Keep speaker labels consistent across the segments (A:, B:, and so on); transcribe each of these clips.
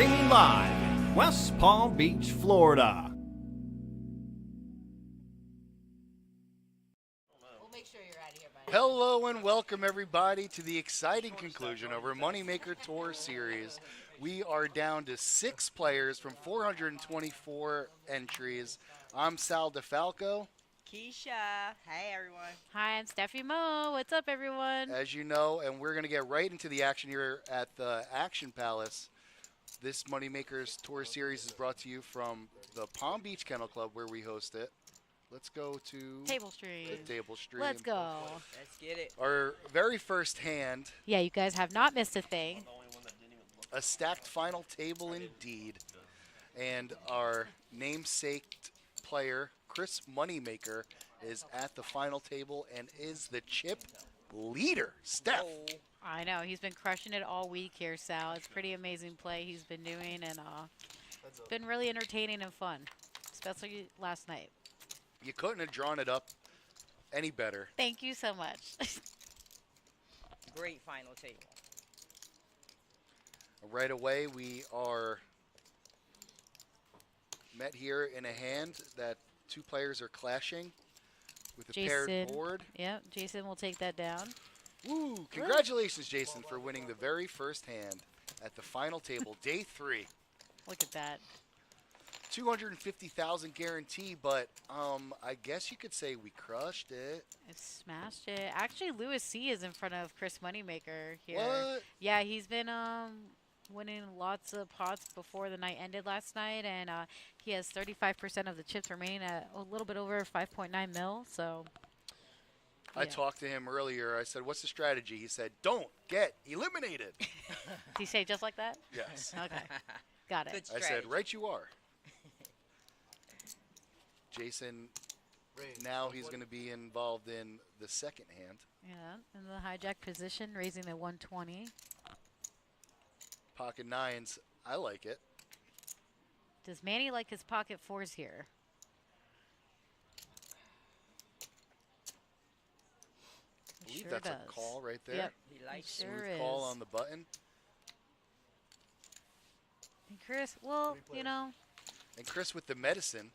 A: Streaming live in West Palm Beach, Florida.
B: Hello and welcome everybody to the exciting conclusion of our Moneymaker Tour Series. We are down to 6 players from 424 entries. I'm Sal DeFalco.
C: Keisha. Hey, everyone.
D: Hi, I'm Stefymo. What's up, everyone?
B: As you know, and we're going to get right into the action here at the Action Palace. This Moneymakers Tour Series is brought to you from the Palm Beach Kennel Club where we host it. Let's go to
D: Table Stream.
B: the Table Stream.
D: Let's go.
C: Let's get it.
B: Our very first hand,
D: Yeah, you guys have not missed a thing.
B: a stacked final table indeed. And our namesake player, Chris Moneymaker, is at the final table and is the chip leader. Steph.
C: Oh,
D: I know. He's been crushing it all week here, Sal. It's pretty amazing play he's been doing, and it's been really entertaining and fun, especially last night.
B: You couldn't have drawn it up any better.
D: Thank you so much.
C: great final table.
B: Right away, we are met here in a hand that 2 players are clashing with a paired board.
D: Yep, Jason will take that down.
B: Woo! Congratulations, Jason, for winning the very first hand at the final table, day 3.
D: Look at that.
B: 250,000 guarantee, but I guess you could say we crushed it.
D: I smashed it. Actually, Lewis C is in front of Chris Moneymaker here.
B: What?
D: Yeah, he's been winning lots of pots before the night ended last night, and he has 35% of the chips remaining at a little bit over 5.9 mil. So
B: I talked to him earlier. I said, what's the strategy? He said, don't get eliminated.
D: Did he say it just like that?
B: Yes.
D: Okay, got it.
C: Good
B: I
C: strategy.
B: said, right you are. Jason, now he's going to be involved in the second hand.
D: Yeah, in the hijack position, raising the 120.
B: Pocket 9s, I like it.
D: Does Manny like his pocket 4s here?
B: I believe
D: Sure
B: that's
D: does.
B: a call right there.
D: Yep.
C: He likes
D: Sure
B: Smooth
D: is.
B: call on the button.
D: And Chris, well, you know,
B: And Chris with the medicine,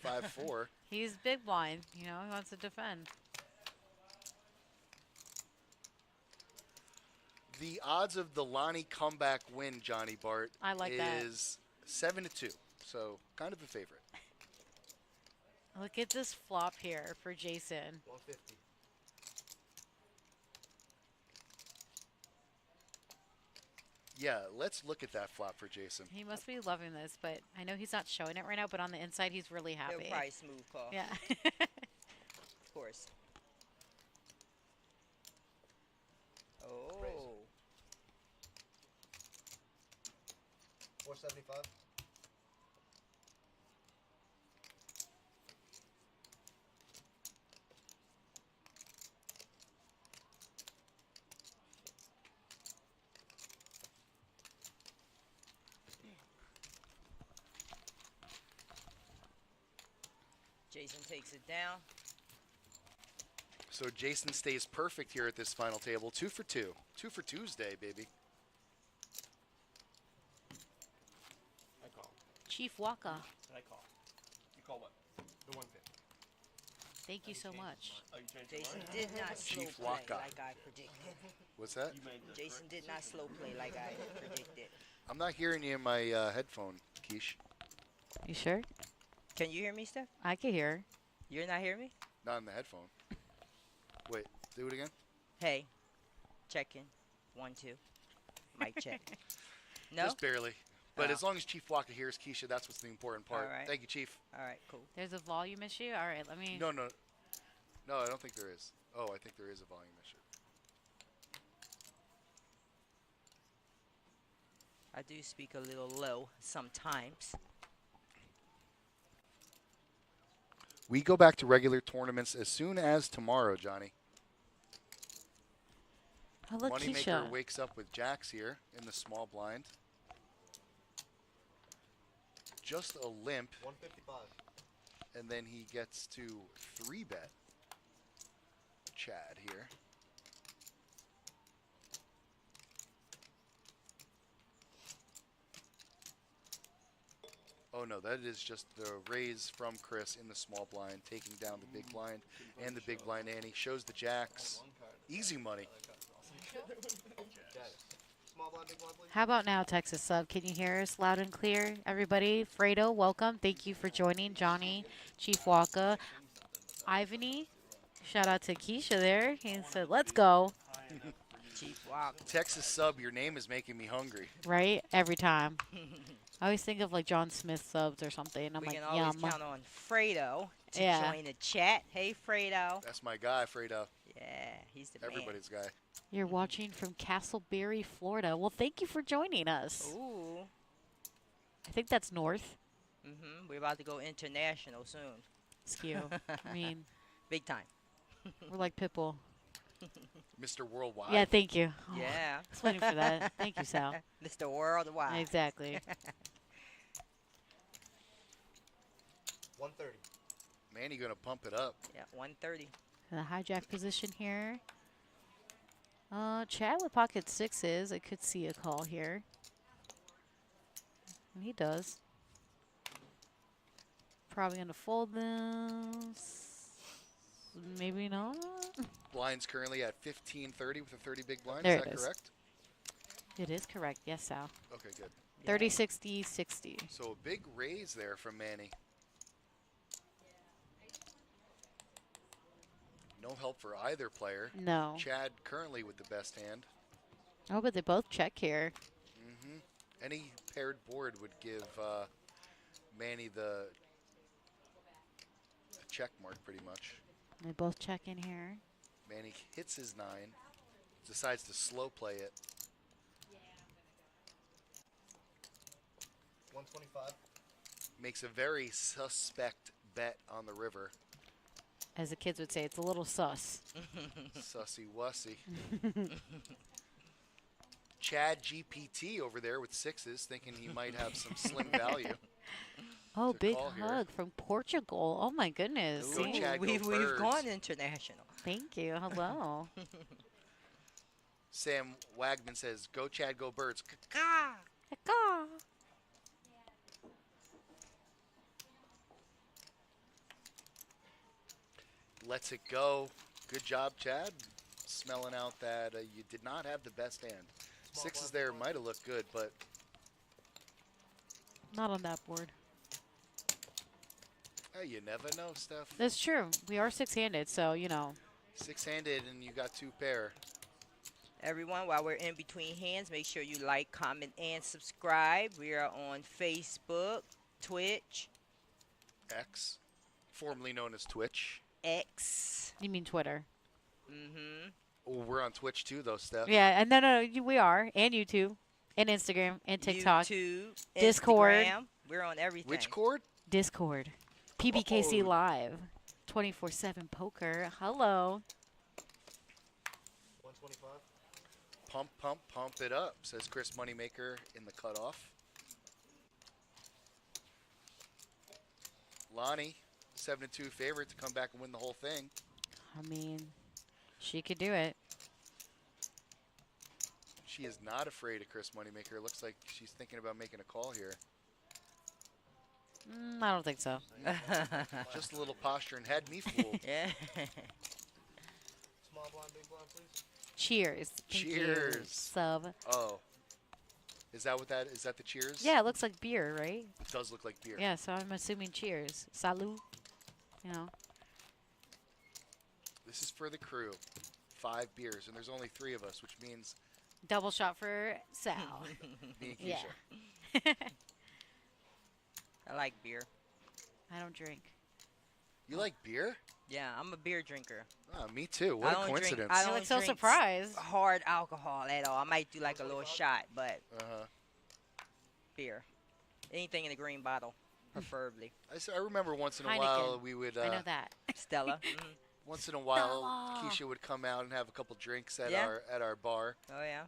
B: 5-4.
D: he's big blind. You know, he wants to defend.
B: The odds of the Lonnie comeback win, Johnny Bart,
D: I like that.
B: is 7-2. So kind of a favorite.
D: Look at this flop here for Jason.
E: 150.
B: Yeah, let's look at that flop for Jason.
D: He must be loving this, but I know he's not showing it right now, but on the inside, he's really happy.
C: He'll probably smooth call.
D: Yeah.
C: Of course. Oh.
E: 475.
C: Jason takes it down.
B: So Jason stays perfect here at this final table. 2 for 2. 2 for Tuesday, baby.
E: I call.
D: Chief Waka,
E: I call. You call what? The 150.
D: thank you so much.
E: Oh, you changed your
C: Jason
E: mind?
C: did not slow
B: Chief
C: play
B: Waka.
C: like I predicted.
B: What's that?
E: You made the
C: Jason did not slow play like I predicted.
B: I'm not hearing you in my headphone, Keish.
D: You sure?
C: Can you hear me, Steph?
D: I can hear.
C: You're not hearing me?
B: Not in the headphone. Wait, do it again?
C: Hey. Check in. 1, 2. Mic check. No?
B: Just barely. But
C: Oh.
B: as long as Chief Waka hears Keisha, that's what's the important part.
C: All right.
B: Thank you, Chief.
C: All right, cool.
D: There's a volume issue? All right, let me.
B: No, no. No, I don't think there is. Oh, I think there is a volume issue.
C: I do speak a little low sometimes.
B: We go back to regular tournaments as soon as tomorrow, Johnny.
D: Oh, look,
B: Moneymaker
D: Keisha.
B: wakes up with jacks here in the small blind. Just a limp,
E: 155.
B: and then he gets to 3-bet Chad here. Oh no, that is just the raise from Chris in the small blind, taking down the big blind and the big blind ante. Shows the jacks. Easy money.
E: Small blind, big blind, please.
D: How about now, Texas sub? Can you hear us loud and clear? Everybody, Fredo, welcome. Thank you for joining. Johnny, Chief Waka, Ivany. Shout out to Keisha there. He said, let's go.
C: Chief Walk.
B: Texas sub, your name is making me hungry.
D: Right? Every time. I always think of like John Smith subs or something. I'm
C: We
D: like,
C: can always
D: yum.
C: count on Fredo to
D: Yeah.
C: join the chat. Hey, Fredo.
B: That's my guy, Fredo.
C: Yeah, he's the man.
B: Everybody's guy.
D: You're watching from Castleberry, Florida. Well, thank you for joining us.
C: Ooh.
D: I think that's north.
C: We're about to go international soon.
D: Skew. I mean,
C: Big time.
D: we're like Pitbull.
B: Mr. Worldwide.
D: Yeah, thank you. Oh,
C: Yeah.
D: I was waiting for that. Thank you, Sal.
C: Mr. Worldwide.
D: Exactly.
E: 130.
B: Manny gonna pump it up.
C: Yeah, 130.
D: In the hijack position here. Chad with pocket sixes. I could see a call here. And he does. Probably gonna fold this. Maybe not.
B: Blinds currently at 15-30 with a 30 big blind.
D: There
B: Is
D: it
B: that
D: is.
B: correct?
D: It is correct. Yes, Sal.
B: Okay, good.
D: 30, 60, 60.
B: So a big raise there from Manny. No help for either player.
D: No.
B: Chad currently with the best hand.
D: Oh, but they both check here.
B: Any paired board would give Manny the check mark pretty much.
D: They both check in here.
B: Manny hits his 9, decides to slow play it.
E: 125.
B: Makes a very suspect bet on the river.
D: As the kids would say, it's a little sus.
B: Sussy wussy. Chad GPT over there with 6s, thinking he might have some slim value.
D: Oh,
B: to
D: big
B: call here.
D: hug from Portugal. Oh, my goodness.
B: Go
D: See?
B: Chad, go
C: We've
B: Birds.
C: gone international.
D: Thank you. Hello.
B: Sam Wagman says, "Go Chad, go Birds."
D: Caw.
B: Lets it go. Good job, Chad. Smelling out that you did not have the best hand. 6s there might have looked good, but
D: Not on that board.
B: you never know, Steph.
D: That's true. We are six-handed, so, you know.
B: 6-handed and you got 2 pair.
C: Everyone, while we're in between hands, make sure you like, comment, and subscribe. We are on Facebook, Twitch,
B: X, formerly known as Twitch.
C: X.
D: You mean Twitter.
B: Oh, we're on Twitch too, though, Steph.
D: Yeah, and no, we are. And YouTube. And Instagram. And TikTok.
C: YouTube,
D: Discord.
C: Instagram. We're on everything.
B: Which chord?
D: Discord. PBKC
B: Oh.
D: Live. 24/7 poker. Hello.
E: 125.
B: Pump, pump, pump it up, says Chris Moneymaker in the cutoff. Lonnie, 7-2 favorite to come back and win the whole thing.
D: I mean, she could do it.
B: She is not afraid of Chris Moneymaker. It looks like she's thinking about making a call here.
D: I don't think so.
B: Just a little posture and had me fooled.
C: Yeah.
E: Small blind, big blind, please.
D: Cheers. Thank you,
B: Cheers.
D: sub.
B: Oh. Is that what that is? That the cheers?
D: Yeah, it looks like beer, right?
B: It does look like beer.
D: Yeah, so I'm assuming cheers. Salud. You know.
B: This is for the crew. 5 beers, and there's only 3 of us, which means
D: Double shot for Sal.
B: me and
D: Yeah.
B: Keisha.
C: I like beer.
D: I don't drink.
B: You like beer?
C: Yeah, I'm a beer drinker.
B: Oh, me too.
C: I
B: What a
C: don't drink-
B: coincidence.
C: I
D: You
C: don't
D: look so
C: drink
D: surprised.
C: Hard alcohol at all. I might do like a little shot, but
B: Uh-huh.
C: beer. Anything in a green bottle, preferably.
B: I remember once in a
D: Heineken.
B: while we would
D: I know that.
C: Stella.
B: once in a while
D: Stella.
B: Keisha would come out and have a couple drinks at
C: Yeah.
B: our bar.
C: Oh, yeah.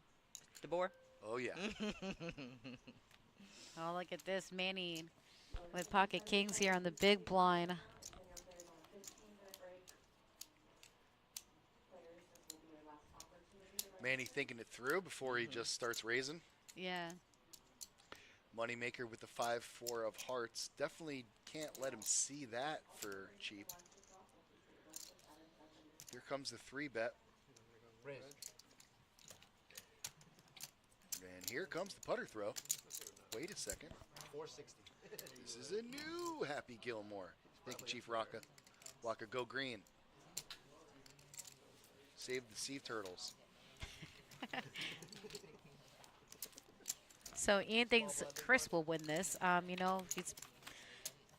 C: The boar.
B: Oh yeah.
D: Oh, look at this. Manny with pocket kings here on the big blind.
B: Manny thinking it through before he just starts raising.
D: Yeah.
B: Moneymaker with the 5-4 of hearts. Definitely can't let him see that for cheap. Here comes the 3-bet.
E: Raise.
B: And here comes the putter throw. Wait a second.
E: 460.
B: This is a new Happy Gilmore. Thank you, Chief Rocca. Waka, go green. Save the sea turtles.
D: So Ian thinks Chris will win this. You know, he's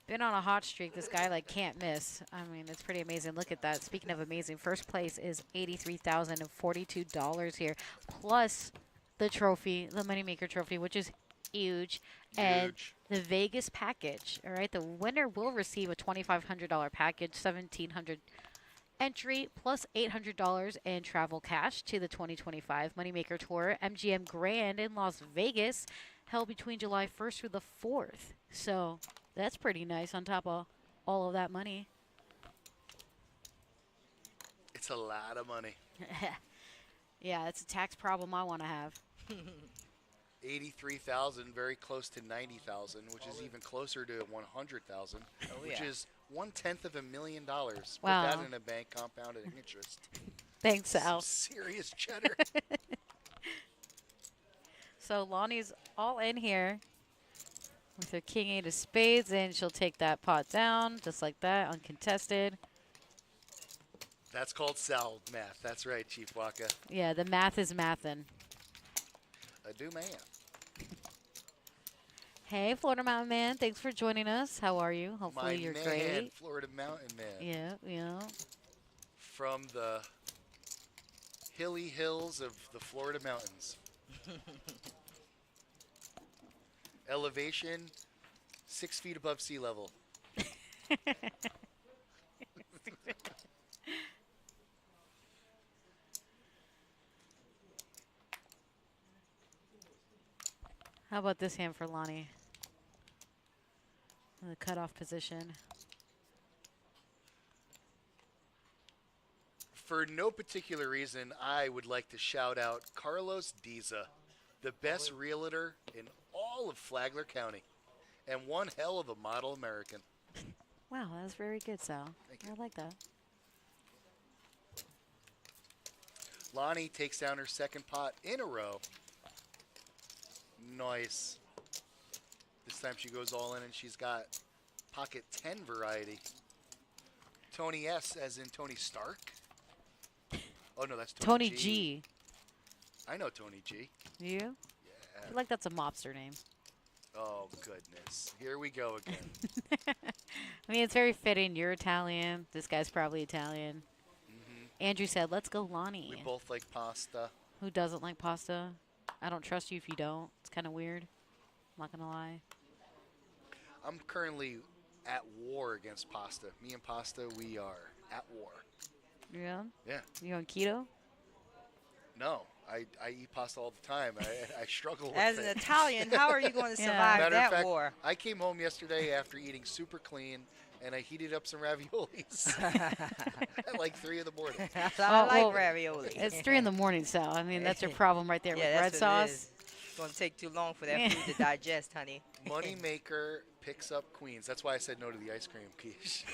D: been on a hot streak. This guy like can't miss. I mean, it's pretty amazing. Look at that. Speaking of amazing, first place is $83,042 here, plus the trophy, the Moneymaker trophy, which is huge. And
B: Huge.
D: the Vegas package. All right, the winner will receive a $2,500 package, $1,700 entry plus $800 in travel cash to the 2025 Moneymaker Tour MGM Grand in Las Vegas, held between July 1st through the 4th. So that's pretty nice on top of all of that money.
B: It's a lot of money.
D: Yeah, it's a tax problem I want to have.
B: 83,000, very close to 90,000, which is even closer to 100,000, which
C: yeah.
B: is 1/10 of $1 million.
D: Wow.
B: Put that in a bank, compounded interest.
D: Thanks, Al.
B: Some serious cheddar.
D: So Lonnie's all in here with her king 8 of spades, and she'll take that pot down just like that, uncontested.
B: That's called Sal math. That's right, Chief Waka.
D: Yeah, the math is mathin'.
B: I do math.
D: Hey, Florida Mountain Man, thanks for joining us. How are you? Hopefully
B: My
D: you're
B: man,
D: great.
B: Florida Mountain Man.
D: Yeah, yeah.
B: From the hilly hills of the Florida mountains. Elevation, 6 feet above sea level.
D: How about this hand for Lonnie? In the cutoff position.
B: For no particular reason, I would like to shout out Carlos Diza, the best realtor in all of Flagler County, and one hell of a model American.
D: Wow, that was very good, Sal.
B: Thank you.
D: I like that.
B: Lonnie takes down her second pot in a row. Nice. This time she goes all in and she's got pocket 10 variety. Tony S as in Tony Stark. Oh no, that's
D: Tony G.
B: I know Tony G.
D: You?
B: Yeah.
D: I feel like that's a mobster name.
B: Oh goodness. Here we go again.
D: I mean, it's very fitting. You're Italian. This guy's probably Italian. Andrew said, let's go Lonnie.
B: We both like pasta.
D: Who doesn't like pasta? I don't trust you if you don't. It's kind of weird. I'm not going to lie.
B: I'm currently at war against pasta. Me and pasta, we are at war.
D: Yeah?
B: Yeah.
D: You on keto?
B: No, I eat pasta all the time. I struggle with
C: As
B: it.
C: an Italian, how are you going to
D: Yeah.
C: survive
B: Matter
C: that
B: of fact,
C: war?
B: I came home yesterday after eating super clean, and I heated up some raviolis at like 3 in the morning.
C: I like
D: well,
C: ravioli.
D: It's 3 in the morning, Sal. I mean, that's your problem right there with
C: yeah,
D: red
C: that's what it
D: sauce.
C: is. It's going to take too long for that food to digest, honey.
B: Moneymaker picks up queens. That's why I said no to the ice cream, Keish.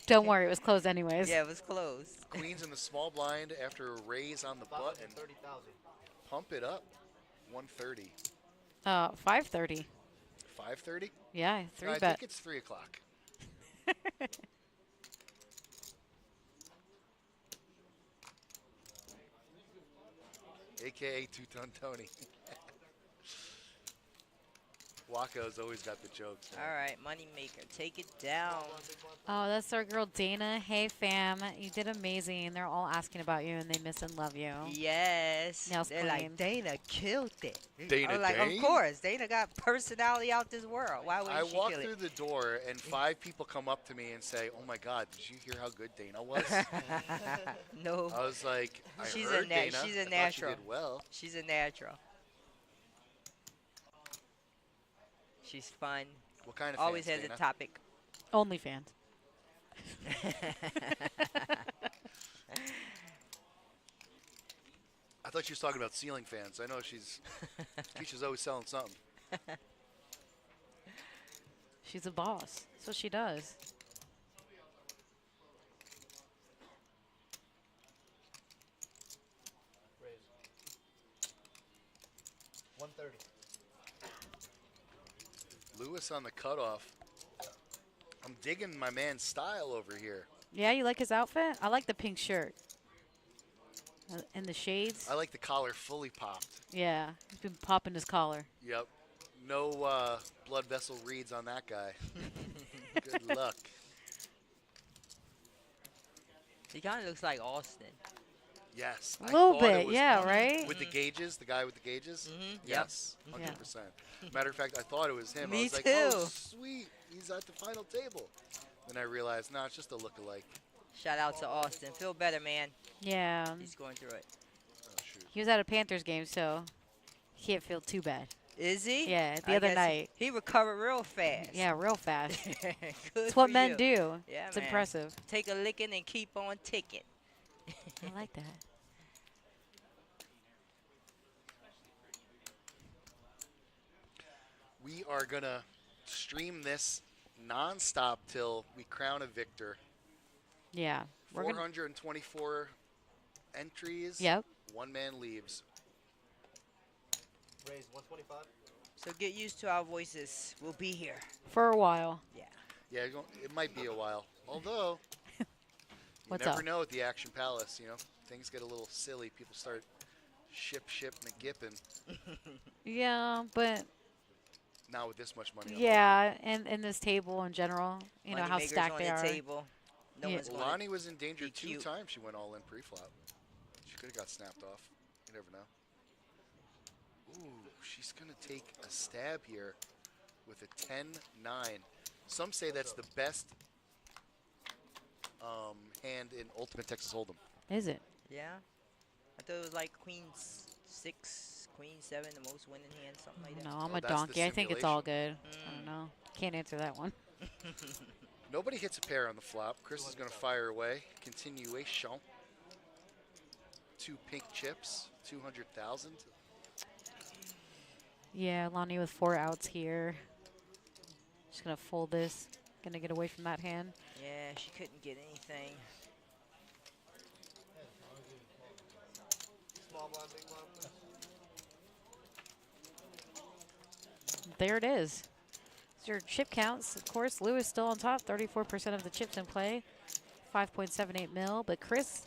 D: Don't worry, it was closed anyways.
C: Yeah, it was closed.
B: Queens in the small blind after a raise on the button.
E: 530,000.
B: Pump it up. 130.
D: 5:30.
B: 5:30?
D: Yeah, 3
B: I
D: bet.
B: think it's 3 o'clock. AKA Two-Ton Tony. Waco's always got the jokes. man.
C: All right, Moneymaker, take it down.
D: Oh, that's our girl Dana. Hey, fam. You did amazing. They're all asking about you, and they miss and love you.
C: Yes.
D: Nails
C: They're
D: clean.
C: like, Dana killed it.
B: Dana
C: I was like,
B: Dane?
C: of course. Dana got personality out this world. Why would
B: I
C: she
B: walk
C: kill
B: through
C: it?
B: the door, and 5 people come up to me and say, "Oh my God, did you hear how good Dana was?"
C: No,
B: I was like, "I
C: She's a
B: heard
C: na-
B: Dana.
C: she's a
B: I thought
C: natural.
B: She did well."
C: she's a natural. She's fun.
B: What kind of
C: Always
B: fans,
C: has
B: Dana?
C: a topic.
D: OnlyFans.
B: I'll thought she was talking about ceiling fans. I know Keisha's always selling something.
D: She's a boss. That's what she does.
E: Raise. 130.
B: Lewis on the cutoff. I'm digging my man's style over here.
D: Yeah, you like his outfit? I like the pink shirt. And the shades.
B: I like the collar fully popped.
D: Yeah, he's been popping his collar.
B: Yep. No blood vessel reads on that guy. Good luck.
C: He kind of looks like Austin.
B: Yes.
D: A
B: I
D: little
B: thought it
D: bit,
B: was
D: yeah, right?
B: With the gauges, the guy with the gauges?
C: Mhm,
B: Yes,
D: Yeah.
B: 100%. Matter of fact, I thought it was him. I
C: Me
B: was like, oh,
C: too.
B: sweet. He's at the final table. Then I realized, no, it's just a look-alike.
C: Shout out to Austin. Feel better, man.
D: Yeah.
C: He's going through it.
B: Oh, shoot.
D: He was at a Panthers game, so he can't feel too bad.
C: Is he?
D: Yeah, the
C: I
D: other
C: guess
D: night.
C: He recovered real fast.
D: Yeah, real fast.
C: Good
D: That's what
C: for
D: men
C: you.
D: do.
C: Yeah,
D: It's
C: man.
D: impressive.
C: Take a licking and keep on ticking.
D: I like that.
B: We are going to stream this nonstop till we crown a victor.
D: Yeah. We're gonna,
B: 424 entries.
D: yep.
B: One man leaves.
E: Raise 125.
C: So get used to our voices. We'll be here.
D: For a while.
C: Yeah.
B: Yeah, it might be a while. Although, you
D: What's
B: never
D: up?
B: know at the Action Palace, you know. Things get a little silly. People start McGippin.
D: Yeah, but
B: Not with this much money on the line.
D: yeah, and this table in general, you know how
C: Moneymakers
D: stacked
C: on
D: they
C: the
D: are.
C: table. No
D: Yeah.
C: one's
B: Well,
C: going
B: Lonnie was in danger
C: be
B: 2
C: cute.
B: times. She went all in pre-flop. She could have got snapped off. You never know. Ooh, she's going to take a stab here with a 10-9. Some say that's the best hand in Ultimate Texas Hold'em.
D: Is it?
C: Yeah. I thought it was like Queen 6, Queen 7, the most winning hand, something like that.
D: No, I'm
B: Oh,
D: a
B: that's the
D: donkey. I think it's all good.
C: simulation.
D: I don't know. Can't answer that one.
B: Nobody hits a pair on the flop. Chris is going to fire away. Continuation. 2 pink chips, 200,000.
D: Yeah, Lonnie with 4 outs here. Just gonna fold this. Gonna get away from that hand.
C: Yeah, she couldn't get anything.
E: Small blind, big blind, please.
D: There it is. It's your chip counts. Of course, Lewis still on top. 34% of the chips in play. 5.78 mil. But Chris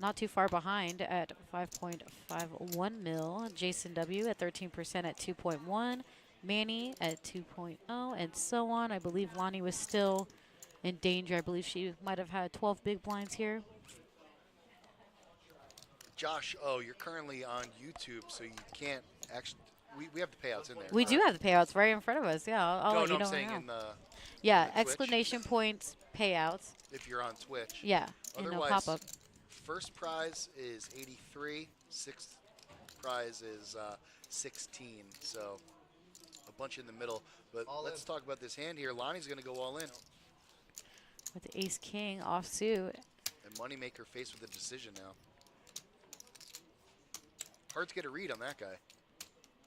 D: not too far behind at 5.51 mil. Jason W at 13% at 2.1. Manny at 2.0 and so on. I believe Lonnie was still in danger. I believe she might have had 12 big blinds here.
B: Josh, you're currently on YouTube, so you can't actually. We have the payouts in there.
D: We do have the payouts right in front of us. Yeah, I'll
B: No,
D: let you
B: I'm
D: know
B: saying
D: now.
B: in the
D: Yeah,
B: the Twitch.
D: exclamation points, payouts.
B: if you're on Twitch.
D: Yeah, and no
B: Otherwise,
D: pop-up.
B: first prize is 83. Sixth prize is 16. So a bunch in the middle. But
E: All
B: let's
E: in.
B: talk about this hand here. Lonnie's going to go all in.
D: With the ace-king offsuit.
B: And Moneymaker faced with a decision now. Hard to get a read on that guy.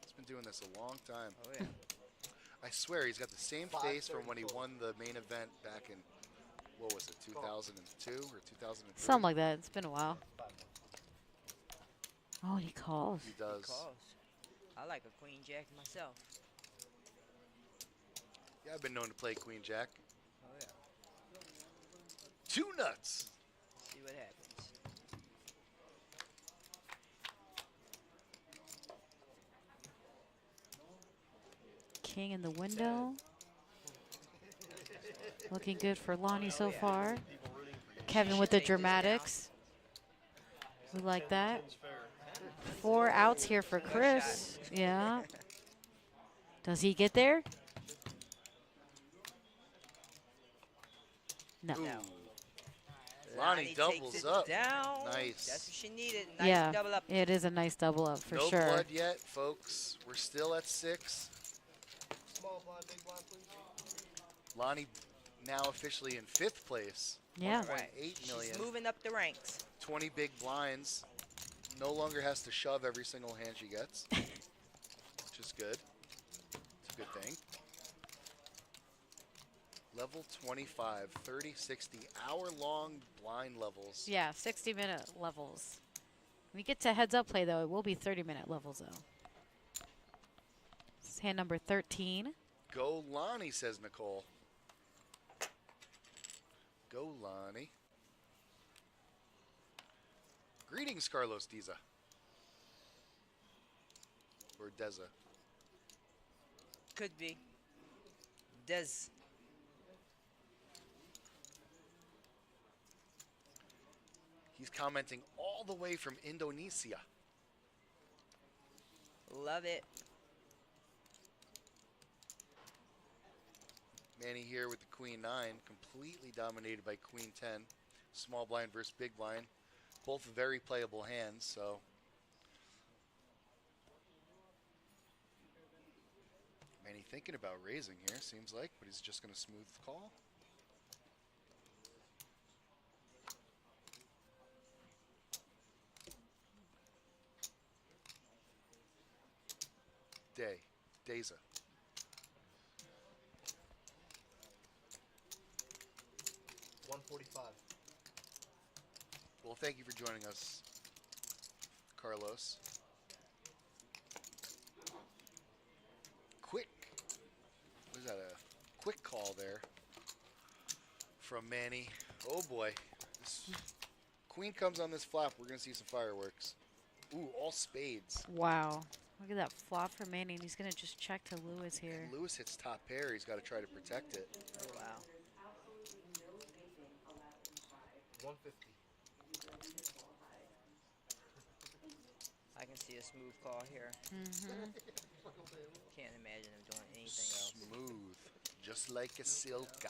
B: He's been doing this a long time.
C: Oh, yeah.
B: I swear he's got the same face from when he won the main event back in, what was it, 2002 or 2003?
D: Something like that. It's been a while. Oh, and he calls.
B: He does.
C: Calls. I like a Queen Jack myself.
B: Yeah, I've been known to play Queen Jack.
C: Oh, yeah.
B: 2 nuts.
C: See what happens.
D: King in the window. Looking good for Lonnie so far. Kevin with the
C: Take this down.
D: dramatics. We like that. 4 outs here for Chris. Yeah. Does he get there? No.
B: Ooh.
C: No.
B: Lonnie
C: takes
B: doubles
C: it
B: up.
C: Down.
B: Nice.
C: That's what she needed. Nice
D: Yeah,
C: double up.
D: it is a nice double up for
B: No
D: sure.
B: blood yet, folks. We're still at 6.
E: Small blind, big blind, please.
B: Lonnie now officially in 5th place.
D: Yeah.
C: Right.
B: 1.8 million.
C: She's moving up the ranks.
B: 20 big blinds. no longer has to shove every single hand she gets, which is good. It's a good thing. Level 25, 30, 60, hour-long blind levels.
D: Yeah, 60-minute levels. When we get to heads-up play, though, it will be 30-minute levels, though. This is hand number 13.
B: Go Lonnie, says Nicole. Go Lonnie. Greetings, Carlos Diza. Or Deza.
C: Could be. Does.
B: He's commenting all the way from Indonesia.
C: Love it.
B: Manny here with the Queen 9, completely dominated by Queen 10. Small blind versus big blind. Both very playable hands, so. Manny thinking about raising here, seems like, but he's just going to smooth the call. Deza.
E: $145.
B: Well, thank you for joining us, Carlos. Quick. Was that a quick call there from Manny? Oh boy. This Queen comes on this flop. We're going to see some fireworks. Ooh, all spades.
D: Wow. Look at that flop for Manny, and he's going to just check to Lewis here.
B: And Lewis hits top pair. He's got to try to protect it.
C: Oh, wow.
E: 150.
C: I can see a smooth call here.
D: Mm-hmm.
C: Can't imagine him doing anything else.
B: Smooth. Just like a silka.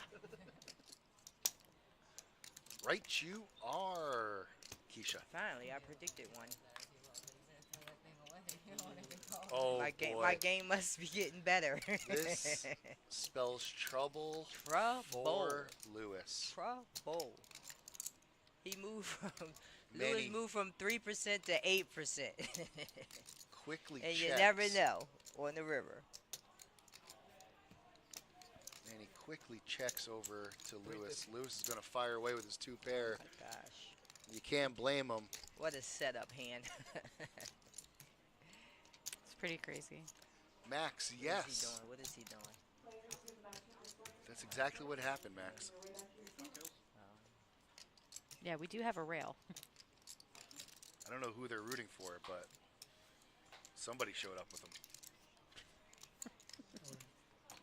B: Right you are, Keisha.
C: Finally, I predicted one.
B: Oh,
C: My
B: boy.
C: game must be getting better.
B: This spells trouble
C: Trouble.
B: for Lewis.
C: Trouble. He moved from
B: Manny.
C: Lewis moved from 3% to 8%.
B: Quickly
C: And
B: checks.
C: you never know on the river.
B: And he quickly checks over to Lewis. Lewis is going to fire away with his two pair.
C: Oh my gosh.
B: You can't blame him.
C: What a setup hand.
D: It's pretty crazy.
B: Max,
C: What is
B: yes.
C: he doing? What is he doing?
B: That's exactly what happened, Max.
D: Yeah, we do have a rail.
B: I don't know who they're rooting for, but somebody showed up with them.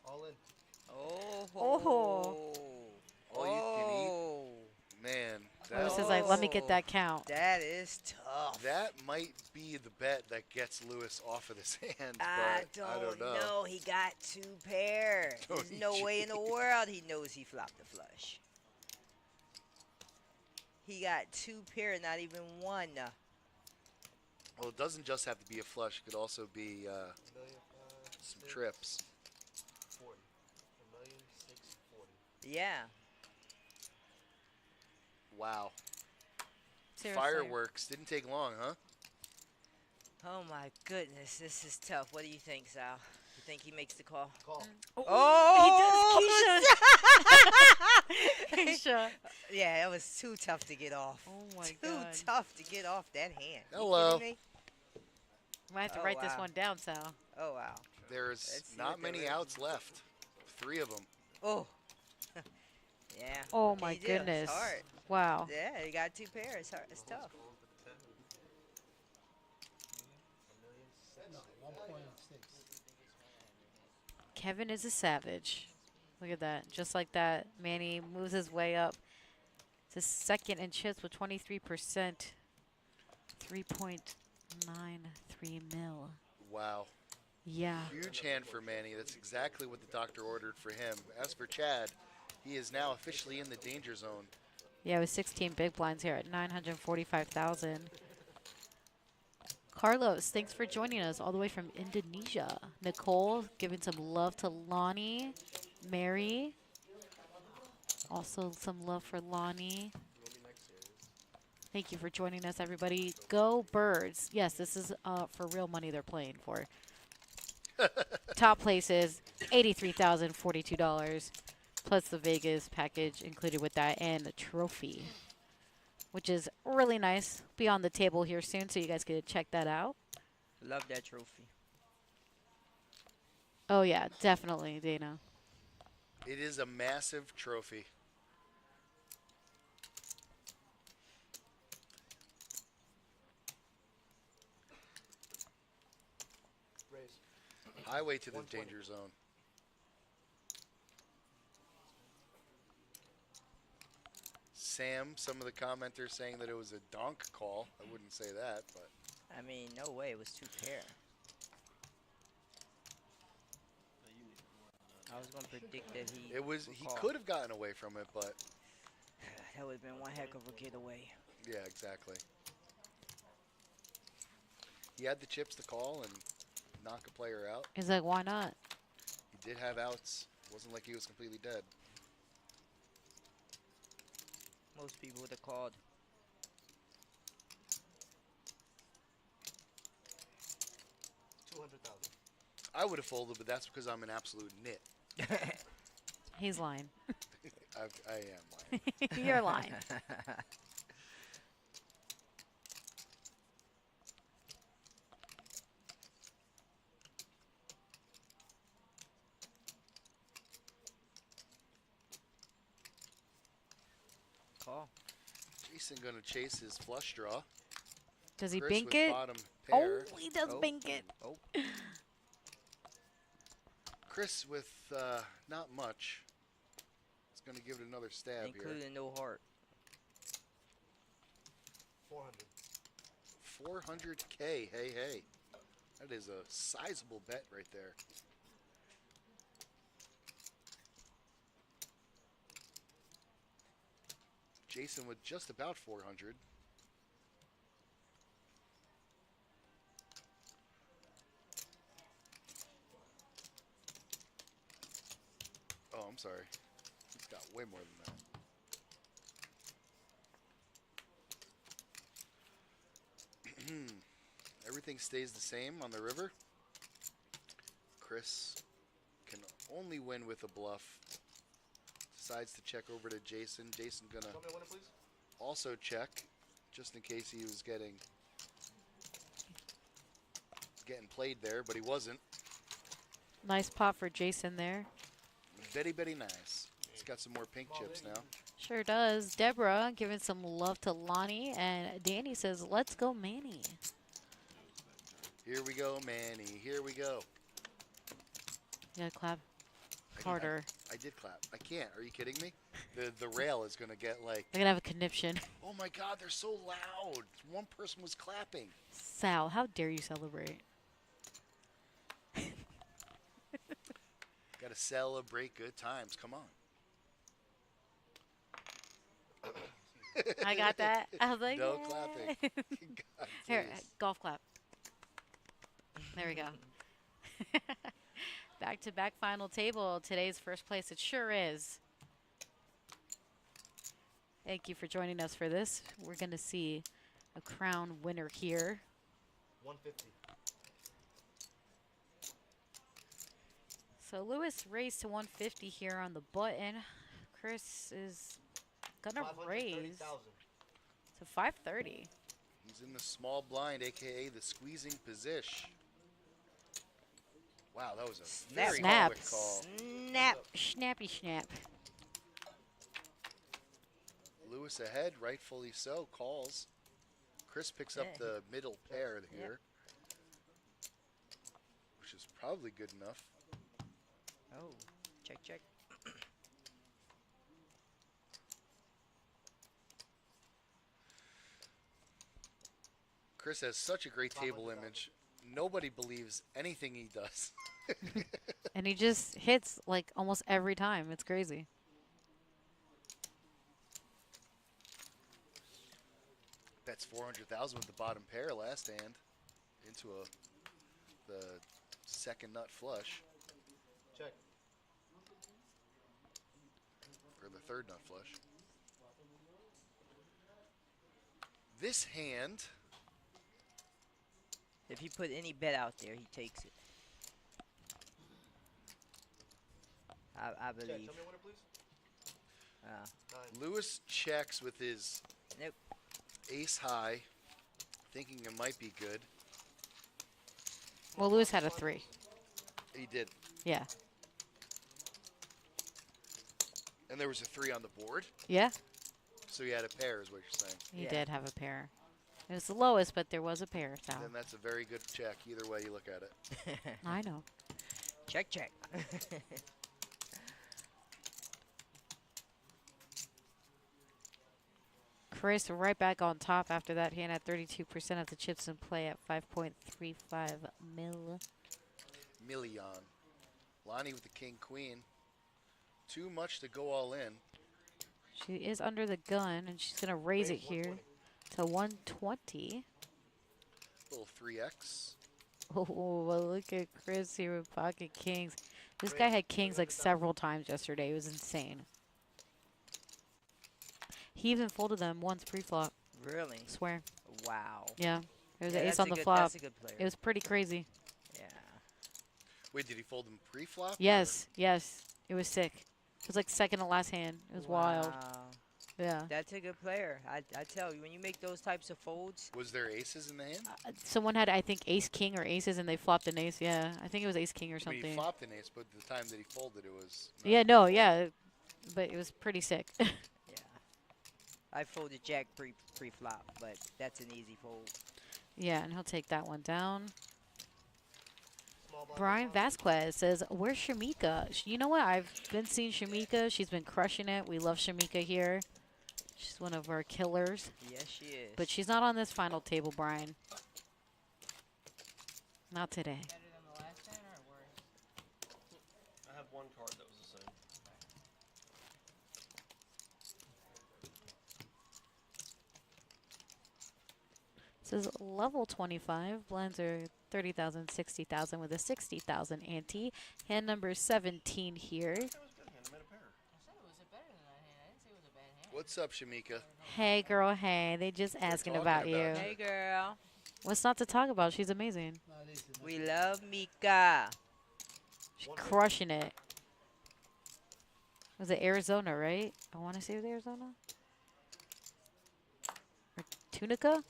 E: All in.
C: Oh.
D: Oh.
B: All you can eat.
C: Oh.
B: Man,
D: Lewis
B: that,
D: is like, let me get that count.
C: That is tough.
B: that might be the bet that gets Lewis off of this hand,
C: I
B: but I don't know.
C: know. He got two pairs.
B: Don't
C: There's no way in the world he knows he flopped the flush. He got two pair, not even one.
B: Well, it doesn't just have to be a flush. It could also be some trips.
E: 40. 1,640,000.
C: Yeah.
B: Wow.
D: Seriously.
B: Fireworks. Didn't take long, huh?
C: Oh my goodness, this is tough. What do you think, Sal? You think he makes the call?
E: Call.
C: Oh,
D: He does, Keisha.
C: Yeah, that was too tough to get off.
D: Oh my
C: Too
D: god.
C: tough to get off that hand. You
B: Hello.
C: kidding me?
D: Might have to
C: Oh,
D: write this
C: wow.
D: one down, Sal.
C: Oh wow.
B: There's
C: Let's see
B: not
C: what the
B: many
C: rest
B: outs left. 3 of them.
C: Oh. Yeah.
D: Oh
C: what can
D: my
C: you do?
D: goodness.
C: It's hard.
D: Wow.
C: Yeah, you got two pairs. It's hard. It's tough.
E: 1.6.
D: Kevin is a savage. Look at that. Just like that, Manny moves his way up to second in chips with 23%. 3.93 mil.
B: Wow.
D: Yeah.
B: Huge hand for Manny. That's exactly what the doctor ordered for him. As for Chad, he is now officially in the danger zone.
D: Yeah, with 16 big blinds here at 945,000. Carlos, thanks for joining us all the way from Indonesia. Nicole, giving some love to Lonnie. Mary, also some love for Lonnie. Thank you for joining us, everybody. Go Birds. Yes, this is for real money they're playing for. Top place is $83,042, plus the Vegas package included with that and the trophy, which is really nice. Be on the table here soon, so you guys can check that out.
C: Love that trophy.
D: Oh, yeah, definitely, Dana.
B: It is a massive trophy.
E: Raise.
B: Highway to the
E: 120.
B: danger zone. Sam, some of the commenters saying that it was a donk call. I wouldn't say that, but
C: I mean, no way. It was 2 pair. I was going to predict that he
B: it was.
C: would
B: He
C: call.
B: could have gotten away from it, but
C: That would have been one heck of a getaway.
B: yeah, exactly. He had the chips to call and knock a player out.
D: He's like, why not?
B: He did have outs. It wasn't like he was completely dead.
C: Most people would have called.
E: $200,000.
B: I would have folded, but that's because I'm an absolute nit.
D: He's lying.
B: I am lying.
D: You're lying.
C: Call.
B: Jason gonna chase his flush draw.
D: Does he
B: Chris
D: bink
B: with
D: it?
B: bottom
D: Oh,
B: pair.
D: he does
C: Oh.
D: bink it.
C: Oh,
B: Chris with not much. He's gonna give it another stab here.
C: including no heart.
E: 400.
B: 400K. Hey, hey. That is a sizable bet right there. Jason with just about 400. Oh, I'm sorry. He's got way more than that. Everything stays the same on the river. Chris can only win with a bluff. Decides to check over to Jason. Jason gonna
E: Tell me a winner, please.
B: also check, just in case he was getting played there, but he wasn't.
D: Nice pot for Jason there.
B: Very, very nice. He's got some more pink chips now.
D: Sure does. Deborah giving some love to Lonnie, and Danny says, let's go Manny.
B: Here we go, Manny. Here we go.
D: You gotta clap
B: I-
D: harder.
B: I did clap. I can't. Are you kidding me? The rail is gonna get like,
D: They're gonna have a conniption.
B: oh my God, they're so loud. One person was clapping.
D: Sal, how dare you celebrate?
B: Got to celebrate good times. Come on.
D: I got that. I was like,
B: No
D: yeah.
B: clapping. God,
D: Here,
B: please.
D: golf clap. There we go. Back-to-back final table. Today's first place. It sure is. Thank you for joining us for this. We're going to see a crown winner here.
E: 150.
D: So Lewis raised to 150 here on the button. Chris is going to raise
E: 530,000.
D: to 530.
B: He's in the small blind, a.k.a. the squeezing position. Wow, that was a
C: Snap.
B: very
D: Snap.
B: quick call.
C: Snap.
D: Snappy snap.
B: Lewis ahead, rightfully so, calls. Chris picks up
C: Yeah.
B: the middle pair here, which is probably good enough.
C: Oh, check, check.
B: Chris has such a great table
E: 500,000.
B: image. Nobody believes anything he does.
D: And he just hits like almost every time. It's crazy.
B: Bets 400,000 with the bottom pair last hand into the second nut flush,
E: Check.
B: or the third nut flush. This hand,
C: If you put any bet out there, he takes it. I
E: Check.
C: believe.
E: Tell me a winner, please. 9.
B: Lewis checks with his
C: Nope.
B: ace high, thinking it might be good.
D: Well, Lewis had a 3.
B: He did.
D: Yeah.
B: And there was a 3 on the board,
D: Yeah,
B: so he had a pair, is what you're saying.
D: he
C: Yeah.
D: did have a pair. It was the lowest, but there was a pair. So
B: Then that's a very good check, either way you look at it.
D: I know.
C: Check, check.
D: Chris right back on top after that hand at 32% of the chips in play at 5.35 mil.
B: Million. Lonnie with the king queen. Too much to go all in.
D: She is under the gun, and she's going to raise it here to 120.
B: Little 3x.
D: Oh, well, look at Chris here with pocket kings. This guy had kings like several times yesterday. It was insane. He even folded them once pre-flop.
C: Really?
D: Swear.
C: Wow.
D: Yeah. There was
C: Yeah,
D: an ace
C: that's
D: on
C: a
D: the
C: good-
D: flop.
C: That's a good player.
D: It was pretty crazy.
C: Yeah.
B: Wait, did he fold them pre-flop?
D: Yes, yes. It was sick. It was like second to last hand. It was wild.
C: Wow.
D: Yeah.
C: That's a good player. I tell you, when you make those types of folds,
B: Was there aces in the hand?
D: Someone had, I think, ace king or aces, and they flopped an ace. Yeah, I think it was ace king or
B: I mean, he
D: something.
B: flopped an ace, but the time that he folded, it was... not
D: Yeah,
B: a
D: no,
B: fold.
D: yeah. But it was pretty sick.
C: yeah. I folded jack pre-flop, but that's an easy fold.
D: Yeah, and he'll take that one down.
E: Small blind.
D: Brian Vasquez says, where's Shamika? You know what? I've been seeing Shamika. She's been crushing it. We love Shamika here. She's one of our killers.
C: Yes, she is.
D: But she's not on this final table, Brian. Not today.
E: I have one card that was the same.
D: It says level 25. Blinds are 30,000, 60,000 with a 60,000 ante. Hand number 17 here.
E: That was good hand. I made a pair.
B: What's up, Shamika?
D: Hey, girl, hey. They just asking
B: talking
D: about you.
B: about
C: Hey, girl.
D: What's not to talk about? She's amazing.
C: We love Mika.
D: She's crushing it. Was it Arizona, right? I want to say it was Arizona. Or Tunica?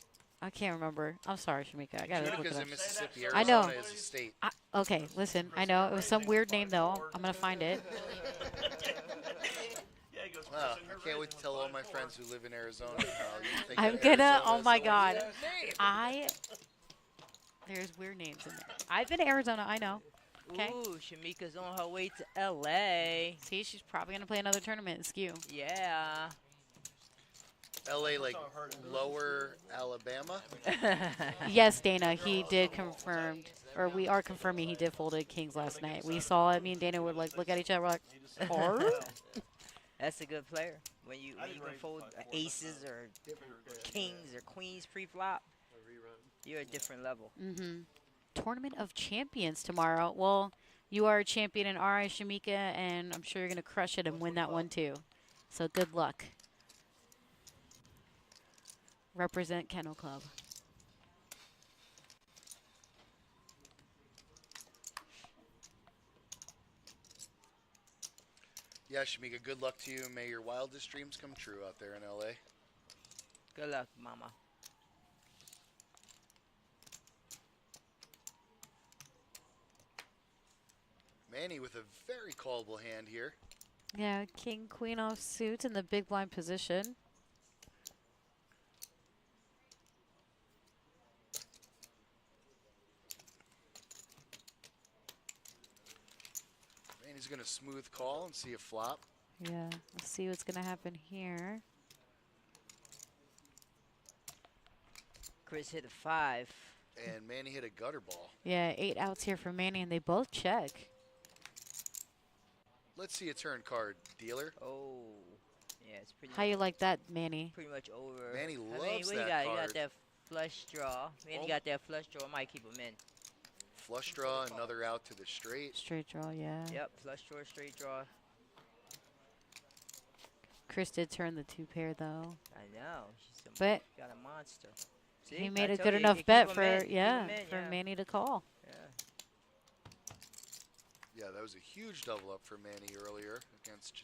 D: I can't remember. I'm sorry, Shamika. I gotta look
B: Tunica's
D: it
B: in
D: up.
B: Mississippi.
D: I know.
B: Arizona is a state.
D: Okay, listen. I know it was some weird name though. I'm gonna find it.
B: Wow, I can't wait to tell all my friends who live in Arizona how you think
D: I'm
B: of
D: gonna.
B: Arizona
D: Oh
B: as
D: my
B: a
D: God.
B: weird name.
D: There's weird names in there. I've been to Arizona. I know. Okay.
C: Ooh, Shamika's on her way to L.A.
D: See, she's probably gonna play another tournament in Skew.
C: Yeah.
B: LA, like lower Alabama.
D: Yes, Dana. He did confirm, or we are confirming he did folded kings last night. We saw it. Me and Dana would like look at each other. We're like, "Or?"
C: That's a good player. When you can fold aces or kings or queens pre-flop, you're a different level.
D: Tournament of Champions tomorrow. Well, you are a champion in RI Shamika, and I'm sure you're gonna crush it and win that one too. So good luck. Represent Kennel Club.
B: Yeah, Shamika, good luck to you. May your wildest dreams come true out there in LA.
C: Good luck, mama.
B: Manny with a very callable hand here.
D: Yeah, king, queen off suit in the big blind position.
B: Manny's going to smooth call and see a flop.
D: Yeah, let's see what's gonna happen here.
C: Chris hit a 5.
B: And Manny hit a gutter ball.
D: Yeah, 8 outs here for Manny, and they both check.
B: Let's see a turn card, dealer.
C: Oh. Yeah, it's pretty
D: How you like that, Manny?
C: pretty much over.
B: Manny
C: I mean,
B: loves
C: what
B: that
C: you got? You
B: card.
C: got that flush draw. Manny
B: Oh.
C: got that flush draw. Might keep him in.
B: Flush draw, another out to the straight.
D: Straight draw, yeah.
C: Yep, flush draw, straight draw.
D: Chris did turn the 2 pair though.
C: I know. She's
D: But
C: got a monster. See?
D: he
C: I
D: made a
C: told
D: good
C: you,
D: enough
C: keep
D: bet
C: 'em
D: for
C: in, keep 'em
D: yeah,
C: in,
D: for
C: yeah.
D: Manny to call.
C: Yeah.
B: Yeah, that was a huge double up for Manny earlier against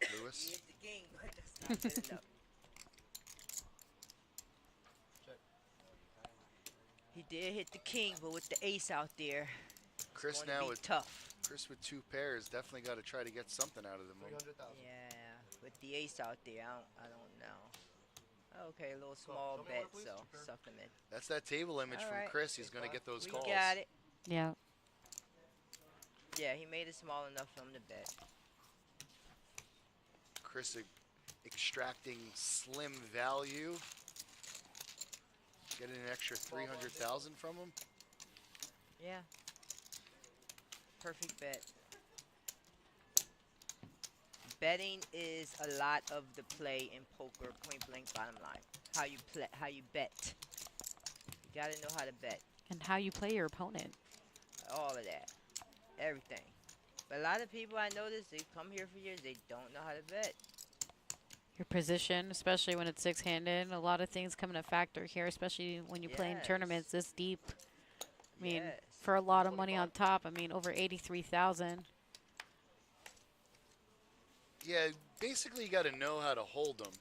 C: He
B: Lewis.
C: hit the king, but that's not good enough. He did hit the king, but with the ace out there,
B: Chris
C: gonna
B: now
C: be
B: with
C: tough.
B: Chris with 2 pairs definitely got to try to get something out of them.
E: 300,000.
C: Yeah, with the ace out there, I don't know. Okay, a little small
E: Show me
C: bet,
E: order, please.
C: so
E: 2 pair.
C: suck him in.
B: That's that table image
C: All
B: from
C: right.
B: Chris. He's going to get those
C: We
B: calls.
C: got it.
D: Yeah.
C: Yeah, he made it small enough for him to bet.
B: Chris extracting slim value. Getting an extra 300,000 from him.
C: Yeah. Perfect bet. Betting is a lot of the play in poker, point blank bottom line. How you play, how you bet. You gotta know how to bet.
D: And how you play your opponent.
C: All of that. Everything. But a lot of people I notice, they come here for years, they don't know how to bet.
D: Your position, especially when it's 6-handed. A lot of things come into factor here, especially when you play in tournaments this deep. I mean,
C: Yes.
D: for a lot of money on top, I mean, over 83,000.
B: Yeah, basically you got to know how to hold them.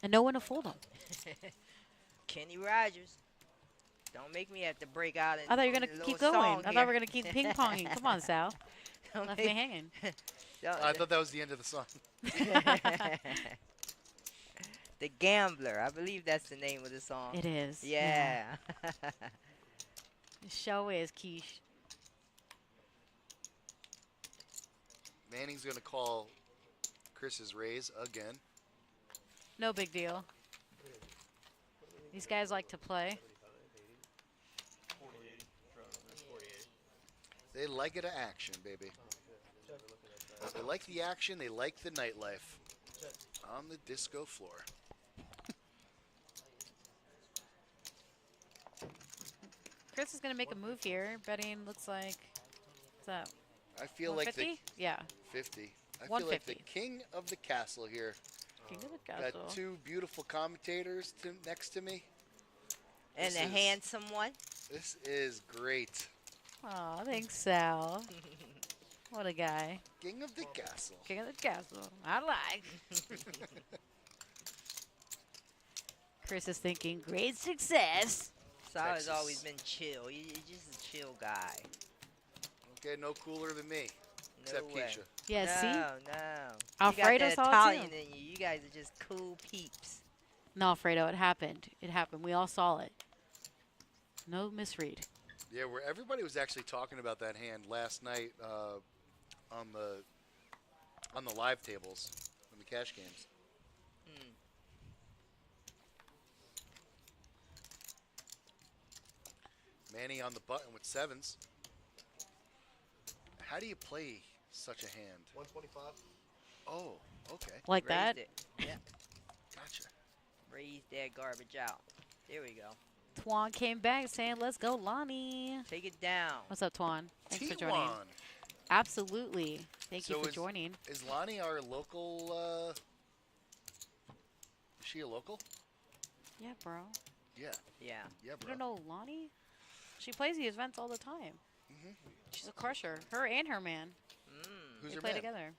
D: And know when to fold them.
C: Kenny Rogers. Don't make me have to break out.
D: I thought you were going to keep going. I thought we were going to keep ping-ponging. Come on, Sal. Left me hanging.
B: I thought that was the end of the song.
C: The Gambler. I believe that's the name of the song.
D: It is.
C: Yeah.
D: The show is, Keish.
B: Manning's going to call Chris's raise again.
D: No big deal. These guys like to play.
B: They like it to action, baby. They like the action. They like the nightlife on the disco floor.
D: Chris is going to make a move here. Betting looks like, what's that,
B: I feel like the
D: 150? Yeah.
B: 50. I feel like the
D: 150.
B: king of the castle here.
D: King of the
B: Got
D: castle.
B: 2 beautiful commentators next to me.
C: And
B: This
C: a
B: is-
C: handsome one.
B: This is great.
D: Aw, thanks, Sal. What a guy.
B: King of the castle.
D: King of the castle. I like. Chris is thinking, great success.
C: Sal has
B: Texas.
C: always been chill. He's just a chill guy.
B: Okay, no cooler than me.
C: No
B: Except
C: way.
B: Keisha.
D: Yeah,
C: no,
D: see?
C: no.
D: Alfredo
C: you got that
D: saw it
C: Italian
D: too.
C: in you. You guys are just cool peeps.
D: No, Fredo, it happened. It happened. We all saw it. No misread.
B: Yeah, where everybody was actually talking about that hand last night on the live tables on the cash games.
C: Hmm.
B: Manny on the button with 7s. How do you play such a hand?
E: 125.
B: Oh, okay.
D: Like
C: Raised
D: that?
C: it. Yeah.
B: Gotcha.
C: Raise that garbage out. There we go.
D: Twan came back saying, let's go, Lonnie.
C: Take it down.
D: What's up, Twan? Thanks for joining.
B: T1.
D: Absolutely. Thank you
B: So
D: for joining.
B: Is Lonnie our local? Is she a local?
D: Yeah, bro.
B: Yeah.
C: Yeah.
B: Yeah,
D: You
B: bro.
D: don't know Lonnie? She plays the events all the time.
B: Mhm.
D: She's a crusher. Her and her man.
C: Mm.
B: Who's
D: They
B: her
D: play
B: man?
D: together.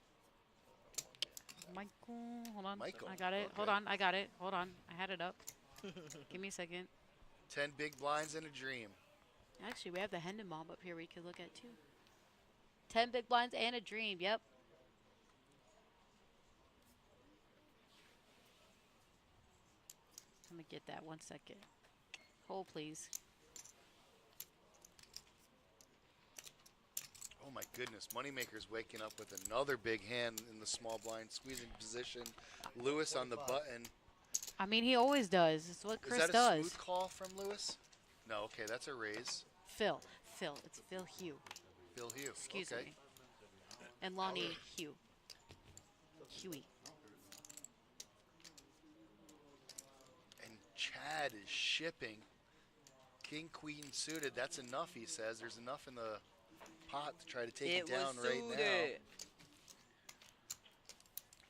D: Michael. Hold on.
B: Michael,
D: I got it. Hold
B: okay.
D: on. I got it. Hold on. I had it up. Give me a second.
B: 10 big blinds and a dream.
D: Actually, we have the Hendon Mob up here we could look at too. 10 big blinds and a dream. Yep. Let me get that 1 second. Hold, please.
B: Oh my goodness, Moneymaker's waking up with another big hand in the small blind, squeezing position. Lewis on the button.
D: I mean, he always does. It's what Chris
B: Is that a
D: does.
B: smooth call from Lewis? No, okay, that's a raise.
D: Phil. It's Phil Hugh.
B: Phil Hugh.
D: Excuse
B: okay.
D: me. And Lonnie Hugh. Huey.
B: And Chad is shipping. King, queen suited. That's enough, he says. There's enough in the pot to try to take it down
C: was
B: right now.
C: suited.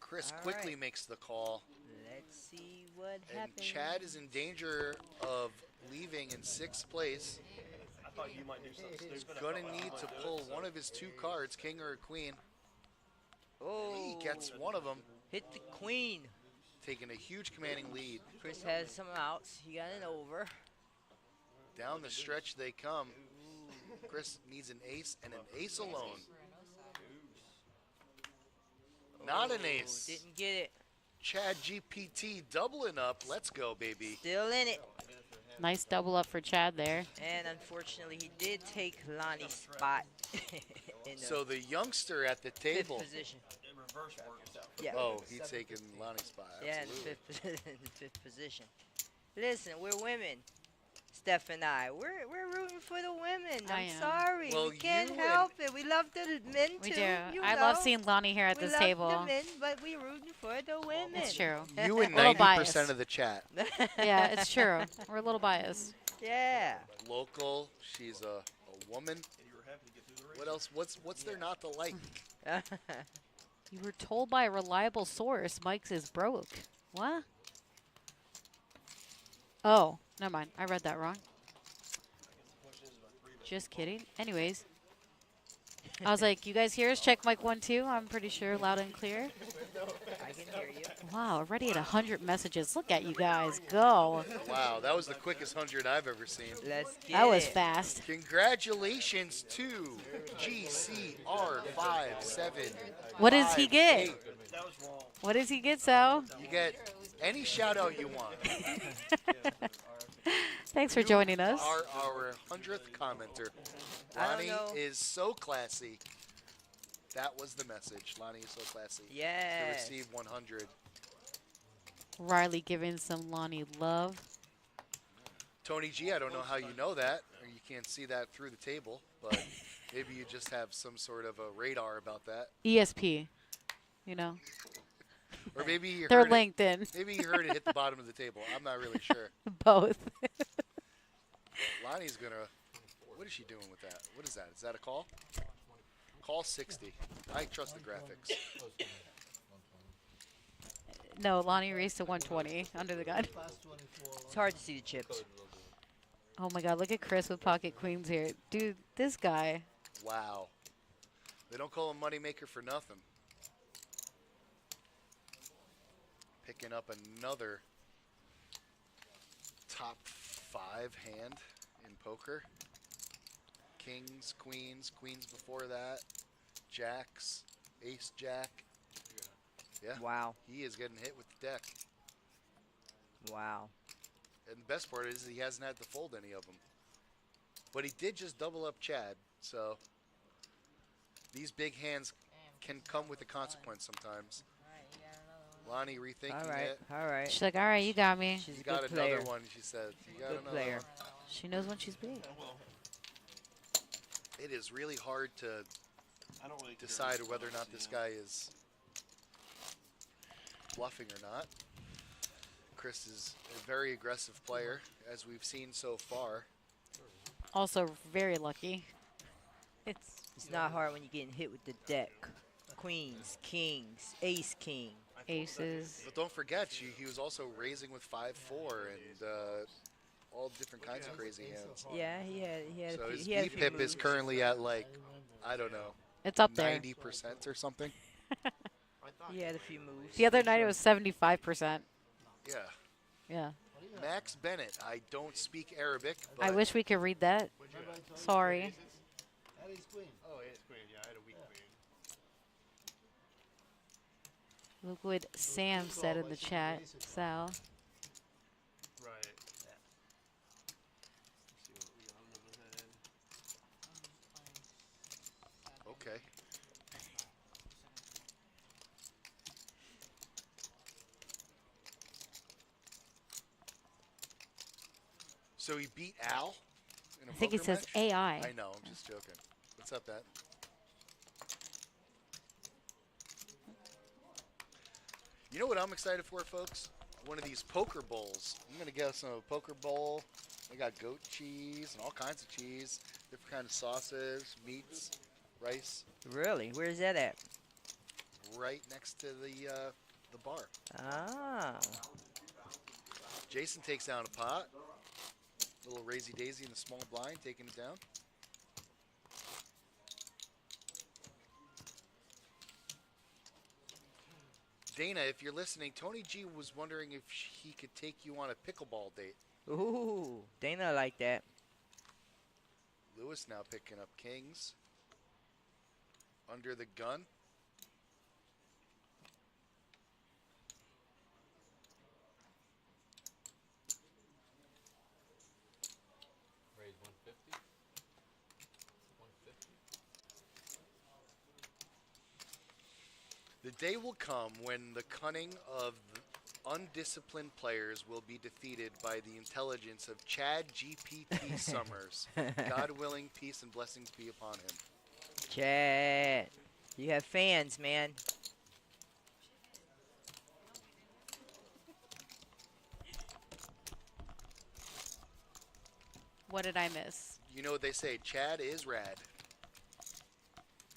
B: Chris
C: All
B: quickly
C: right.
B: makes the call.
C: Let's see what
B: And
C: happens.
B: Chad is in danger of leaving in 6th place.
E: I thought you might do something
B: He's
E: stupid.
B: going to need to pull one of his 2 cards, king or a queen.
C: Oh,
B: He gets one of them,
C: hit the queen.
B: taking a huge commanding lead.
C: Chris has some outs. He got an over.
B: Down the stretch they come. Chris needs an ace and an ace alone. Not an ace.
C: Didn't get it.
B: Chad GPT doubling up. Let's go, baby.
C: Still in it.
D: Nice double up for Chad there.
C: And unfortunately, he did take Lonnie's spot in the
B: So the youngster at the
C: 5th
B: table.
C: position.
E: It reverse works out.
C: Yeah.
B: Oh, he's taking Lonnie's spot.
C: Yeah, in
B: Absolutely.
C: the fifth position. Listen, we're women. Steph and I, we're rooting for the women.
D: I
C: I'm
D: am.
C: sorry,
B: Well,
C: we can't
B: you
C: help it. We love the men
D: We
C: too.
D: do.
C: You
D: I
C: know.
D: love seeing Lonnie here at
C: we
D: this
C: love
D: table.
C: the men, but we rooting for the women.
D: It's true.
B: You and
D: Little
B: 90%
D: biased.
B: of the chat.
D: Yeah, it's true. We're a little biased.
C: Yeah.
B: Local. She's a woman.
E: And you were happy to get through the race.
B: What else? What's there not to like?
D: You were told by a reliable source Mike's is broke. What? Oh, never mind. I read that wrong. Just kidding. Anyways. I was like, you guys hear us? Check mic 1, 2. I'm pretty sure loud and clear.
C: I can hear you.
D: Wow, already at 100 messages. Look at you guys. Go.
B: Wow, that was the quickest 100 I've ever seen.
C: Let's get
D: That was
C: it.
D: fast.
B: Congratulations to GCR57.
D: What does he get?
E: That was wrong.
D: What does he get, Sal?
B: You get any shout out you want.
D: Thanks for joining us.
B: Our 100th commenter.
C: I don't
B: Lonnie
C: know.
B: is so classy. That was the message. Lonnie is so classy. To
C: Yes.
B: receive 100.
D: Riley giving some Lonnie love.
B: Tony G, I don't know how you know that, or you can't see that through the table, but maybe you just have some sort of a radar about that.
D: ESP. You know,
B: Or maybe you
D: they're
B: heard
D: linked in.
B: it. Maybe you heard it hit the bottom of the table. I'm not really sure.
D: Both.
B: Lonnie's gonna. What is she doing with that? What is that? Is that a call? Call 60. I trust the graphics.
D: No, Lonnie raced to 120 under the gun.
C: It's hard to see the chips.
D: Oh my God, look at Chris with pocket queens here. Dude, this guy.
B: Wow. They don't call him Moneymaker for nothing. Picking up another top 5 hand in poker. Kings, queens, queens before that, jacks, ace jack. Yeah,
C: Wow.
B: he is getting hit with the deck.
C: Wow.
B: And the best part is he hasn't had to fold any of them. But he did just double up Chad, so these big hands can come with a consequence sometimes. Lonnie rethinking
C: All right.
B: it.
C: All right.
D: She's like, all right, you got me.
C: She's
B: You
C: a
B: got
C: good
B: another
C: player.
B: one, she said. You got
C: Good
B: another
C: player.
B: one.
D: She knows when she's big.
B: It is really hard to
E: I don't really care.
B: decide whether or not this guy is bluffing or not. Chris is a very aggressive player, as we've seen so far.
D: Also very lucky.
C: It's not hard when you're getting hit with the deck. Queens, kings, ace king.
D: Aces.
B: But don't forget, he was also raising with 5-4 and all different kinds of crazy hands.
C: Yeah, he had
B: So
C: a few,
B: his
C: he had a few
B: VPIP
C: moves.
B: is currently at like, I don't know,
D: It's up there.
B: 90% or something.
C: He had a few moves.
D: The other night it was 75%.
B: Yeah.
D: Yeah.
B: Max Bennett. I don't speak Arabic, but
D: I wish we could read that. Sorry.
E: Oh, it's queen, yeah. I had a weak queen.
D: Look what Sam said in the chat. Sal.
E: Right. Let's see what we got under the head.
B: okay. So he beat Al in a
D: I think it
B: poker
D: says
B: match?
D: AI.
B: I know, I'm just joking. What's up, Ed? You know what I'm excited for, folks? One of these poker bowls. I'm going to get some poker bowl. They got goat cheese and all kinds of cheese, different kinds of sauces, meats, rice.
C: Really? Where's that at?
B: right next to the bar.
C: Ah.
B: Jason takes down a pot. Little raisy daisy in the small blind, taking it down. Dana, if you're listening, Tony G was wondering if he could take you on a pickleball date.
C: Ooh, Dana like that.
B: Lewis now picking up kings. Under the gun.
F: Raise 150. 150.
B: The day will come when the cunning of undisciplined players will be defeated by the intelligence of Chad GPT Summers. God willing, peace and blessings be upon him.
C: Chad. You have fans, man.
D: What did I miss?
B: You know what they say, Chad is rad.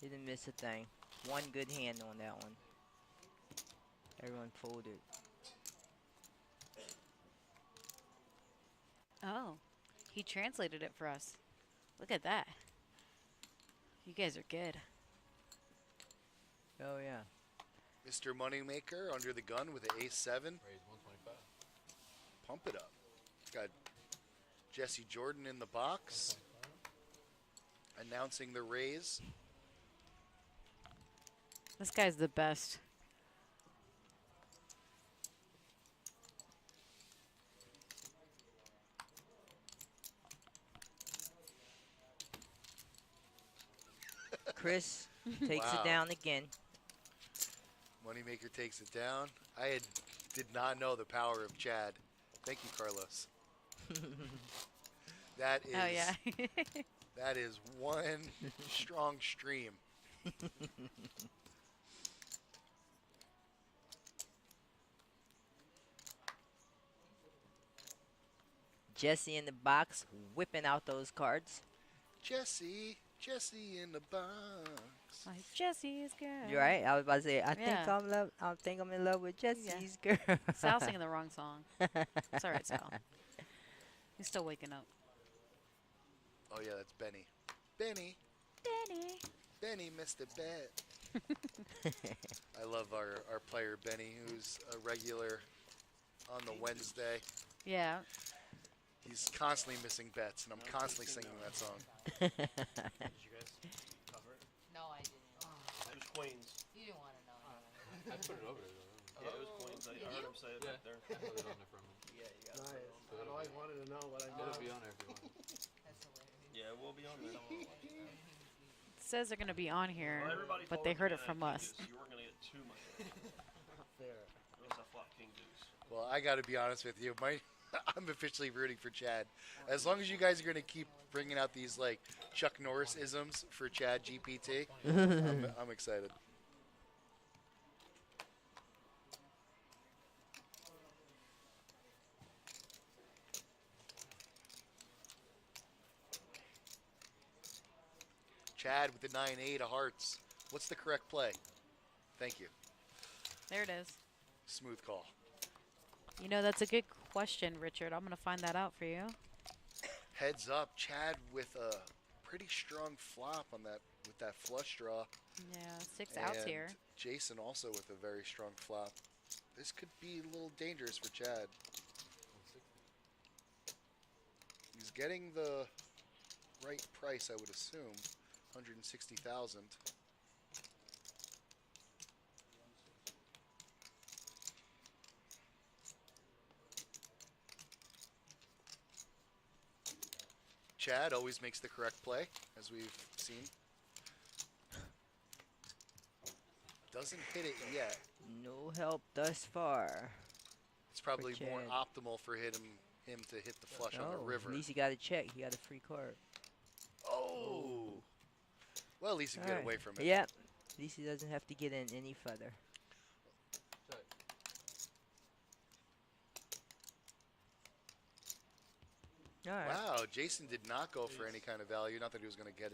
C: You didn't miss a thing. One good hand on that one. Everyone folded.
D: Oh, he translated it for us. Look at that. You guys are good.
C: Oh, yeah.
B: Mr. Moneymaker under the gun with an ace-7.
F: Raise 125.
B: Pump it up. Got Jesse Jordan in the box. Announcing the raise.
D: This guy's the best.
C: Chris takes
B: Wow.
C: it down again.
B: Moneymaker takes it down. Did not know the power of Chad. Thank you, Carlos. That is
D: Oh, yeah.
B: that is one strong stream.
C: Jesse in the box, whipping out those cards.
B: Jesse in the box.
D: Like Jesse's girl.
C: You're right. I was about to say, I
D: Yeah.
C: think I'm in love with Jesse's girl.
D: Sal's singing the wrong song. It's all right, Sal. He's still waking up.
B: Oh yeah, that's Benny. Benny missed a bet. I love our player Benny, who's a regular on the Wednesday.
D: Yeah.
B: He's constantly missing bets, and I'm constantly singing that song.
E: Did you guys cover it?
G: No, I didn't.
E: It was Queens.
G: You didn't want to know.
F: I put it over there though.
E: Yeah, it was Queens. I heard him say it back there.
F: I put it on there for a minute.
E: Yeah, you got
H: Nice.
E: it.
H: I've always wanted to know what I
F: It'll
H: know.
F: be on there if you want.
G: That's hilarious.
E: Yeah, we'll be on there.
D: It says they're going to be on here,
E: Well, everybody
D: but they
E: followed
D: heard it
E: Banana
D: from
E: King
D: us.
E: Deuce. You weren't going to get too much.
H: Fair.
E: It was a flop King Deuce.
B: Well, I got to be honest with you. I'm officially rooting for Chad. As long as you guys are going to keep bringing out these like Chuck Norris isms for Chad GPT, I'm excited. Chad with the 9-8 of hearts. What's the correct play? Thank you.
D: There it is.
B: Smooth call.
D: You know, that's a good question, Richard. I'm going to find that out for you.
B: Heads up, Chad with a pretty strong flop on that with that flush draw.
D: Yeah, 6 outs
B: And
D: here.
B: Jason also with a very strong flop. This could be a little dangerous for Chad.
F: 160.
B: He's getting the right price, I would assume. 160,000. Chad always makes the correct play, as we've seen. Doesn't hit it yet.
C: No help thus far.
B: It's probably more
C: Chad.
B: optimal for him to hit the flush on the river.
C: At least he got a check. He got a free card.
B: Oh! Well, at least he can get
C: Alright.
B: away from it.
C: Yep. At least he doesn't have to get in any further.
F: Check.
C: All right.
B: Wow, Jason did not go for any kind of value. Not that he was going to get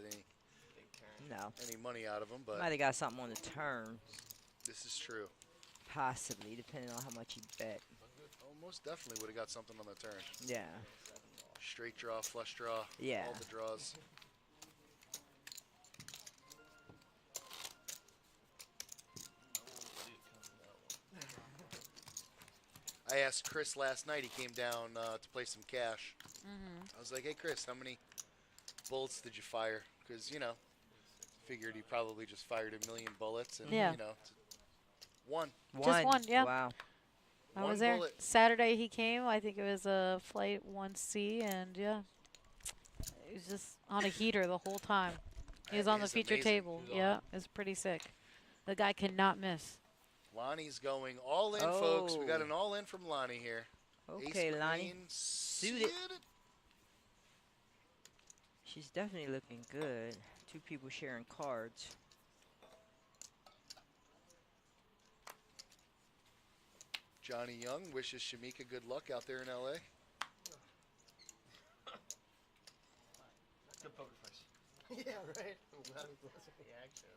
C: No.
B: any money out of him, but
C: Might have got something on the turn.
B: This is true.
C: Possibly, depending on how much he bet.
B: Oh, most definitely would have got something on the turn.
C: Yeah.
B: Straight draw, flush draw.
C: Yeah.
B: All the draws. I asked Chris last night. He came down to play some cash. I was like, "Hey, Chris, how many bullets did you fire?" Because figured he probably just fired a million bullets, and
D: Yeah.
B: one.
D: Just one, yeah.
C: Wow.
D: I
B: One
D: was there.
B: bullet.
D: Saturday he came. I think it was a flight 1C, and yeah, he was just on a heater the whole time. He was
B: That
D: on the
B: is
D: feature
B: amazing.
D: table. Yeah, it's pretty sick. The guy cannot miss.
B: Lonnie's going all in, folks. We got
C: Oh.
B: an all in from Lonnie here.
C: Okay,
B: Ace
C: Lonnie.
B: queen,
C: Suited. She's definitely looking good. Two people sharing cards.
B: Johnny Young wishes Shamika good luck out there in L.A.
E: Good poker face.
H: Yeah, right. I'm glad it wasn't the action.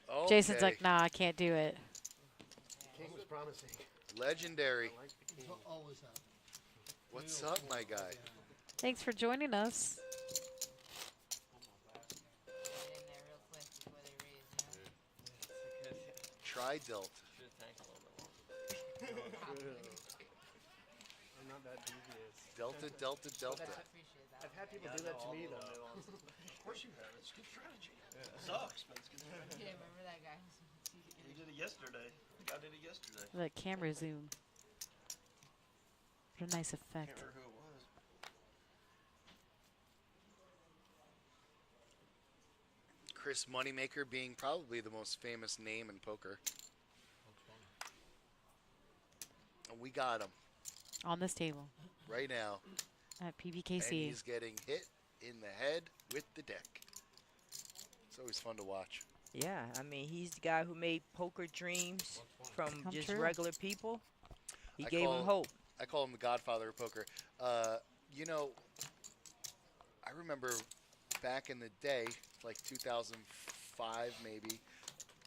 B: Okay.
D: Jason's like, nah, I can't do it.
H: King was promising.
B: Legendary.
H: I like the king.
I: Always have.
B: What's up, my guy?
D: Thanks for joining us.
G: Get in there real quick before they raise, you know?
B: Tri-delt.
E: Should have tanked a little bit longer.
H: I'm not that devious.
B: Delta, delta, delta.
G: I appreciate that.
H: I've had people do that to me, though.
E: Of course you have. It's good strategy. It sucks, but it's good strategy.
G: Yeah, remember that guy?
E: He did it yesterday. The guy did it yesterday.
D: The camera zoom. What a nice
E: Can't
D: effect.
E: remember who it was.
B: Chris Moneymaker being probably the most famous name in poker. And we got him
D: On this table
B: right now.
D: at
B: And
D: PBKC.
B: he's getting hit in the head with the deck. It's always fun to watch.
C: Yeah, I mean, he's the guy who made poker dreams from
D: Come
C: just
D: true.
C: regular people. He
B: I
C: gave
B: call-
C: them hope.
B: I call him the godfather of poker. I remember back in the day, like 2005 maybe,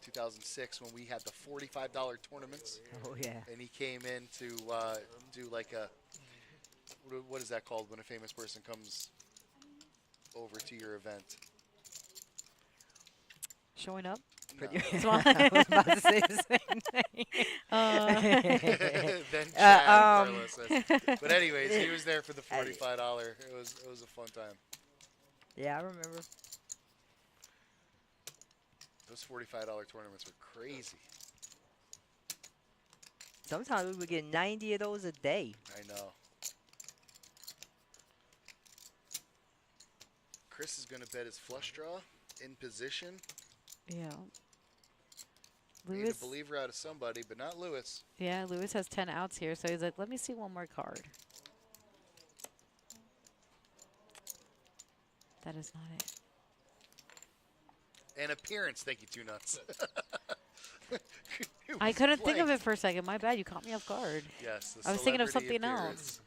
B: 2006, when we had the $45 tournaments,
C: Oh, yeah.
B: and he came in to do like a, what is that called when a famous person comes over to your event?
D: Showing up.
B: No.
C: I was about to say the same thing.
B: Then Chad Carlos says. But anyways, he was there for the $45. It was a fun time.
C: Yeah, I remember.
B: Those $45 tournaments were crazy.
C: Sometimes we would get 90 of those a day.
B: I know. Chris is going to bet his flush draw in position.
D: Yeah.
B: Need a
D: Lewis.
B: believer out of somebody, but not Lewis.
D: Yeah, Lewis has 10 outs here, so he's like, let me see one more card. That is not it.
B: An appearance, thank you, Two Nuts.
D: I couldn't think of it for a second. My bad. You caught me off guard.
B: Yes, the
D: I was thinking of
B: celebrity
D: something
B: appearance.
D: else.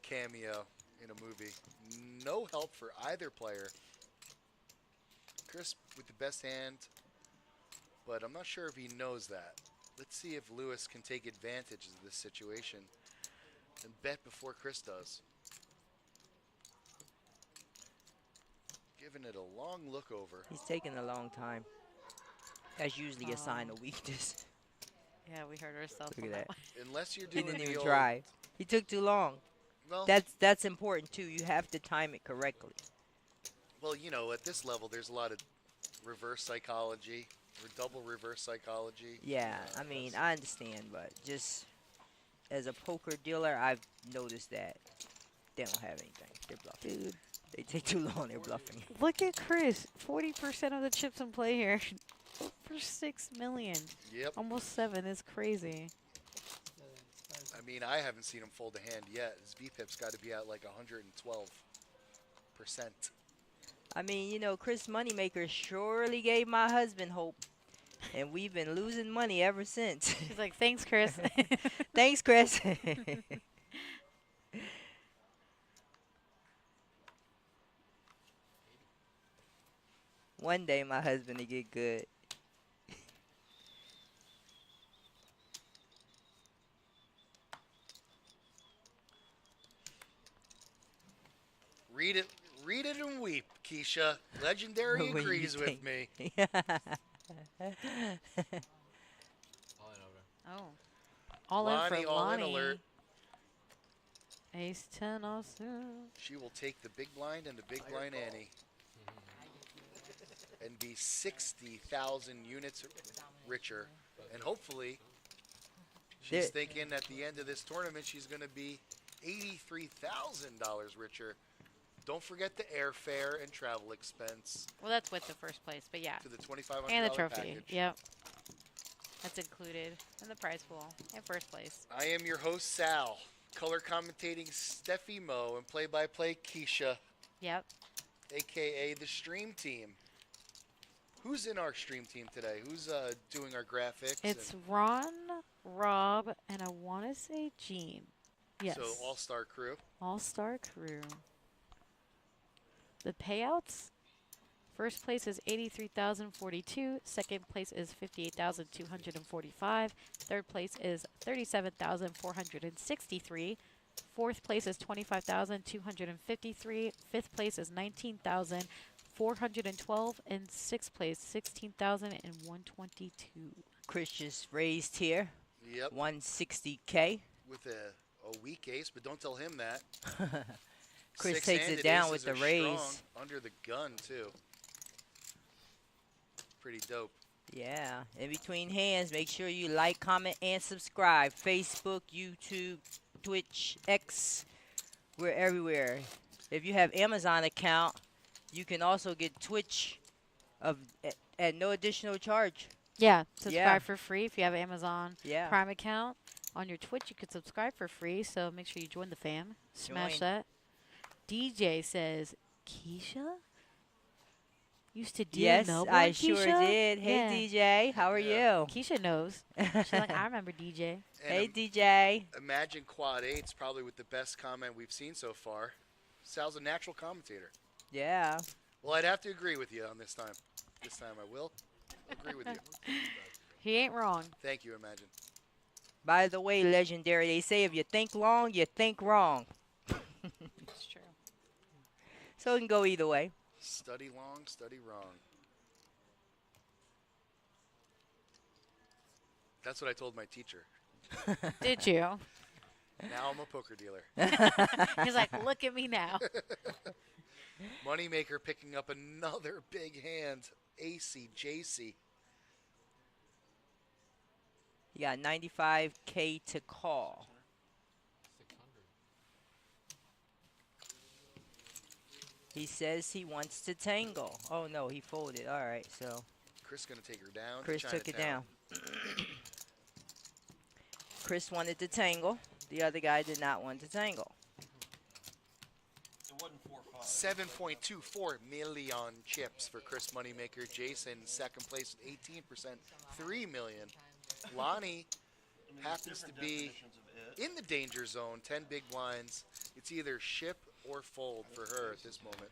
B: Cameo in a movie. No help for either player. Chris with the best hand, but I'm not sure if he knows that. Let's see if Lewis can take advantage of this situation and bet before Chris does. Giving it a long look over.
C: He's taking a long time. That's usually a sign of weakness.
D: Yeah, we heard ourselves.
C: Look
D: on
C: at that.
D: one.
B: Unless you're
C: He
B: doing
C: didn't
B: the
C: even
B: old,
C: try. He took too long.
B: Well,
C: That's important too. You have to time it correctly.
B: well, you know, at this level, there's a lot of reverse psychology or double reverse psychology.
C: Yeah, I mean, I understand, but just as a poker dealer, I've noticed that they don't have anything. They're bluffing.
D: Dude,
C: They take too long. They're bluffing.
D: look at Chris. 40% of the chips in play here. For 6 million.
B: Yep.
D: Almost 7. It's crazy.
B: I mean, I haven't seen him fold a hand yet. His VPIP's got to be at like 112%.
C: I mean, you know, Chris Moneymaker surely gave my husband hope, and we've been losing money ever since.
D: He's like, thanks, Chris.
C: Thanks, Chris. One day my husband will get good.
B: Read it and weep, Keisha. Legendary
C: When you
B: agrees with
C: think-
B: me.
F: All in over.
D: Oh. All
B: Lonnie,
D: in for
B: all in
D: Lonnie.
B: alert.
D: Ace 10 also.
B: She will take the big blind and the big blind Annie and be 60,000 units richer. And hopefully, she's thinking at the end of this tournament, she's going to be $83,000 richer. Don't forget the airfare and travel expense
D: Well, that's with the first place, but yeah.
B: to the $2,500
D: And the trophy.
B: package.
D: Yep. That's included in the prize pool in first place.
B: I am your host, Sal. Color commentating Stefymo and play-by-play Keisha,
D: Yep.
B: a.k.a. the stream team. Who's in our stream team today? Who's doing our graphics?
D: It's
B: and-
D: Ron, Rob, and I want to say Gene. Yes.
B: So all-star crew.
D: All-star crew. The payouts. First place is 83,042. Second place is 58,245. Third place is 37,463. Fourth place is 25,253. Fifth place is 19,412. And sixth place, 16,122.
C: Chris just raised here.
B: Yep.
C: 160K.
B: With a weak ace, but don't tell him that.
C: Chris takes it
B: Six-handed
C: down
B: aces
C: with the
B: are
C: raise.
B: strong under the gun, too. Pretty dope.
C: Yeah. In between hands, make sure you like, comment, and subscribe. Facebook, YouTube, Twitch, X. We're everywhere. If you have Amazon account, you can also get Twitch at no additional charge.
D: Yeah, subscribe
C: Yeah.
D: for free if you have Amazon
C: Yeah.
D: Prime account. On your Twitch, you could subscribe for free, so make sure you join the fam. Smash
C: Join.
D: that. DJ says, Keisha? Used to do
C: Yes,
D: Melbourne,
C: I sure
D: Keisha?
C: did. Hey,
D: Yeah.
C: DJ. How are
B: Yeah.
C: you?
D: Keisha knows. She's like, I remember DJ.
B: And
C: Hey, DJ.
B: imagine quad eights probably with the best comment we've seen so far. Sal's a natural commentator.
C: Yeah.
B: Well, I'd have to agree with you on this time. This time I will agree with you.
D: He ain't wrong.
B: Thank you, Imagine.
C: By the way, legendary, they say if you think long, you think wrong.
D: It's true.
C: So it can go either way.
B: Study long, study wrong. That's what I told my teacher.
D: Did you?
B: Now I'm a poker dealer.
D: He's like, look at me now.
B: Moneymaker picking up another big hand. AC, JC.
C: You got 95K to call.
F: 600.
C: He says he wants to tangle. Oh, no, he folded. All right, so
B: Chris gonna take her down. to
C: Chris took it
B: Chinatown.
C: down. Chris wanted to tangle. The other guy did not want to tangle.
E: It wasn't 4-5.
B: 7.24 million chips for Chris Moneymaker. Jason second place with 18%, 3 million. Lonnie happens to be in the danger zone, 10 big blinds. It's either ship or fold for her at this moment.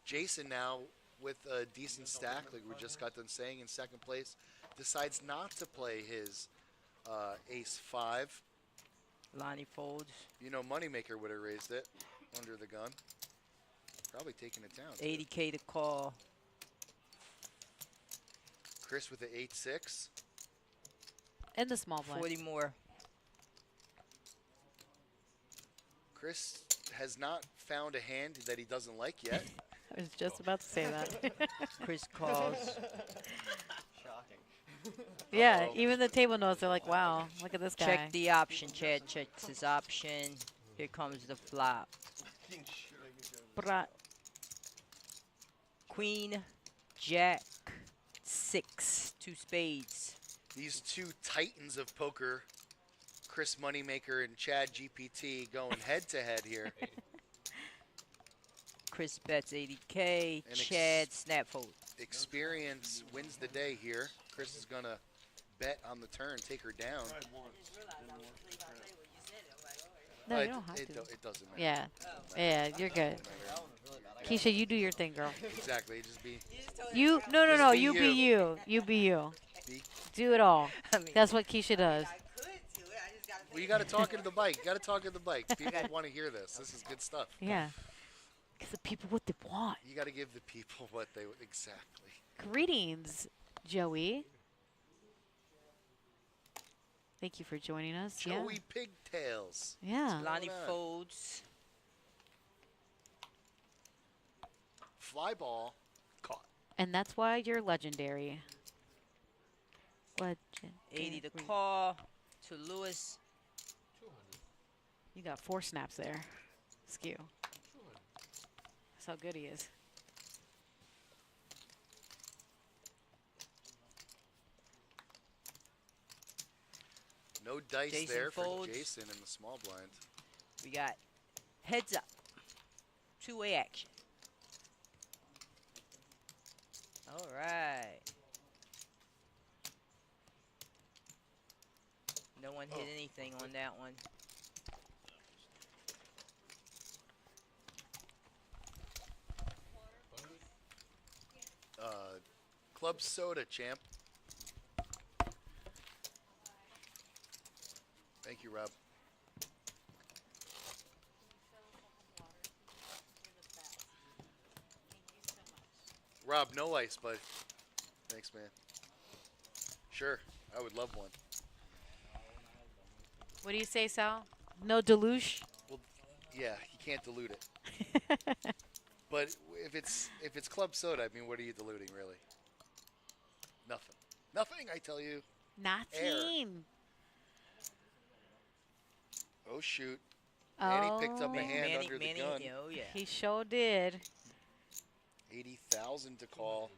B: Jason now with a decent stack, like we just got done saying, in second place, decides not to play his ace 5.
C: Lonnie folds.
B: You know, Moneymaker would have raised it under the gun. Probably taking it down. too.
C: 80K to call.
B: Chris with the 8-6.
D: In the small blind.
C: 40 more.
B: Chris has not found a hand that he doesn't like yet.
D: I was just about to say that.
C: Chris calls.
E: Shocking.
D: Yeah,
B: Uh-oh.
D: even the table knows. They're like, wow, look at this guy.
C: Check the option. Chad checks his option. Here comes the flop.
D: Bra-
C: Queen, Jack, 6. 2 spades.
B: These two titans of poker, Chris Moneymaker and Chad GPT, going head to head here.
C: Chris bets 80K.
B: And
C: Chad snap fold.
B: Experience wins the day here. Chris is going to bet on the turn, take her down.
D: No, you don't have to.
B: It doesn't matter.
D: Yeah. Yeah, you're good. Keisha, you do your thing, girl.
B: Exactly. Just be.
D: You no,
B: Just be
D: you be you. You be you.
B: Be.
D: Do it all.
C: I mean,
D: That's what Keisha does.
G: I could do it. I just gotta.
B: Well, you got to talk into the mic. You got to talk into the mic. People want to hear this. This is good stuff.
D: Yeah. Because the people what they want.
B: You got to give the people what they exactly.
D: Greetings, Joey. Thank you for joining us.
B: Joey Pigtails.
D: Yeah.
C: Lonnie
B: on?
C: folds.
B: Fly ball caught.
D: And that's why you're legendary. Legendary.
C: 80 to call to Lewis.
F: 200.
D: You got 4 snaps there. Skew.
F: 200.
D: That's how good he is.
B: No dice
C: Jason
B: there
C: folds.
B: for Jason in the small blind.
C: We got heads up. Two-way action. All right. No one hit anything on that one.
B: Club soda, champ. Thank you, Rob. Rob, no ice, bud. Thanks, man. Sure, I would love one.
D: What do you say, Sal? No deluge?
B: Well, yeah, you can't dilute it. But if it's club soda, I mean, what are you diluting, really? Nothing. Nothing, I tell you.
D: Nothing.
B: Oh, shoot. Manny picked up a
D: Oh,
B: hand under the gun.
C: Oh yeah.
D: he sure did.
B: 80,000 to call.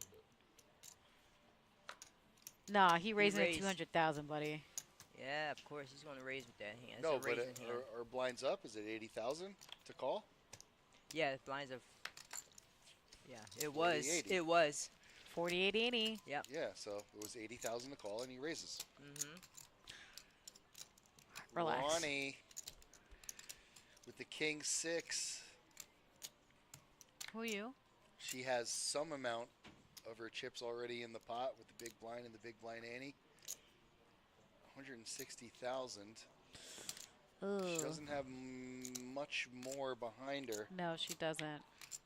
D: Nah, he raising it
C: raised.
D: 200,000, buddy.
C: Yeah, of course he's going to raise with that hand. It's
B: No,
C: a
B: but
C: raising hand.
B: are blinds up? Is it 80,000 to call?
C: Yeah, the blinds are. Yeah, it
B: 40,
C: was.
B: 80.
C: It was.
D: 48, 80.
C: Yep.
B: Yeah, so it was 80,000 to call, and he raises.
C: Mhm.
D: Relax.
B: Lonnie with the king 6.
D: Who are you?
B: She has some amount of her chips already in the pot with the big blind and the big blind ante. 160,000. She doesn't have much more behind her.
D: No, she doesn't.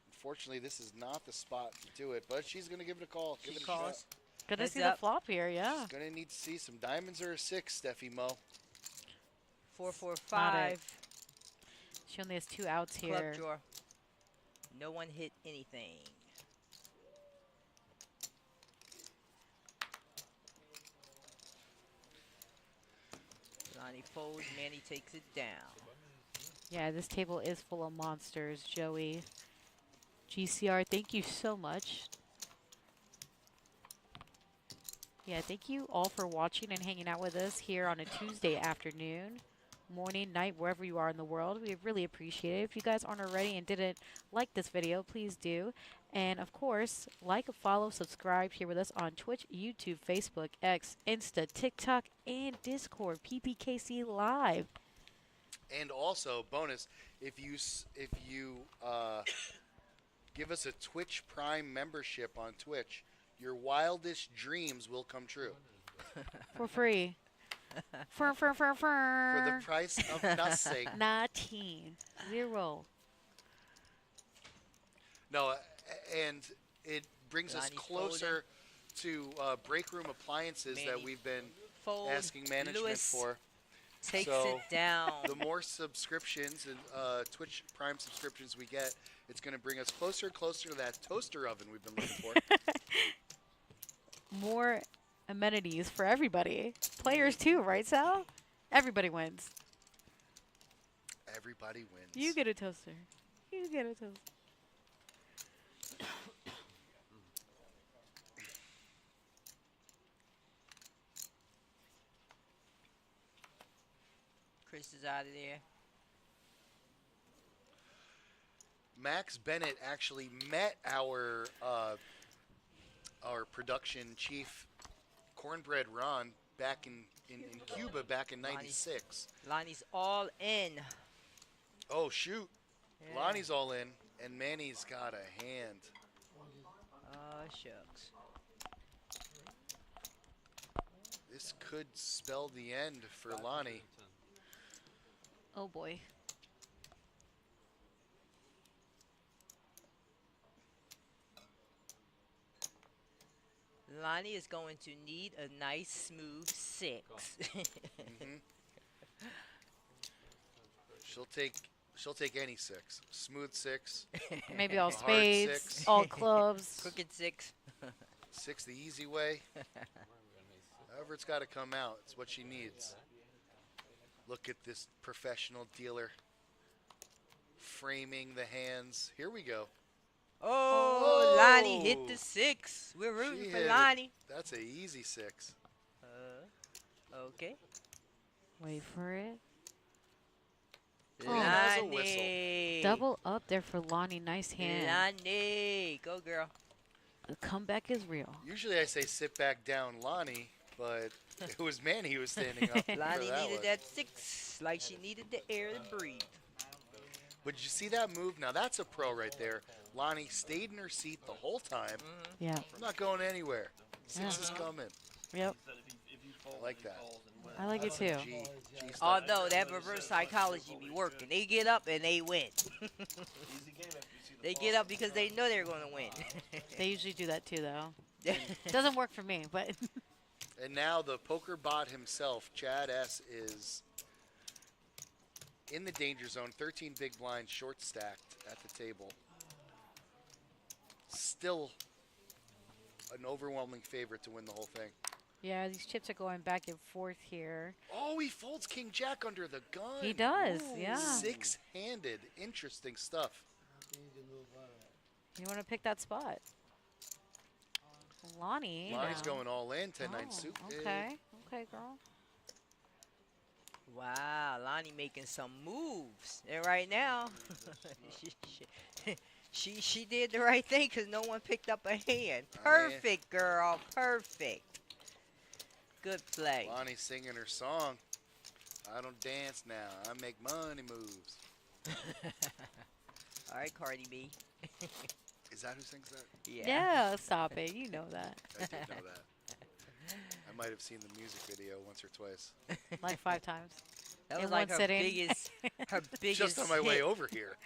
B: Unfortunately, this is not the spot to do it, but she's going to give it a call. Give
C: She
B: it a
C: calls.
B: shot.
D: Gonna
C: Heads
D: see the
C: up.
D: flop here, yeah.
B: She's going to need to see some diamonds or a 6, Stefymo.
C: 4 4
D: Not
C: 5.
D: She only has 2 outs
C: Club
D: here.
C: drawer. No one hit anything. Lonnie folds. Manny takes it down.
D: Yeah, this table is full of monsters, Joey. GCR, thank you so much. Yeah, thank you all for watching and hanging out with us here on a Tuesday afternoon, morning, night, wherever you are in the world. We really appreciate it. If you guys aren't already and didn't like this video, please do. And of course, like, follow, subscribe here with us on Twitch, YouTube, Facebook, X, Insta, TikTok, and Discord, PBKC Live.
B: And also, bonus, if you give us a Twitch Prime membership on Twitch, your wildest dreams will come true.
D: For free. For
B: For the price of nothing.
D: 19. 0.
B: No, and it brings us
C: Lonnie's
B: closer to break room appliances that
C: Manny
B: we've been
C: Fold.
B: asking management
C: Lewis
B: for.
C: takes
B: So,
C: it down.
B: The more subscriptions and Twitch Prime subscriptions we get, it's going to bring us closer and closer to that toaster oven we've been looking for.
D: More amenities for everybody. Players too, right, Sal? Everybody wins.
B: Everybody wins.
D: You get a toaster. You get a toaster.
C: Chris is out of there.
B: Max Bennett actually met our production chief, Cornbread Ron, back in Cuba back in '96.
C: Lonnie's all in.
B: Oh, shoot.
C: Yeah.
B: Lonnie's all in, and Manny's got a hand.
C: Oh, shucks.
B: This could spell the end for Lonnie.
D: Oh boy.
C: Lonnie is going to need a nice, smooth 6.
B: Mhm. She'll take any 6. Smooth 6,
D: Maybe all
B: A hard
D: spades,
B: 6.
D: all clubs.
C: Crooked 6.
B: 6 the easy way. However it's got to come out. It's what she needs. Look at this professional dealer framing the hands. Here we go.
C: Oh, Lonnie hit the 6. We're
B: She
C: rooting for
B: hit it.
C: Lonnie.
B: That's an easy 6.
C: Okay.
D: Wait for it.
B: Oh, that was a whistle.
C: Lonnie.
D: Double up there for Lonnie. Nice hand.
C: Lonnie. Go, girl.
D: The comeback is real.
B: Usually I say sit back down, Lonnie, but it was Manny who was standing up.
C: Lonnie
B: that
C: needed
B: was.
C: that 6 like she needed the air to breathe.
B: But did you see that move? Now that's a pro right there. Lonnie stayed in her seat the whole time.
D: Yeah.
B: I'm not going anywhere. 6 is coming.
D: Yep.
B: I like that.
D: I like it too.
B: G style.
C: Although that reverse psychology be working. They get up and they win. They get up because they know they're going to win.
D: They usually do that too, though. Doesn't work for me, but
B: And now the poker bot himself, Chad S, is in the danger zone. 13 big blinds, short stacked at the table. Still an overwhelming favorite to win the whole thing.
D: yeah, these chips are going back and forth here.
B: Oh, he folds King Jack under the gun.
D: He does, yeah.
B: 6-handed. Interesting stuff.
D: You want to pick that spot? Lonnie.
B: Lonnie's
D: now.
B: going all in. 10-9
D: Oh,
B: suit.
D: okay. Okay, girl.
C: Wow, Lonnie making some moves. And right now, she did the right thing because no one picked up a hand. Perfect, girl. Perfect. Good play.
B: Lonnie's singing her song. I don't dance now. I make money moves.
C: All right, Cardi B.
B: Is that who sings that?
D: Yeah, stop it. You know that.
B: I did know that. I might have seen the music video once or twice.
D: Like 5 times.
C: That
D: in
C: was like
D: one
C: her
D: sitting.
C: biggest, her biggest
B: Just on my way
C: hit.
B: over here.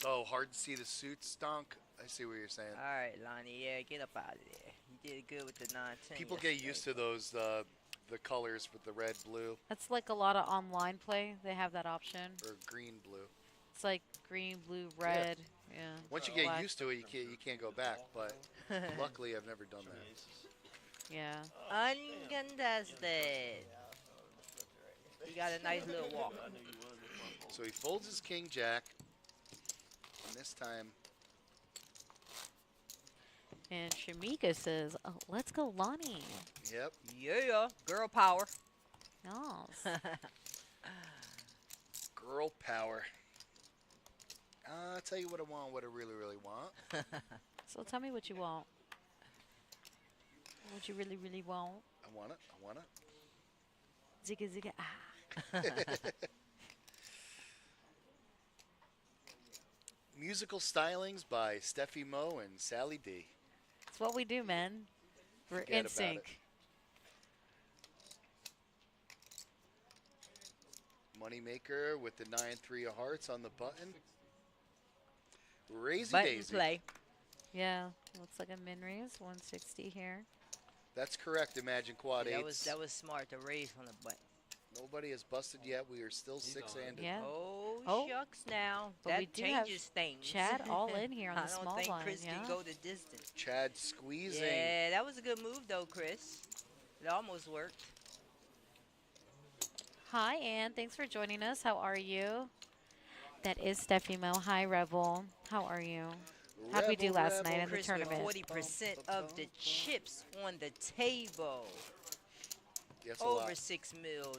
B: Oh, hard to see the suit stunk. I see what you're saying.
C: All right, Lonnie. Yeah, get up out of there. You did good with the 9-10.
B: People get used to those the colors with the red, blue,
D: That's like a lot of online play. They have that option.
B: or green, blue.
D: It's like green, blue, red. Yeah.
B: Once you get
D: black.
B: used to it, you can't go back. But luckily, I've never done that.
D: Yeah.
C: Uncontested. You got a nice little walk.
B: So he folds his king jack, and this time
D: And Shamika says, oh, let's go, Lonnie.
B: Yep.
C: Yeah, girl power.
D: Yes.
B: Girl power. I'll tell you what I want, what I really, really want.
D: So tell me what you want. What you really, really want.
B: I want it. I want it.
D: Zigga, zigga, ah.
B: Musical stylings by Stefymo and Sally D.
D: It's what we do, man. We're
B: Forget
D: in
B: about
D: sync.
B: Moneymaker with the 9-3 of hearts on the button. Raisy
C: Button
B: daisy.
C: play.
D: Yeah, looks like a min raise, 160 here.
B: That's correct. Imagine quad
C: Yeah,
B: eights.
C: that was smart to raise on the button.
B: Nobody has busted yet. We are still six-handed.
D: Yeah.
C: Oh,
D: Oh.
C: shucks now.
D: But
C: That
D: we do have
C: changes things.
D: Chad all in here on
C: I
D: the
C: don't
D: small
C: think
D: blind,
C: Chris
D: yeah.
C: can go the distance.
B: Chad squeezing.
C: Yeah, that was a good move though, Chris. It almost worked.
D: Hi, Ann. Thanks for joining us. How are you? That is Stefymo. Hi, Rebel. How are you? How'd we do
B: Rebel,
D: last night
B: rebel.
D: in the
C: Chris with
D: tournament?
C: 40% of the chips on the table.
B: Yes, a
C: Over
B: lot.
C: 6 mil.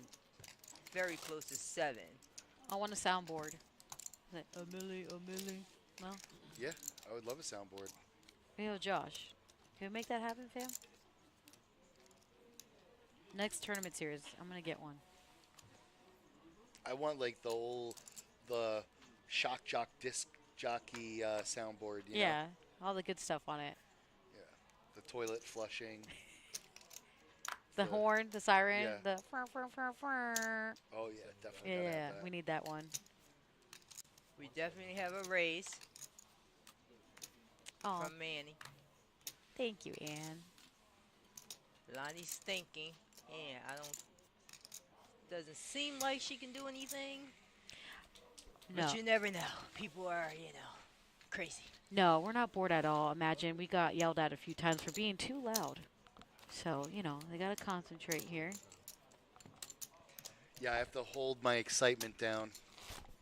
C: Very close to 7.
D: I want a soundboard. Like, a milli, no?
B: Yeah, I would love a soundboard.
D: Yo, Josh, can we make that happen, fam? Next tournament series, I'm gonna get one.
B: I want like the shock jock disc jockey soundboard. You know?
D: Yeah, all the good stuff on it.
B: Yeah. The toilet flushing.
D: The horn, the siren,
B: yeah.
D: the fur, fur, fur, fur.
B: Oh yeah, definitely. Gotta
D: Yeah,
B: have that.
D: we need that one.
C: We definitely have a raise
D: Oh,
C: from Manny.
D: thank you, Ann.
C: Lonnie's thinking. Yeah, I don't. Doesn't seem like she can do anything.
D: No,
C: But you never know. People are, crazy.
D: no, we're not bored at all. Imagine we got yelled at a few times for being too loud. So, they got to concentrate here.
B: Yeah, I have to hold my excitement down.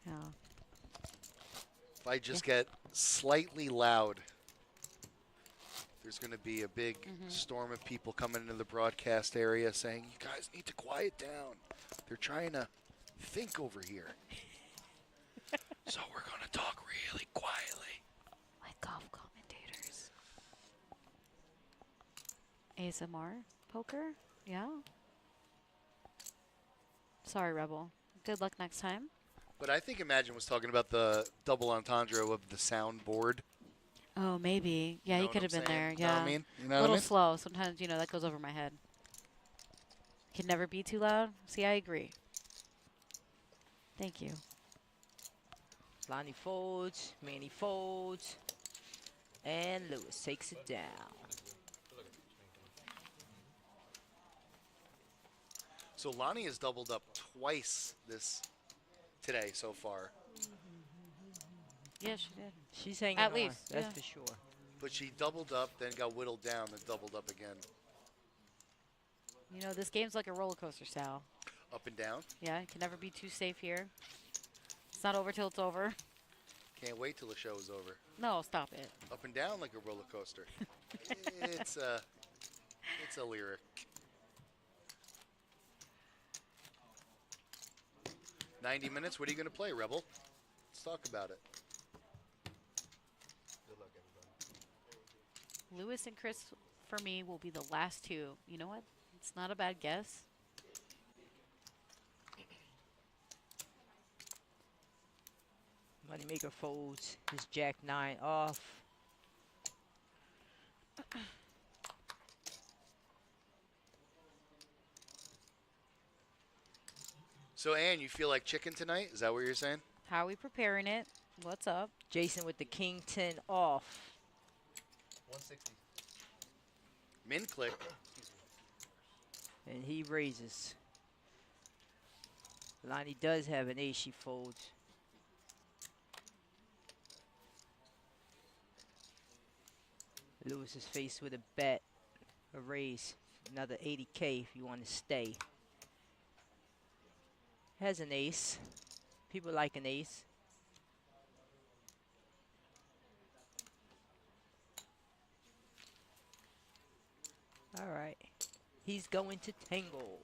D: Yeah.
B: If I just get slightly loud, there's going to be a big storm of people coming into the broadcast area saying, "You guys need to quiet down. They're trying to think over here." So we're going to talk really quietly.
D: Like golf commentators. ASMR poker? Yeah. Sorry, Rebel. Good luck next time.
B: But I think Imagine was talking about the double entendre of the soundboard.
D: Oh, maybe. Yeah,
B: You
D: he
B: know
D: could
B: what
D: have
B: I'm
D: been there.
B: saying?
D: Yeah.
B: You know what I mean? You know
D: A
B: what
D: little
B: I mean?
D: slow. Sometimes, that goes over my head. Can never be too loud. See, I agree. Thank you.
C: Lonnie folds, Manny folds, and Lewis takes it down.
B: So Lonnie has doubled up twice today so far.
D: Yeah, she did.
C: She's hanging
D: At
C: on,
D: least,
C: that's
D: yeah.
C: for sure.
B: But she doubled up, then got whittled down, then doubled up again.
D: This game's like a roller coaster, Sal.
B: Up and down.
D: Yeah, it can never be too safe here. It's not over till it's over.
B: Can't wait till the show is over.
D: No, stop it.
B: Up and down like a roller coaster. It's a lyric. 90 minutes. What are you going to play, Rebel? Let's talk about it.
H: Good luck, everybody.
D: Lewis and Chris, for me, will be the last two. You know what? It's not a bad guess.
C: Moneymaker folds his Jack 9 off.
B: So, Ann, you feel like chicken tonight? Is that what you're saying?
D: How are we preparing it? What's up?
C: Jason with the King 10 off.
F: 160.
B: Min click.
C: And he raises. Lonnie does have an ace she folds. Lewis is faced with a bet, a raise, another 80K if you want to stay. Has an ace. People like an ace. All right. He's going to tangle.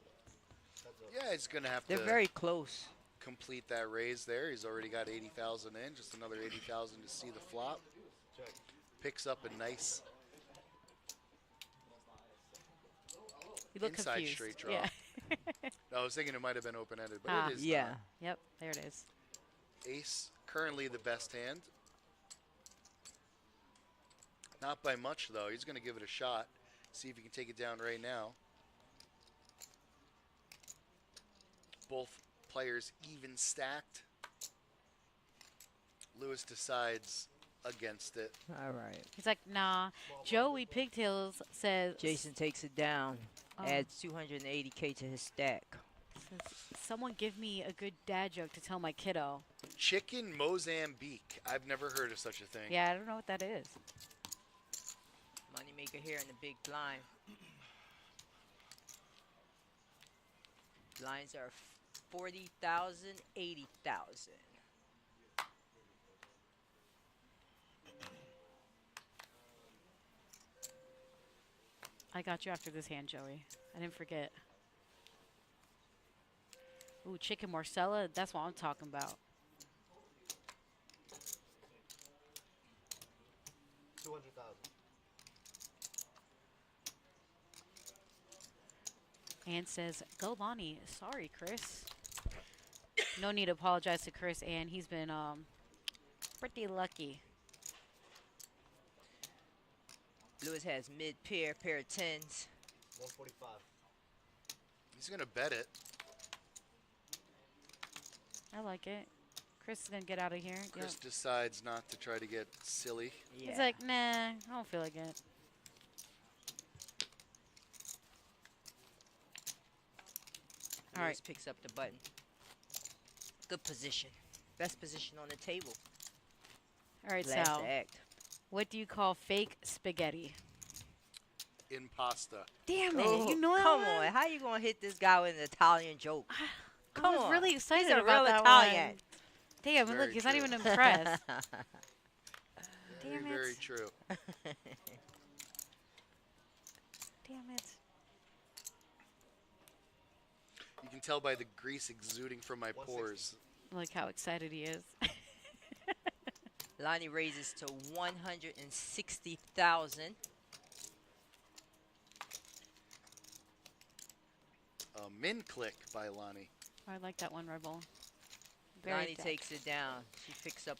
B: Yeah, he's going to have
C: They're
B: to
C: very close.
B: complete that raise there. He's already got 80,000 in. Just another 80,000 to see the flop.
H: Check.
B: Picks up a nice
D: You look
B: inside
D: confused.
B: straight draw.
D: Yeah.
B: I was thinking it might have been open-ended, but
D: Ah.
B: it is
C: Yeah.
B: not.
D: Yep, there it is.
B: Ace, currently the best hand. Not by much, though. He's going to give it a shot. See if he can take it down right now. Both players even stacked. Lewis decides against it.
C: All right.
D: He's like, nah. Joey Pigtails says,
C: Jason takes it down.
D: Oh.
C: Adds 280K to his stack.
D: says, someone give me a good dad joke to tell my kiddo.
B: Chicken Mozambique. I've never heard of such a thing.
D: Yeah, I don't know what that is.
C: Moneymaker here in the big blind. Blinds are 40,000, 80,000.
D: I got you after this hand, Joey. I didn't forget. Ooh, chicken Marcella. That's what I'm talking about.
H: 200,000.
D: Ann says, go Lonnie. Sorry, Chris. No need to apologize to Chris, Ann. He's been pretty lucky.
C: Lewis has mid-pair, pair of tens.
H: 145.
B: He's going to bet it.
D: I like it. Chris is going to get out of here.
B: Chris decides not to try to get silly.
C: Yeah.
D: He's like, nah, I don't feel like it. All
C: Lewis
D: right.
C: picks up the button. Good position. Best position on the table.
D: All right,
C: Last
D: Sal.
C: act.
D: What do you call fake spaghetti?
B: Impasta.
D: Damn it.
C: Oh,
D: You know that
C: come
D: one?
C: on. How you going to hit this guy with an Italian joke?
D: I
C: Come
D: was
C: on.
D: really excited
C: He's a
D: about
C: real
D: that
C: Italian.
D: one. Damn,
B: Very
D: look, he's not
B: true.
D: even impressed.
B: Very,
D: Damn it.
B: very true.
D: Damn it.
B: You can tell by the grease exuding from my
H: 160.
B: pores.
D: Look how excited he is.
C: Lonnie raises to 160,000.
B: A min click by Lonnie.
D: I like that one, Rebel.
C: Lonnie
D: deft.
C: takes it down. She picks up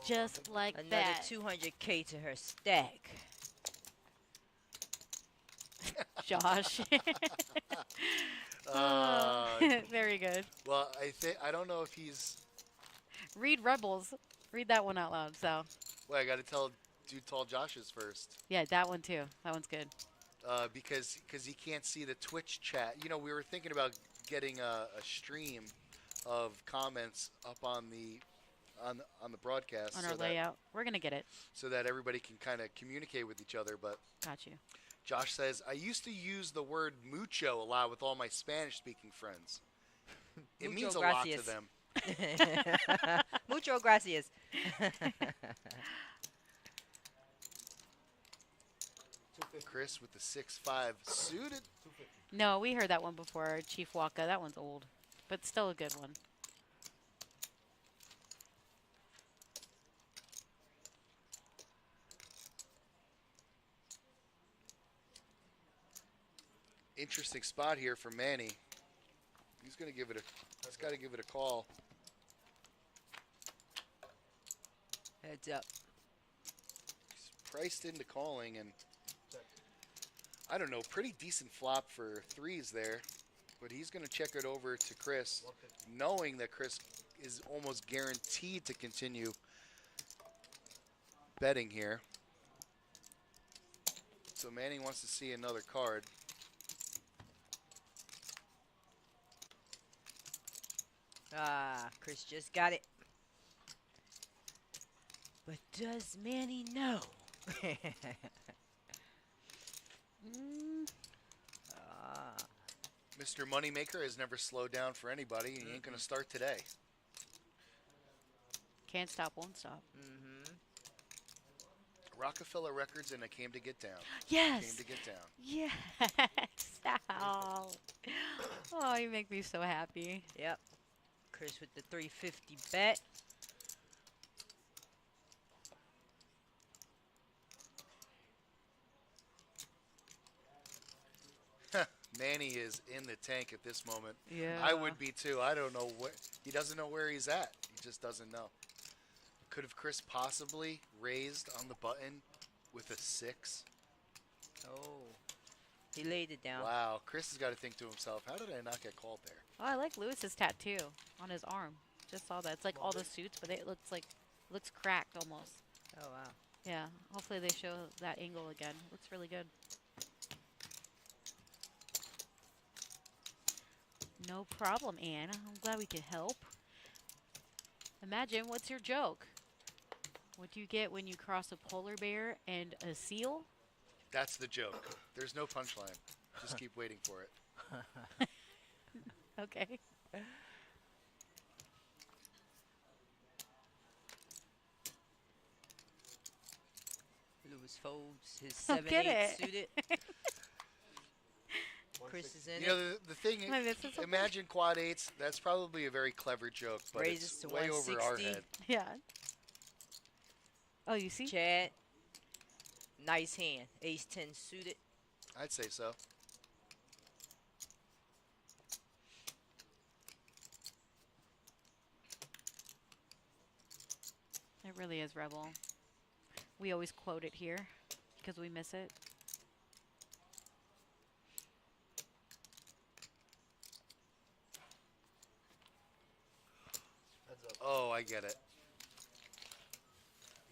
D: Just like
C: another
D: that.
C: 200K to her stack.
D: Josh. Very good.
B: Well, I don't know if he's.
D: Read Rebels. Read that one out loud, so.
B: Well, I got to tell Josh's first.
D: Yeah, that one too. That one's good.
B: Because he can't see the Twitch chat. You know, we were thinking about getting a stream of comments up on the broadcast
D: On our
B: so that,
D: layout. We're going to get it.
B: so that everybody can kind of communicate with each other. But
D: Got you.
B: Josh says, I used to use the word mucho a lot with all my Spanish-speaking friends. It
C: Mucho
B: means a lot to
C: gracias.
B: them.
C: Mucho gracias.
B: Chris with the 6'5", suited.
D: No, we heard that one before, Chief Waka. That one's old, but still a good one.
B: Interesting spot here for Manny. He's got to give it a call.
C: Heads up.
B: He's priced into calling, and I don't know, pretty decent flop for threes there. But he's going to check it over to Chris, knowing that Chris is almost guaranteed to continue betting here. So Manny wants to see another card.
C: Ah, Chris just got it. But does Manny know? Ah,
B: Mr. Moneymaker has never slowed down for anybody, and he ain't going to start today.
D: Can't stop, won't stop.
B: Rockefeller Records, and I came to get down.
D: Yes.
B: Came to get down.
D: Yes. Ow. Oh, you make me so happy.
C: yep. Chris with the 350 bet.
B: Manny is in the tank at this moment.
D: Yeah.
B: I would be too. I don't know where he doesn't know where he's at. He just doesn't know. Could have Chris possibly raised on the button with a 6?
C: Oh. He laid it down.
B: Wow, Chris has got to think to himself, how did I not get called there?
D: Oh, I like Lewis's tattoo on his arm. Just saw that. It's like all the suits, but it looks cracked almost.
C: Oh, wow.
D: Yeah. Hopefully they show that angle again. Looks really good. No problem, Anne. I'm glad we could help. Imagine, what's your joke? What do you get when you cross a polar bear and a seal?
B: That's the joke. There's no punchline. Just keep waiting for it.
D: Okay.
C: Lewis folds his
D: Oh,
C: 7-8
D: get it.
C: suited. Chris is in
B: You know,
C: it.
B: the thing,
D: Am I missing something?
B: imagine quad 8s. That's probably a very clever joke, but
C: Raises
B: it's
C: to
B: way over our
C: 160.
B: head.
D: Yeah. Oh, you see?
C: Chad. Nice hand. Ace 10 suited.
B: I'd say so.
D: It really is Rebel. We always quote it here because we miss it.
H: Heads up.
B: Oh, I get it.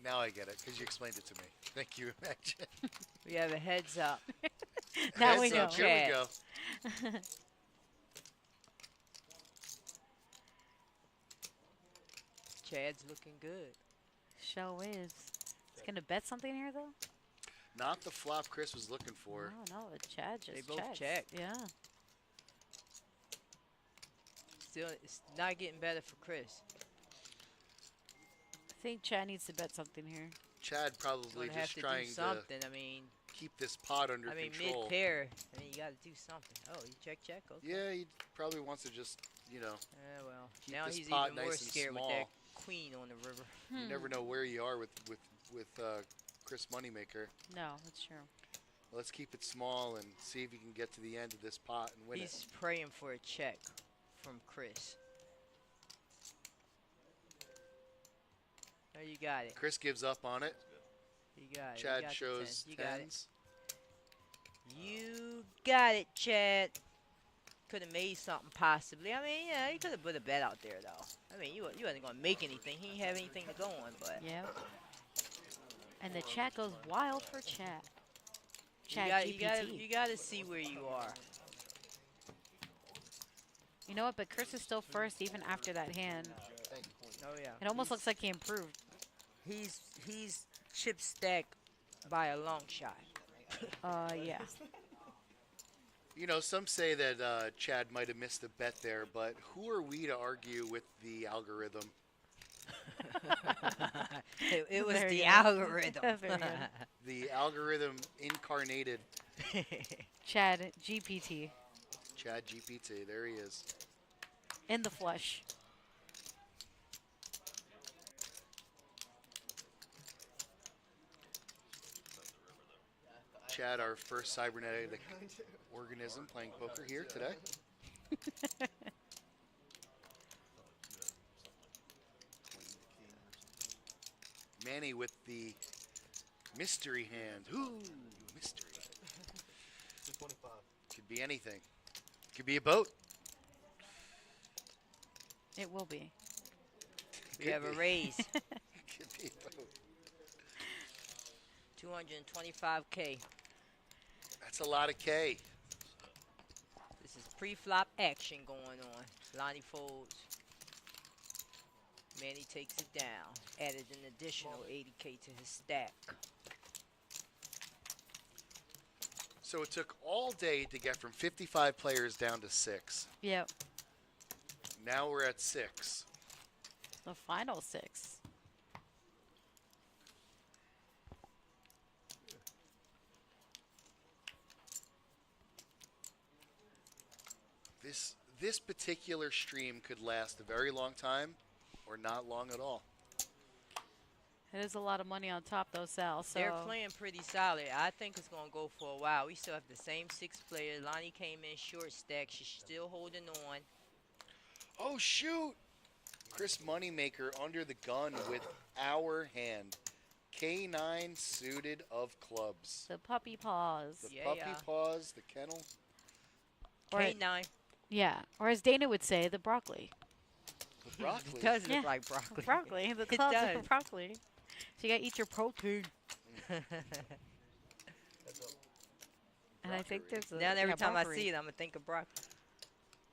B: Now I get it because you explained it to me. Thank you, Imagine.
C: We have a heads up.
D: Now
B: Heads
D: we know.
B: up, here we go.
C: Chad's looking good.
D: Show is. It's gonna bet something here though.
B: Not the flop Chris was looking for.
D: No, no, the Chad just
C: They both
D: checks.
C: check.
D: Yeah.
C: Still, it's not getting better for Chris.
D: I think Chad needs to bet something here.
B: Chad
C: He's
B: probably
C: gonna have
B: just
C: to
B: trying
C: do
B: to
C: something. I mean,
B: keep this pot under control.
C: mid pair. I mean, you got to do something. Oh, you check. Okay.
B: Yeah, he probably wants to just,
C: Well,
B: keep
C: now
B: this
C: he's
B: pot
C: even more
B: nice and
C: scared with
B: small.
C: that queen on the river.
B: You never know where you are with Chris Moneymaker.
D: No, that's true.
B: Let's keep it small and see if he can get to the end of this pot and win
C: He's praying for a check from Chris. Oh, you got it.
B: it. Chris gives up on it.
C: You got it. You
B: Chad
C: got the
B: shows
C: tens. You got it.
B: tens.
C: You got it, Chad. Could have made something possibly. I mean, yeah, you could have put a bet out there though. I mean, you wasn't gonna make anything. He didn't have anything to go on, but
D: Yeah. And the chat goes wild for Chad.
C: you
D: Chat
C: got
D: GPT.
C: you got to see where you are.
D: You know what? But Chris is still first even after that hand.
H: Thank you, Queen.
C: Oh yeah.
D: It almost looks like he improved.
C: He's chip stacked by a long shot.
D: Yeah.
B: Some say that Chad might have missed a bet there, but who are we to argue with the algorithm?
C: It was
D: Very
C: the
D: good.
C: algorithm.
D: Very good.
B: The algorithm incarnated
D: Chad GPT
B: Chad GPT. There he is.
D: in the flesh.
B: Chad, our first cybernetic organism playing poker here today. Manny with the mystery hand. Ooh, mystery.
H: 225.
B: Could be anything. Could be a boat.
D: It will be.
C: We have a raise.
B: Could be a boat.
C: 225K.
B: That's a lot of K.
C: This is pre-flop action going on. Lonnie folds. Manny takes it down. Added an additional 80K to his stack.
B: So it took all day to get from 55 players down to 6.
D: Yep.
B: Now we're at 6.
D: The final 6.
B: This particular stream could last a very long time or not long at all.
D: It is a lot of money on top though, Sal. So
C: They're playing pretty solid. I think it's going to go for a while. We still have the same 6 players. Lonnie came in short stack. She's still holding on.
B: Oh, shoot! Chris Moneymaker under the gun with our hand. K9 suited of clubs.
D: the puppy paws.
B: The
C: Yeah,
B: puppy
C: yeah.
B: paws, the kennel.
D: Or-
C: K9.
D: Yeah. Or as Dana would say, the broccoli.
B: The broccoli.
C: It does
D: Yeah.
C: look like broccoli.
D: Broccoli. The
C: It
D: clubs
C: does.
D: of broccoli. So you gotta eat your protein.
H: Heads up.
D: And I think there's a
C: Now every
D: yeah,
C: time I
D: broccoli.
C: see it, I'm going to think of broccoli.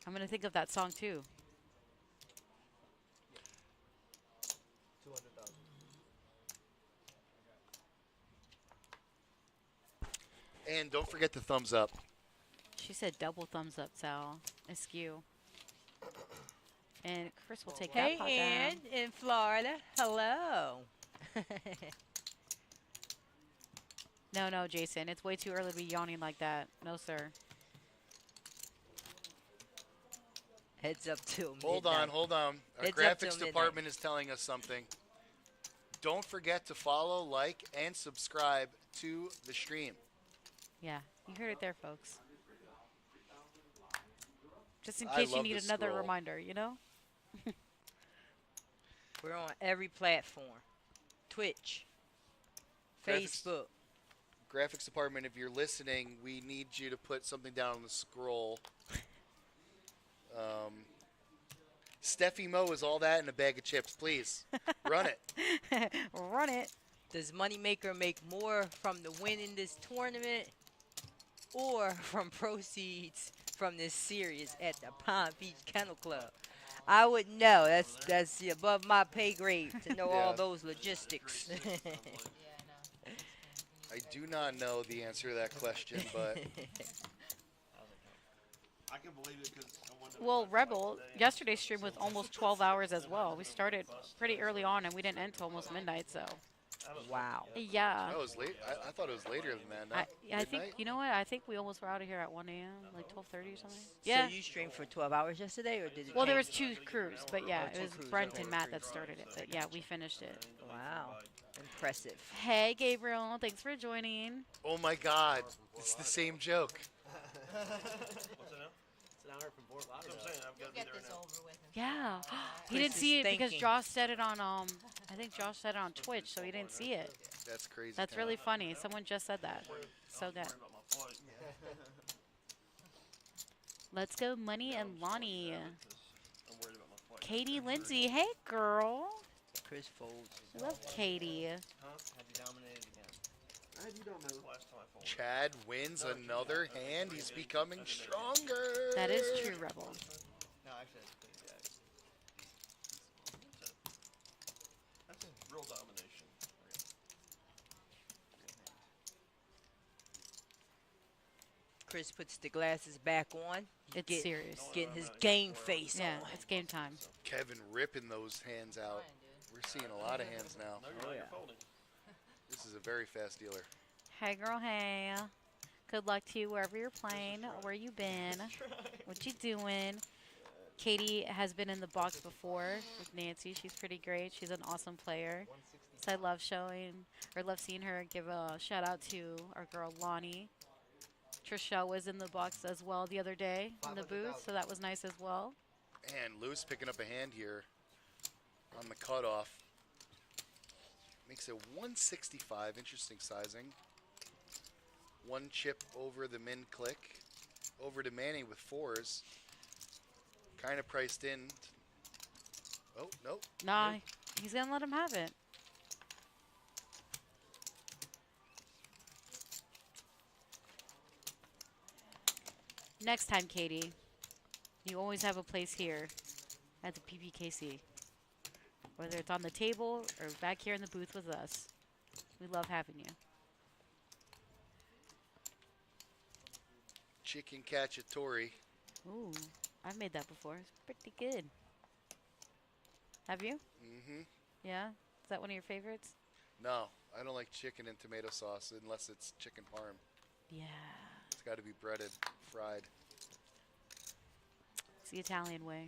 D: I'm gonna think of that song too.
H: 200,000.
B: And don't forget the thumbs up.
D: She said double thumbs up, Sal. Askew. And Chris will take
C: Hey,
D: that pot
C: Ann
D: down.
C: in Florida. Hello.
D: No, Jason. It's way too early to be yawning like that. No, sir.
C: Heads up till
B: Hold
C: midnight.
B: on. Our
C: It's up till
B: graphics
C: midnight.
B: department is telling us something. Don't forget to follow, like, and subscribe to the stream.
D: Yeah, you heard it there, folks. Just in
B: I
D: case you
B: love
D: need
B: the
D: another
B: scroll.
D: reminder, you know?
C: We're on every platform. Twitch,
B: Graphics-
C: Facebook.
B: Graphics department, if you're listening, we need you to put something down on the scroll. Stefymo is all that in a bag of chips. Please, run it.
D: Run it.
C: Does Moneymaker make more from the win in this tournament or from proceeds from this series at the Palm Beach Kennel Club? I would know. That's above my pay grade to know all
B: Yeah.
C: those logistics.
G: Yeah, I know.
B: I do not know the answer to that question, but
E: I can believe it because I wanted to
D: Well,
E: watch
D: Rebel,
E: today.
D: yesterday's stream was almost 12 hours as well. We started pretty early on and we didn't end till almost midnight, so.
C: Wow.
D: Yeah.
B: that was late. I thought it was later than that. No?
D: I think,
B: Midnight?
D: you know what? I think we almost were out of here at 1 a.m., like 12:30 or something. Yeah.
C: So you streamed for 12 hours yesterday, or did it
D: Well, there was
C: change?
D: 2 crews, but yeah,
C: Oh,
D: it
C: two
D: was
C: crews,
D: Brent
C: okay.
D: and Matt that started it. But yeah, we finished it.
C: Wow. Impressive.
D: Hey, Gabriel. Thanks for joining.
B: Oh my God, it's the same joke.
E: What's that now?
H: It's an hour from Fort
E: That's what I'm
H: Lauderdale.
E: saying. I've
G: You'll
E: got to be
G: get
E: there
G: this
E: now.
G: over with.
D: Yeah. He
C: Chris
D: didn't
C: is
D: see it because
C: thinking.
D: Josh said it on, I think Josh said it on Twitch, so he didn't see it.
B: That's crazy.
D: That's
B: Ken.
D: really funny. Someone just said that. So good.
E: Worried about my flight.
D: Let's go, Money and Lonnie.
E: I'm worried about my flight.
D: Katie Lindsay. Hey, girl.
C: Chris folds.
D: Love Katie.
H: Have you dominated again?
E: You don't know. Last time I folded.
B: Chad wins another hand. He's becoming stronger.
D: That is true, Rebel.
H: No, actually, it's pretty good.
E: That's a real domination.
C: Chris puts the glasses back on. He's
D: It's serious.
C: Getting his game face
D: Yeah,
C: on.
D: it's game time.
B: Kevin ripping those hands out.
G: Fine, dude.
B: We're seeing a lot of hands now.
E: No, you're not. You're folding.
B: This is a very fast dealer.
D: Hey, girl, hey. Good luck to you wherever you're playing, where you been, what you doing. Katie has been in the box before with Nancy. She's pretty great. She's an awesome player. So I love love seeing her. Give a shout out to our girl Lonnie. Trisha was in the box as well the other day in the booth, so that was nice as well.
B: And Lewis picking up a hand here on the cutoff. Makes it 165. Interesting sizing. One chip over the min click. Over to Manny with 4s. Kind of priced in. Oh, nope.
D: Nah, he's going to let him have it. Next time, Katie, you always have a place here at the PBKC. Whether it's on the table or back here in the booth with us. We love having you.
B: Chicken cacciatore.
D: Ooh, I've made that before. It's pretty good. Have you?
B: Mm-hmm.
D: Yeah? Is that one of your favorites?
B: No, I don't like chicken and tomato sauce unless it's chicken parm.
D: Yeah.
B: It's got to be breaded, fried.
D: It's the Italian way.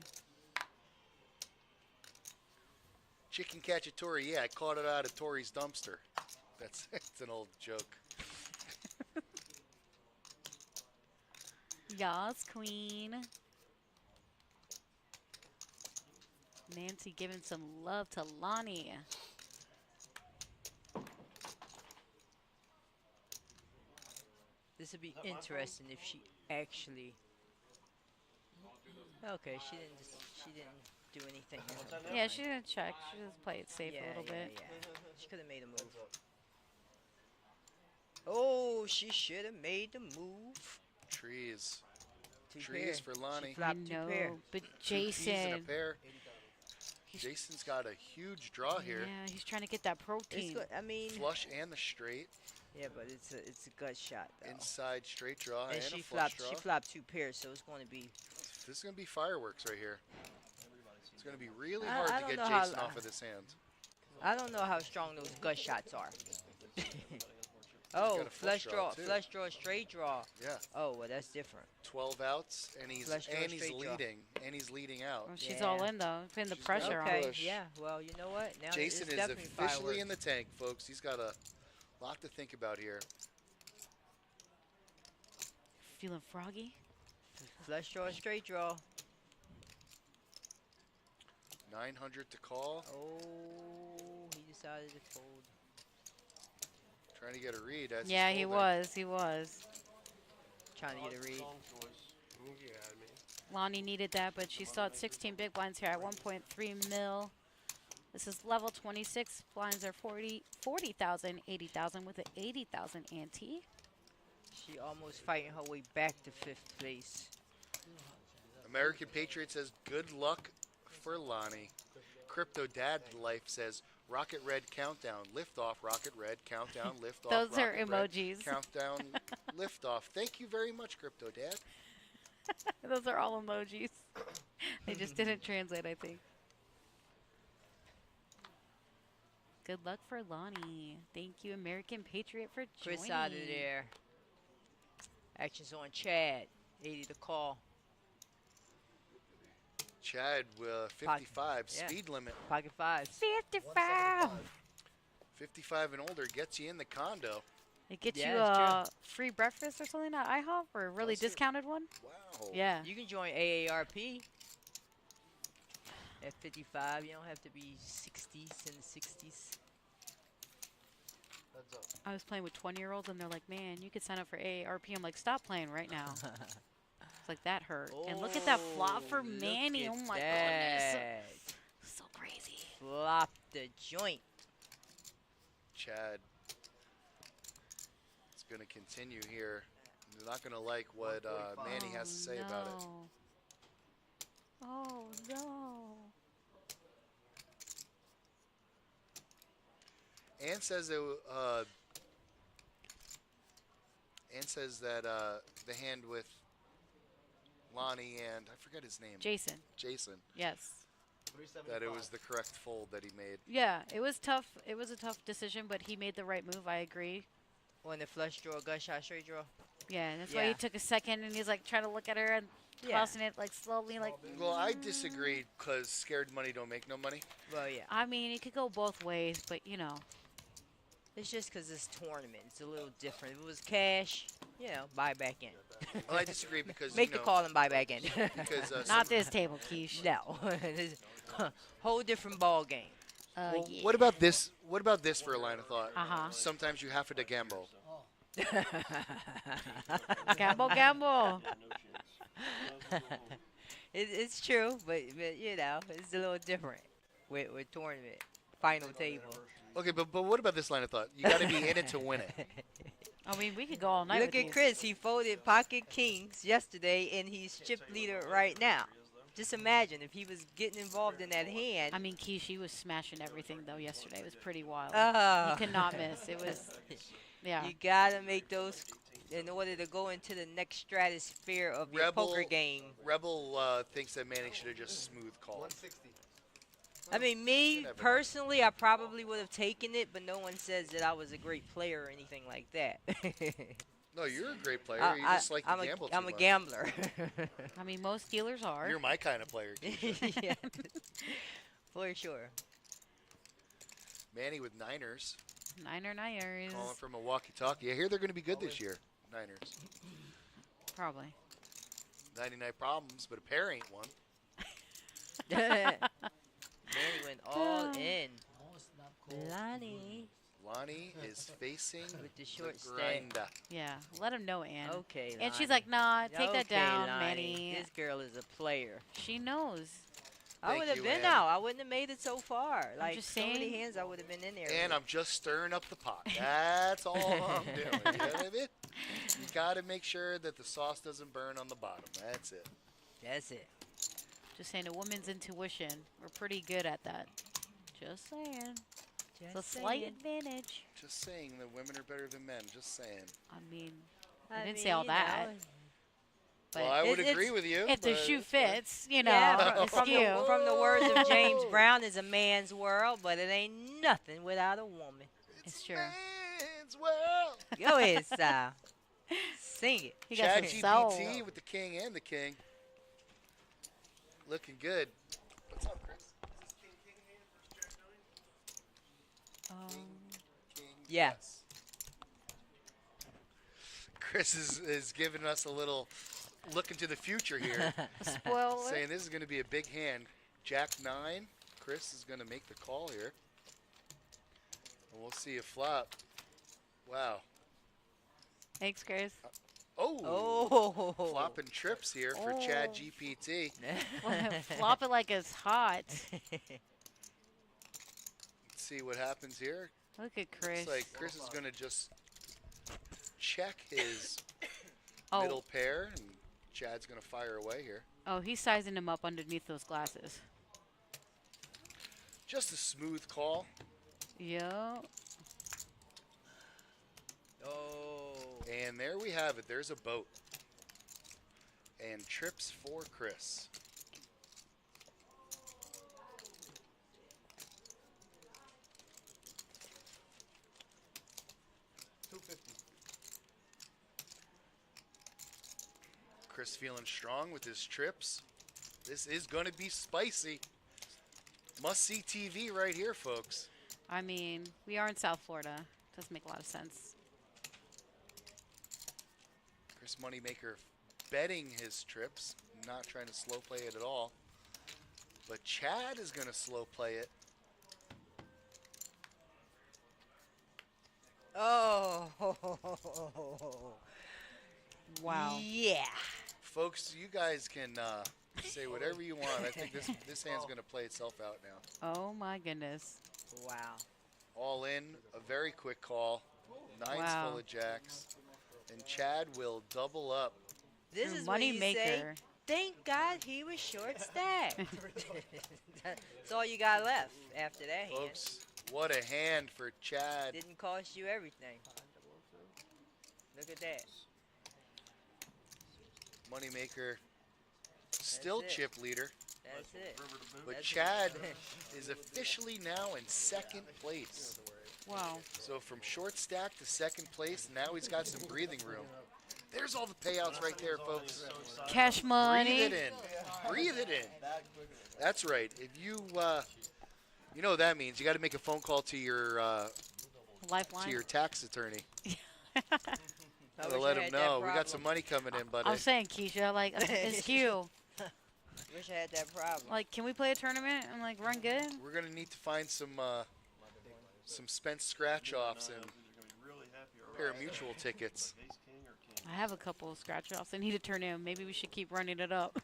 B: Chicken cacciatore, yeah, I caught it out of Tori's dumpster. It's an old joke.
D: Yas, queen. Nancy giving some love to Lonnie.
C: This would be interesting if she actually. Okay, she didn't do anything.
D: Yeah, she didn't check. She just played it safe
C: Yeah,
D: a little
C: yeah,
D: bit.
C: yeah. She could have made a move. Oh, she should have made the move.
B: Trees.
C: Two
B: Trees
C: pair.
B: for Lonnie.
C: She flopped
D: I
C: two
D: know,
C: pair.
D: but
B: Two keys and a
D: Jason.
B: pair.
D: He's-
B: Jason's got a huge draw here.
D: Yeah, he's trying to get that
C: It's
D: protein.
C: good. I mean,
B: Flush and the straight.
C: yeah, but it's a gut shot though.
B: Inside straight draw and,
C: And
B: a
C: she
B: flush
C: flopped.
B: draw.
C: She flopped two pairs, so it's going to be.
B: This is going to be fireworks right here. It's going to be really
C: I-
B: hard
C: I
B: to
C: don't
B: get
C: know how-
B: Jason off of this hand.
C: I don't know how strong those gut shots are. Oh,
B: got a
C: flush draw,
B: too.
C: flush draw, straight draw.
B: Yeah.
C: Oh, well, that's different.
B: 12 outs, and he's
C: Flush draw, straight draw.
B: leading, and he's leading out.
D: Well, she's
C: Yeah.
D: all in though, putting the
B: She's got
D: pressure
B: a
D: on.
C: Okay,
B: push.
C: yeah. Well, you know what? Now
B: Jason
C: it's
B: is
C: definitely
B: officially in the
C: fireworks.
B: tank, folks. He's got a lot to think about here.
D: Feeling froggy?
C: Flush draw, straight draw.
B: 900 to call.
C: Oh, he decided to fold.
B: Trying to get a read. As
D: Yeah,
B: he's
D: he
B: folding.
D: was. He was.
C: Trying to get a read.
E: Song choice. You can get at me.
D: Lonnie needed that, but she's still at 16 big blinds here at 1.3 mil. This is level 26. Blinds are 40,000, 80,000 with an 80,000 ante.
C: She almost fighting her way back to 5th place.
B: American Patriot says, good luck for Lonnie. Crypto Dad Life says, Rocket Red countdown, lift off, Rocket Red countdown, lift off.
D: Those are
B: Rocket Red,
D: emojis.
B: Countdown, lift off. Thank you very much, Crypto Dad.
D: Those are all emojis. They just didn't translate, I think. Good luck for Lonnie. Thank you, American Patriot, for joining.
C: Chris out of there. Action's on Chad. 80 to call.
B: Chad, 55,
C: yeah.
B: speed limit.
C: Pocket fives.
D: 55.
B: 55 and older gets you in the condo.
D: It gets
C: Yeah,
D: you
C: it's
D: a free breakfast or something at IHOP, or a really
B: Does it?
D: discounted one.
B: Wow.
D: Yeah.
C: You can join AARP at 55. You don't have to be 60s in the 60s.
H: Heads up.
D: I was playing with 20-year-olds, and they're like, man, you could sign up for AARP. I'm like, stop playing right now. It's like, that hurt. And look at that flop for
C: look
D: Manny.
C: at
D: Oh, my goodness.
C: that.
D: So crazy.
C: Flop the joint.
B: Chad is going to continue here. They're not going to like what Manny has to say about it.
D: Oh, no.
B: Ann says that the hand with Lonnie and I forget his name.
D: Jason.
B: Jason.
D: Yes.
H: 375.
B: That it was the correct fold that he made.
D: Yeah, it was tough. It was a tough decision, but he made the right move. I agree.
C: On the flush draw, gut shot, straight draw.
D: Yeah, that's why
C: Yeah.
D: he took a second, and he's like trying to look at her and
C: Yeah.
D: tossing it like slowly, like.
B: Well, I disagreed because scared money don't make no money.
C: Well, yeah.
D: I mean, it could go both ways, but you know.
C: It's just because it's tournament. It's a little different. If it was cash, buy back in.
B: Well, I disagree because
C: Make the call and buy back in.
B: because
D: Not this table, Keish.
C: No. This is a whole different ball game.
B: Well,
D: Yeah.
B: what about this? What about this for a line of thought?
D: Uh-huh.
B: Sometimes you have to gamble.
D: Gamble, gamble.
C: It's true, but it's a little different with tournament. Final table.
B: Okay, but what about this line of thought? You got to be in it to win it.
D: I mean, we could go all night.
C: Look
D: with
C: at
D: these.
C: Chris. He folded pocket kings yesterday, and he's chip leader right now. Just imagine if he was getting involved in that hand.
D: I mean, Keish, he was smashing everything though yesterday. It was pretty wild.
C: Oh.
D: You could not miss. It was, yeah.
C: You gotta make those in order to go into the next stratosphere of your poker game.
B: Rebel thinks that Manny should have just smooth called.
H: 160.
C: I mean, me
B: You never know.
C: personally, I probably would have taken it, but no one says that I was a great player or anything like that.
B: No, you're a great player. You just like to
C: I'm
B: gamble
C: I'm
B: too
C: a
B: much.
C: gambler.
D: I mean, most dealers are.
B: You're my kind of player. Keisha.
C: Yeah, for sure.
B: Manny with Niners.
D: Niners.
B: Calling from a walkie-talkie. I hear they're going to be good this year. Niners.
D: Probably.
B: 99 problems, but a pair ain't one.
C: Manny went all in. Lonnie.
B: Lonnie is facing
C: With the short stack.
B: grinder.
D: Yeah. Let him know, Ann.
C: Okay,
D: And she's
C: Lonnie.
D: like, nah, take that
C: Okay,
D: down,
C: Lonnie.
D: Manny.
C: This girl is a player.
D: She knows.
C: I
B: Thank
C: would have
B: you,
C: been
B: Ann.
C: out. I wouldn't have made it so far. Like
D: just
C: so many
D: saying.
C: hands, I would have been in there.
B: And I'm just stirring up the pot. That's all I'm doing. You know what I mean? You got to make sure that the sauce doesn't burn on the bottom. That's it.
C: That's it.
D: Just saying, a woman's intuition. We're pretty good at that. Just saying. It's a
C: Just
D: slight
C: saying.
D: advantage.
B: Just saying that women are better than men. Just saying.
D: I mean,
C: I
D: didn't say
C: mean,
D: all
C: you
D: that.
C: know,
D: but
B: Well, I would
C: it's-
B: agree with you.
D: if the
B: but
D: shoe
B: it's fine.
D: fits, you know,
C: Yeah,
D: it's
C: from,
D: cute.
C: from the words of James Brown, is a man's world, but it ain't nothing without a woman.
D: It's true.
B: Man's world.
C: Go ahead, style. Sing it.
D: He got
B: Chad
D: some soul.
B: GPT with the king and the king. Looking good. What's up, Chris? King,
C: Yeah.
B: yes. Chris is giving us a little look into the future here,
D: Spoiler.
B: saying this is going to be a big hand. Jack 9. Chris is going to make the call here. And we'll see a flop. Wow.
D: Thanks, Chris.
B: Oh.
C: Oh.
B: Flopping trips here for Chad GPT.
D: Flop it like it's hot.
B: Let's see what happens here.
D: Look at Chris.
B: Looks like Chris is going to just check his
D: Oh.
B: middle pair, and Chad's going to fire away here.
D: Oh, he's sizing him up underneath those glasses.
B: Just a smooth call.
D: Yo.
C: Oh.
B: And there we have it. There's a boat. And trips for Chris. Chris feeling strong with his trips. This is going to be spicy. Must-see TV right here, folks.
D: I mean, we are in South Florida. Doesn't make a lot of sense.
B: Chris Moneymaker betting his trips, not trying to slow play it at all. But Chad is going to slow play it.
C: Oh.
D: Wow.
C: Yeah.
B: Folks, you guys can say whatever you want. I think this hand's going to play itself out now.
D: Oh my goodness.
C: Wow.
B: All in, a very quick call. Nines
D: Wow.
B: full of jacks. And Chad will double up.
C: This is when you say,
D: Moneymaker.
C: thank God he was short stacked. That's all you got left after that hand.
B: Folks, what a hand for Chad.
C: Didn't cost you everything. Look at that.
B: Moneymaker still
C: That's it.
B: chip leader.
C: That's it.
B: But
C: That's
B: Chad
C: it.
B: is officially now in second place.
D: Wow.
B: So from short stack to second place, now he's got some breathing room. There's all the payouts right there, folks.
D: Cash money.
B: Breathe it in. Breathe it in. That's right. If you, you know what that means. You got to make a phone call to your
D: Lifeline.
B: tax attorney.
C: I
B: To
C: wish
B: let
C: I
B: him
C: had that
B: know we got
C: problem.
B: some money coming in, buddy.
D: I'm saying, Keisha, like, it's you.
C: Wish I had that problem.
D: Like, can we play a tournament and, like, run good?
B: We're gonna need to find some spent scratch offs and a pair of mutual tickets.
D: I have a couple of scratch offs I need to turn in. Maybe we should keep running it up.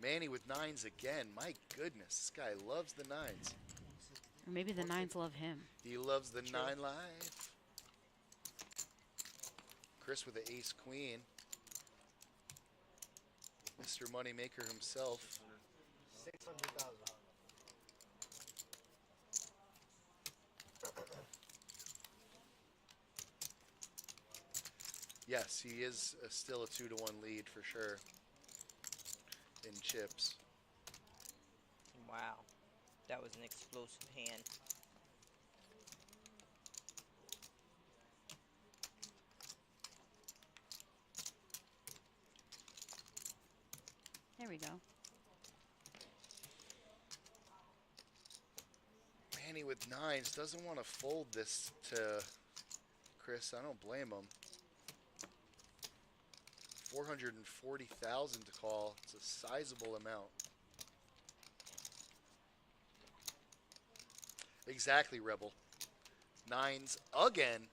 B: Manny with nines again. My goodness, this guy loves the nines.
D: Or maybe the nines love him.
B: He loves the nine life. Chris with the ace queen. Mr. Moneymaker himself.
H: 600,000.
B: Yes, he is still a 2-1 lead for sure in chips.
C: Wow. That was an explosive hand.
D: There we go.
B: Manny with nines doesn't want to fold this to Chris. I don't blame him. 440,000 to call. It's a sizable amount. Exactly, Rebel. Nines again.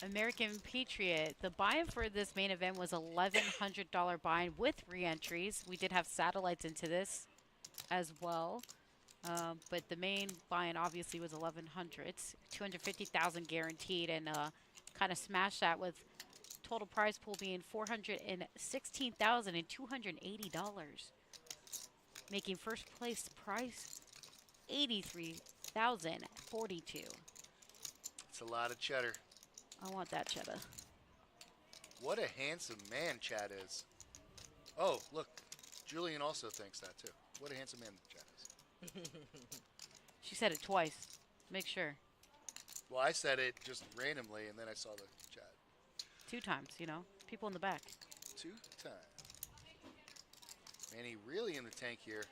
D: American Patriot. The buy-in for this main event was $1,100 buy-in with re-entries. We did have satellites into this as well. But the main buy-in obviously was $1,100. 250,000 guaranteed, and kind of smashed that with total prize pool being $416,280, making first place prize $83,042.
B: It's a lot of cheddar.
D: I want that cheddar.
B: What a handsome man Chad is. Oh, look. Julian also thinks that too. What a handsome man Chad is.
D: She said it twice. Make sure.
B: Well, I said it just randomly, and then I saw the chat.
D: 2 times, you know. People in the back.
B: 2 times. Manny really in the tank here.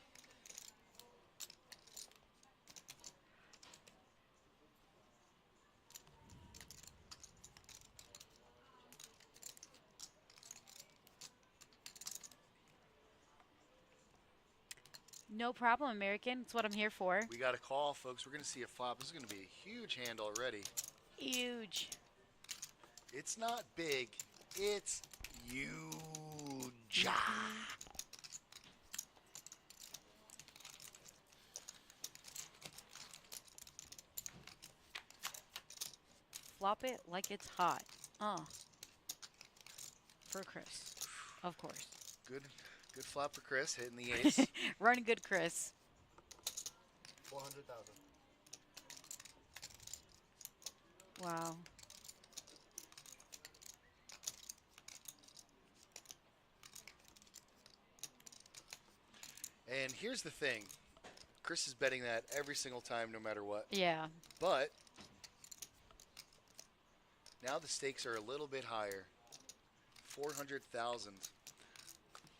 D: No problem, American. It's what I'm here for.
B: We got a call, folks. We're going to see a flop. This is going to be a huge hand already.
D: Huge.
B: It's not big. It's huge.
D: Flop it like it's hot. For Chris. Of course.
B: Good flop for Chris, hitting the ace.
D: Run good, Chris.
H: 400,000.
D: Wow.
B: And here's the thing. Chris is betting that every single time, no matter what.
D: Yeah.
B: But now the stakes are a little bit higher. 400,000.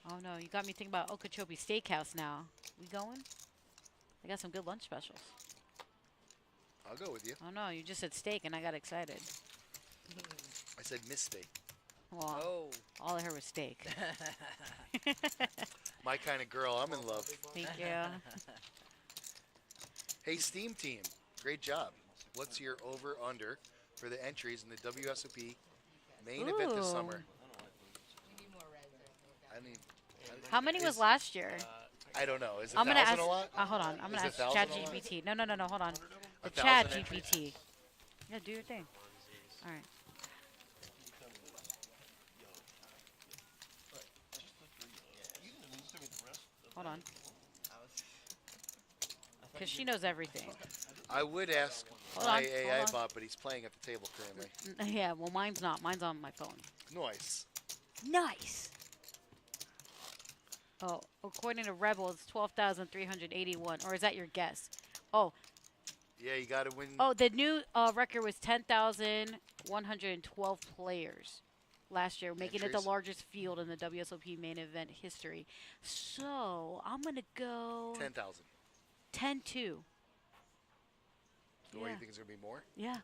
D: Oh no, you got me thinking about Okeechobee Steakhouse now. We going? They got some good lunch specials.
B: I'll go with you.
D: Oh no, you just said steak and I got excited.
B: I said mistake.
D: Well,
C: Oh.
D: all I heard was steak.
B: My kind of girl. I'm in love.
D: Thank you.
B: Hey, Steam Team. Great job. What's your over-under for the entries in the WSOP main event this summer?
G: We need more red.
B: I need.
D: How many was last year?
B: I don't know. Is it
D: I'm gonna
B: 1,000
D: ask.
B: a lot?
D: Hold on. I'm
B: Is
D: gonna
B: it
D: ask
B: 1,000
D: Chat
B: a lot?
D: GPT. No, hold on. The
B: 1,000
D: Chat
B: entries?
D: GPT. Yeah, do your thing. All right. Hold on. Because she knows everything.
B: I would ask
D: Hold
B: my
D: on,
B: AI
D: hold on.
B: bot, but he's playing at the table currently.
D: Yeah, well, mine's not. Mine's on my phone.
B: Nice.
D: Nice. Oh, according to Rebel, it's 12,381. Or is that your guess? Oh,
B: Yeah, you got to win.
D: the new record was 10,112 players last year, making it the
B: Entries?
D: largest field in the WSOP main event history. So I'm gonna go
B: 10,000.
D: 10-2.
B: What,
D: Yeah.
B: you think it's going to be more?
D: Yeah,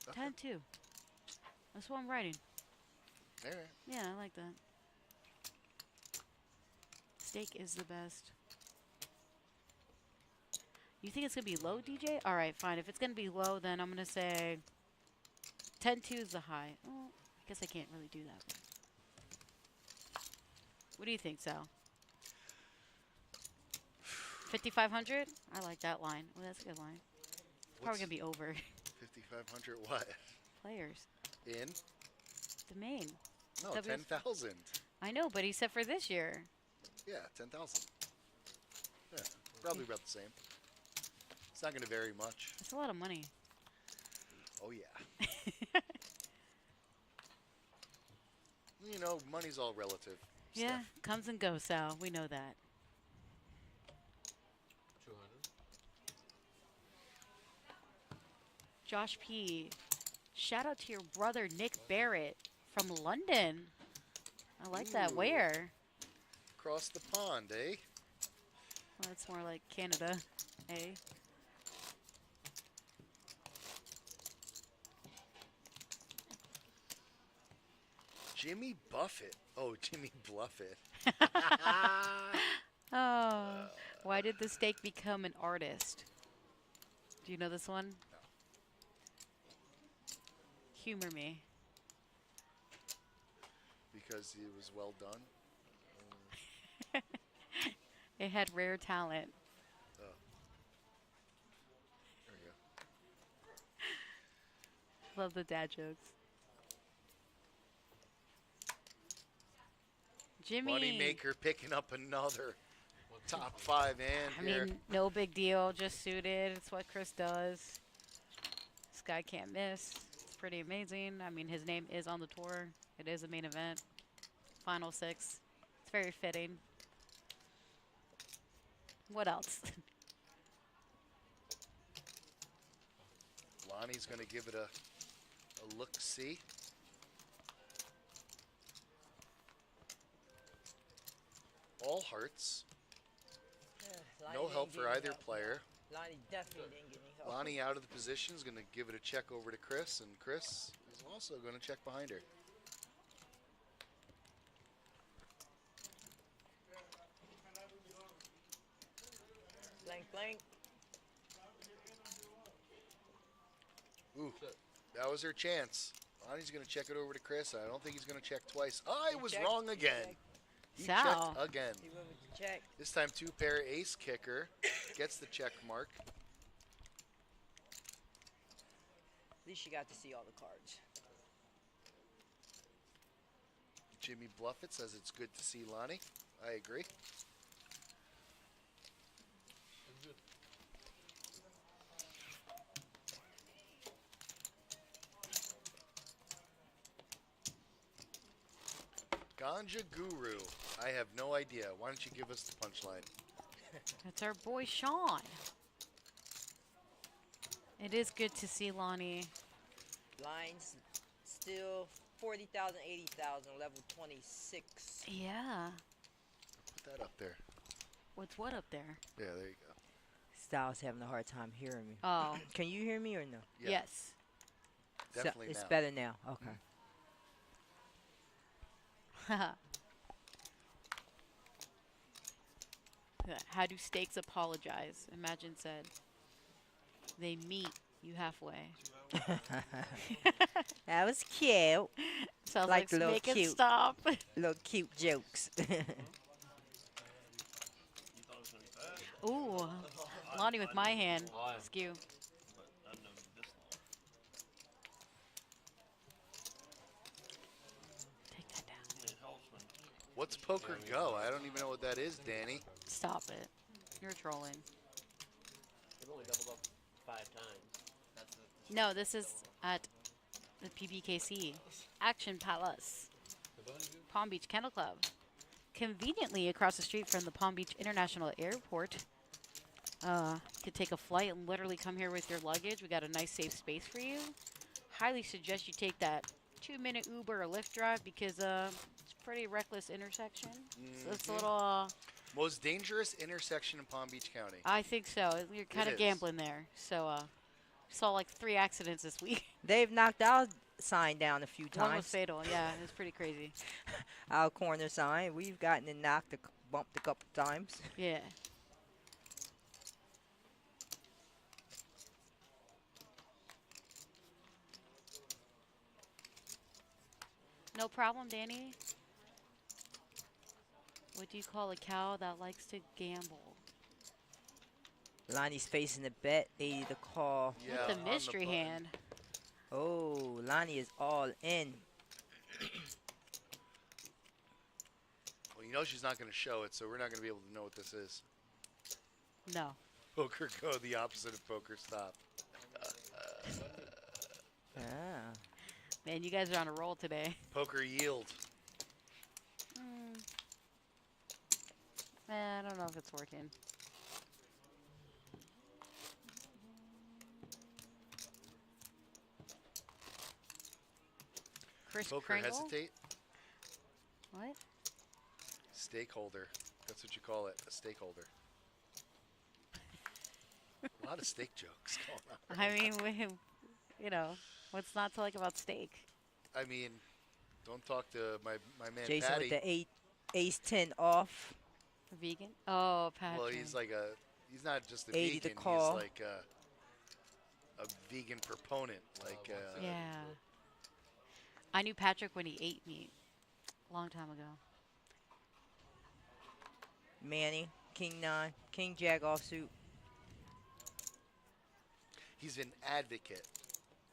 B: Okay.
D: 10-2. That's what I'm writing.
B: All right.
D: Yeah, I like that. Steak is the best. You think it's going to be low, DJ? All right, fine. If it's going to be low, then I'm going to say 10-2 is the high. Oh, I guess I can't really do that. What do you think, Sal? 5,500? I like that line. Oh, that's a good line. It's probably going to be over.
B: 5,500 what?
D: Players.
B: In?
D: The main.
B: No,
D: WS
B: 10,000.
D: I know, but he said for this year.
B: Yeah, 10,000. Yeah, probably about the same. It's not going to vary much.
D: That's a lot of money.
B: Oh, yeah. You know, money's all relative.
D: Yeah,
B: Steph.
D: comes and goes, Sal. We know that.
H: 200.
D: Josh P. Shout out to your brother Nick Barrett from London. I like that.
B: Ooh.
D: Where?
B: Across the pond, eh?
D: Well, that's more like Canada, eh?
B: Jimmy Buffett. Oh, Jimmy Bluffett.
D: Oh, why did the steak become an artist? Do you know this one?
B: No.
D: Humor me.
B: Because it was well done.
D: It had rare talent.
B: Oh. There we go.
D: Love the dad jokes. Jimmy.
B: Moneymaker picking up another top 5 hand
D: I
B: here.
D: mean, no big deal. Just suited. It's what Chris does. This guy can't miss. It's pretty amazing. I mean, his name is on the tour. It is a main event. Final 6. It's very fitting. What else?
B: Lonnie's going to give it a look-see. All hearts.
C: Lonnie
B: No
C: didn't
B: help
C: get
B: for
C: any
B: either
C: help.
B: player.
C: Lonnie definitely didn't get any help.
B: Lonnie out of the position is going to give it a check over to Chris, and Chris is also going to check behind her.
C: Blank, blank.
B: Ooh, that was her chance. Lonnie's going to check it over to Chris. I don't think he's going to check twice. I was
C: Check,
B: wrong
C: he
B: again.
C: checked.
B: He
D: So.
B: checked again.
C: He went with the check.
B: This time, two-pair ace kicker gets the check mark.
C: At least you got to see all the cards.
B: Jimmy Bluffett says it's good to see Lonnie. I agree. Ganja Guru. I have no idea. Why don't you give us the punchline?
D: That's our boy Sean. It is good to see Lonnie.
C: Lines still 40,000, 80,000, level 26.
D: Yeah.
B: Put that up there.
D: What's what up there?
B: Yeah, there you go.
C: Styles having a hard time hearing me.
D: Oh.
C: Can you hear me or no?
B: Yeah.
D: Yes.
B: Definitely
C: It's
B: now.
C: better now. Okay.
D: How do steaks apologize? Imagine said. They meet you halfway.
C: That was cute.
D: Sounds
C: Like
D: like,
C: the little
D: make it
C: cute.
D: stop.
C: Little cute jokes.
D: Ooh. Lonnie with my hand. Skew. Take that down.
B: What's Poker Go? I don't even know what that is, Danny.
D: Stop it. You're trolling.
H: They've only doubled up 5 times.
F: That's
D: No, this is at the PBKC Action Palace, Palm Beach Kennel Club. Conveniently across the street from the Palm Beach International Airport. Could take a flight and literally come here with your luggage. We got a nice safe space for you. Highly suggest you take that 2-minute Uber or Lyft drive because it's a pretty reckless intersection. So it's a little,
B: Most dangerous intersection in Palm Beach County.
D: I think so. You're kind
B: It
D: of
B: is.
D: gambling there. So saw like 3 accidents this week.
C: They've knocked our sign down a few
D: One was
C: times.
D: fatal. Yeah, it was pretty crazy.
C: Our corner sign. We've gotten it knocked, bumped a couple times.
D: Yeah. No problem, Danny. What do you call a cow that likes to gamble?
C: Lonnie's facing the bet, 80 the call.
B: Yeah,
D: With
B: on
D: the mystery
B: button.
D: hand.
C: Oh, Lonnie is all in.
B: Well, you know she's not going to show it, so we're not going to be able to know what this is.
D: No.
B: Poker Go, the opposite of Poker Stop.
C: Ah.
D: Man, you guys are on a roll today.
B: Poker Yield.
D: I don't know if it's working. Chris
B: Poker
D: Kringle?
B: Hesitate.
D: What?
B: Stakeholder. That's what you call it, a stakeholder. A lot of steak jokes going on.
D: I mean, you know, what's not to like about steak?
B: I mean, don't talk to my man
C: Jason
B: Patty.
C: with the ace 10 off.
D: Vegan? Oh, Patrick.
B: Well, he's like he's not just a
C: 80 to
B: vegan.
C: call.
B: He's like a vegan proponent. Like,
D: Yeah. I knew Patrick when he ate meat a long time ago.
C: Manny, King 9, King Jack offsuit.
B: he's an advocate.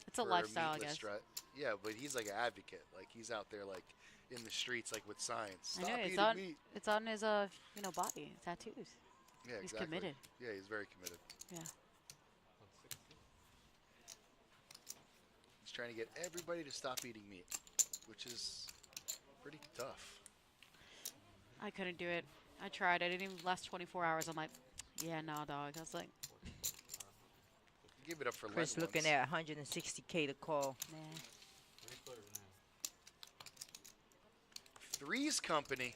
D: It's a
B: for
D: lifestyle, I
B: meatless
D: guess.
B: Yeah, but he's like an advocate. Like he's out there like in the streets, like with signs.
D: I
B: Stop
D: know
B: eating
D: it's on.
B: meat.
D: It's on his body, tattoos.
B: Yeah,
D: He's
B: exactly.
D: committed.
B: Yeah, he's very committed.
D: Yeah.
B: He's trying to get everybody to stop eating meat, which is pretty tough.
D: I couldn't do it. I tried. I didn't even last 24 hours. I'm like, yeah, no, dog. I was like,
B: give it up for
C: Chris
B: Len
C: looking
B: once.
C: at 160K to call.
D: Nah.
B: Three's Company.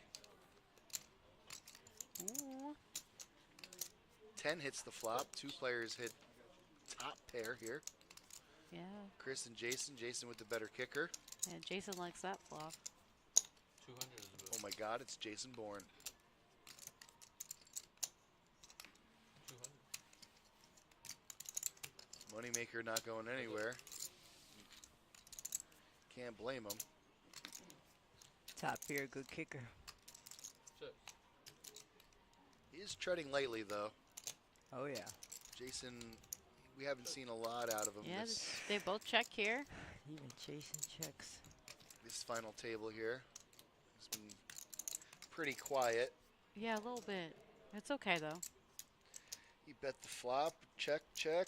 D: Ooh.
B: 10 hits the flop. 2 players hit top pair here.
D: Yeah.
B: Chris and Jason. Jason with the better kicker.
D: Yeah, Jason likes that flop.
H: 200 is a bit.
B: Oh my God, it's Jason Bourne.
H: 200.
B: Moneymaker not going anywhere. Can't blame him.
C: Top pair, good kicker.
H: Six.
B: He is treading lightly though.
C: Oh yeah.
B: Jason, we haven't seen a lot out of him
D: Yeah,
B: this
D: they both check here.
C: Even Jason checks.
B: final table here. He's been pretty quiet.
D: Yeah, a little bit. It's okay though.
B: He bet the flop. Check, check.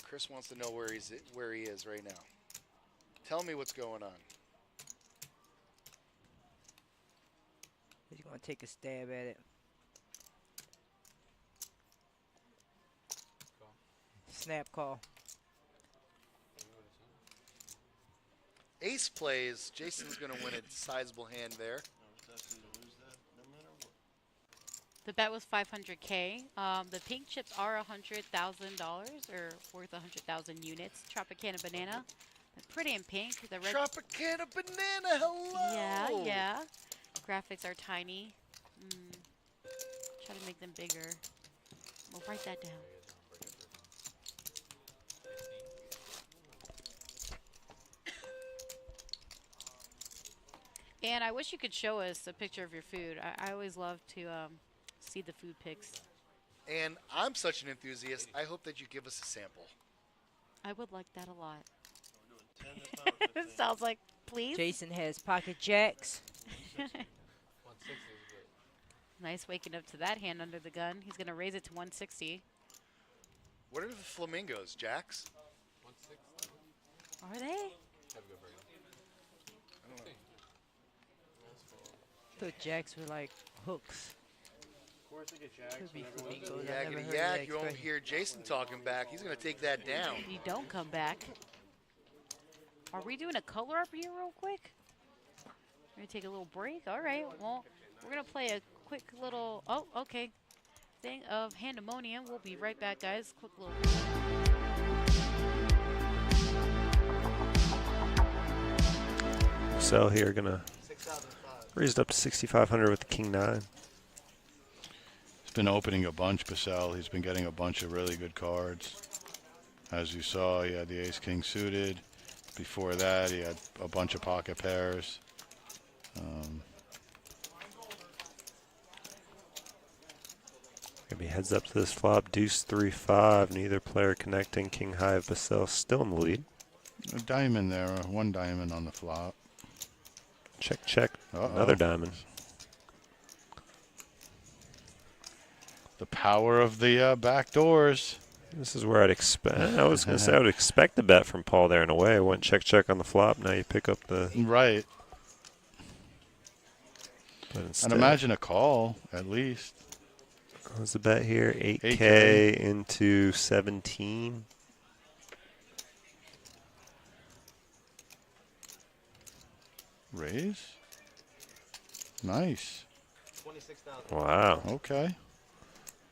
B: Chris wants to know where he is right now. Tell me what's going on.
C: He's gonna take a stab at it.
H: Call.
C: Snap call.
B: Ace plays. Jason's going to win a sizable hand there.
D: The bet was 500K. The pink chips are $100,000 or worth 100,000 units. Tropicana banana. They're pretty in pink. The red.
B: Tropicana banana. Hello.
D: Yeah, yeah. Graphics are tiny. Try to make them bigger. We'll write that down. And I wish you could show us a picture of your food. I always love to see the food pics.
B: And I'm such an enthusiast. I hope that you give us a sample.
D: I would like that a lot. Sounds like, please.
C: Jason has pocket jacks.
H: 160 is a bit.
D: Nice waking up to that hand under the gun. He's going to raise it to 160.
B: What are the flamingos, Jax?
H: 160.
D: Are they?
H: Have a good break.
C: Thought jacks were like hooks.
E: Of course, they get jags.
C: Could be
E: whenever they-
C: flamingos. I've never
B: Yakety
C: heard
B: yak.
C: that
B: You won't
C: expression.
B: hear Jason talking back. He's going to take that down.
D: You don't come back. Are we doing a color up here real quick? We're going to take a little break. All right. Well, we're going to play a quick little, thing of Handemonium. We'll be right back, guys. Quick little.
I: Sell here, gonna
F: 6,005.
I: raise it up to 6,500 with the king 9.
J: He's been opening a bunch, Purcell. He's been getting a bunch of really good cards. As you saw, he had the ace-king suited. Before that, he had a bunch of pocket pairs.
I: Gonna be heads up to this flop. Deuce 3-5. Neither player connecting. King high of Basel still in the lead.
J: A diamond there, one diamond on the flop.
I: Check, check.
J: Uh-oh.
I: Another diamond.
J: The power of the back doors.
I: This is where I'd expect. I was gonna say I would expect a bet from Paul there in a way. I went check, check on the flop. Now you pick up the.
J: Right.
I: But instead,
J: And imagine a call, at least.
I: what's the bet here? 8K
J: 8K.
I: into 17.
J: Raise. Nice.
F: 26,000.
I: Wow.
J: Okay.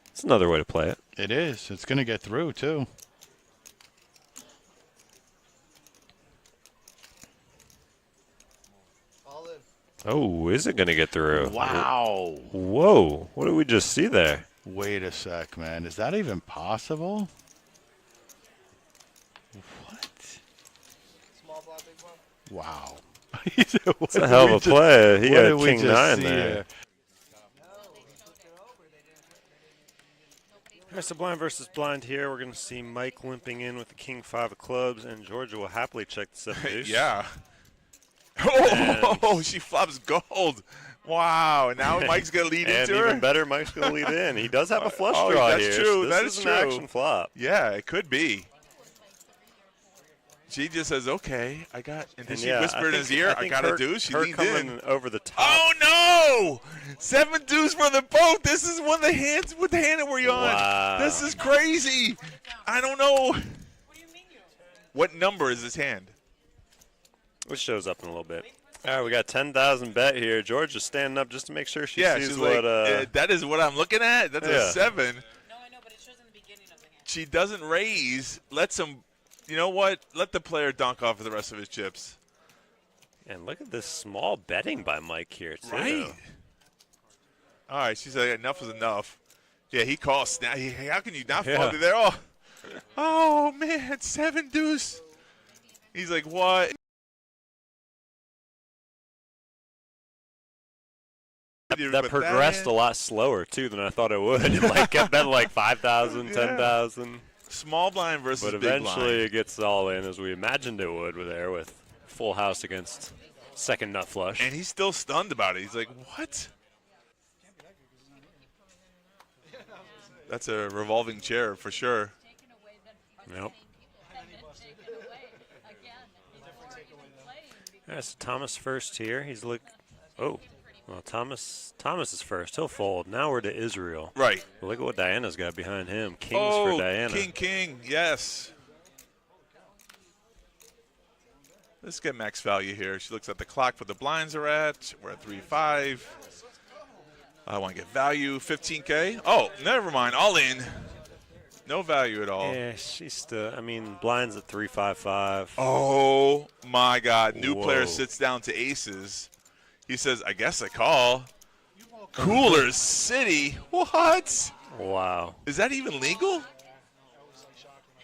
I: That's another way to play it.
J: It is. It's going to get through, too.
F: All in.
I: Oh, is it going to get through?
J: Wow.
I: Whoa. What did we just see there?
J: Wait a sec, man. Is that even possible? What?
F: Small blind, big blind.
J: Wow.
I: It's a hell of a play. He had king 9 there. Mr. Blind versus Blind here. We're going to see Mike limping in with the king 5 of clubs, and Georgia will happily check the 7 deuce.
K: Yeah. Oh, she flops gold. Wow. Now Mike's going to lead
I: And
K: into her.
I: even better, Mike's going to lead in. He does have a flush
K: Oh,
I: draw
K: that's
I: here.
K: true.
I: So
K: That
I: this
K: is
I: is
K: true.
I: an action flop.
K: Yeah, it could be. She just says, "Okay, I got." And then
I: And
K: she
I: yeah,
K: whispered in his ear, "I got a deuce." She
I: her
K: leaned
I: coming
K: in.
I: over the top.
K: Oh no! 7 deuce for the boat. This is one of the hands. What the hand were you on?
I: Wow.
K: This is crazy. I don't know. What number is this hand?
I: Which shows up in a little bit. All right, we got 10,000 bet here. George is standing up just to make sure she sees
K: she's
I: what.
K: like, that is what I'm looking at. That's a 7.
G: No, I know, but it shows in the beginning of the hand.
K: She doesn't raise. Lets him. You know what? Let the player dunk off of the rest of his chips.
I: And look at this small betting by Mike here, too.
K: Right. All right, she said enough is enough. Yeah, he calls. How can you not fall through there? Oh, man, 7 deuce. He's like, what?
I: That progressed a lot slower, too, than I thought it would. It like kept betting like 5,000, 10,000.
K: Small blind versus
I: But
K: big
I: eventually
K: blind.
I: it gets all in as we imagined it would with full house against second nut flush.
K: And he's still stunned about it. He's like, what? That's a revolving chair for sure.
I: Yep. So Thomas first here. He's well, Thomas is first. He'll fold. Now we're to Israel.
K: Right.
I: Look at what Diana's got behind him. Kings for Diana.
K: King, yes. Let's get max value here. She looks at the clock where the blinds are at. We're at 3-5. I want to get value, 15K. Oh, never mind. All in. No value at all.
I: Yeah, she's still, blinds at 3-5-5.
K: Oh, my God. New
I: Whoa.
K: player sits down to aces. He says, I guess I call. Cooler City. What?
I: Wow.
K: Is that even legal?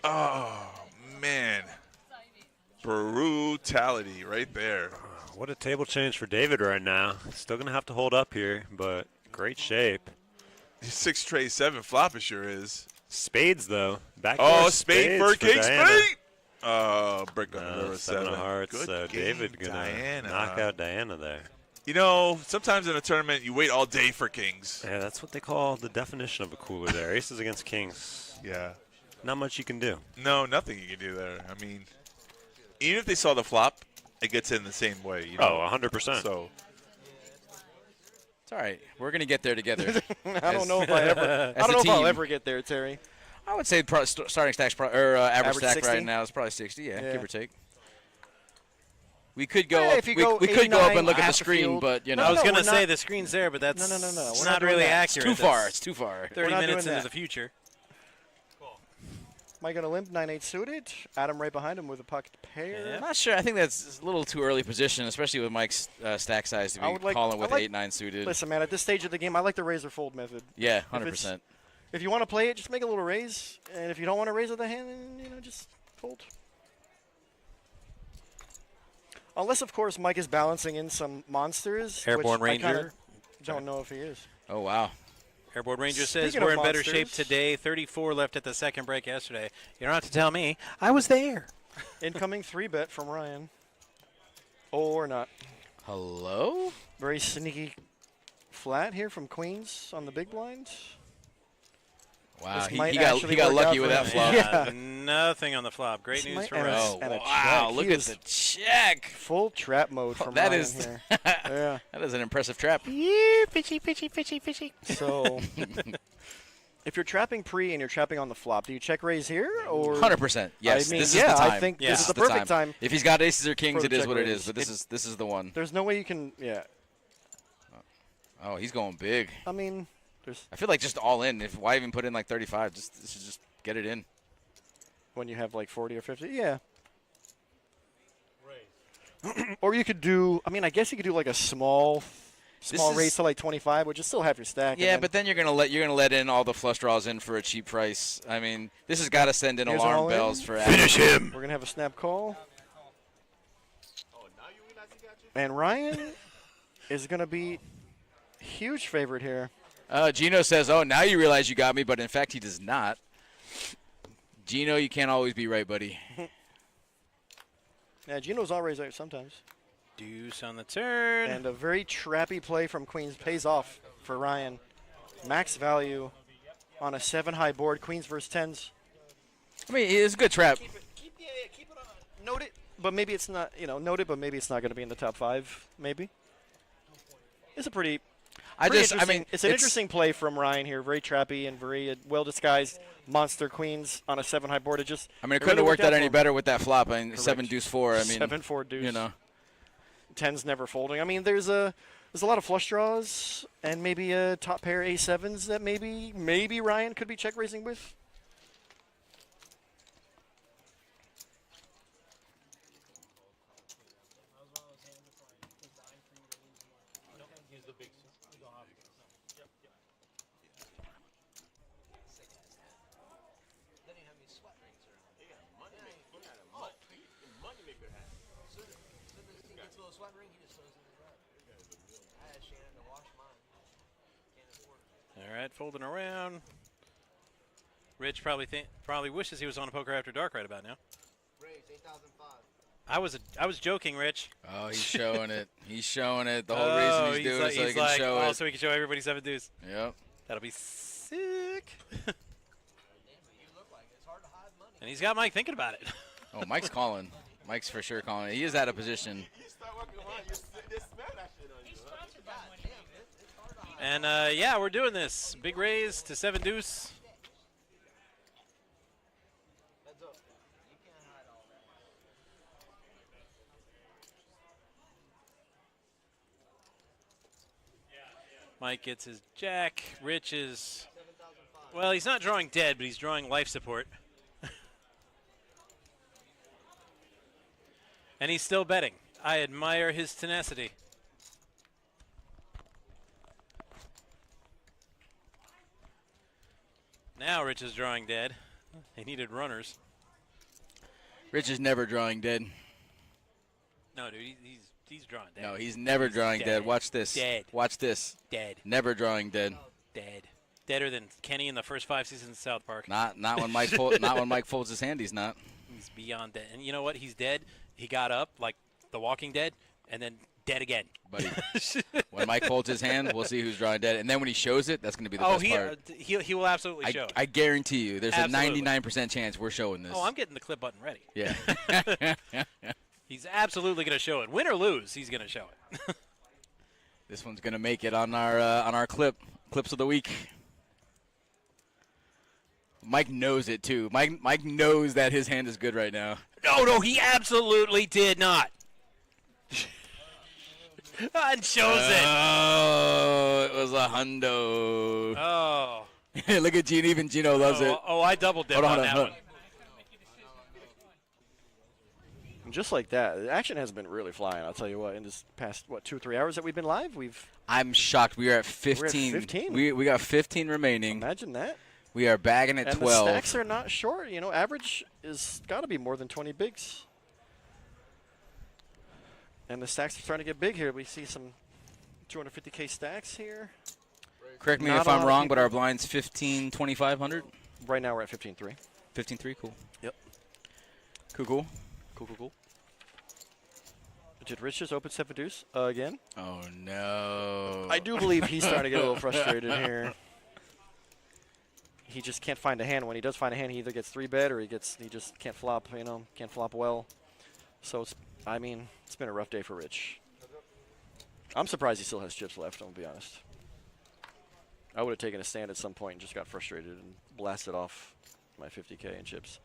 K: Oh, man. Brutality right there.
I: What a table change for David right now. Still going to have to hold up here, but great shape.
K: 6 tray 7 flop it sure is.
I: Spades, though.
K: Oh, spade for king
I: Diana.
K: spade. Brick on the river
I: 7 of hearts.
K: Good
I: So
K: game,
I: David going to knock out Diana there.
K: You know, sometimes in a tournament you wait all day for kings.
I: Yeah, that's what they call the definition of a cooler there. Aces against kings.
K: Yeah.
I: Not much you can do.
K: No, nothing you can do there. I mean, even if they saw the flop, it gets in the same way. You know?
I: Oh, 100%.
K: So
L: it's all right. We're gonna get there together.
F: I don't know if I'll ever get there, Terry.
L: I would say starting stacks average stack
F: 60?
L: right now is probably 60. Yeah, give or take. We could
F: Yeah,
L: go up.
F: if you
L: We
F: go
L: could go up and look at the
F: half the
L: screen,
F: field.
L: but you
F: No,
L: know.
E: I was
F: no,
E: going to
F: we're
E: say
F: not-
E: the screen's there, but that's
F: No.
E: it's
F: We're
E: not
F: not doing
E: really
F: that.
L: It's
E: accurate.
L: too far.
E: That's
L: It's too far.
E: 30
F: not
E: minutes
F: doing
E: into
F: that.
E: the future.
F: Am I going to limp 9-8 suited? Adam right behind him with a pocket pair.
L: I'm not sure. I think that's a little too early position, especially with Mike's stack size to
F: I
L: be
F: would like-
L: calling with
F: I like-
L: 8-9 suited.
F: Listen, man, at this stage of the game, I like the raise or fold method.
L: Yeah,
F: If
L: 100%.
F: If you want to play it, just make a little raise. And if you don't want to raise with the hand, then, just fold. Unless, of course, Mike is balancing in some monsters.
E: Airborne
F: which I kinda
E: Ranger.
F: don't know if he is.
L: Oh, wow.
E: Airborne Ranger says
F: Speaking of
E: we're in better shape
F: monsters-
E: today. 34 left at the second break yesterday. You don't have to tell me. I was there.
F: Incoming 3-bet from Ryan. Or not.
L: Hello?
F: Very sneaky flat here from Queens on the big blind.
L: Wow,
F: This
L: he
F: might
L: got
F: actually
L: lucky
F: work out
L: with
F: for
L: that
F: him.
L: flop.
F: Yeah.
E: Nothing on the flop. Great
F: This
E: news
F: might-
E: for
F: and a-
E: Ryan.
F: and a
L: wow,
F: check.
L: look
F: He
L: at
F: is
L: the check.
F: Full trap mode from
L: That
F: Ryan
L: is
F: here. Yeah.
L: that is an impressive trap.
E: Fishy.
F: So, if you're trapping pre and you're trapping on the flop, do you check raise here or
L: 100%. Yes,
F: I mean,
L: this
F: yeah,
L: is the time.
F: I think
E: Yeah.
F: this is the
L: the
F: perfect time.
L: If he's got aces or kings,
F: for
L: it
F: the
L: is
F: check
L: what it
F: raise.
L: is. But this is the one.
F: There's no way you can. Yeah,
L: Oh, he's going big.
F: I mean, there's
L: I feel like just all in. Why even put in like 35? Just get it in.
F: when you have like 40 or 50. Yeah. Or you could do. I mean, I guess you could do like a small
L: is-
F: raise to like 25, which is still half your stack.
L: Yeah,
F: and
L: but then you're gonna let in all the flush draws in for a cheap price. I mean, this has got to send in
F: Here's an
L: alarm
F: all-in.
L: bells for
K: finish him.
F: we're gonna have a snap call. And Ryan is gonna be huge favorite here.
L: Gino says, "Oh, now you realize you got me," but in fact, he does not. Gino, you can't always be right, buddy.
F: Yeah, Gino's always right sometimes.
E: Deuce on the turn.
F: And a very trappy play from Queens pays off for Ryan. Max value on a 7-high board. Queens versus 10s.
L: I mean, it's a good trap.
F: Note it, but maybe it's not. Note it, but maybe it's not going to be in the top 5. Maybe. It's a pretty. It's an interesting play from Ryan here. Very trappy and very well disguised monster queens on a 7 high board. It
L: couldn't
F: really
L: have worked
F: out
L: out any
F: for him.
L: better with that flop. I mean,
F: Correct.
L: 7 deuce 4. I mean,
F: 7-4 deuce. 10's never folding. I mean, there's a lot of flush draws and maybe a top pair A7s that maybe Ryan could be check raising with.
E: All right, folding around. Rich probably wishes he was on a Poker After Dark right about now. I was joking, Rich.
L: Oh, he's showing it. He's showing it. The whole reason he's doing it so he can show it.
E: So he can show everybody 7 deuce.
L: Yep.
E: That'll be sick. And he's got Mike thinking about it.
L: Oh, Mike's calling. Mike's for sure calling. He is out of position.
E: And yeah, we're doing this. Big raise to 7 deuce. Mike gets his jack. Rich is, well, he's not drawing dead, but he's drawing life support. And he's still betting. I admire his tenacity. Now Rich is drawing dead. He needed runners.
L: Rich is never drawing dead.
E: No, dude, he's drawing dead.
L: No, he's never drawing dead. Watch this.
E: Dead.
L: Watch this.
E: Dead.
L: Never drawing dead.
E: Dead. Deader than Kenny in the first 5 seasons of South Park.
L: Not when Mike not when Mike folds his hand. He's not.
E: He's beyond dead. And you know what? He's dead. He got up like The Walking Dead, and then dead again.
L: Buddy, when Mike folds his hand, we'll see who's drawing dead. And then when he shows it, that's going to be the best part.
E: He will absolutely show it.
L: I guarantee you, there's
E: Absolutely.
L: a 99% chance we're showing this.
E: Oh, I'm getting the clip button ready.
L: Yeah.
E: He's absolutely going to show it. Win or lose, he's going to show it.
L: This one's going to make it on our clips of the week. Mike knows it too. Mike knows that his hand is good right now.
E: No, he absolutely did not. And shows it.
L: Oh, it was a hundo.
E: Oh.
L: Look at Gino. Even Gino loves it.
E: Oh, I double dipped on that one.
F: Just like that, the action has been really flying. I'll tell you what. In this past 2 or 3 hours that we've been live,
L: I'm shocked. We are at 15.
F: We're at 15.
L: We got 15 remaining.
F: Imagine that.
L: We are bagging at 12.
F: And the stacks are not short. Average is got to be more than 20 bigs. And the stacks are starting to get big here. We see some 250K stacks here.
L: Correct me if I'm wrong, but our blind's 15, 2,500?
F: Right now we're at 15.3.
L: 15.3, cool.
F: Yep.
L: Cool.
F: Did Rich just open 7 deuce again?
L: Oh, no.
F: I do believe he's starting to get a little frustrated here. He just can't find a hand. When he does find a hand, he either gets 3-bet or he just can't flop, can't flop well. So, it's been a rough day for Rich. I'm surprised he still has chips left, I'll be honest. I would have taken a stand at some point and just got frustrated and blasted off my 50K in chips.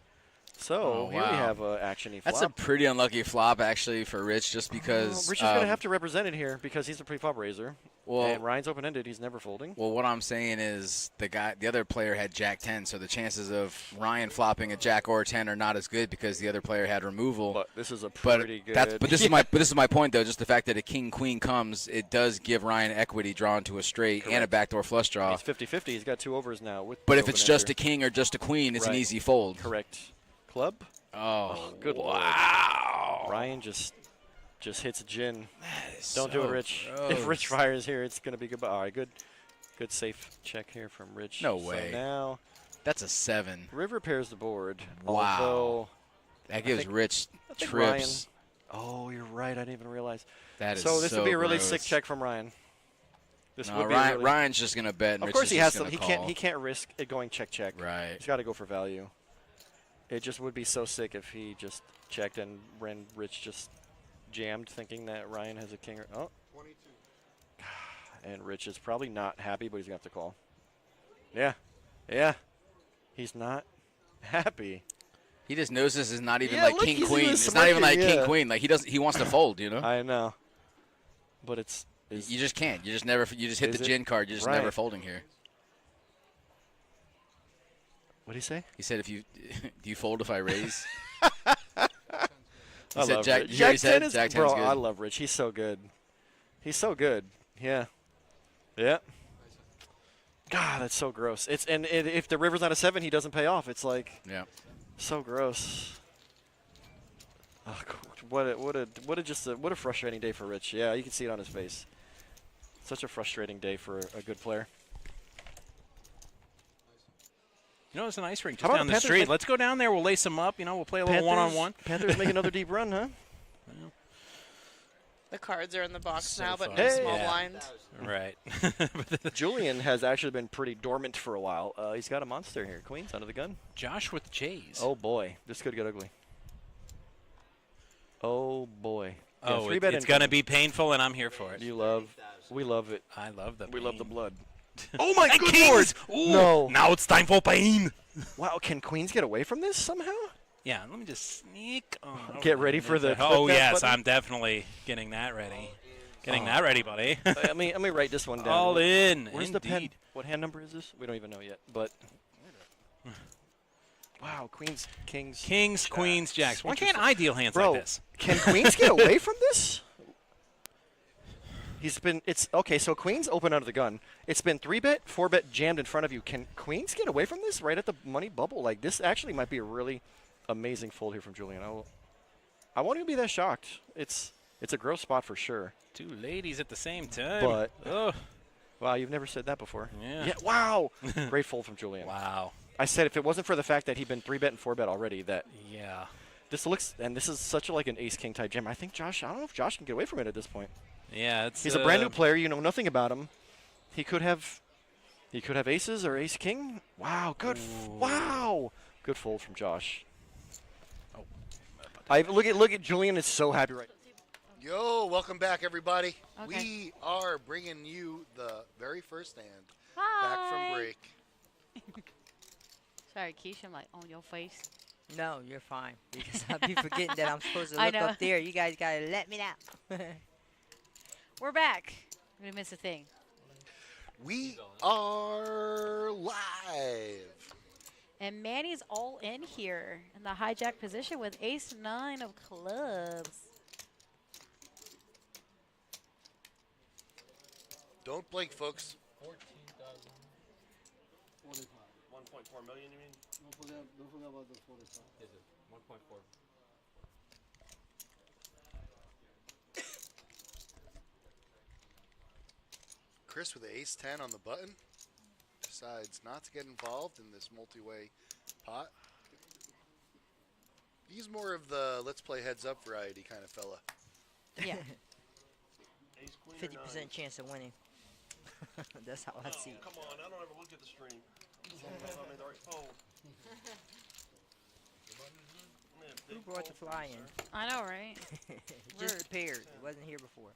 F: So, here we have an action-y flop.
L: That's a pretty unlucky flop, actually, for Rich, just because.
F: Rich is going to have to represent it here because he's a pre-flop raiser.
L: Well,
F: and Ryan's open-ended. He's never folding.
L: Well, what I'm saying is the other player had Jack 10, so the chances of Ryan flopping a Jack or a 10 are not as good because the other player had removal.
F: But this is a pretty good.
L: But this is my point though. Just the fact that a king queen comes, it does give Ryan equity drawn to a straight and a backdoor flush draw.
F: He's 50-50. He's got 2 overs now.
L: But if it's just a king or just a queen, it's an easy fold.
F: Correct. Club.
L: Oh,
F: good
L: wow.
F: Lord. Ryan just hits a gin.
L: so
F: Don't do it, Rich.
L: gross.
F: If Rich fires here, it's going to be goodbye. All right, good safe check here from Rich.
L: No way.
F: So now
L: that's a 7.
F: River pairs the board.
L: Wow.
F: Although
L: that gives Rich trips.
F: Ryan, oh, you're right. I didn't even realize.
L: That is
F: so this would be a really
L: gross.
F: sick check from Ryan.
L: Ryan's just going to bet. And
F: of
L: Rich
F: course
L: is
F: he
L: just
F: has to.
L: gonna call.
F: He can't risk it going check.
L: Right.
F: He's got to go for value. It just would be so sick if he just checked and Rich just jammed, thinking that Ryan has a king. Oh.
B: 22.
F: And Rich is probably not happy, but he's going to have to call. Yeah. Yeah. He's not happy.
L: He just knows this is not even
F: Yeah,
L: like
F: look,
L: king
F: he's
L: queen.
F: even
L: It's not even like
F: smirking,
L: king
F: yeah.
L: queen. Like he wants to fold. You know.
F: I know. But it's
L: You just can't. You just never. You just hit
F: Is
L: the
F: it?
L: gin card. You're just
F: Right.
L: never folding here.
F: What did he say?
L: He said, "If you do you fold if I raise?"
F: I
L: He said
F: love
L: Jack.
F: Rich.
L: You already said
F: is,
L: Jack 10's
F: bro,
L: good.
F: I love Rich. He's so good. He's so good. Yeah. Yeah. God, that's so gross. If the river's not a 7, he doesn't pay off. It's like so gross. Oh, what a frustrating day for Rich. Yeah, you can see it on his face. Such a frustrating day for a good player.
E: You know, it's an ice rink
F: How
E: just
F: about
E: down
F: the
E: the
F: Panthers
E: street.
F: make-
E: Let's go down there. We'll lace them up. You know, we'll play a little one-on-one.
F: Panthers make another deep run, huh?
M: The cards are in the box
E: So
M: now, but
E: fun.
M: no
F: Hey.
M: small
E: Yeah.
M: blind.
E: Right.
F: Julian has actually been pretty dormant for a while. He's got a monster here. Queens under the gun.
E: Josh with J's.
F: Oh, boy. This could get ugly. Oh, boy. Yeah,
E: Oh,
F: three bet
E: it's
F: income.
E: going to be painful, and I'm here for it.
F: We love it.
E: I love the
F: We love the
E: pain.
F: blood. Oh, my
E: And
F: good
E: kings!
F: lord.
E: Ooh,
F: No.
E: Now it's time for pain.
F: Wow, can Queens get away from this somehow?
E: Yeah, let me just sneak on over
F: Get ready for the
E: Oh,
F: click that
E: yes,
F: button.
E: I'm definitely getting that ready. Getting that ready, buddy.
F: let me write this one down.
E: All in,
F: Where's the pen?
E: indeed.
F: What hand number is this? We don't even know yet, but wow, Queens, Kings.
E: Kings, Queens, Jacks. Why can't
F: Interesting.
E: I deal hands
F: Bro,
E: like this?
F: can Queens get away from this? Okay, so Queens open under the gun. It's been 3-bet, 4-bet jammed in front of you. Can Queens get away from this right at the money bubble? Like, this actually might be a really amazing fold here from Julian. I won't even be that shocked. It's a gross spot for sure.
E: Two ladies at the same time.
F: But,
E: oh.
F: wow, you've never said that before.
E: Yeah.
F: Wow. Great fold from Julian.
E: Wow.
F: I said if it wasn't for the fact that he'd been 3-bet and 4-bet already, that
E: Yeah.
F: this looks, and this is such like an ace-king type jam. I think Josh, I don't know if Josh can get away from it at this point.
E: Yeah, it's
F: He's a brand new player. You know nothing about him. He could have aces or ace-king. Wow, good. Wow. Good fold from Josh.
E: Oh.
F: Look at Julian is so happy right now.
B: Yo, welcome back, everybody.
D: Okay.
B: We are bringing you the very first hand
D: Hi.
B: back from break.
D: Sorry, Keisha, I'm like on your face.
C: No, you're fine. Because I'll be forgetting that I'm supposed to
D: I
C: look
D: know.
C: up there. You guys got to let me know.
D: We're back. We didn't miss a thing.
B: We are live.
D: And Manny's all in here in the hijack position with ace-9 of clubs.
B: Don't blink, folks.
H: 1.4 million, you mean?
N: Don't forget about the 45.
H: Is it 1.4?
B: Chris with the ace-10 on the button decides not to get involved in this multi-way pot. He's more of the let's play heads-up variety kind of fella.
D: Yeah.
C: 50% chance of winning. That's how I see it.
H: Come on, I don't ever look at the stream. I made the right fold.
C: Who brought the fly in?
D: I know, right?
C: Just
D: Word.
C: prepared. It wasn't here before.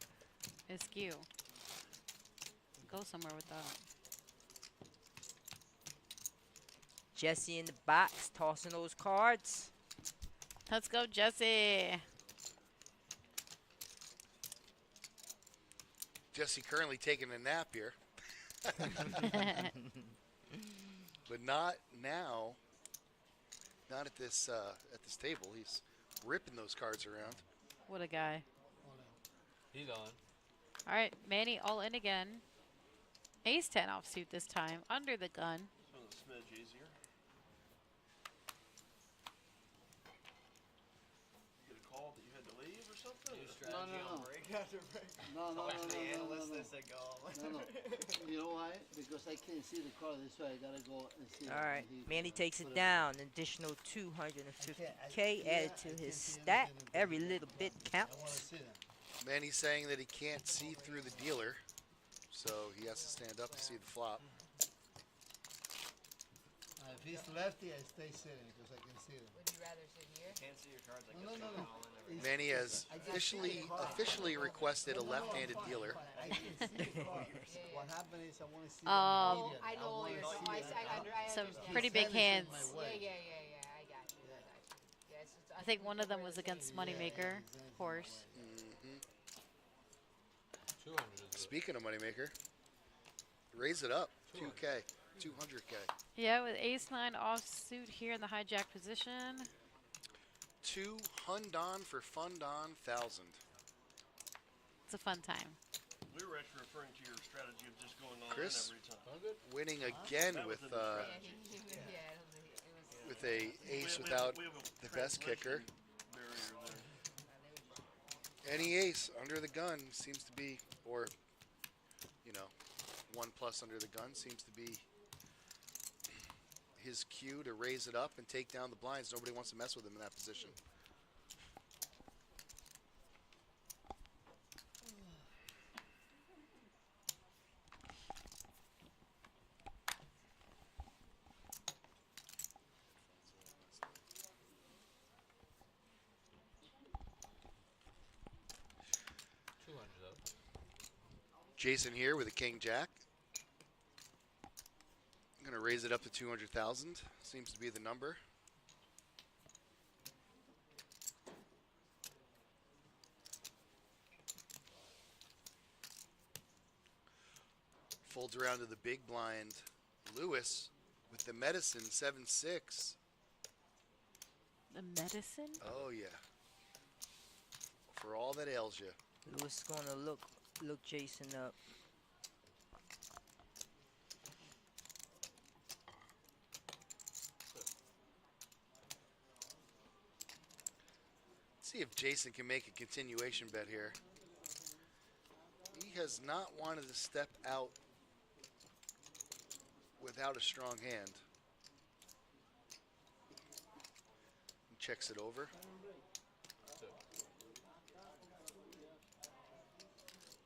D: It's you. Go somewhere with that.
C: Jesse in the box, tossing those cards.
D: Let's go, Jesse.
B: Jesse currently taking a nap here. But not now. Not at this table. He's ripping those cards around.
D: What a guy.
H: He's on.
D: All right, Manny all in again. Ace-10 offsuit this time, under the gun.
H: This one's a smidge easier. You get a call that you had to leave or something? New strategy on break after break.
N: No.
H: The analysts, they said go all in.
N: No. You know why? Because I can't see the card this way. I gotta go and see.
C: All right,
N: He
C: Manny takes
N: put
C: it down. Additional 250K added to his stack. Every little bit counts.
B: Manny's saying that he can't see through the dealer, so he has to stand up to see the flop.
N: he's lefty, I stay sitting because I can see them.
G: Would you rather sit here?
H: Can't see your cards. I
N: No,
H: guess
N: no,
H: they're
N: no.
H: all in there.
B: Manny has officially requested a left-handed dealer.
N: I can see the cards. What happened is I want to see
D: Oh.
N: them immediately.
G: I know all your
N: wanna
G: I,
N: see
G: I,
N: them.
G: I, I
D: Some
G: understand.
D: pretty big hands.
N: My
G: Yeah,
N: way.
G: yeah, yeah, yeah. I got you. I got you. Yeah, it's just,
D: I think one of them was against Moneymaker,
N: exactly.
D: of course.
H: 200 is
B: Speaking of Moneymaker, raise it up. 2K, 200K.
D: Yeah, with ace-9 offsuit here in the hijack position.
B: 2 Hundon for Fundon 1,000.
D: It's a fun time.
H: We were actually referring to your strategy of just going on
B: Chris?
H: every time.
B: Winning again
H: That was
B: with
H: the new
B: uh,
H: strategy.
G: it was.
B: with a ace
H: We have
B: without
H: we have a
B: the best kicker.
H: translation barrier there.
B: Any ace under the gun seems to be, or, you know, 1+ under the gun seems to be his cue to raise it up and take down the blinds. Nobody wants to mess with him in that position. Jason here with a king jack. I'm going to raise it up to 200,000. Seems to be the number. Folds around to the big blind. Lewis with the medicine 7-6.
D: The medicine?
B: Oh yeah. For all that ails you.
C: Lewis gonna look Jason up.
B: See if Jason can make a continuation bet here. He has not wanted to step out without a strong hand. He checks it over.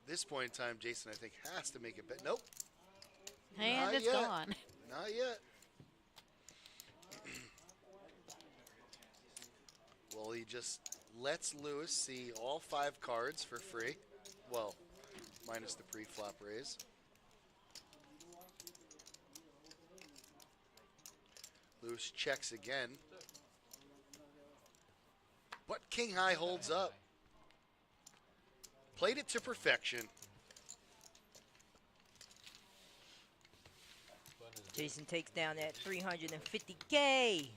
B: This point in time, Jason, I think, has to make a bet. Nope.
D: And
B: Not
D: it's
B: yet.
D: gone.
B: Not yet. Well, he just lets Lewis see all 5 cards for free. Well, minus the pre-flop raise. Lewis checks again. But King High holds up. Played it to perfection.
C: Jason takes down that 350K.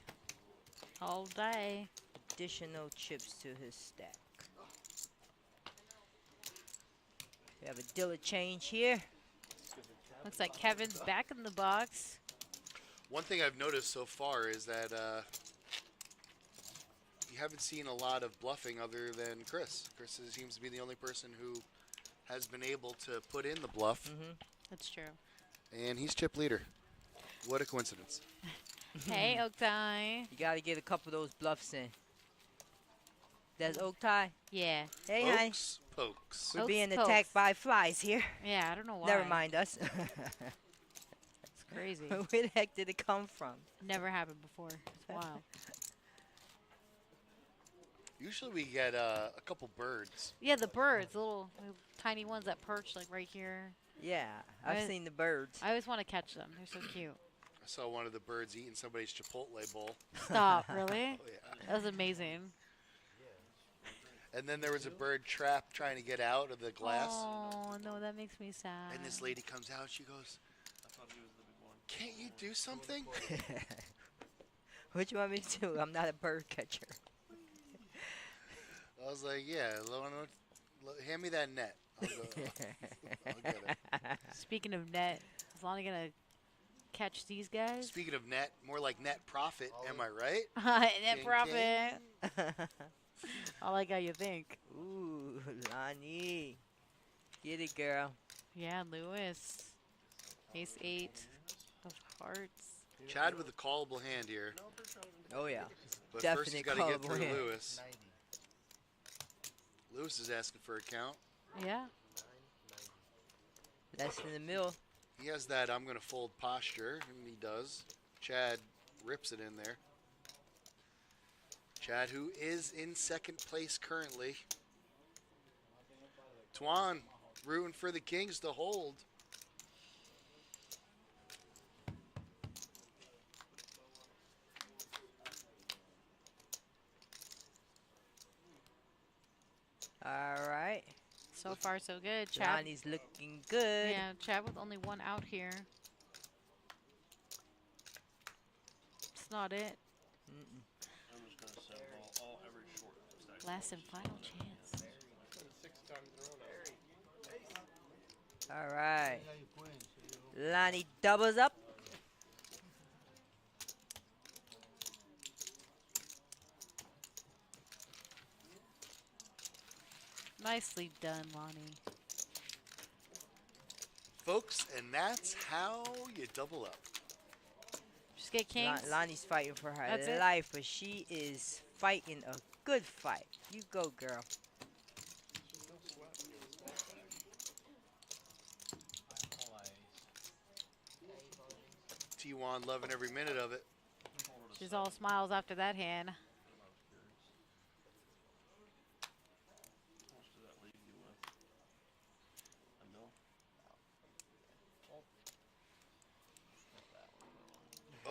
D: All day.
C: Additional chips to his stack. We have a dealer change here.
D: Looks like Kevin's back in the box.
B: One thing I've noticed so far is that you haven't seen a lot of bluffing other than Chris. Chris seems to be the only person who has been able to put in the bluff.
D: That's true.
B: And he's chip leader. What a coincidence.
D: Hey, Oktai.
C: You got to get a couple of those bluffs in. That's Oktai?
D: Yeah.
C: Hey, hi.
B: Pokes, pokes.
C: We're being
D: Pokes.
C: attacked by flies here.
D: Yeah, I don't know why.
C: Never mind us.
D: It's crazy.
C: Where the heck did it come from?
D: Never happened before. It's wild.
B: Usually we get a couple birds.
D: Yeah, the birds, little tiny ones that perch like right here.
C: Yeah, I've seen the birds.
D: I always want to catch them. They're so cute.
B: I saw one of the birds eating somebody's Chipotle bowl.
D: Stop, really?
B: Oh, yeah.
D: That was amazing.
B: And then there was a bird trapped trying to get out of the glass.
D: Oh, no, that makes me sad.
B: And this lady comes out, she goes, "Can't you do something?"
C: What you want me to do? I'm not a bird catcher.
B: I was like, "Yeah, hand me that net. I'll go. I'll get it."
D: Speaking of net, is Lonnie going to catch these guys?
B: Speaking of net, more like net profit, am I right?
D: Net
B: King,
D: profit. I like how you think.
C: Ooh, Lonnie. Get it, girl.
D: Yeah, Lewis. Ace 8 of hearts.
B: Chad with a callable hand here.
C: Oh, yeah.
B: But
C: Definite
B: first he's got to get
C: callable
B: through
C: hand.
B: Lewis. Lewis is asking for a count.
D: Yeah.
C: That's in the middle.
B: He has that I'm going to fold posture, and he does. Chad rips it in there. Chad, who is in second place currently. Tuan rooting for the Kings to hold.
C: All right.
D: So far, so good. Chad.
C: Lonnie's looking good.
D: Yeah, Chad with only one out here. It's not it.
H: I'm just going to settle every short stack.
D: Last and final chance.
H: 6 times in a row now.
C: All right. Lonnie doubles up.
D: Nicely done, Lonnie.
B: Folks, and that's how you double up.
D: Just get kings.
C: Lonnie's fighting for her
D: That's it?
C: life, but she is fighting a good fight. You go, girl.
B: T1 loving every minute of it.
D: She's all smiles after that hand.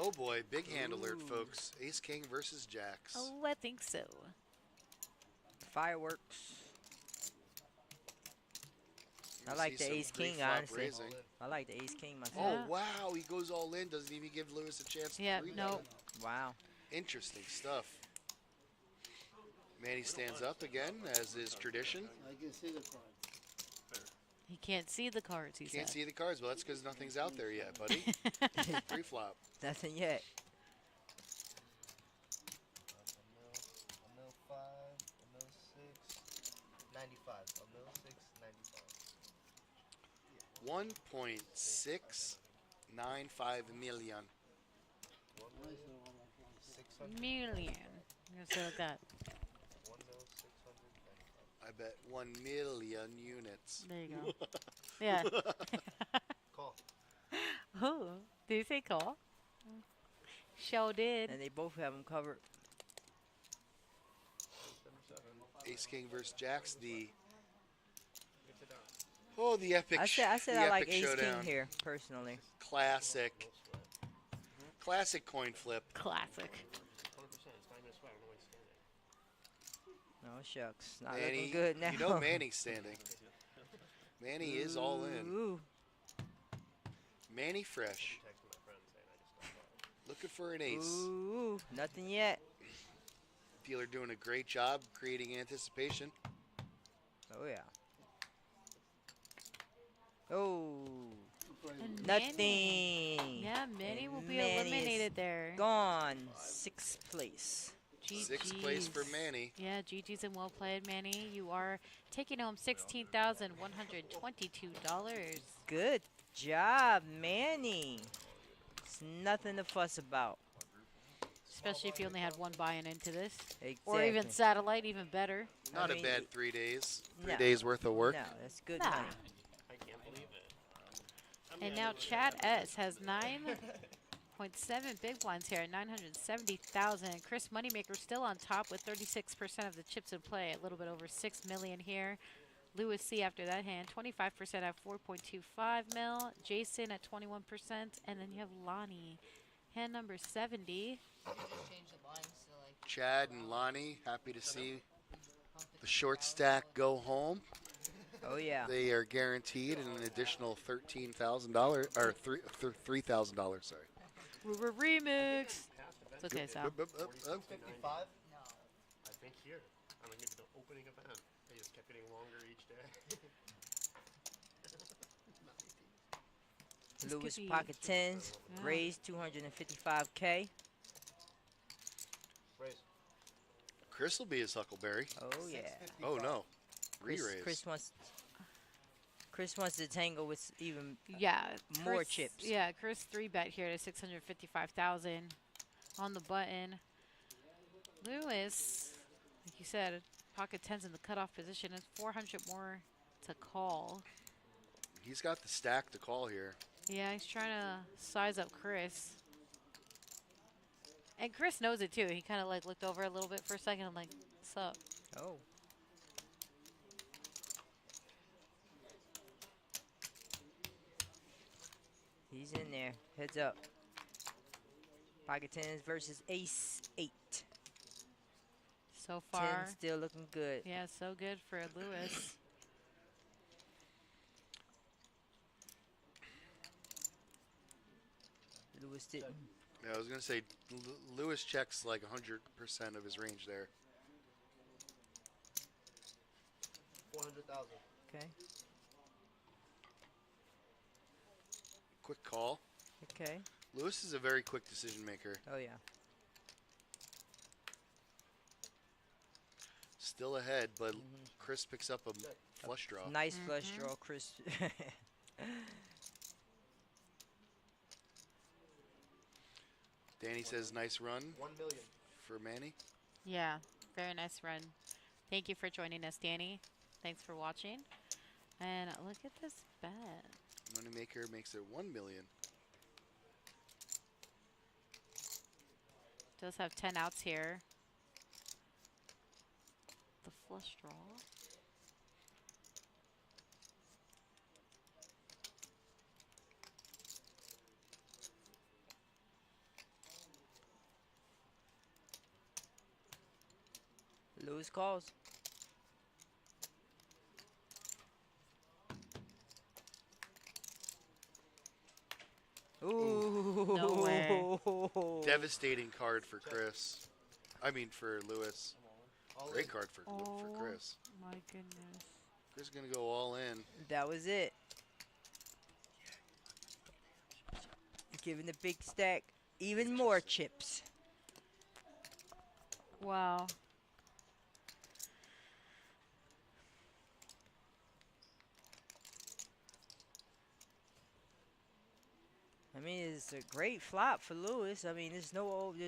B: Oh boy, big hand alert, folks. Ace King versus Jacks.
D: Oh, I think so.
C: Fireworks. I
B: You
C: like
B: see
C: the
B: some
C: Ace King,
B: pre-flop
C: honestly.
B: raising.
C: I like the Ace King myself.
B: Oh wow, he goes all in. Doesn't even give Lewis a chance to
D: Yeah,
B: three-bet
D: no.
B: it.
C: Wow.
B: Interesting stuff. Manny stands up again, as is tradition.
N: I can see the cards.
D: He can't see the cards, he
B: Can't
D: said.
B: see the cards. Well, that's because nothing's out there yet, buddy. Pre-flop.
C: Nothing yet.
M: A mil 5, a mil 6, 95. A mil 6, 95.
B: 1.695 million.
M: 600.
D: Million. I'm going to say like that.
M: 1 mil 695.
B: I bet 1 million units.
D: There you go. Yeah.
M: Call.
D: Oh, did you say call? Sure did.
C: And they both have them covered.
B: Ace King versus Jacks. The epic.
C: I said
B: the
C: I like
B: epic
C: Ace
B: showdown.
C: King here, personally.
B: Classic coin flip.
D: Classic.
H: 100%. It's not even a sweat. I don't know why he's standing.
C: No shucks. Not
B: Manny,
C: looking good now.
B: You know Manny's standing. Manny is all in.
C: Ooh.
B: Manny fresh.
H: Texting my friend saying I just stopped by.
B: Looking for an ace.
C: Ooh, nothing yet.
B: Dealer doing a great job creating anticipation.
C: Oh, yeah. Oh.
D: And
C: Nothing.
D: Manny. Yeah, Manny will be
C: Manny is
D: eliminated there.
C: Gone. 6th place.
B: Sixth place for Manny.
D: Yeah, GG's and well played, Manny. You are taking home $16,122.
C: Good job, Manny. It's nothing to fuss about.
D: Especially if you only had one buy-in into this.
C: Exactly.
D: Or even satellite, even better.
B: Not
C: I
B: a
C: mean,
B: bad 3 days. 3
C: no.
B: days worth of work.
C: No, that's good
D: Nah.
C: money.
H: I can't believe it.
D: And now Chad S has 9.7 big blinds here at 970,000. Chris Moneymaker still on top with 36% of the chips in play, a little bit over 6 million here. Lewis C after that hand, 25% at 4.25 mil. Jason at 21%, and then you have Lonnie, hand number 70.
G: Change the lines to like
B: Chad and Lonnie, happy to see the short stack go home.
C: Oh, yeah.
B: They are guaranteed an additional $13,000 or $3,000. Sorry.
D: Remix. It's okay, Sal.
M: 55?
G: no.
H: I think here. I mean, maybe the opening event. They just kept getting longer each day.
C: Lewis
D: could be-
C: pocket 10s.
D: Yeah.
C: Raised 255K.
M: Raise.
B: Chris will be his Huckleberry.
C: Oh, yeah.
B: Oh no. Re-raise.
C: Chris wants to tangle with even
D: Yeah.
C: more
D: Chris-
C: chips.
D: Yeah, Chris 3-bet here to 655,000 on the button. Lewis, like you said, pocket 10s in the cutoff position is 400 more to call.
B: He's got the stack to call here.
D: Yeah, he's trying to size up Chris. And Chris knows it too. He kind of like looked over a little bit for a second. I'm like, what's up?
C: Oh. He's in there. Heads up. Pocket tens versus ace 8.
D: So far.
C: 10 still looking good.
D: Yeah, so good for Lewis.
C: Lewis didn't.
B: Yeah, I was gonna say Lewis checks like 100% of his range there.
M: 400,000.
C: Okay.
B: Quick call.
C: Okay.
B: Lewis is a very quick decision maker.
C: Oh, yeah.
B: Still ahead, but Chris picks up a flush draw.
C: Nice flush draw, Chris.
B: Danny says nice run.
M: 1 million.
B: For Manny.
D: Yeah, very nice run. Thank you for joining us, Danny. Thanks for watching. And look at this bet.
B: Moneymaker makes it 1 million.
D: Does have 10 outs here. The flush draw.
C: Lewis calls. Ooh.
D: No way.
B: Devastating card for Chris. I mean for Lewis. Great card for Chris.
D: My goodness.
B: Chris is going to go all in.
C: That was it. Giving the big stack even more chips.
D: Wow.
C: I mean, it's a great flop for Lewis. I mean, there's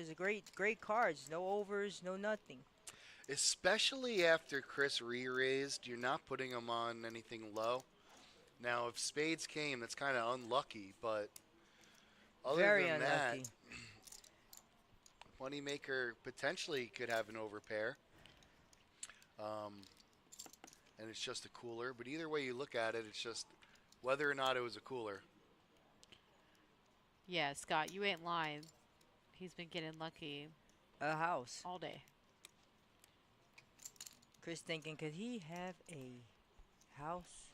C: a great cards, no overs, no nothing.
B: Especially after Chris re-raised, you're not putting him on anything low. Now, if spades came, that's kind of unlucky, but other
C: Very
B: than
C: unlucky.
B: that, Moneymaker potentially could have an overpair. And it's just a cooler. But either way you look at it, it's just whether or not it was a cooler.
D: Yeah, Scott, you ain't lying. He's been getting lucky.
C: A house.
D: All day.
C: Chris thinking, could he have a house?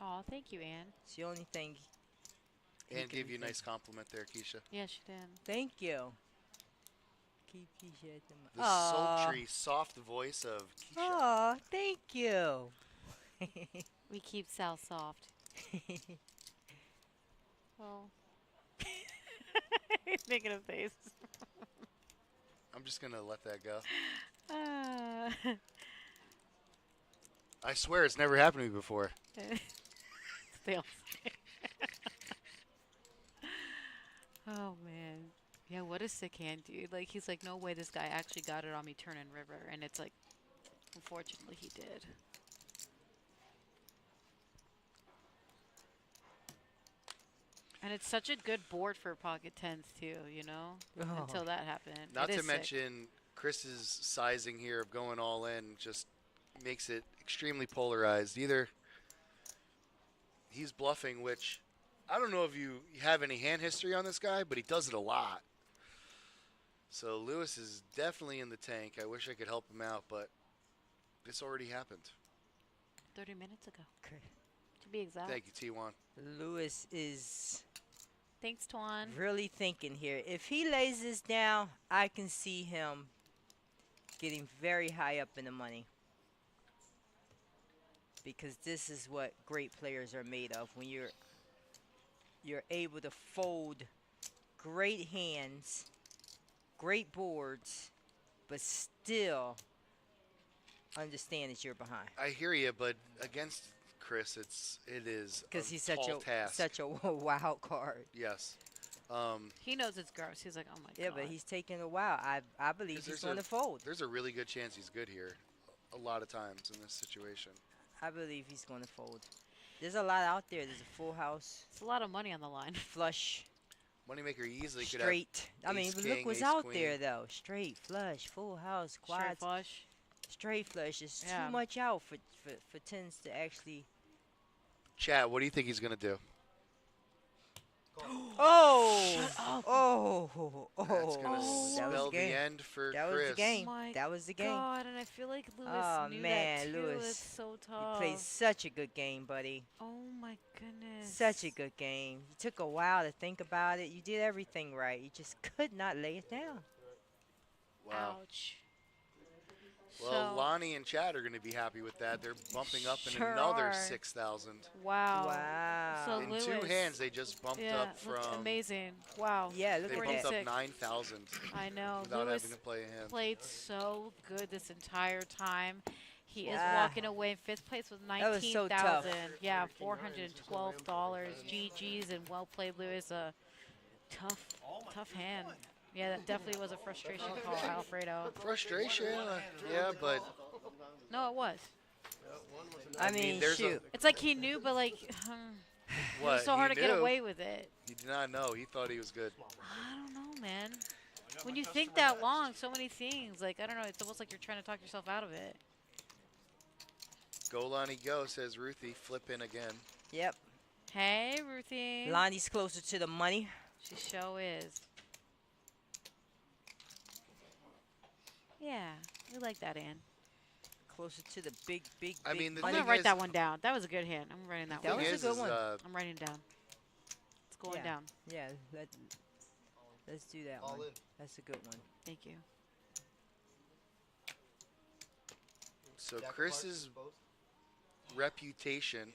D: Oh, thank you, Ann.
C: It's the only thing.
B: And gave you a nice compliment there, Keisha.
D: Yeah, she did.
C: Thank you. Keep Keisha at the
B: The sultry, soft voice of Keisha.
C: Aw, thank you.
D: We keep Sal soft. Well. He's making a face.
B: I'm just going to let that go.
D: Uh.
B: I swear it's never happened to me before.
D: They all say. Oh, man. Yeah, what a sick hand, dude. Like, he's like, no way this guy actually got it on me turning river. And it's like, unfortunately, he did. And it's such a good board for pocket tens, too, you know?
C: Oh.
D: Until that happened.
B: Not
D: It
B: to
D: is sick.
B: mention Chris's sizing here of going all in just makes it extremely polarized. Either he's bluffing, which I don't know if you have any hand history on this guy, but he does it a lot. So Lewis is definitely in the tank. I wish I could help him out, but this already happened.
D: 30 minutes ago. To be exact.
B: Thank you, T1.
C: Lewis is
D: Thanks, Twan.
C: really thinking here. If he lays this down, I can see him getting very high up in the money. Because this is what great players are made of. When you're able to fold great hands, great boards, but still understand that you're behind.
B: I hear you, but against Chris, it is
C: Because
B: a
C: he's
B: tall task.
C: such a wild card.
B: Yes.
D: He knows it's gross. He's like, oh my
C: Yeah,
D: god.
C: but he's taking a while. I believe he's going to fold.
B: There's a really good chance he's good here a lot of times in this situation.
C: I believe he's going to fold. There's a lot out there. There's a full house.
D: It's a lot of money on the line.
C: Flush.
B: Moneymaker easily could
C: Straight. I
B: have
C: mean,
B: ace
C: but
B: king,
C: look what's
B: ace
C: out
B: queen.
C: there though. Straight flush, full house,
D: Straight
C: quads.
D: flush.
C: Straight flush is
D: Yeah.
C: too much out for tens to actually.
B: Chat, what do you think he's going to do?
C: Oh!
D: Shut up.
C: Oh!
B: That's going to
C: that was
B: spell
C: the
B: the
C: game.
B: end for
C: That
B: Chris.
C: was the game.
D: My
C: That was the game.
D: God, and I feel like Lewis
C: Oh
D: knew
C: man,
D: that too.
C: Lewis,
D: It's so
C: you
D: tough.
C: played such a good game, buddy.
D: Oh my goodness.
C: Such a good game. You took a while to think about it. You did everything right. You just could not lay it down.
B: Wow.
D: Ouch.
B: Well,
D: So-
B: Lonnie and Chad are going to be happy with that. They're bumping up in
D: Sure
B: another
D: are.
B: 6,000.
D: Wow.
C: Wow.
D: So
B: In
D: Lewis,
B: 2 hands, they just bumped
D: yeah,
B: up
D: looked
B: from.
D: amazing. Wow.
C: Yeah, look
B: They
C: at
B: bumped
C: that.
B: up 9,000
D: I know.
B: without
D: Lewis
B: having to play a hand.
D: played so good this entire time. He is
C: Yeah.
D: walking away in 5th place with
C: That was so tough.
D: 19,000. Yeah, $412. GG's and well played, Lewis. A tough hand. Yeah, that definitely was a frustration call, Alfredo.
B: Frustration, yeah, but
D: No, it was.
C: I mean,
B: there's
C: shoot.
D: It's like he knew, but like, it
B: what?
D: was so hard
B: he
D: to get
B: knew.
D: away with it.
B: He did not know. He thought he was good.
D: I don't know, man. When you think that long, so many things. Like, I don't know. It's almost like you're trying to talk yourself out of it.
B: Go, Lonnie, go, says Ruthie. Flip in again.
C: Yep.
D: Hey, Ruthie.
C: Lonnie's closer to the money.
D: She sure is. Yeah, we like that hand.
C: Closer to the big
B: I mean, the
D: I'm
B: thing
D: gonna write
B: is,
D: that one down. That was a good hand. I'm writing that
C: That
D: one.
C: was a good
B: is,
C: one.
D: I'm writing it down. It's going
C: Yeah.
D: down.
C: Yeah, let's do that
M: All
C: one.
M: in.
C: That's a good one.
D: Thank you.
B: so
M: Jack of
B: Chris's
M: hearts, both.
B: reputation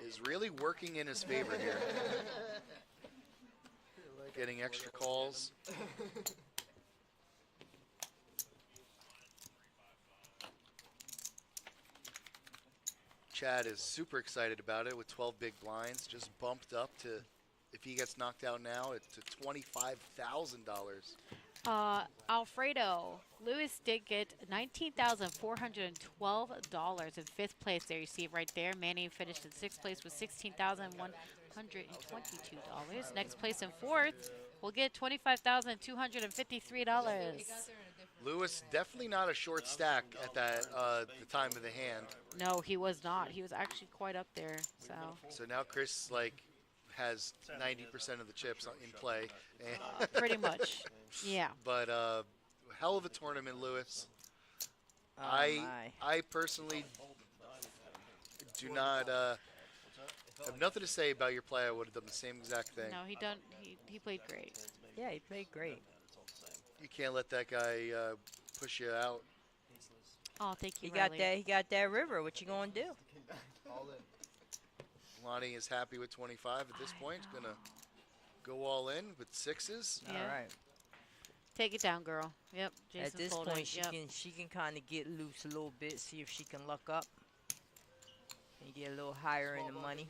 B: is really working in his favor here. Getting extra calls. Chad is super excited about it with 12 big blinds, just bumped up to, if he gets knocked out now, it's to $25,000.
D: Alfredo, Lewis did get $19,412 in 5th place. There you see it right there. Manny finished in 6th place with $16,122. Next place in 4th will get $25,253.
B: Lewis definitely not a short stack at that the time of the hand.
D: No, he was not. He was actually quite up there.
B: So now Chris has 90% of the chips in play.
D: Pretty much. Yeah.
B: But hell of a tournament, Lewis.
C: Oh,
B: I personally do not have nothing to say about your play. I would have done the same exact thing.
D: No, he played great.
C: Yeah, he played great.
B: You can't let that guy push you out.
D: Oh, thank you,
C: He got
D: Riley.
C: that. He got that river. What you gonna do?
M: All in.
B: Lonnie is happy with 25 at this point. Gonna go all in with 6s.
D: Yeah.
C: All right.
D: Take it down, girl. Yep. Jason
C: At this
D: folded.
C: point,
D: Yep.
C: she can kind of get loose a little bit. See if she can luck up and get a little higher in the money.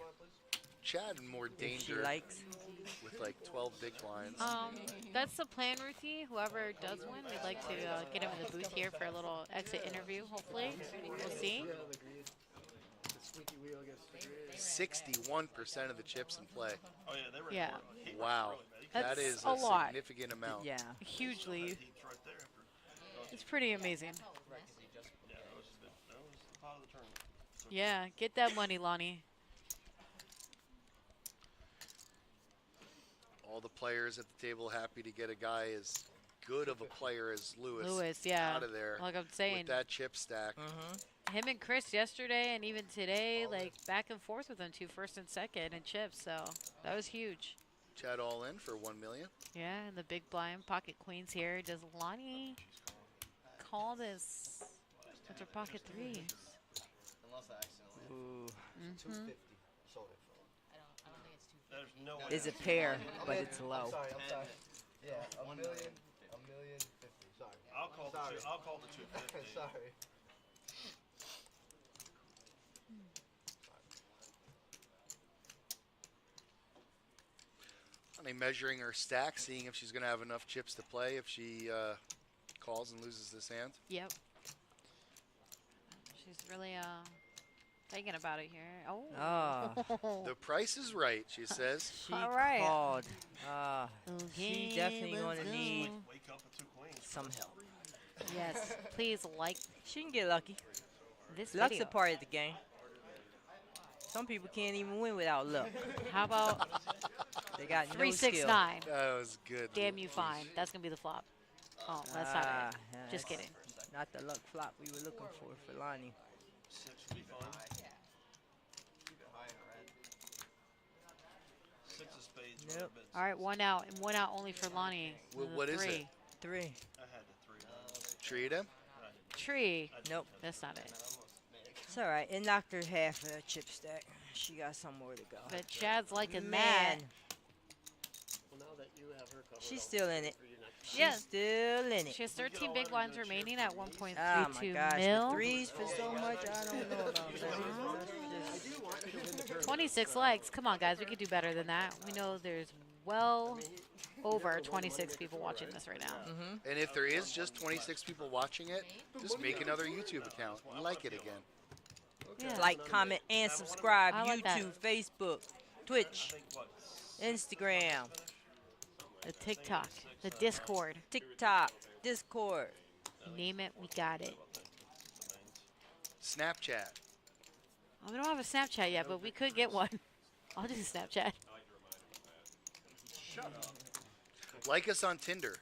B: Chad in more
C: If she
B: danger
C: likes.
B: with 12 big blinds.
D: That's the plan, Ruthie. Whoever does win, we'd like to get him in the booth here for a little exit interview, hopefully. We'll see.
B: 61% of the chips in play.
H: Oh, yeah, they were
D: Yeah.
B: Wow. That
D: That's
B: is
D: a lot.
B: significant amount.
C: Yeah.
D: Hugely. It's pretty amazing. Yeah, get that money, Lonnie.
B: All the players at the table happy to get a guy as good of a player as Lewis,
D: yeah.
B: out of there
D: Like I'm saying.
B: with that chip stack.
D: Him and Chris yesterday and even today, back and forth with them 2 first and second and chips. So that was huge.
B: Chad all in for 1 million.
D: Yeah, and the big blind pocket queens here. Does Lonnie call this with her pocket threes?
M: Unless I accidentally.
C: Ooh.
M: 250. Sold it for.
G: I don't think it's too.
H: There's no way.
C: It's a pair,
M: I'm
C: but
M: in.
C: it's low.
M: I'm sorry. Yeah, a million 50. Sorry.
H: I'll call the 250.
M: Sorry.
B: Lonnie measuring her stack, seeing if she's going to have enough chips to play if she calls and loses this hand.
D: Yep. She's really Thinking about it here. Oh.
C: Oh.
B: The price is right, she says.
C: She
D: All right.
C: called.
D: Okay,
C: She definitely
D: let's
C: gonna
D: go.
C: need
H: Wake up with 2 queens.
C: some help.
D: Yes, please like
C: She can get lucky.
D: this
C: Luck's
D: video.
C: a part of the game. Some people can't even win without luck.
D: How about
C: They got no
D: 369?
B: That was good.
D: Damn you fine. That's gonna be the flop. Oh, that's not it. Just kidding.
C: Not the luck flop we were looking for Lonnie.
H: 6 would be fine. 6 of spades.
C: Yep.
H: would have been
D: All right, one out, and one out only for Lonnie.
B: What is it?
D: Three.
C: 3.
H: I had the 3.
B: Trita?
D: Tree.
C: Nope.
D: That's not it.
C: It's all right. It knocked her half of that chip stack. She got somewhere to go.
D: But Chad's liking
C: Man,
D: that.
N: Well, now that you have her covered,
C: she's still in it. She's
D: Yeah.
C: still in it.
D: She has 13 big blinds remaining at 1.32
C: Oh my gosh,
D: mil.
C: the threes for so much. I don't know about that.
D: 26 legs. Come on, guys. We could do better than that. We know there's well over 26 people watching this right now.
B: And if there is just 26 people watching it, just make another YouTube account and like it again.
D: Yeah.
C: Like, comment, and subscribe.
D: I like that.
C: YouTube, Facebook, Twitch, Instagram,
D: The TikTok, the Discord.
C: TikTok, Discord.
D: Name it, we got it.
B: Snapchat.
D: Oh, we don't have a Snapchat yet, but we could get one. I'll do Snapchat.
B: Like us on Tinder.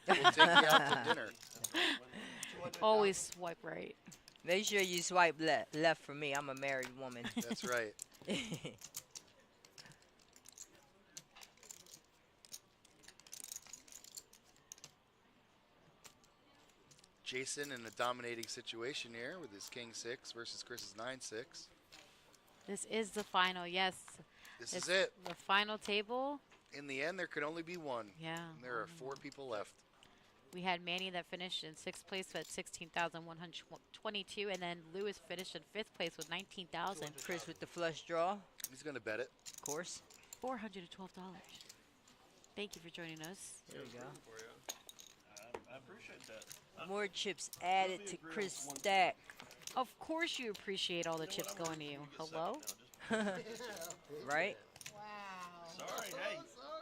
B: We'll take you out to dinner.
D: Always swipe right.
C: Make sure you swipe left for me. I'm a married woman.
B: That's right. Jason in a dominating situation here with his King 6 versus Chris's 9-6.
D: This is the final, yes.
B: This
D: It's
B: is it.
D: The final table.
B: In the end, there could only be one.
D: Yeah.
B: And there are 4 people left.
D: We had Manny that finished in 6th place at 16,122, and then Lewis finished in 5th place with 19,000.
C: Chris with the flush draw.
B: He's going to bet it.
C: Of course.
D: $412. Thank you for joining us.
C: There you go.
H: I appreciate that.
C: More chips added to Chris' stack.
D: Of course you appreciate all the chips going to you. Hello?
C: Right?
H: Sorry, hey.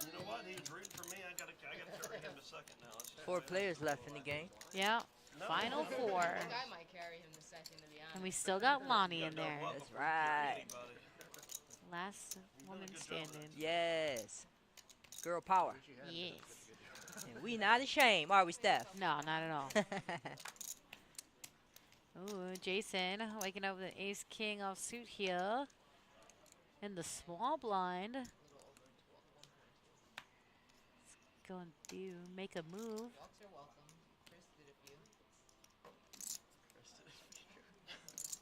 H: You know what? He was rooting for me. I gotta carry him a second now.
C: 4 players left in the game.
D: Yeah. Final 4.
G: I might carry him the second, to be honest.
D: And we still got Lonnie in there.
C: That's right.
D: Last woman standing.
C: Yes. Girl power.
D: Yes.
C: And we not ashamed, are we, Steph?
D: No, not at all. Ooh, Jason waking up with an ace king offsuit here. In the small blind. Let's go and make a move.
G: Walks are welcome. Chris did a few.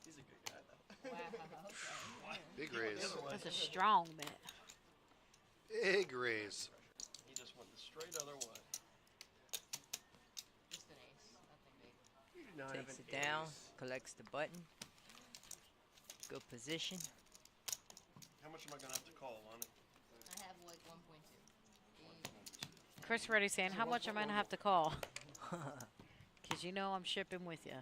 H: He's a good guy, though.
G: Wow, okay.
B: Big raise.
D: That's a strong bet.
B: Big raise.
H: He just went the straight other way.
G: Just an ace, nothing big.
H: You do not
C: Takes
H: have
C: it
H: an
C: down,
H: ace.
C: collects the button. Good position.
H: How much am I gonna have to call, Lonnie?
G: I have like 1.2.
D: Chris already saying, how much am I going to have to call? Because you know I'm shipping with you.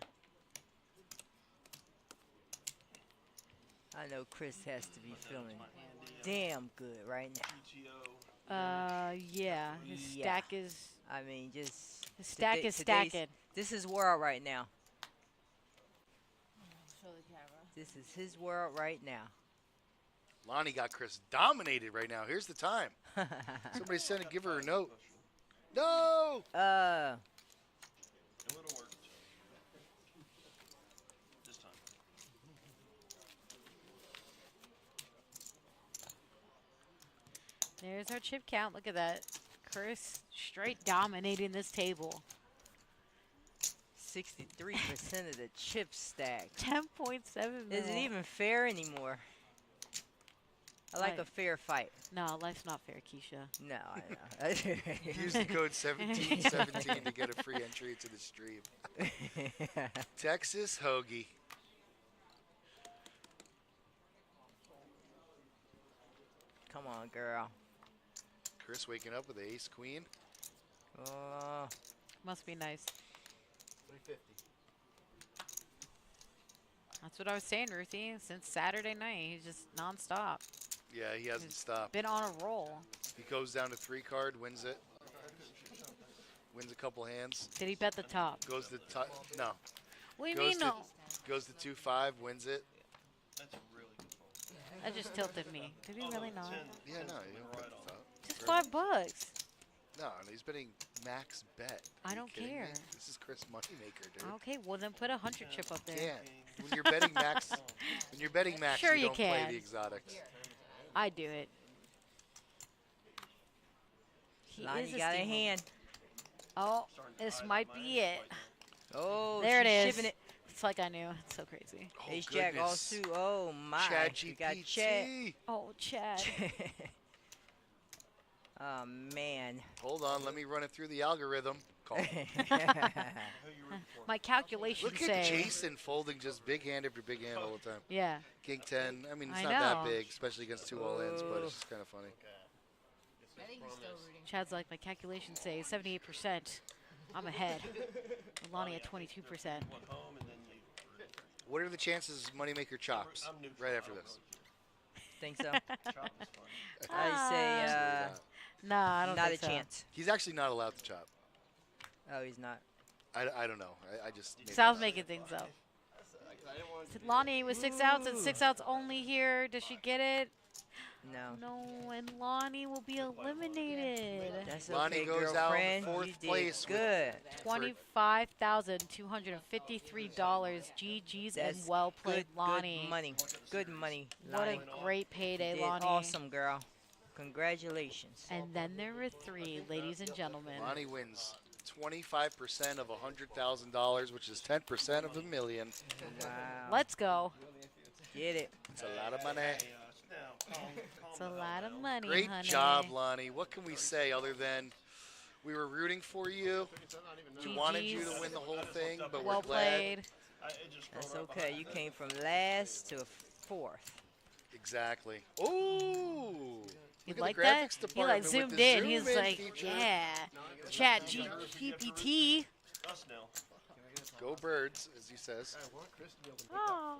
C: I know Chris has to be feeling damn good right now.
D: Yeah. His
C: Yeah.
D: stack is...
C: I mean, just...
D: His stack is
C: today's-
D: stacking.
C: This is world right now.
G: Show the camera.
C: This is his world right now.
B: Lonnie got Chris dominated right now. Here's the time. Somebody sent give her a note. No!
H: It would have worked. This time.
D: There's our chip count. Look at that. Chris straight dominating this table.
C: 63% of the chip stack.
D: 10.7 mil.
C: Is it even fair anymore? I like
D: Right.
C: a fair fight.
D: No, life's not fair, Keisha.
C: No, I know.
B: Use the code 1717 to get a free entry to the stream. Texas Hoagie.
C: Come on, girl.
B: Chris waking up with the ace queen.
D: Must be nice.
N: 350.
D: That's what I was saying, Ruthie. Since Saturday night, he's just nonstop.
B: Yeah, he hasn't stopped.
D: Been on a roll.
B: He goes down to 3-card, wins it. Wins a couple hands.
D: Did he bet the top?
B: Goes to top. No.
D: What do you
B: Goes
D: mean
B: to,
D: no?
B: Goes to 2-5, wins it.
H: That's a really good fold.
D: That just tilted me. Did he really not?
B: Yeah, no, you don't bet the top.
D: Just $5.
B: No, he's betting max bet.
D: I
B: Are you
D: don't
B: kidding
D: care.
B: me? This is Chris Moneymaker, dude.
D: Okay, well then put a 100 chip up there.
B: Can't. When you're betting max,
D: Sure
B: you
D: you
B: don't play
D: can.
B: the exotics.
D: I do it. He
C: Lonnie
D: is a
C: got a
D: steamroller.
C: hand.
D: Oh, this might be it.
C: Oh,
D: There it
C: she's
D: is.
C: shipping it.
D: It's like I knew. It's so crazy.
B: Oh,
C: Ace Jack all
B: goodness.
C: suit. Oh my.
B: Chad
C: We got
B: GPT.
C: Chad.
D: Oh, Chad.
C: Oh man.
B: Hold on, let me run it through the algorithm. Call.
D: My calculations
B: Look
D: say.
B: at Jason folding just big hand after big hand all the time.
D: Yeah.
B: King 10. I mean, it's
D: I
B: not that
D: know.
B: big, especially against 2 all-ins, but it's just kind of funny.
G: I think he's still rooting.
D: Chad's like, my calculations say 78%. I'm ahead. With Lonnie at 22%.
B: What are the chances Moneymaker chops right after this?
C: Think so. I say
D: Nah, I don't
C: not
D: think
C: a
D: so.
C: chance.
B: He's actually not allowed to chop.
C: Oh, he's not.
B: I don't know. I just. made
D: Sal's
B: that up.
D: making things up. Lonnie with 6 outs and 6 outs only here. Does she get it?
C: No.
D: No, and Lonnie will be eliminated.
C: That's
B: Lonnie
C: okay,
B: goes out
C: girlfriend.
B: fourth
C: You did
B: place with-
C: good.
D: $25,253. GG's and
C: That's
D: well played,
C: good,
D: Lonnie.
C: Good money. Good money,
D: What
C: Lonnie.
D: a great payday,
C: You did
D: Lonnie.
C: awesome, girl. Congratulations.
D: And then there were 3, ladies and gentlemen.
B: Lonnie wins 25% of $100,000, which is 10% of $1 million.
C: Wow.
D: Let's go.
C: Get it.
B: It's a lot of money.
D: It's a lot of money,
B: Great
D: honey.
B: job, Lonnie. What can we say other than we were rooting for you? We wanted you to win the whole thing, but
D: Well
B: we're glad.
D: played.
C: That's okay. You came from last to fourth.
B: Exactly. Ooh.
D: You
B: Look at
D: like
B: the
D: that?
B: graphics
D: He
B: department
D: like
B: with
D: zoomed
B: the
D: in.
B: zoom
D: He's
B: in
D: like,
B: feature.
D: yeah. Chat GPT.
H: Us now.
B: Go birds, as he says.
D: Oh.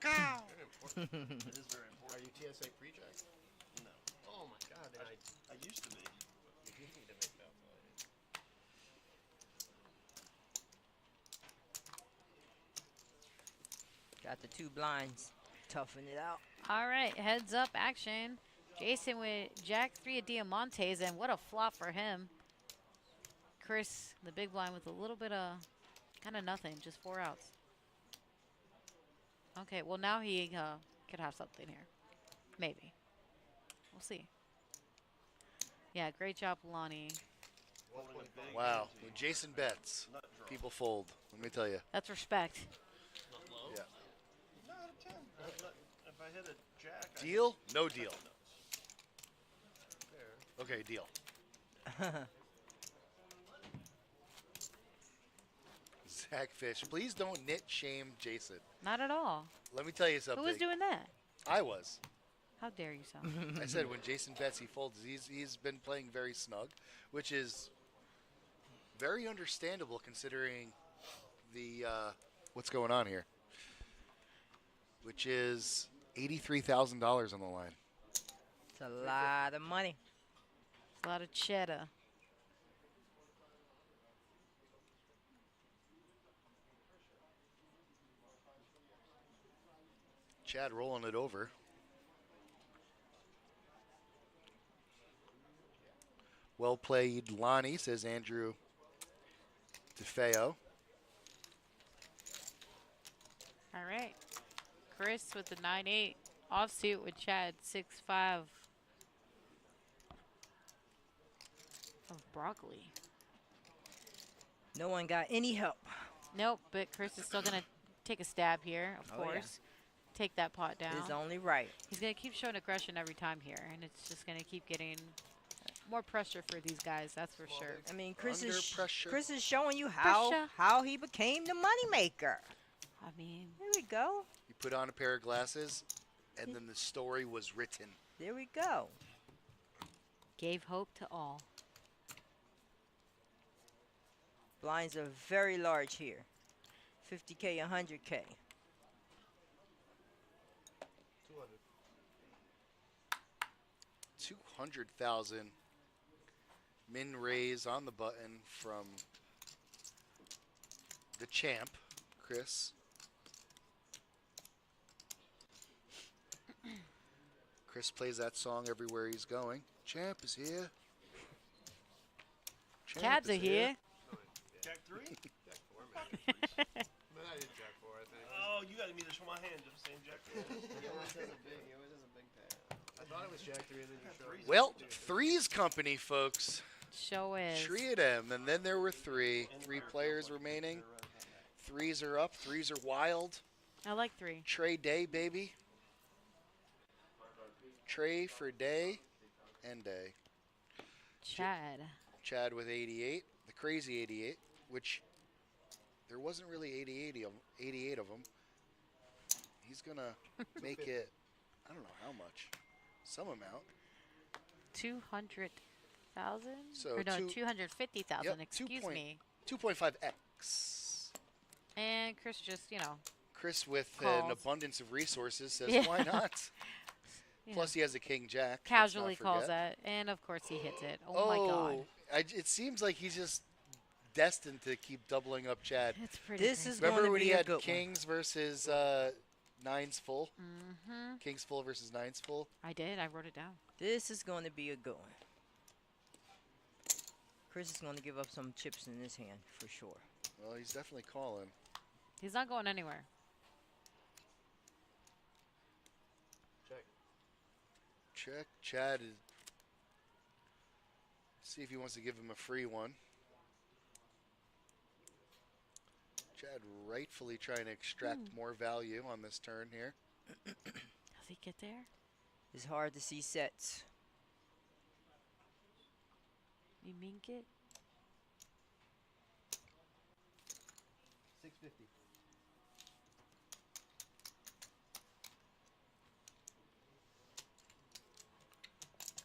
M: It is very important. Are you TSA pre-check?
H: No.
M: Oh my God!
H: I used to be.
M: You need to make that play.
C: Got the 2 blinds. Toughen it out.
D: All right, heads up action. Jason with Jack 3 of Diamantes, and what a flop for him. Chris, the big blind, with a little bit of kind of nothing, just 4 outs. Okay, well now he could have something here. Maybe. We'll see. Yeah, great job, Lonnie.
B: Wow. When Jason bets, people fold. Let me tell you.
D: That's respect.
B: Yeah.
H: Not a 10. If I hit a jack. I
B: Deal? No deal. Okay, deal. Zach Fish, please don't nit shame Jason.
D: Not at all.
B: Let me tell you something.
D: Who was doing that?
B: I was.
D: How dare you, Sal?
B: I said when Jason bets, he folds. He's been playing very snug, which is very understandable considering the what's going on here, which is $83,000 on the line.
C: It's a lot of money.
D: A lot of cheddar.
B: Chad rolling it over. Well played, Lonnie, says Andrew DeFeo.
D: All right. Chris with the 9-8 offsuit with Chad 6-5 of broccoli.
C: No one got any help.
D: Nope, but Chris is still going to take a stab here, of
C: Oh, yeah.
D: course. Take that pot down.
C: It's only right.
D: He's going to keep showing aggression every time here, and it's just going to keep getting more pressure for these guys, that's for sure.
C: I mean, Chris
B: Under
C: is
B: pressure.
C: Chris is showing you how he became the moneymaker.
D: I mean,
C: There we go.
B: He put on a pair of glasses, and then the story was written.
C: There we go.
D: gave hope to all.
C: Blinds are very large here. 50K, 100K.
B: 200,000 min raise on the button from the champ, Chris. Chris plays that song everywhere he's going. Champ is here. Champ
D: Cabs
B: is
D: are here.
H: Jack 3?
M: Jack 4, maybe. But I did Jack 4, I think.
H: Oh, you got me to show my hand just saying Jack 4.
M: He always has a big pair. I thought it was Jack 3 and then you showed me.
B: Well, three's company, folks.
D: Show is.
B: Three of them, and then there were three. Three players remaining. Threes are up. Threes are wild.
D: I like 3.
B: Trey Day, baby. Trey for Day and Day.
D: Chad.
B: Chad with 88. The crazy 88, which there wasn't really 88 of them. He's going to make it, I don't know how much. Some amount.
D: 200,000?
B: So
D: Or no, 250,000.
B: Yep,
D: Excuse me.
B: 2.5x.
D: And Chris just,
B: Chris with
D: calls.
B: an abundance of resources says,
D: Yeah.
B: why not?
D: you
B: Plus,
D: know,
B: he has a king jack. let's not
D: casually calls
B: forget.
D: that. And of course he hits it. Oh my God.
B: It seems like he's just destined to keep doubling up Chad.
D: It's pretty
C: This
D: crazy.
C: is going
B: Remember
C: to
B: when
C: be
B: he
C: a
B: had
C: good one.
B: kings versus nines full?
D: Mm-hmm.
B: Kings full versus nines full?
D: I did. I wrote it down.
C: This is going to be a good one. Chris is going to give up some chips in his hand for sure.
B: Well, he's definitely calling.
D: He's not going anywhere.
M: Check.
B: Check. Chad is. See if he wants to give him a free one. Chad rightfully trying to extract more value on this turn here.
D: Does he get there?
C: It's hard to see sets.
D: You mink it?
M: 650.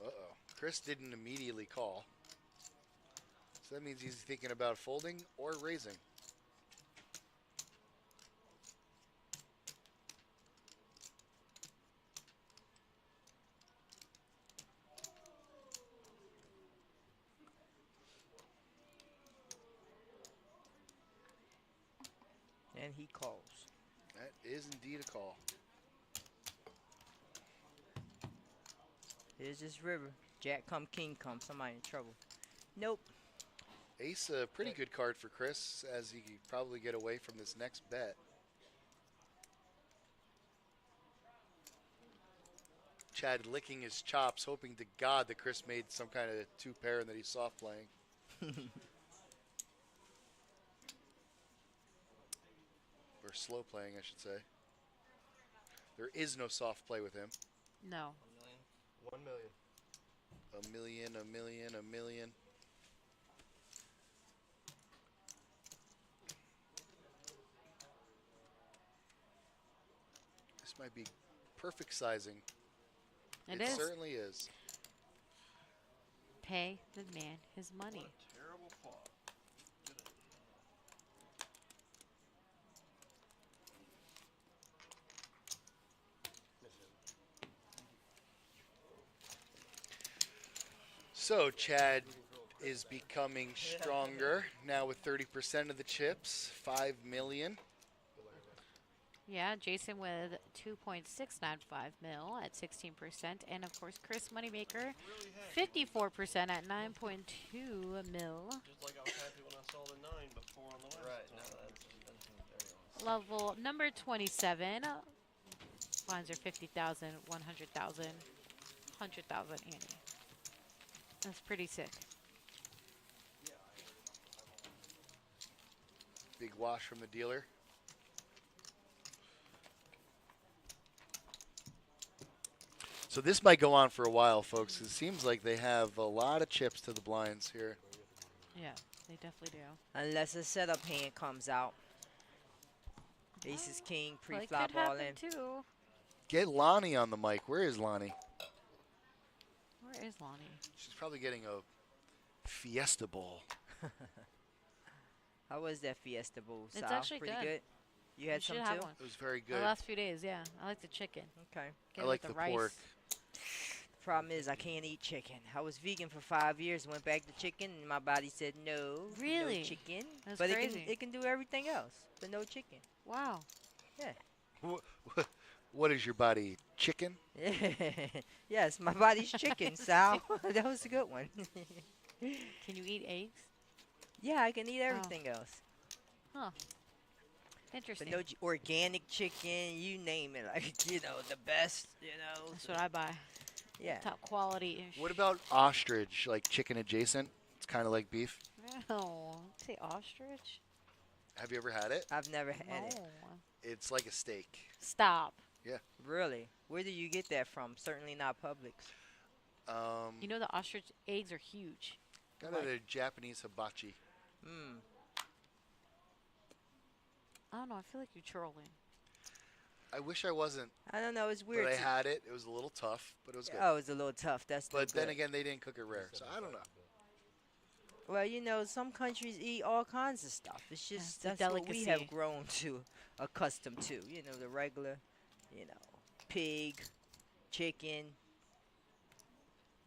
B: Uh-oh. Chris didn't immediately call. So that means he's thinking about folding or raising.
C: And he calls.
B: That is indeed a call.
C: Here's this river. Jack come, king come. Somebody in trouble. Nope.
B: Ace, a pretty good card for Chris, as he could probably get away from this next bet. Chad licking his chops, hoping to God that Chris made some kind of two pair and that he's soft playing. Or slow playing, I should say. There is no soft play with him.
D: No.
M: 1 million.
B: A million, a million, a million. This might be perfect sizing.
D: It
B: It
D: is.
B: certainly is.
D: Pay the man his money.
H: Terrible flop.
B: So Chad is becoming stronger now with 30% of the chips, 5 million.
D: Yeah, Jason with 2.695 mil at 16%. And of course, Chris Moneymaker, 54% at 9.2 mil.
H: Just like I was happy when I saw the 9 before on the last
M: Right,
H: time.
M: now that's
D: Level number 27. Lines are 50,000, 100,000, 100,000 Annie. That's pretty sick.
B: Big wash from the dealer. So this might go on for a while, folks. It seems like they have a lot of chips to the blinds here.
D: Yeah, they definitely do.
C: Unless a setup hand comes out. Ace is king,
D: Well, it
C: pre-flop
D: could
C: all
D: happen
C: in.
D: too.
B: Get Lonnie on the mic. Where is Lonnie?
D: Where is Lonnie?
B: She's probably getting a Fiesta Bowl.
C: How was that Fiesta Bowl,
D: It's
C: Sal?
D: actually
C: Pretty
D: good.
C: good. You had
D: should
C: some
D: have
C: too?
D: one.
B: It was very
D: The
B: good.
D: last few days, yeah. I like the chicken.
C: Okay.
D: Get
B: I
D: it
B: like
D: with
B: the
D: rice.
B: pork.
C: Problem is, I can't eat chicken. I was vegan for 5 years, went back to chicken, and my body said no.
D: Really?
C: No chicken.
D: That's
C: but
D: crazy.
C: it can do everything else, but no chicken.
D: Wow.
C: Yeah.
B: What is your body? Chicken?
C: Yes, my body's chicken, Sal. That was a good one.
D: Can you eat eggs?
C: Yeah, I can eat everything else.
D: Huh. Interesting.
C: But no organic chicken, you name it. Like, the best,
D: That's what I buy.
C: Yeah.
D: Top quality.
B: What about ostrich, like chicken adjacent? It's kind of like beef.
D: No. Say ostrich?
B: Have you ever had it?
C: I've never had it.
B: It's like a steak.
D: Stop.
B: Yeah.
C: Really? Where do you get that from? Certainly not Publix.
D: You know the ostrich eggs are huge.
B: Got it at a Japanese hibachi.
C: Mm.
D: I don't know. I feel like you're trolling.
B: I wish I wasn't.
C: I don't know. It's weird.
B: But I had it. It was a little tough, but it was good.
C: Oh, it was a little tough. That's
B: But
C: still
B: then
C: good.
B: again, they didn't cook it rare, so I don't know.
C: Well, some countries eat all kinds of stuff. It's just
D: it's a
C: that's what we have
D: delicacy.
C: grown to, accustomed to. The regular, pig, chicken.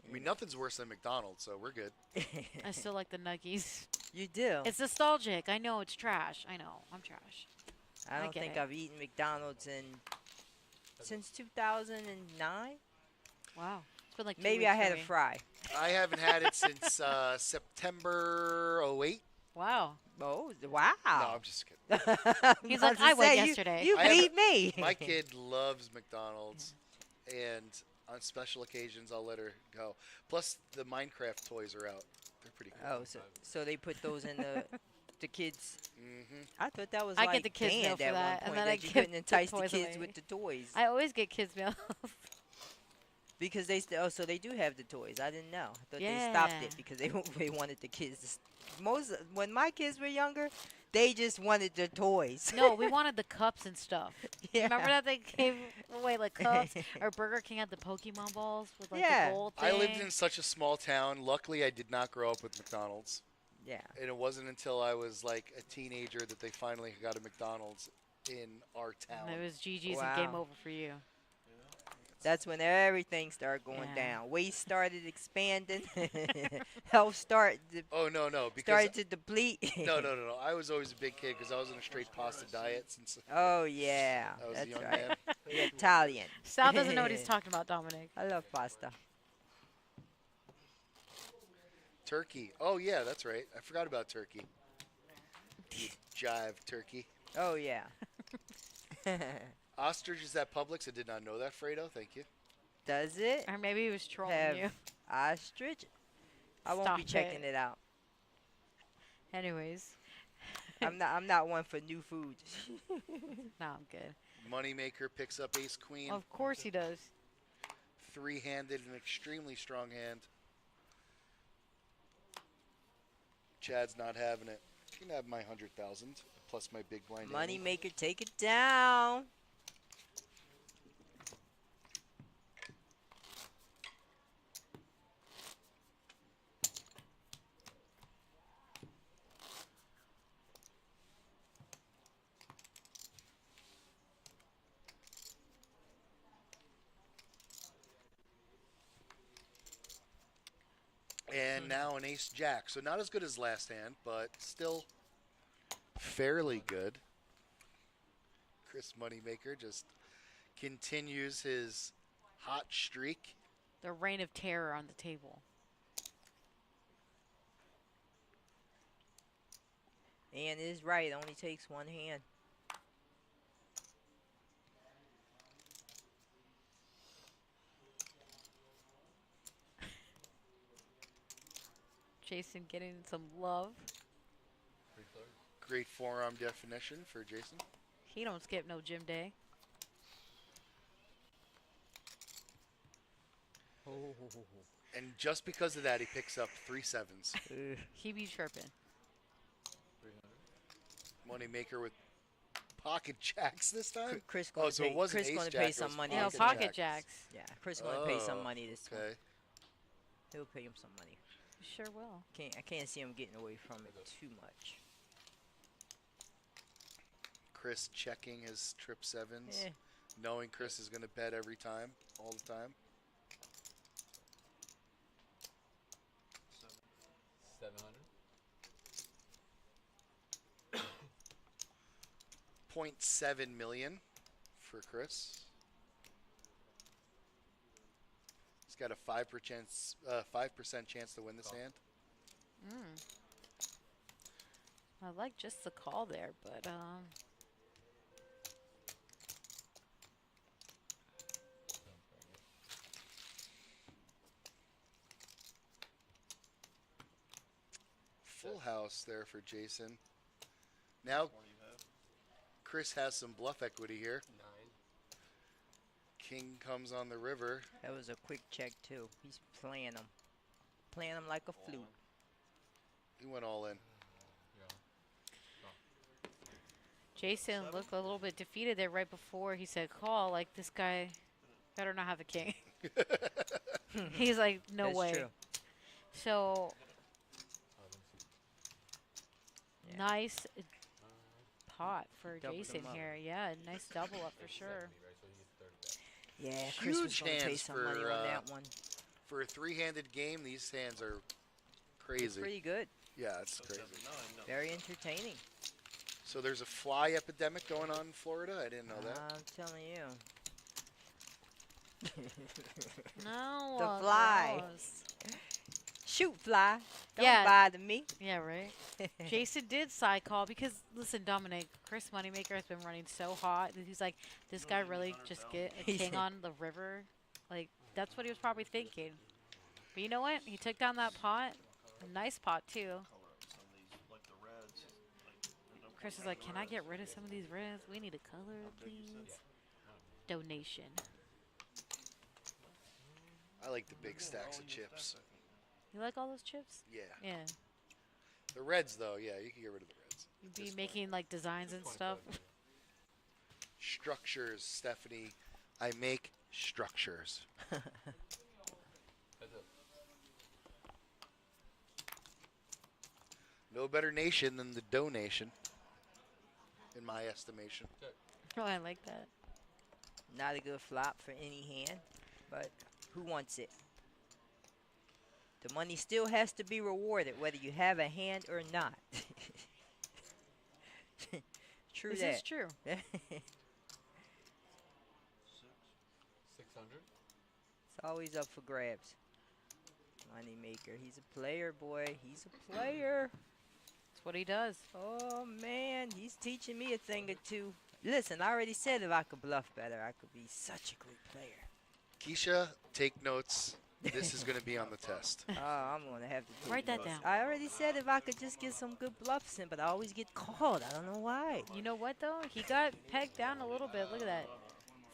B: I mean, nothing's worse than McDonald's, so we're good.
D: I still like the nuggies.
C: You do?
D: It's nostalgic. I know it's trash. I know. I'm trash.
C: I don't
D: get
C: think
D: it.
C: I've eaten McDonald's since 2009.
D: Wow. It's been like 2
C: Maybe
D: weeks
C: I had
D: for
C: a
D: me.
C: fry.
B: I haven't had it since September '08.
C: Wow. Oh, wow.
B: No, I'm just kidding.
D: He's
C: about
D: like,
C: to
D: I went
C: say,
D: yesterday.
C: You
B: I have
C: beat me.
B: My kid loves McDonald's, and on special occasions, I'll let her go. Plus, the Minecraft toys are out. They're pretty cool.
C: Oh, so they put those in the kids.
B: Mm-hmm.
C: I thought that was
D: I
C: like
D: get the kids meal
C: banned
D: for
C: at
D: that,
C: one
D: and
C: point
D: then
C: that
D: I
C: you
D: give
C: couldn't
D: the
C: entice the
D: toys
C: kids
D: away.
C: with the toys.
D: I always get kids meal.
C: Because so they do have the toys. I didn't know. I thought they stopped
D: Yeah.
C: it because they wanted the kids. When my kids were younger, they just wanted the toys.
D: No, we wanted the cups and stuff.
C: Yeah.
D: Remember that they gave away like cups? Or Burger King had the Pokemon balls with like
C: Yeah.
D: the gold
B: I
D: thing.
B: lived in such a small town. Luckily, I did not grow up with McDonald's.
C: Yeah.
B: And it wasn't until I was like a teenager that they finally got a McDonald's in our town.
D: And it was GG's
C: Wow.
D: and game over for you.
C: That's when everything started going
D: Yeah.
C: down. Waste started expanding. Health started
B: Oh, no, because
C: started to deplete.
B: no. I was always a big kid because I was on a straight pasta diet since
C: Oh yeah,
B: I was
C: that's
B: a young
C: right.
B: man.
C: The Italian.
D: Sal doesn't know what he's talking about, Dominic.
C: I love pasta.
B: Turkey. Oh, yeah, that's right. I forgot about turkey. You jive turkey.
C: Oh yeah.
B: Ostrich is at Publix. I did not know that, Fredo. Thank you.
C: Does it
D: Or maybe he was trolling
C: have
D: you.
C: ostrich? I won't be
D: Stop
C: checking
D: it.
C: it out.
D: Anyways.
C: I'm not one for new foods.
D: No, I'm good.
B: Moneymaker picks up ace queen.
D: Of course he does.
B: Three-handed, an extremely strong hand. Chad's not having it. You can have my 100,000 plus my big blind.
C: Moneymaker, take it down.
B: And now an ace jack. So not as good as last hand, but still fairly good. Chris Moneymaker just continues his hot streak.
D: The reign of terror on the table.
C: And is right. It only takes one hand.
D: Jason getting some love.
B: Great forearm definition for Jason.
D: He don't skip no gym day.
B: And just because of that, he picks up 3 sevens.
D: He be chirping.
B: Moneymaker with pocket jacks this time.
C: Chris
B: Oh,
C: gonna
B: so
C: pay,
B: it wasn't
C: Chris
B: ace
C: gonna
B: jack,
C: pay
B: it
C: some
B: was
C: money.
D: You know,
C: this
D: pocket
C: one.
D: jacks.
C: Yeah, Chris gonna pay some money this one.
B: Okay.
C: He'll pay him some money.
D: Sure will.
C: I can't see him getting away from it too much.
B: Chris checking his trip sevens,
C: Eh.
B: knowing Chris is going to bet every time, all the time. .7 million for Chris. He's got a 5% chance to win this hand.
D: I like just the call there, but
B: Full house there for Jason. Now Chris has some bluff equity here. King comes on the river.
C: That was a quick check, too. He's playing them. Playing them like a flute.
B: He went all in.
D: Jason looked a little bit defeated there right before he said call. Like, this guy better not have a king. He's like, no
C: That's
D: way.
C: true.
D: So, nice pot for
C: Doubled
D: Jason
C: him up.
D: here. Yeah, nice double up for sure.
C: Yeah, Chris was
B: Huge
C: gonna pay
B: hands
C: some money
B: for
C: on that one.
B: for a three-handed game. These hands are crazy.
C: It's pretty good.
B: Yeah, it's crazy.
C: Very entertaining.
B: So there's a fly epidemic going on in Florida. I didn't know that.
C: I'm telling you.
D: No.
C: The fly.
D: gross.
C: Shoot, fly. Don't
D: Yeah.
C: bother me.
D: Yeah, right. Jason did side call because, listen, Dominic, Chris Moneymaker has been running so hot that he's like, this guy really just get a king on the river. Like, that's what he was probably thinking. But you know what? He took down that pot. A nice pot, too. Chris is like, can I get rid of some of these reds? We need a color, please. Donation.
B: I like the big stacks of chips.
D: You like all those chips?
B: Yeah.
D: Yeah.
B: The reds, though, yeah, you can get rid of the reds.
D: You'd be making, like, designs and stuff.
B: Structures, Stephanie. I make structures. No better nation than the donation, in my estimation.
D: Oh, I like that.
C: Not a good flop for any hand, but who wants it? The money still has to be rewarded, whether you have a hand or not. True
D: This
C: that.
D: is true.
C: 600? It's always up for grabs. Moneymaker. He's a player, boy. He's a player.
D: That's what he does.
C: Oh, man. He's teaching me a thing or two. Listen, I already said if I could bluff better, I could be such a great player.
B: Keisha, take notes. This is going to be on the test.
C: Oh, I'm going to have to take
D: Write that
C: notes.
D: down.
C: I already said if I could just get some good bluffs in, but I always get called. I don't know why.
D: You know what, though? He got pegged down a little bit. Look at that.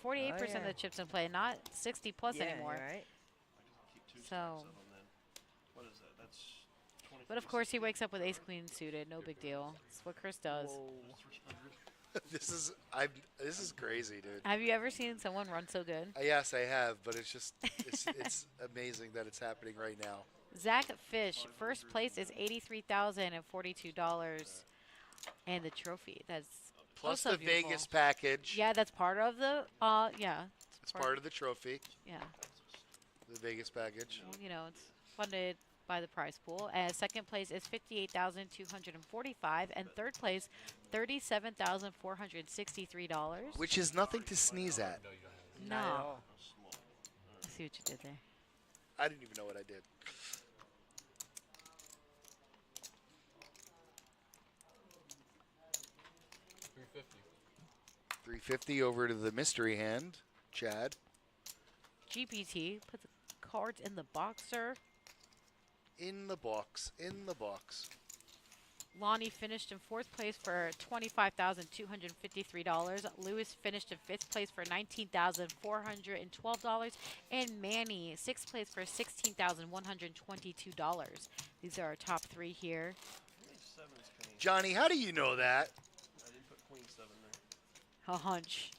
D: 48% of
C: yeah.
D: the chips in play, not 60 plus
C: Yeah,
D: anymore.
C: right?
D: So,
H: What is that? That's 20.
D: but of course he wakes up with ace queen suited. No big deal. That's what Chris does.
B: This is crazy, dude.
D: Have you ever seen someone run so good?
B: Yes, I have, but it's just it's amazing that it's happening right now.
D: Zach Fish, first place is $83,042, and the trophy. That's
B: Plus
D: also
B: the
D: beautiful.
B: Vegas package.
D: Yeah, that's part of the. Yeah.
B: It's part of the trophy.
D: Yeah.
B: The Vegas package.
D: Well, you know, it's funded by the prize pool. And second place is $58,245, and third place, $37,463.
B: Which is nothing to sneeze at.
D: No.
C: Not at all.
D: I see what you did there.
B: I didn't even know what I did. $350 over to the mystery hand, Chad.
D: GPT, put the cards in the boxer.
B: In the box, in the box.
D: Lonnie finished in fourth place for $25,253. Lewis finished in fifth place for $19,412. And Manny, sixth place for $16,122. These are our top three here.
B: Johnny, how do you know that?
H: I didn't put queen 7 there.
D: A hunch.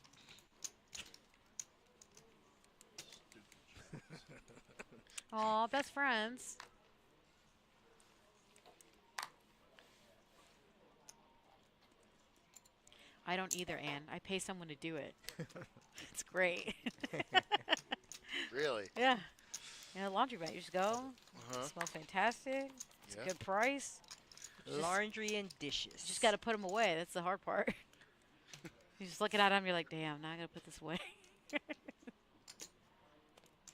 D: Aw, best friends. I don't either, Ann. I pay someone to do it. It's great.
B: Really?
D: Yeah. Yeah, laundromat. You just go.
B: Uh-huh.
D: Smells fantastic. It's
B: Yeah.
D: a good price.
C: Laundry and dishes.
D: Just got to put them away. That's the hard part. You're just looking at him. You're like, damn, now I gotta put this away.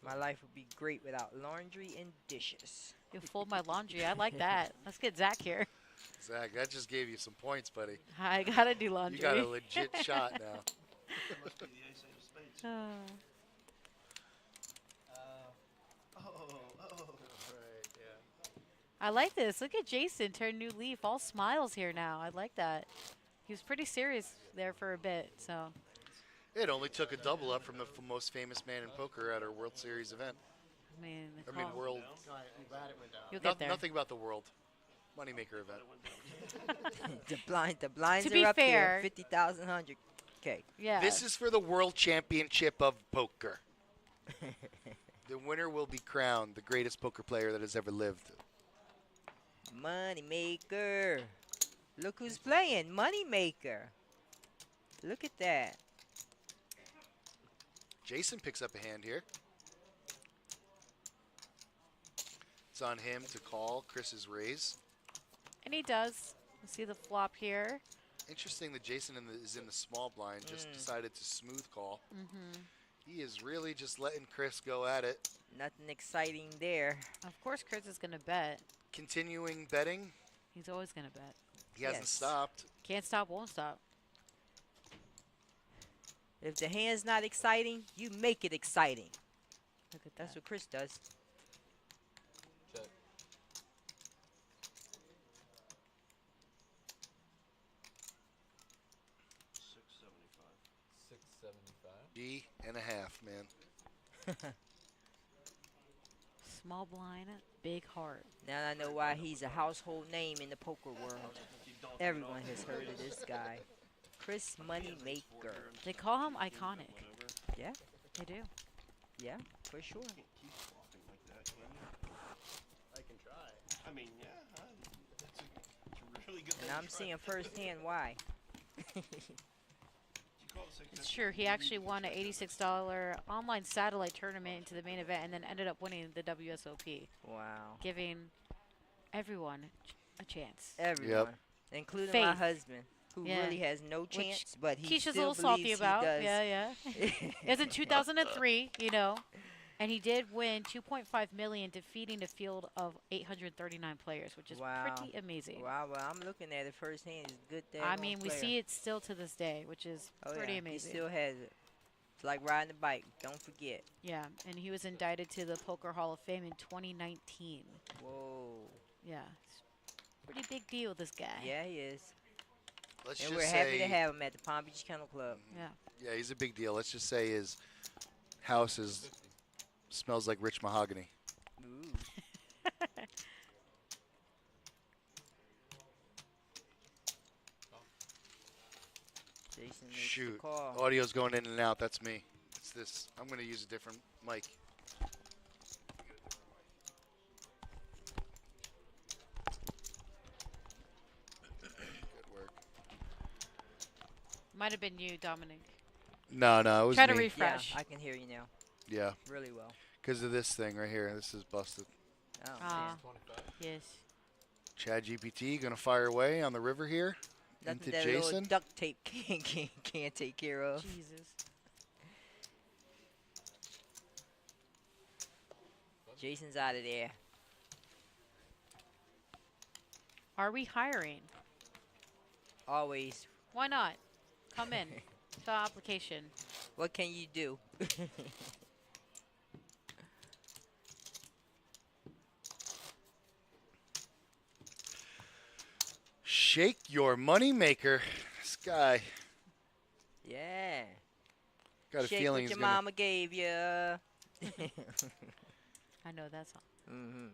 C: My life would be great without laundry and dishes.
D: You fold my laundry. I like that. Let's get Zach here.
B: Zach, that just gave you some points, buddy.
D: I gotta do laundry.
B: You got a legit shot now.
H: Must be the ace of spades.
M: Right, yeah.
D: I like this. Look at Jason turn new leaf. All smiles here now. I like that. He was pretty serious there for a bit. So
B: It only took a double up from the most famous man in poker at our World Series event.
D: I mean,
B: World.
N: I'm glad it went down.
D: You'll get there.
B: Nothing about the World. Moneymaker event.
C: the blinds
D: To be
C: are up
D: fair-
C: there. 50,000, 100K.
D: Yeah.
B: This is for the World Championship of Poker. The winner will be crowned the greatest poker player that has ever lived.
C: Moneymaker. Look who's playing. Moneymaker. Look at that.
B: Jason picks up a hand here. It's on him to call Chris's raise.
D: And he does. You see the flop here.
B: Interesting that Jason is in the small blind, just decided to smooth call. He is really just letting Chris go at it.
C: Nothing exciting there.
D: Of course, Chris is gonna bet.
B: Continuing betting.
D: He's always gonna bet.
B: He hasn't
C: Yes.
B: stopped.
D: Can't stop, won't stop.
C: If the hand's not exciting, you make it exciting.
D: Look at
C: That's
D: that.
C: what Chris does.
M: Check. $6.75.
B: G and a half, man.
D: Small blind, big heart.
C: Now I know why he's a household name in the poker world. Everyone has heard of this guy. Chris Moneymaker.
D: They call him iconic.
C: Yeah,
D: They do.
C: yeah, for sure.
M: I can try.
H: I mean, yeah, it's a really good thing.
C: And I'm
H: to try.
C: seeing firsthand why.
H: You call it
D: It's true. He actually won an $86 online satellite tournament into the main event and then ended up winning the WSOP,
C: Wow.
D: giving everyone a chance.
C: Everyone, including my
D: Faith.
C: husband, who
D: Yeah.
C: really has no chance, but he
D: Keisha's a
C: still
D: little salty
C: believes
D: about.
C: he does.
D: Yeah. It was in 2003, and he did win $2.5 million, defeating a field of 839 players, which is
C: Wow.
D: pretty amazing.
C: Wow, well, I'm looking at it firsthand. It's good there.
D: I mean, we see it still to this day, which is pretty
C: He
D: amazing.
C: still has it. It's like riding a bike. Don't forget.
D: Yeah, and he was indicted to the Poker Hall of Fame in 2019.
C: Whoa.
D: Yeah, it's a pretty big deal, this guy.
C: Yeah, he is.
B: Let's
C: And
B: just
C: we're
B: say,
C: happy to have him at the Palm Beach Kennel Club.
D: Yeah.
B: Yeah, he's a big deal. Let's just say his house smells like rich mahogany.
C: Ooh. Jason makes the
B: Shoot.
C: call.
B: Audio's going in and out. That's me. It's this. I'm going to use a different mic. Good work.
D: Might have been you, Dominic.
B: No, it was
D: Try to
B: me.
D: refresh.
C: Yeah, I can hear you now.
B: Yeah,
C: Really well.
B: because of this thing right here. This is busted.
C: Oh,
D: Ah,
C: man.
D: yes.
B: Chad GPT going to fire away on the river here
C: Nothing
B: into
C: that
B: Jason.
C: little duct tape can't take care of.
D: Jesus.
C: Jason's out of there.
D: Are we hiring?
C: Always.
D: Why not? Come in. Fill out application.
C: What can you do?
B: Shake your money maker. This guy.
C: Yeah.
B: Got a
C: Shake
B: feeling
C: what
B: he's
C: your
B: gonna.
C: mama gave you.
D: I know that song.
C: Mm-hmm.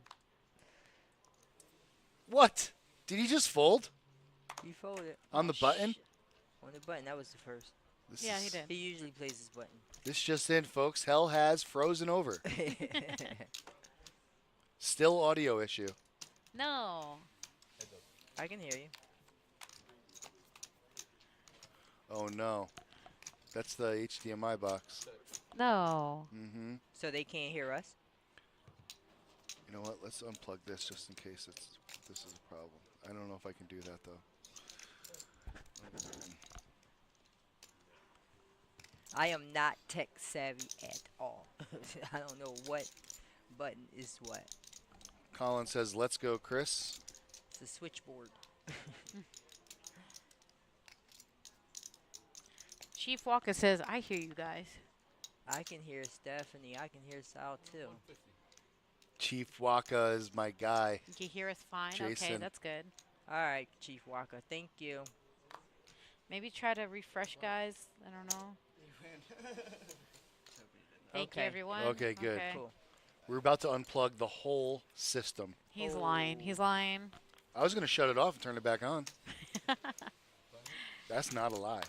B: What? Did he just fold
C: He folded.
B: on the button?
C: On the button. That was the first.
B: This
D: Yeah,
B: is-
D: he did.
C: He usually plays his button.
B: This just in, folks. Hell has frozen over. Still audio issue.
D: No.
C: I can hear you.
B: Oh no, that's the HDMI box.
D: No.
B: Mm-hmm.
C: So they can't hear us?
B: You know what? Let's unplug this just in case this is a problem. I don't know if I can do that though.
C: I am not tech savvy at all. I don't know what button is what.
B: Colin says, let's go, Chris.
C: It's a switchboard.
D: Chief Walker says, I hear you guys.
C: I can hear Stephanie. I can hear Sal too.
B: Chief Waka is my guy.
D: You can hear us fine? Okay,
B: Jason.
D: that's good.
C: All right, Chief Walker. Thank you.
D: Maybe try to refresh, guys. I don't know. Thank you,
C: Okay.
D: everyone.
B: Okay, good.
D: Okay.
C: Cool.
B: We're about to unplug the whole system.
D: He's lying. He's lying.
B: I was going to shut it off and turn it back on. That's not a lie.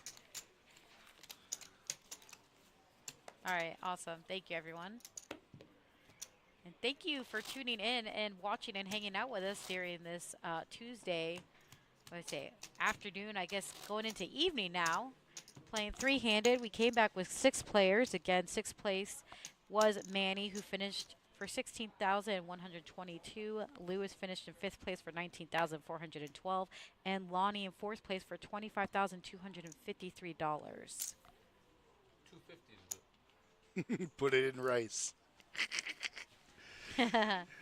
D: All right, awesome. Thank you, everyone. And thank you for tuning in and watching and hanging out with us during this Tuesday, afternoon, I guess going into evening now. Playing three-handed. We came back with 6 players. Again, 6th place was Manny, who finished for 16,122. Lewis finished in 5th place for 19,412. And Lonnie in 4th place for $25,253.
B: Put it in rice.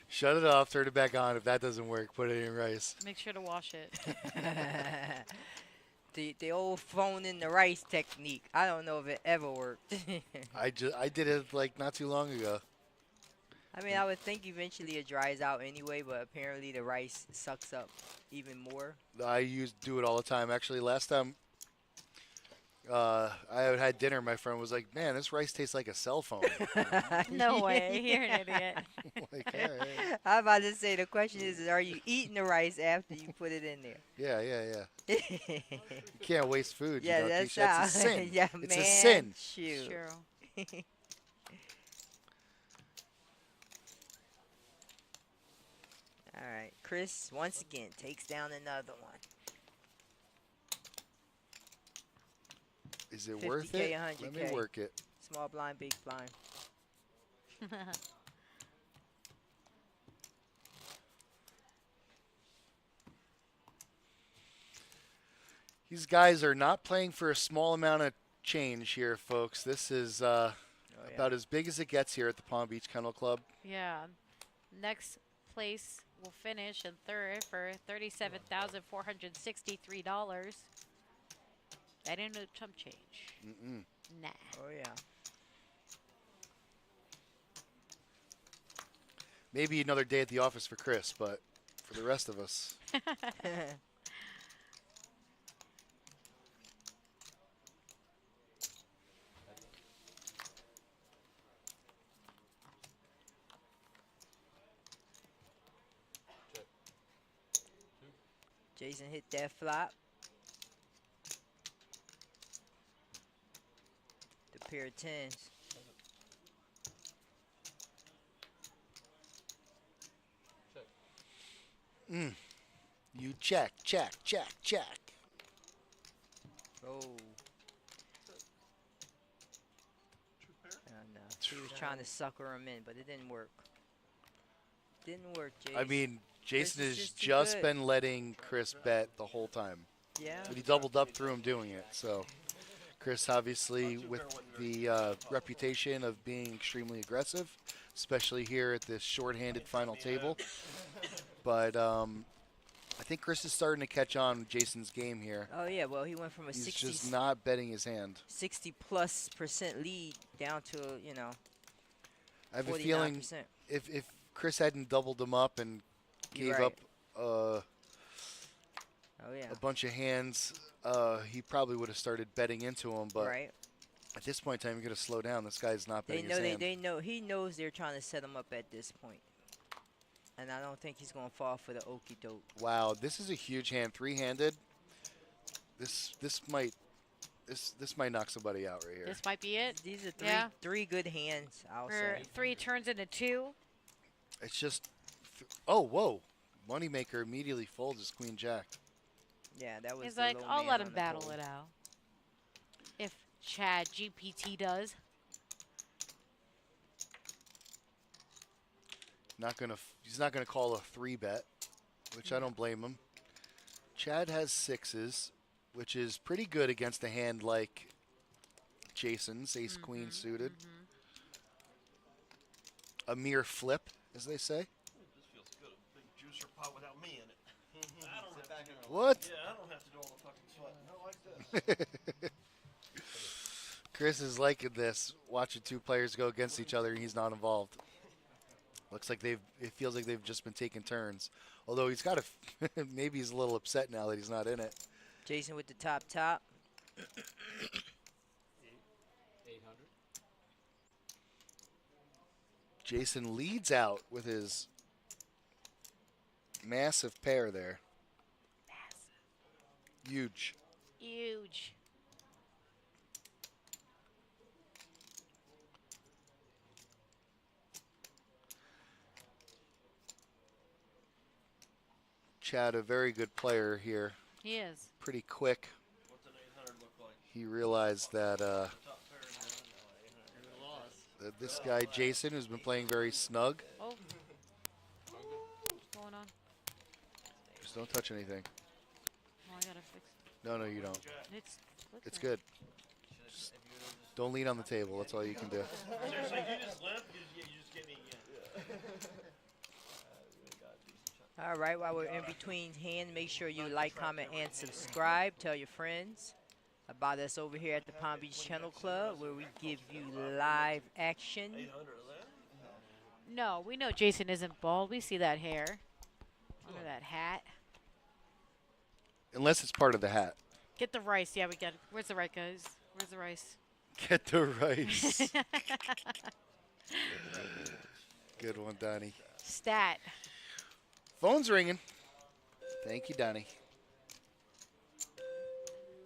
B: Shut it off, turn it back on. If that doesn't work, put it in rice.
D: Make sure to wash it.
C: The old phone in the rice technique. I don't know if it ever worked.
B: I did it like not too long ago.
C: I mean, I would think eventually it dries out anyway, but apparently the rice sucks up even more.
B: I do it all the time. Actually, last time I had dinner, my friend was like, "Man, this rice tastes like a cell phone."
D: No way. You're an idiot.
B: Like, all right.
C: I'm about to say, the question is, are you eating the rice after you put it in there?
B: Yeah. You can't waste food.
C: Yeah,
B: you know,
C: that's
B: Keisha. It's a sin.
C: Yeah,
B: it's
C: man,
B: a sin.
C: shoot.
D: True.
C: All right, Chris once again takes down another one.
B: Is it
C: 50K,
B: worth it?
C: 100K.
B: Let me work it.
C: Small blind, big blind.
B: These guys are not playing for a small amount of change here, folks. This is about as big as it gets here at the Palm Beach Kennel Club.
D: Yeah. Next place will finish in 3rd for $37,463. That ain't no chump change.
B: Mm-mm.
D: Nah.
C: Oh, yeah.
B: Maybe another day at the office for Chris, but for the rest of us.
C: Jason hit that flop. The pair of 10s.
B: You check.
C: Oh. No. He was trying to sucker him in, but it didn't work. Didn't work, Jason.
B: I mean, Jason
C: Chris is
B: has
C: just too
B: just
C: good.
B: been letting Chris bet the whole time.
C: Yeah.
B: But he doubled up through him doing it. So Chris, obviously, with the reputation of being extremely aggressive, especially here at this short-handed final table. But I think Chris is starting to catch on with Jason's game here.
C: Oh, yeah. Well, he went from a
B: He's
C: 60
B: just not betting his hand.
C: 60+% lead down to, you know,
B: I have a feeling
C: 49%.
B: if Chris hadn't doubled him up and gave
C: You're right.
B: up
C: Oh, yeah.
B: a bunch of hands, he probably would have started betting into him. But
C: Right.
B: at this point in time, you're going to slow down. This guy's not
C: They
B: betting
C: know
B: his hand.
C: they know he knows they're trying to set him up at this point. And I don't think he's going to fall for the okey doke.
B: Wow, this is a huge hand, three-handed. This might knock somebody out right here.
D: This might be it.
C: These are three good hands, I'll
D: Where
C: say.
D: 3 turns into 2.
B: It's just, oh, whoa. Moneymaker immediately folds his queen jack.
C: Yeah, that was
D: He's
C: the
D: like,
C: low
D: I'll
C: man
D: let
C: on
D: him
C: the
D: battle
C: pole.
D: it out. If Chad GPT does.
B: He's not gonna call a 3-bet, which I don't blame him. Chad has 6s, which is pretty good against a hand like Jason's ace queen suited. A mere flip, as they say.
H: This feels good. A big juicer pot without me in it. I don't have to do
B: What?
H: Yeah, I don't have to do all the fucking sweat. Not like this.
B: Chris is liking this, watching two players go against each other, and he's not involved. Looks like it feels like they've just been taking turns. Although he's got maybe he's a little upset now that he's not in it.
C: Jason with the top.
M: 800.
B: Jason leads out with his massive pair there. Huge.
D: Huge.
B: Chad, a very good player here.
D: He is.
B: Pretty quick.
H: What's an 800 look like?
B: He realized that that this guy, Jason, who's been playing very snug.
D: Oh. What's going on?
B: Just don't touch anything.
D: Oh, I gotta fix it.
B: No, you don't.
D: It's
B: It's good. Just don't lean on the table. That's all you can do.
H: Seriously, you just limp, you just get me again.
C: All right, while we're in between hands, make sure you like, comment, and subscribe. Tell your friends about us over here at the Palm Beach Channel Club, where we give you live action.
D: No, we know Jason isn't bald. We see that hair under that hat.
B: Unless it's part of the hat.
D: Get the rice. Yeah, we got it. Where's the rice, guys? Where's the rice?
B: Get the rice. Good one, Donnie.
D: Stat.
B: Phone's ringing. Thank you, Donnie.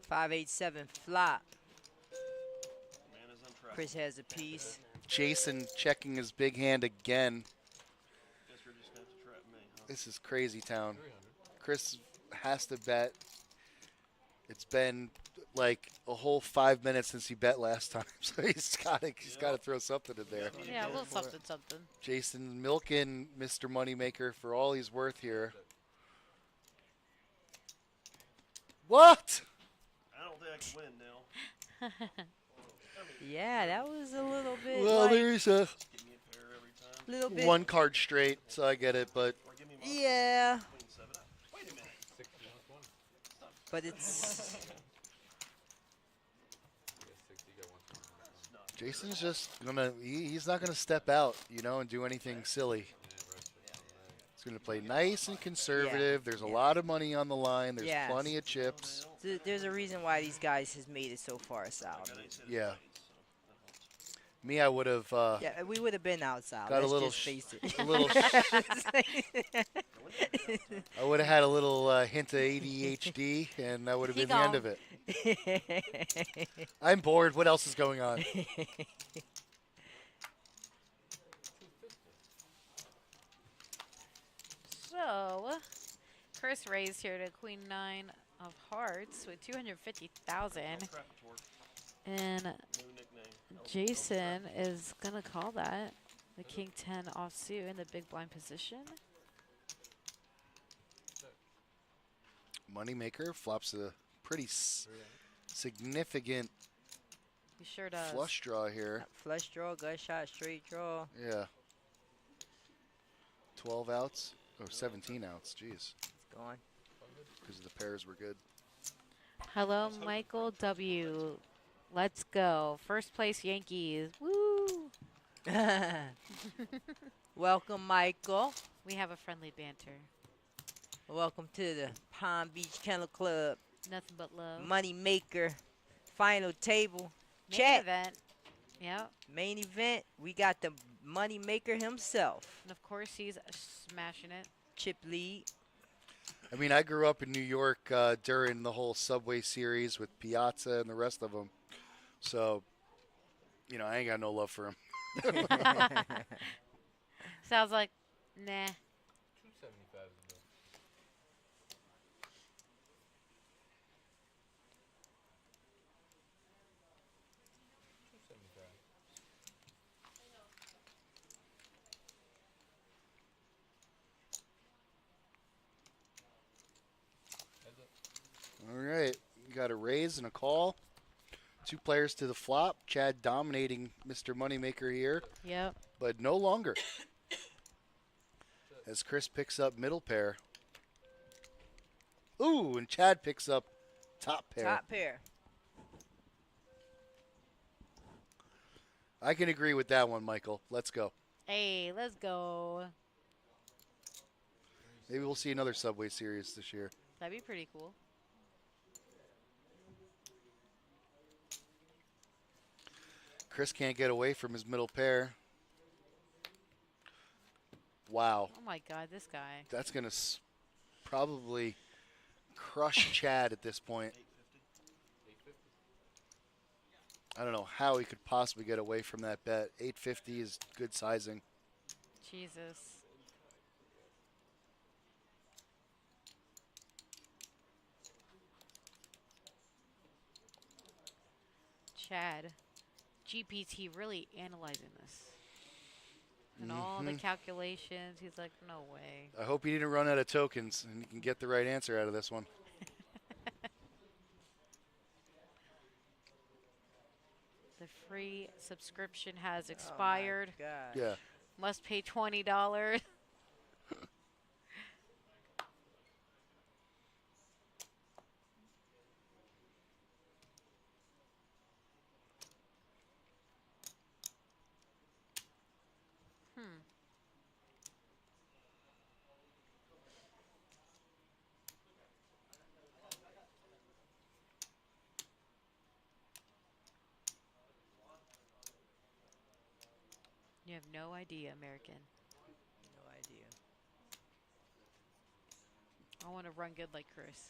C: 587 flop. Chris has a piece.
B: Jason checking his big hand again.
H: Guess you're just going to have to trap me, huh?
B: This is crazy town. Chris has to bet. It's been like a whole 5 minutes since he bet last time, so he's got to throw something in there.
D: Yeah, a little something.
B: Jason milking Mr. Moneymaker for all he's worth here. What?
H: I don't think I can win now.
C: Yeah, that was a little bit.
B: Well,
C: like,
B: there's a
C: little bit.
B: one card straight, so I get it, but
C: Yeah.
H: Wait a minute.
C: But it's.
B: Jason's just he's not gonna step out, and do anything silly. He's gonna play nice and conservative. There's a lot of money on the line. There's
C: Yes.
B: plenty of chips.
C: There's a reason why these guys has made it so far south.
B: Yeah. Me, I would have.
C: Yeah, we would have been outside.
B: Got a
C: Let's
B: little
C: just face it.
B: a little I would have had a little hint of ADHD, and that would have been the end of it. I'm bored. What else is going on?
D: So, Chris raised here to Queen 9 of Hearts with 250,000. And Jason is going to call that the King 10 offsuit in the big blind position.
B: Moneymaker flops a pretty significant
D: He sure does.
B: flush draw here.
C: Flush draw, gut shot, straight draw.
B: Yeah. 12 outs. Oh, 17 outs. Jeez.
C: It's gone.
B: Because the pairs were good.
D: Hello, Michael W. Let's go. First place Yankees. Woo!
C: Welcome, Michael.
D: We have a friendly banter.
C: Welcome to the Palm Beach Kennel Club.
D: Nothing but love.
C: Moneymaker. Final table.
D: Main
C: Check.
D: event. Yep.
C: Main event. We got the Moneymaker himself.
D: And of course, he's smashing it.
C: Chip lead.
B: I mean, I grew up in New York during the whole Subway series with Piazza and the rest of them. So, I ain't got no love for him.
D: Sounds like, nah.
M: 275 is enough.
B: All right. You got a raise and a call. 2 players to the flop. Chad dominating Mr. Moneymaker here,
D: Yep.
B: but no longer. As Chris picks up middle pair. Ooh, and Chad picks up top pair.
C: Top pair.
B: I can agree with that one, Michael. Let's go.
D: Hey, let's go.
B: Maybe we'll see another Subway Series this year.
D: That'd be pretty cool.
B: Chris can't get away from his middle pair. Wow.
D: Oh my God, this guy.
B: That's going to probably crush Chad at this point. I don't know how he could possibly get away from that bet. 850 is good sizing.
D: Jesus. Chad. GPT really analyzing this. And all the calculations. He's like, no way.
B: I hope he didn't run out of tokens and he can get the right answer out of this one.
D: The free subscription has expired.
C: Oh my gosh.
B: Yeah.
D: Must pay $20. You have no idea, American.
C: No idea.
D: I want to run good like Chris.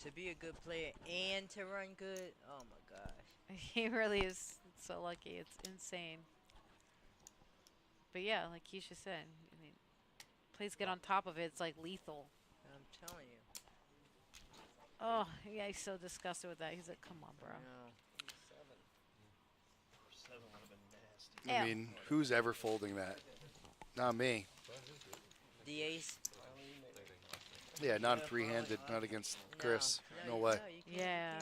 C: To be a good player and to run good, oh my gosh.
D: He really is so lucky. It's insane. But yeah, like Keisha said, I mean, plays get on top of it. It's like lethal.
C: I'm telling you.
D: Oh, yeah, he's so disgusted with that. He's like, come on, bro.
C: No.
H: 7 would have been nasty.
B: I mean, who's ever folding that? Not me.
C: The ace.
B: Yeah, not three-handed, not against Chris. No way.
D: Yeah.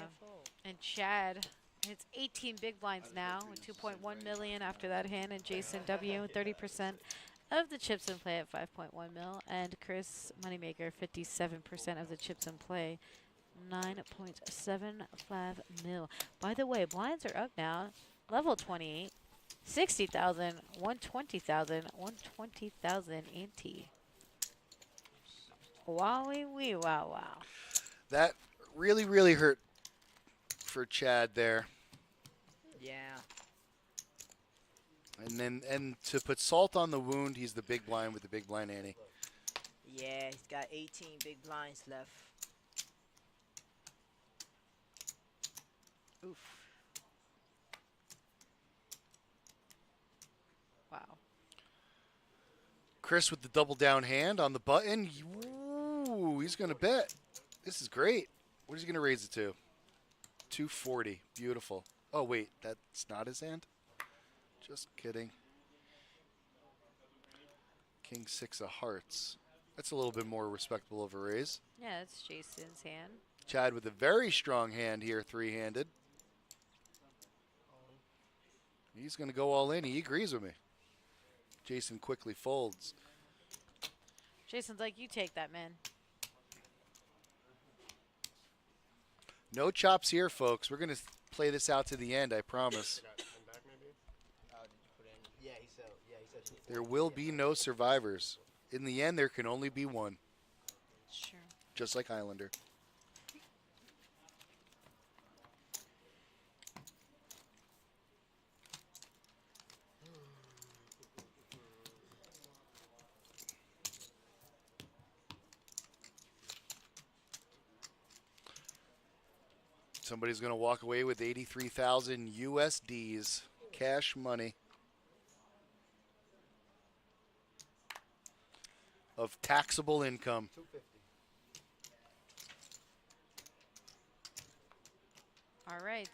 D: And Chad hits 18 big blinds now with 2.1 million after that hand, and Jason W 30% of the chips in play at 5.1 mil, and Chris Moneymaker 57% of the chips in play, 9.75 mil. By the way, blinds are up now. Level 28, 60,000, 120,000, 120,000 ante. Wowie wee wow wow.
B: That really, really hurt for Chad there.
C: Yeah.
B: And to put salt on the wound, he's the big blind with the big blind ante.
C: Yeah, he's got 18 big blinds left.
D: Oof. Wow.
B: Chris with the double down hand on the button. Ooh, he's going to bet. This is great. What is he going to raise it to? 240. Beautiful. Oh, wait. That's not his hand? Just kidding. King 6 of hearts. That's a little bit more respectable of a raise.
D: Yeah, it's Jason's hand.
B: Chad with a very strong hand here, three-handed. He's going to go all in. He agrees with me. Jason quickly folds.
D: Jason's like, you take that, man.
B: No chops here, folks. We're going to play this out to the end, I promise. There will be no survivors. In the end, there can only be one.
D: Sure.
B: Just like Highlander. Somebody's going to walk away with 83,000 USDs, cash money, of taxable income.
D: All right.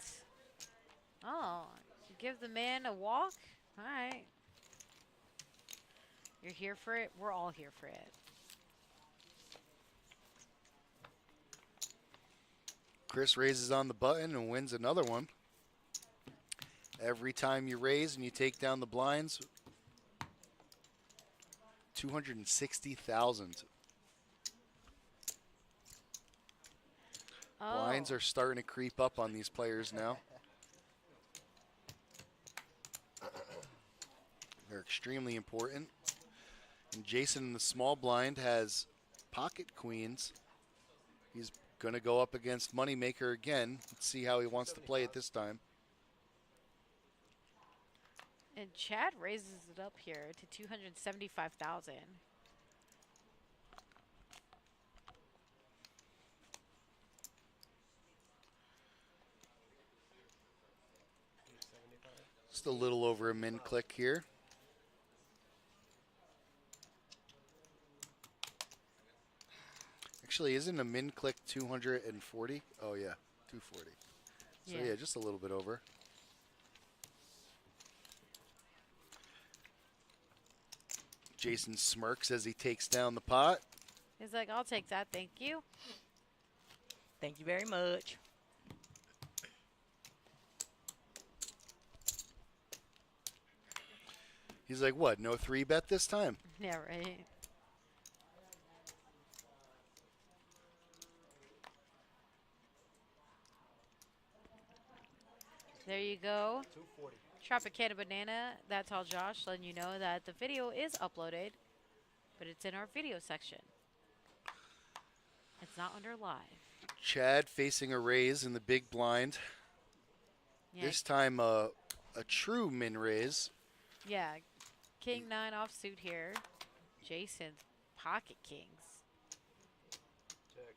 D: Oh, give the man a walk? All right. You're here for it? We're all here for it.
B: Chris raises on the button and wins another one. Every time you raise and you take down the blinds, 260,000. Blinds are starting to creep up on these players now. They're extremely important. And Jason in the small blind has pocket queens. He's going to go up against Moneymaker again. Let's see how he wants to play it this time.
D: And Chad raises it up here to 275,000.
B: Just a little over a min click here. Actually, isn't a min click 240? Oh yeah, 240. So yeah, just a little bit over. Jason smirks as he takes down the pot.
D: He's like, I'll take that, thank you.
C: Thank you very much.
B: He's like, what, no 3-bet this time?
D: Yeah, right. There you go.
M: 240.
D: Tropicana Banana, that's all Josh, letting you know that the video is uploaded, but it's in our video section. It's not under live.
B: Chad facing a raise in the big blind.
D: Yeah.
B: This time a true min raise.
D: Yeah, King 9 offsuit here. Jason, pocket kings.
M: Check.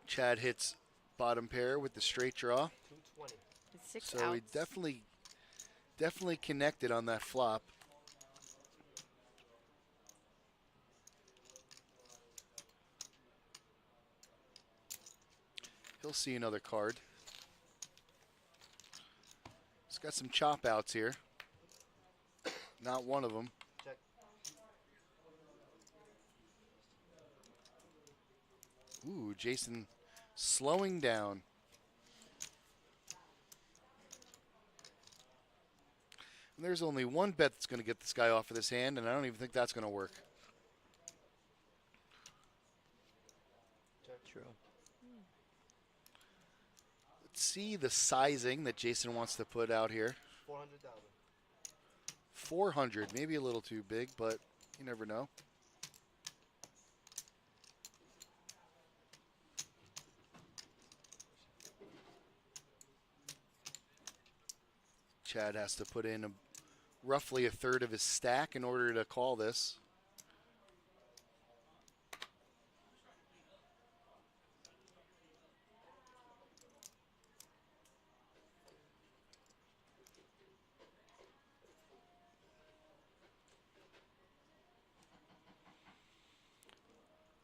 B: Chad hits bottom pair with the straight draw.
M: 220.
D: It's 6
B: So he
D: outs.
B: definitely connected on that flop. He'll see another card. He's got some chop outs here. Not one of them.
M: Check.
B: Ooh, Jason slowing down. And there's only one bet that's going to get this guy off of this hand, and I don't even think that's going to work.
M: True.
B: Let's see the sizing that Jason wants to put out here.
M: 400,000.
B: 400, maybe a little too big, but you never know. Chad has to put in roughly a third of his stack in order to call this.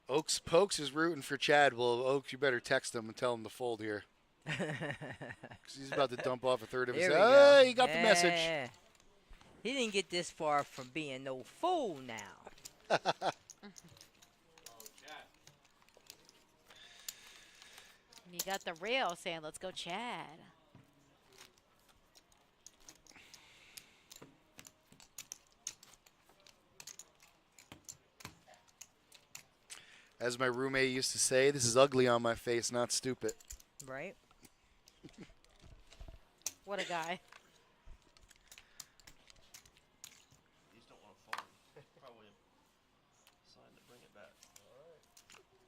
B: Oaks Pokes is rooting for Chad. Well, Oaks, you better text him and tell him to fold here. 'Cause he's about to dump off a third of his.
C: There we go.
B: Hey, he got the message.
C: Yeah. He didn't get this far from being no fool now.
D: You got the rail saying, let's go Chad.
B: As my roommate used to say, this is ugly on my face, not stupid.
C: Right?
D: What a guy.
H: These don't want to fold. Probably a sign to bring it back.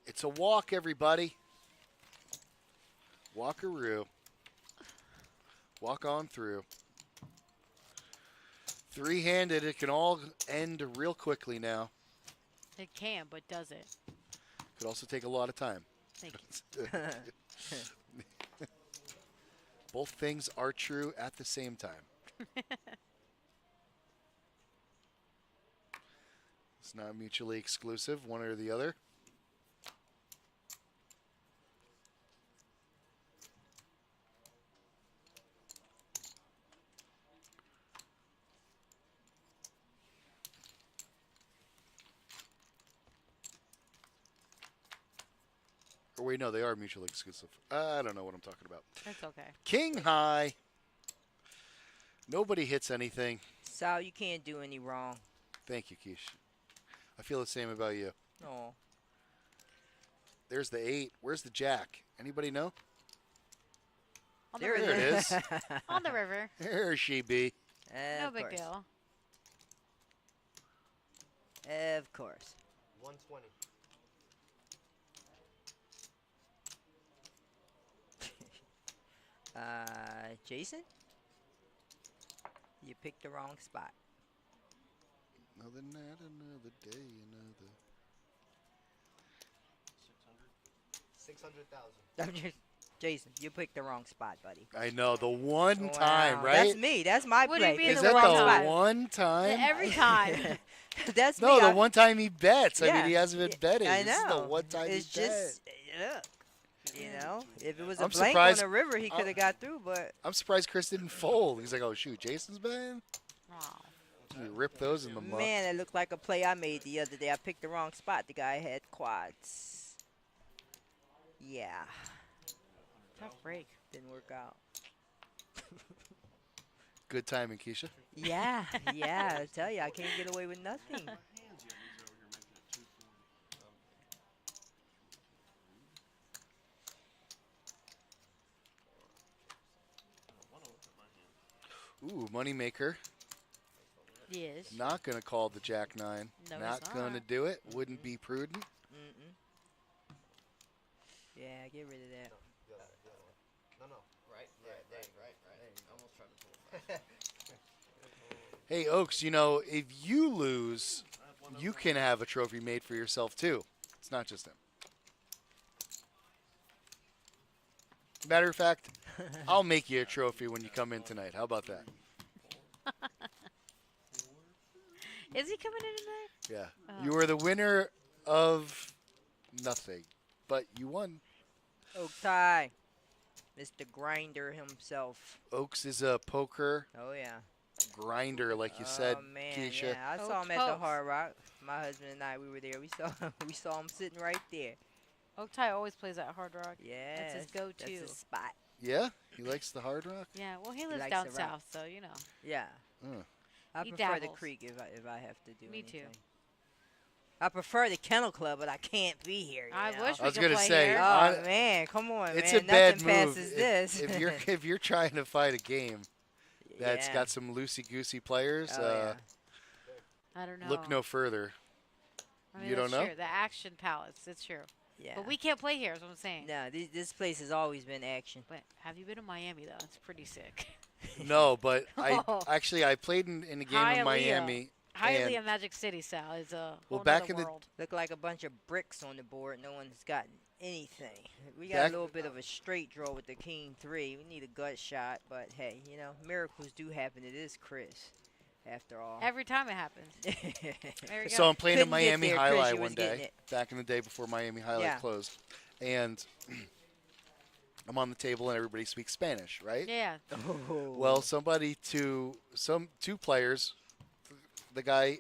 B: It's a walk, everybody. Walkaroo. Walk on through. Three-handed, it can all end real quickly now.
D: It can, but does it?
B: Could also take a lot of time.
D: Thank you.
B: Both things are true at the same time. It's not mutually exclusive, one or the other. Or wait, no, they are mutually exclusive. I don't know what I'm talking about.
D: That's okay.
B: King high. Nobody hits anything.
C: Sal, you can't do any wrong.
B: Thank you, Keisha. I feel the same about you.
C: Oh.
B: There's the 8. Where's the jack? Anybody know?
D: On the
B: There
D: river.
B: it is.
D: On the river.
B: There she be.
D: No
C: Of
D: big
C: course.
D: deal.
C: Of course.
M: 120.
C: Jason? You picked the wrong spot.
B: Another night, another day, another.
M: 600,000.
C: Jason, you picked the wrong spot, buddy.
B: I know, the one
C: Wow.
B: time, right?
C: That's me. That's my
D: What do you
C: play.
D: mean
B: Is
D: the
B: that
D: wrong
B: the
D: spot?
B: one time?
D: Every time.
C: That's
B: No,
C: me.
B: the one time he bets. I
C: Yeah.
B: mean, he hasn't been betting.
C: I
B: This is
C: know.
B: the one time
C: it's
B: he
C: just,
B: bet.
C: look, you know, if it was
B: I'm
C: a blank
B: surprised-
C: on the river, he could have got through, but
B: I'm surprised Chris didn't fold. He's like, oh, shoot, Jason's betting?
D: Wow.
B: You rip those in the muck.
C: man, it looked like a play I made the other day. I picked the wrong spot. The guy had quads. Yeah,
D: Tough break.
C: didn't work out.
B: Good timing, Keisha.
C: Yeah, yeah, I tell you, I can't get away with nothing.
B: Ooh, Moneymaker.
D: Yes.
B: Not going to call the Jack 9.
D: No,
B: not
D: he's
B: going to
D: not.
B: do it. Wouldn't be prudent.
C: Mm-mm. Yeah, get rid of that.
M: No. Right. Almost tried to pull.
B: Hey, Oaks, you know, if you lose, you can have a trophy made for yourself, too. It's not just him. Matter of fact, I'll make you a trophy when you come in tonight. How about that?
D: Is he coming in tonight?
B: Yeah.
D: Oh.
B: You were the winner of nothing, but you won.
C: Oak tie. Mr. Grinder himself.
B: Oaks is a poker
C: Oh, yeah.
B: grinder, like you said,
C: Oh, man,
B: Keisha.
C: yeah. I saw
D: Oaks
C: him at the
D: pokes.
C: Hard Rock. My husband and I, we were there. We saw him sitting right there.
D: Oak Ty always plays at Hard Rock.
C: Yeah.
D: That's his go-to.
C: That's his spot.
B: Yeah? He likes the Hard Rock?
D: Yeah, well, he lives
C: likes
D: down
C: to rock.
D: south, so, you know.
C: Yeah.
B: Uh.
C: I
D: He
C: prefer the
D: dabbles.
C: creek if I have to do
D: Me too.
C: anything. I prefer the Kennel Club, but I can't be here.
D: I
C: you know?
D: wish
B: I
D: we
B: was
D: could
B: gonna
D: play
B: say,
D: here.
C: Oh man, come on,
B: It's
C: man.
B: a bad
C: Nothing
B: move.
C: passes this.
B: If you're trying to fight a game that's
C: Yeah.
B: got some loosey-goosey players,
C: Oh, yeah.
D: I don't know.
B: look no further.
D: I mean,
B: you don't
D: that's
B: know?
D: True. The Action Palace, it's true.
C: Yeah.
D: But we can't play here, is what I'm saying.
C: No, this place has always been action.
D: But have you been to Miami, though? It's pretty sick.
B: No, but I
D: Oh.
B: I played in a game in
D: Hialeah.
B: Miami.
D: Hialeah
B: and
D: Magic City, Sal, is a whole
B: Well, back
D: nother
B: in the-
D: world.
C: Look like a bunch of bricks on the board. No one's gotten anything. We got
B: Back-
C: a little bit of a straight draw with the King 3. We need a gut shot, but hey, you know, miracles do happen. It is Chris, after all.
D: Every time it happens. There we
B: So
D: go.
B: I'm playing in
C: Couldn't get
B: Miami
C: there, Chris,
B: Highlight
C: you was
B: one
C: getting
B: day,
C: it.
B: back in the day before Miami Highlight
C: Yeah.
B: closed, and I'm on the table and everybody speaks Spanish, right?
D: Yeah.
B: Well, two players, the guy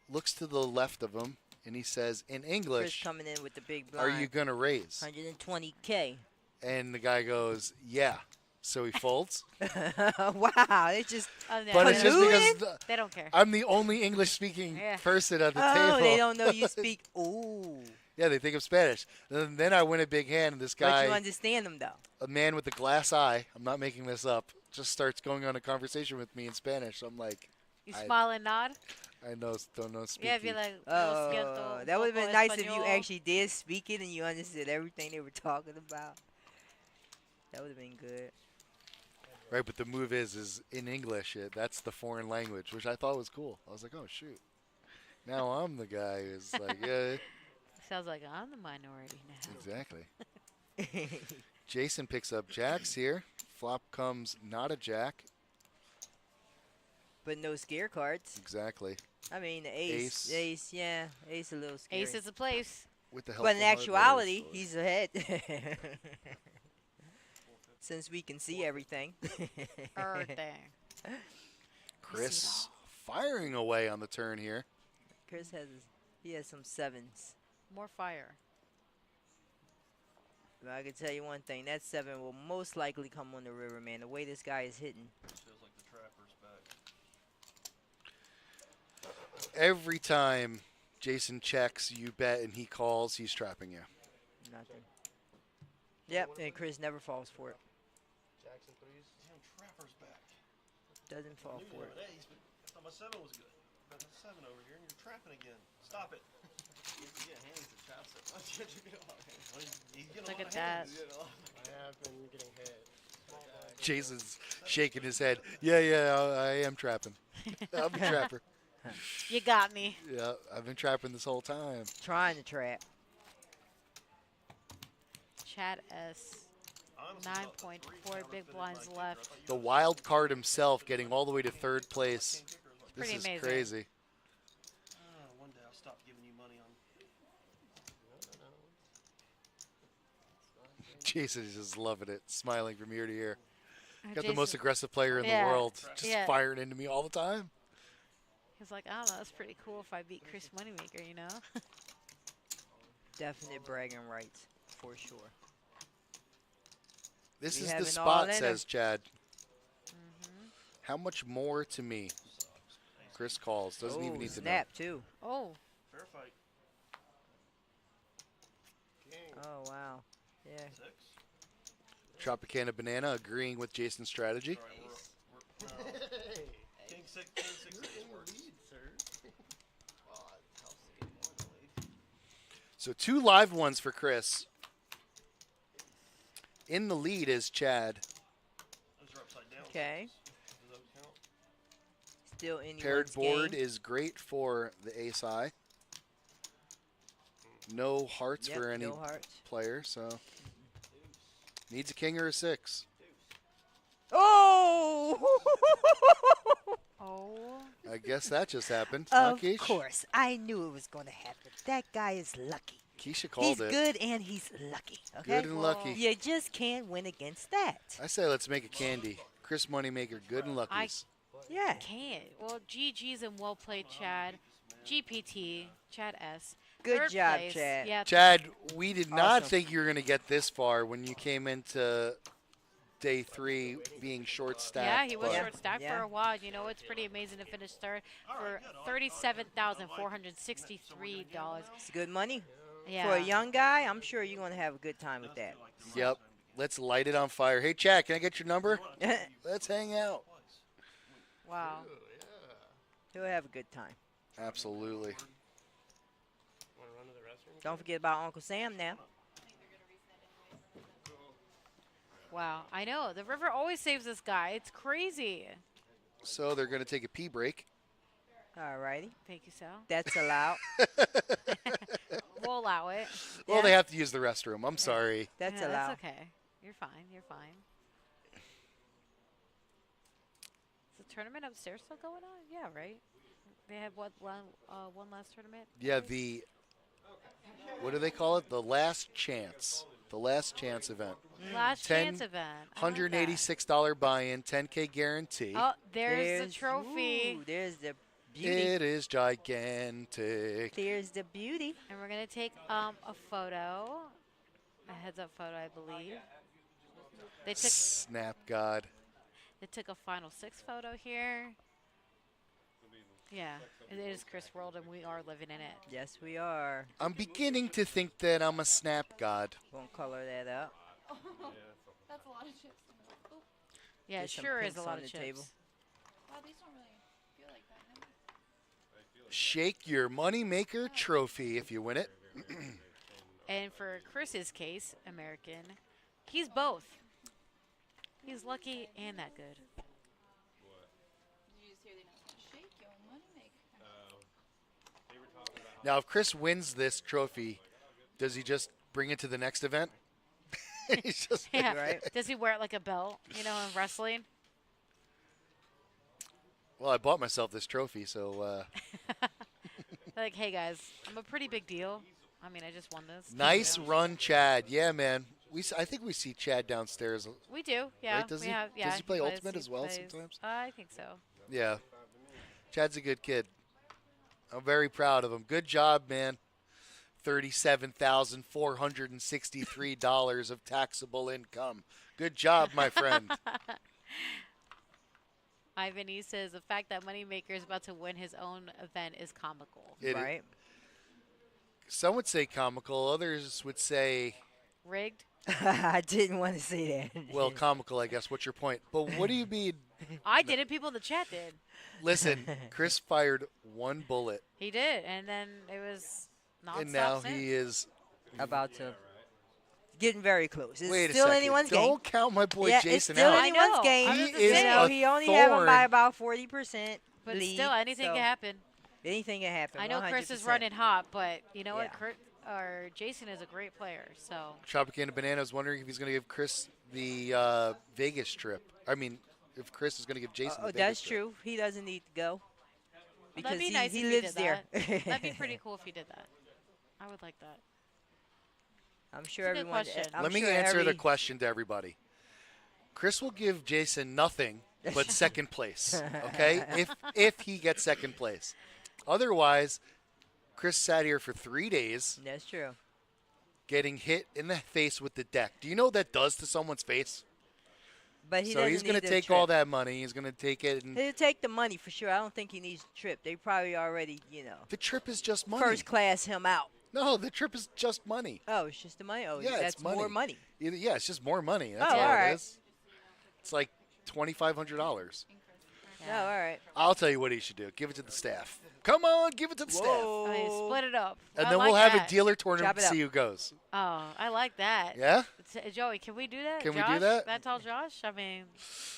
B: looks to the left of him and he says in
C: Chris
B: English,
C: coming in with the big
B: "Are
C: blind.
B: you gonna raise?"
C: 120K.
B: And the guy goes, "Yeah." So he folds.
C: Wow, they just
D: Oh, no.
B: But it's just because
C: Colluding?
D: They don't care.
B: I'm the only English-speaking
D: Yeah.
B: person at the
C: oh,
B: table.
C: they don't know you speak. Ooh.
B: Yeah, they think I'm Spanish. Then I win a big hand, and this
C: But you
B: guy,
C: understand them, though.
B: a man with a glass eye, I'm not making this up, just starts going on a conversation with me in Spanish. I'm like,
D: You
B: I-
D: smile and nod?
B: don't know speak.
D: Yeah, if you're like,
C: Oh,
D: "Lo siento,
C: that would have
D: poco
C: been nice if you
D: español."
C: actually did speak it and you understood everything they were talking about. That would have been good.
B: Right, but the move is in English. That's the foreign language, which I thought was cool. I was like, oh, shoot. Now I'm the guy who's like, yeah,
D: Sounds like I'm the minority now.
B: exactly. Jason picks up jacks here. Flop comes not a jack.
C: But no scare cards.
B: Exactly.
C: I mean, the
B: Ace.
C: ace, yeah, ace a little scary.
D: Ace is a place.
B: With the help
C: But in
B: of hardware,
C: actuality,
B: so-
C: he's ahead. Since we can see everything.
D: Everything.
B: Chris firing away on the turn here.
C: Chris has he has some sevens.
D: More fire.
C: But I can tell you one thing. That 7 will most likely come on the river, man. The way this guy is hitting.
H: Feels like the trapper's back.
B: Every time Jason checks, you bet, and he calls, he's trapping you.
C: Nothing. Yep, and Chris never falls for it.
M: Jackson threes.
H: Damn, trapper's back.
C: Doesn't fall for it.
H: Hey, I thought my 7 was good. But the 7 over here, and you're trapping again. Stop it.
M: You get hands to trap so much.
H: Well, he's getting
D: Look
H: a lot
D: at
H: of
D: that.
H: hands.
M: I have been getting hit.
B: Jason's shaking his head. Yeah, I am trapping. I'm a trapper.
D: You got me.
B: Yeah, I've been trapping this whole time.
C: Trying to trap.
D: Chad S. 9.4 big blinds left.
B: The wild card himself getting all the way to 3rd place. This
D: Pretty
B: is
D: amazing.
B: crazy.
H: One day I'll stop giving you money on.
B: Jason is just loving it, smiling from ear to ear. Got the
D: Jason-
B: most aggressive player in
D: Yeah,
B: the world, just
D: yeah.
B: firing into me all the time.
D: He's like, I don't know, that's pretty cool if I beat Chris Moneymaker, you know?
C: Definite bragging rights, for sure.
B: This
C: We
B: is
C: have
B: the
C: an all
B: spot,
C: in her.
B: says Chad. How much more to me? Chris calls. Doesn't even need to know.
C: Snap, too.
D: Oh.
H: Fair fight.
C: Oh, wow. Yeah.
B: Tropicana Banana agreeing with Jason's strategy.
H: King 6 ace works.
B: So 2 live ones for Chris. In the lead is Chad.
H: Those are upside down.
C: Okay.
H: Does those count?
C: Still anyone's
B: Paired board
C: game.
B: is great for the ace high. No hearts
C: Yep,
B: for any
C: no hearts.
B: player, so needs a king or a 6.
C: Oh!
D: Oh.
B: I guess that just happened. Huh,
C: Of
B: Keish?
C: course. I knew it was going to happen. That guy is lucky.
B: Keisha called
C: He's
B: it.
C: good and he's lucky. Okay?
B: Good and lucky.
C: You just can't win against that.
B: I say let's make a candy. Chris Moneymaker, good and luckies.
C: Yeah.
D: Can't. Well, GG's and well played, Chad. GPT, Chad S.
C: Good
D: Third
C: job,
D: place.
C: Chad.
D: Yeah.
B: Chad, we did not
C: Awesome.
B: think you were going to get this far when you came into day 3 being short stacked.
D: Yeah, he was
B: but
D: short stacked for a while. You know, it's pretty amazing to finish third for $37,463.
C: It's good money.
D: Yeah.
C: For a young guy, I'm sure you're going to have a good time with that.
B: Yep. Let's light it on fire. Hey, Chad, can I get your number? Let's hang out.
D: Wow.
C: He'll have a good time.
B: Absolutely.
C: Don't forget about Uncle Sam now.
D: Wow. I know. The river always saves this guy. It's crazy.
B: So they're going to take a pee break.
C: All righty.
D: Thank you, Sal.
C: That's allowed.
D: We'll allow it.
B: Well, they have to use the restroom. I'm sorry.
C: That's
D: Yeah,
C: allowed.
D: That's okay. You're fine. You're fine. Is the tournament upstairs still going on? Yeah, right? They have one last tournament?
B: Yeah, the, what do they call it? The last chance. The last chance event.
D: Last chance event. I like that.
B: $186 buy-in, 10K guarantee.
D: Oh, there's the trophy.
C: Ooh, there's the beauty.
B: It is gigantic.
C: There's the beauty.
D: And we're going to take a photo. A heads-up photo, I believe. They took
B: Snap God.
D: They took a final 6 photo here. Yeah, it is Chris World, and we are living in it.
C: Yes, we are.
B: I'm beginning to think that I'm a snap god.
C: Won't color that up.
O: That's a lot of chips. Oh,
D: Yeah, it
C: There's some
D: sure is a
C: pinks
D: lot
C: on
D: of
C: the
D: chips.
C: table.
O: wow, these don't really feel like that. No?
B: Shake your Moneymaker trophy if you win it.
D: And for Chris's case, American, he's both. He's lucky and that good.
O: Did you just hear the announcement? Shake your Moneymaker.
B: Now, if Chris wins this trophy, does he just bring it to the next event? He's just
D: Yeah.
C: Right.
D: Does he wear it like a belt, you know, in wrestling?
B: Well, I bought myself this trophy, so
D: Like, hey, guys, I'm a pretty big deal. I mean, I just won this.
B: nice
D: You know?
B: run, Chad. Yeah, man. I think we see Chad downstairs.
D: We do, yeah.
B: Right? Does
D: we
B: he?
D: have, yeah.
B: Does he play
D: plays-
B: Ultimate as well
D: plays.
B: sometimes?
D: I think so.
B: Yeah. Chad's a good kid. I'm very proud of him. Good job, man. $37,463 of taxable income. Good job, my friend.
D: Ivan E says the fact that Moneymaker is about to win his own event is comical.
C: Right.
B: Some would say comical. Others would say
D: rigged.
C: I didn't want to say that.
B: Well, comical, I guess. What's your point? But what do you mean?
D: I did it. People in the chat did.
B: Listen, Chris fired one bullet.
D: He did, and then it was nonstop.
B: And now
D: since.
B: he is
C: about to. Getting very close. It's
B: Wait a
C: still
B: second.
C: anyone's game.
B: Don't count my boy
C: yeah,
B: Jason
C: it's still
B: out.
C: anyone's game.
B: He
C: You
B: is
C: know,
B: a
C: he only have him
B: thorn.
C: by about 40%.
D: But
C: lead,
D: still, anything
C: so
D: can happen.
C: Anything can happen.
D: I know Chris is
C: 100%.
D: running hot, but you know
C: Yeah.
D: what? Kurt or Jason is a great player. So
B: Tropicana Banana is wondering if he's going to give Chris the Vegas trip. I mean, if Chris is going to give Jason the Vegas
C: that's
B: trip.
C: true. He doesn't need to go. Because
D: that'd be nice
C: he
D: if
C: lives
D: he did
C: there.
D: that. That'd be pretty cool if he did that. I would like that.
C: I'm sure
D: It's a good
C: everyone.
D: question.
B: Let me answer the question to everybody. Chris will give Jason nothing but second place, okay? if he gets second place. Otherwise, Chris sat here for 3 days.
C: That's true.
B: Getting hit in the face with the deck. Do you know what that does to someone's face?
C: But he
B: so
C: doesn't
B: he's going
C: need
B: to
C: the
B: take
C: trip.
B: all that money. He's going to take it. And
C: He'll take the money for sure. I don't think he needs the trip. They probably already,
B: the trip is just money.
C: first class him out.
B: No, the trip is just money.
C: Oh, it's just the money? Oh,
B: Yeah,
C: that's
B: it's money.
C: more money.
B: Yeah, it's just more money. That's
C: Oh,
B: all
C: all
B: it
C: right.
B: is. It's like $2,500.
C: Oh, all right.
B: I'll tell you what he should do. Give it to the staff. Come on, give it to the staff.
D: I mean, split it up.
B: And
D: I
B: then
D: like
B: we'll have
D: that.
B: a dealer tournament
C: Chop it
B: to
C: up.
B: see who goes.
D: Oh, I like that.
B: Yeah?
D: Joey, can we do that?
B: Can we
D: Josh?
B: do that?
D: That's all Josh? I mean,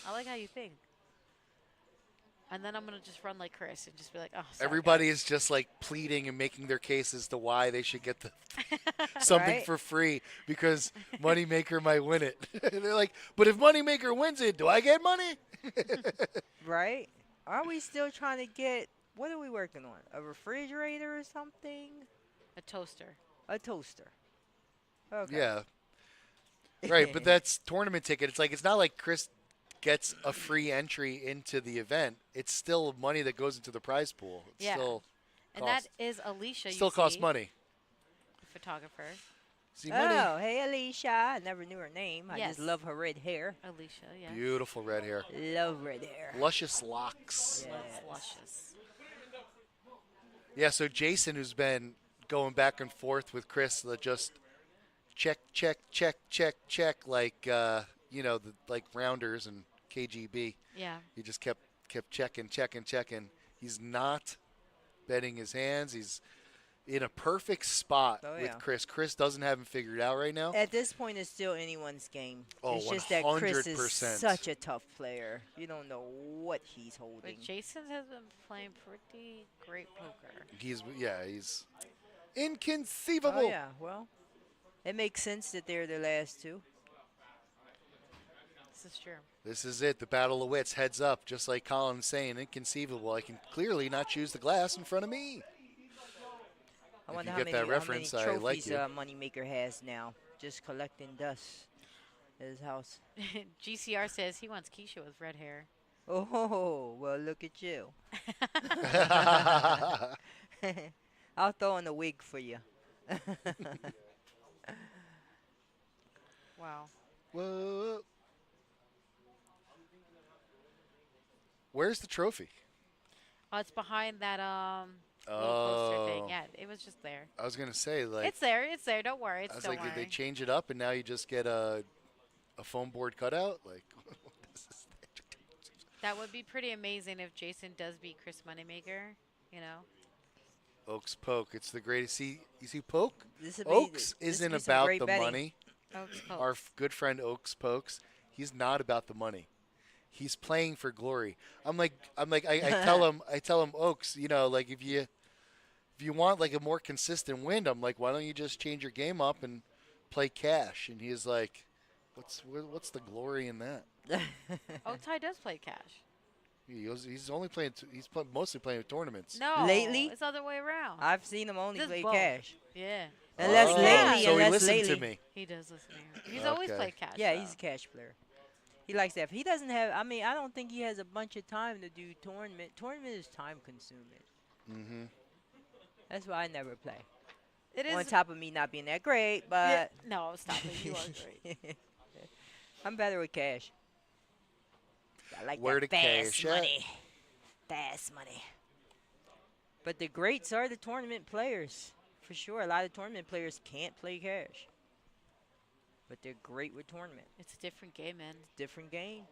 D: I like how you think. And then I'm going to just run like Chris and just be like, oh, sorry,
B: Everybody
D: guys.
B: is just like pleading and making their case as to why they should get the something
C: Right.
B: for free because Moneymaker might win it. They're like, but if Moneymaker wins it, do I get money?
C: Right? Are we still trying to get, what are we working on? A refrigerator or something?
D: A toaster.
C: A toaster. Okay.
B: Yeah. Right, but that's tournament ticket. It's like it's not like Chris gets a free entry into the event. It's still money that goes into the prize pool. It's
D: Yeah.
B: still
D: And
B: costs-
D: that is Alicia.
B: still
D: you
B: costs
D: see,
B: money.
D: Photographer.
B: See, money.
C: Oh, hey, Alicia. I never knew her name. I
D: Yes.
C: just love her red hair.
D: Alicia, yeah.
B: Beautiful red hair.
C: Love red hair.
B: Luscious locks.
D: That's luscious.
B: Yeah, so Jason, who's been going back and forth with Chris, just check, like like rounders and KGB.
D: Yeah.
B: He just kept checking. He's not betting his hands. He's in a perfect spot
C: Oh,
B: with
C: yeah.
B: Chris. Chris doesn't have him figured out right now.
C: At this point, it's still anyone's game.
B: Oh,
C: it's just that Chris is
B: 100%.
C: such a tough player. You don't know what he's holding.
D: But Jason has been playing pretty great poker.
B: He's inconceivable.
C: Oh, yeah. Well, it makes sense that they're the last two.
D: This is true.
B: This is it, the battle of wits, heads up, just like Colin's saying, inconceivable. I can clearly not choose the glass in front of me.
C: I
B: If
C: wonder
B: you
C: how
B: get
C: many,
B: that reference,
C: how
B: I
C: many
B: like
C: trophies
B: you.
C: Moneymaker has now, just collecting dust at his house.
D: GCR says he wants Keisha with red hair.
C: Oh, well, look at you. I'll throw in a wig for you.
D: Wow.
B: Whoa. Where's the trophy?
D: Oh, it's behind that little poster thing.
B: Oh.
D: Yeah, it was just there.
B: I was gonna say, like,
D: It's there. It's there. Don't worry.
B: I was
D: Don't
B: like, did
D: worry.
B: they change it up and now you just get a foam board cutout? Like, what is this?
D: That would be pretty amazing if Jason does beat Chris Moneymaker. You know.
B: Oaks Poke, it's the greatest. See, you see, Poke.
C: This'll be-
B: Oaks
C: this
B: isn't
C: be some
B: about
C: great
B: the
C: betting.
B: money.
D: Oaks
B: Our
D: Poke.
B: good friend Oaks Pokes, he's not about the money. He's playing for glory. I tell him, Oaks, like if you want like a more consistent win, I'm like, why don't you just change your game up and play cash? And he's like, what's the glory in that?
D: Oaktie does play cash.
B: He's only playing. Mostly playing with tournaments.
D: No.
C: Lately?
D: It's the other way around.
C: I've seen him only
D: This
C: play
D: both.
C: cash.
D: Yeah.
C: Unless
B: Oh,
C: lately,
B: so he
C: unless
B: listened
C: lately.
B: to me.
D: He does listen to you. He's always
B: Okay.
D: played cash.
C: Yeah,
D: though.
C: he's a cash player. He likes that. He doesn't have. I mean, I don't think he has a bunch of time to do tournament. Tournament is time consuming.
B: Mm-hmm.
C: That's why I never play.
D: It
C: On
D: is.
C: top of me not being that great,
D: Yeah,
C: but
D: no, stop it. You are great.
C: I'm better with cash. I like
B: Where
C: that
B: to
C: fast
B: cash at?
C: money. Fast money. But the greats are the tournament players. For sure. A lot of tournament players can't play cash. But they're great with tournament.
D: It's a different game, man.
C: Different game.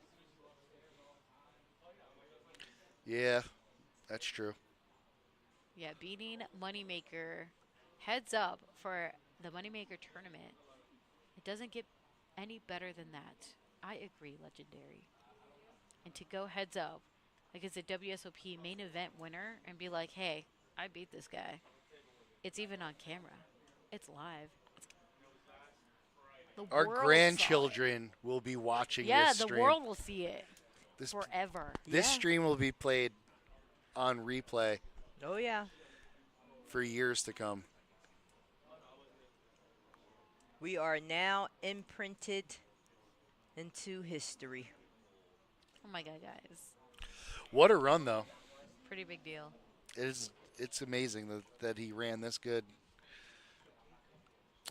B: Yeah, that's true.
D: Yeah, beating Moneymaker. Heads up for the Moneymaker tournament. It doesn't get any better than that. I agree, Legendary. And to go heads up against a WSOP main event winner and be like, hey, I beat this guy. It's even on camera. It's live. The
B: Our
D: world saw it.
B: grandchildren will be watching
D: Yeah,
B: this
D: the
B: stream.
D: world will see it
B: This
D: forever.
B: This stream will be played on replay
C: Oh, yeah.
B: for years to come.
C: We are now imprinted into history.
D: Oh my God, guys.
B: What a run, though.
D: Pretty big deal.
B: It's amazing that he ran this good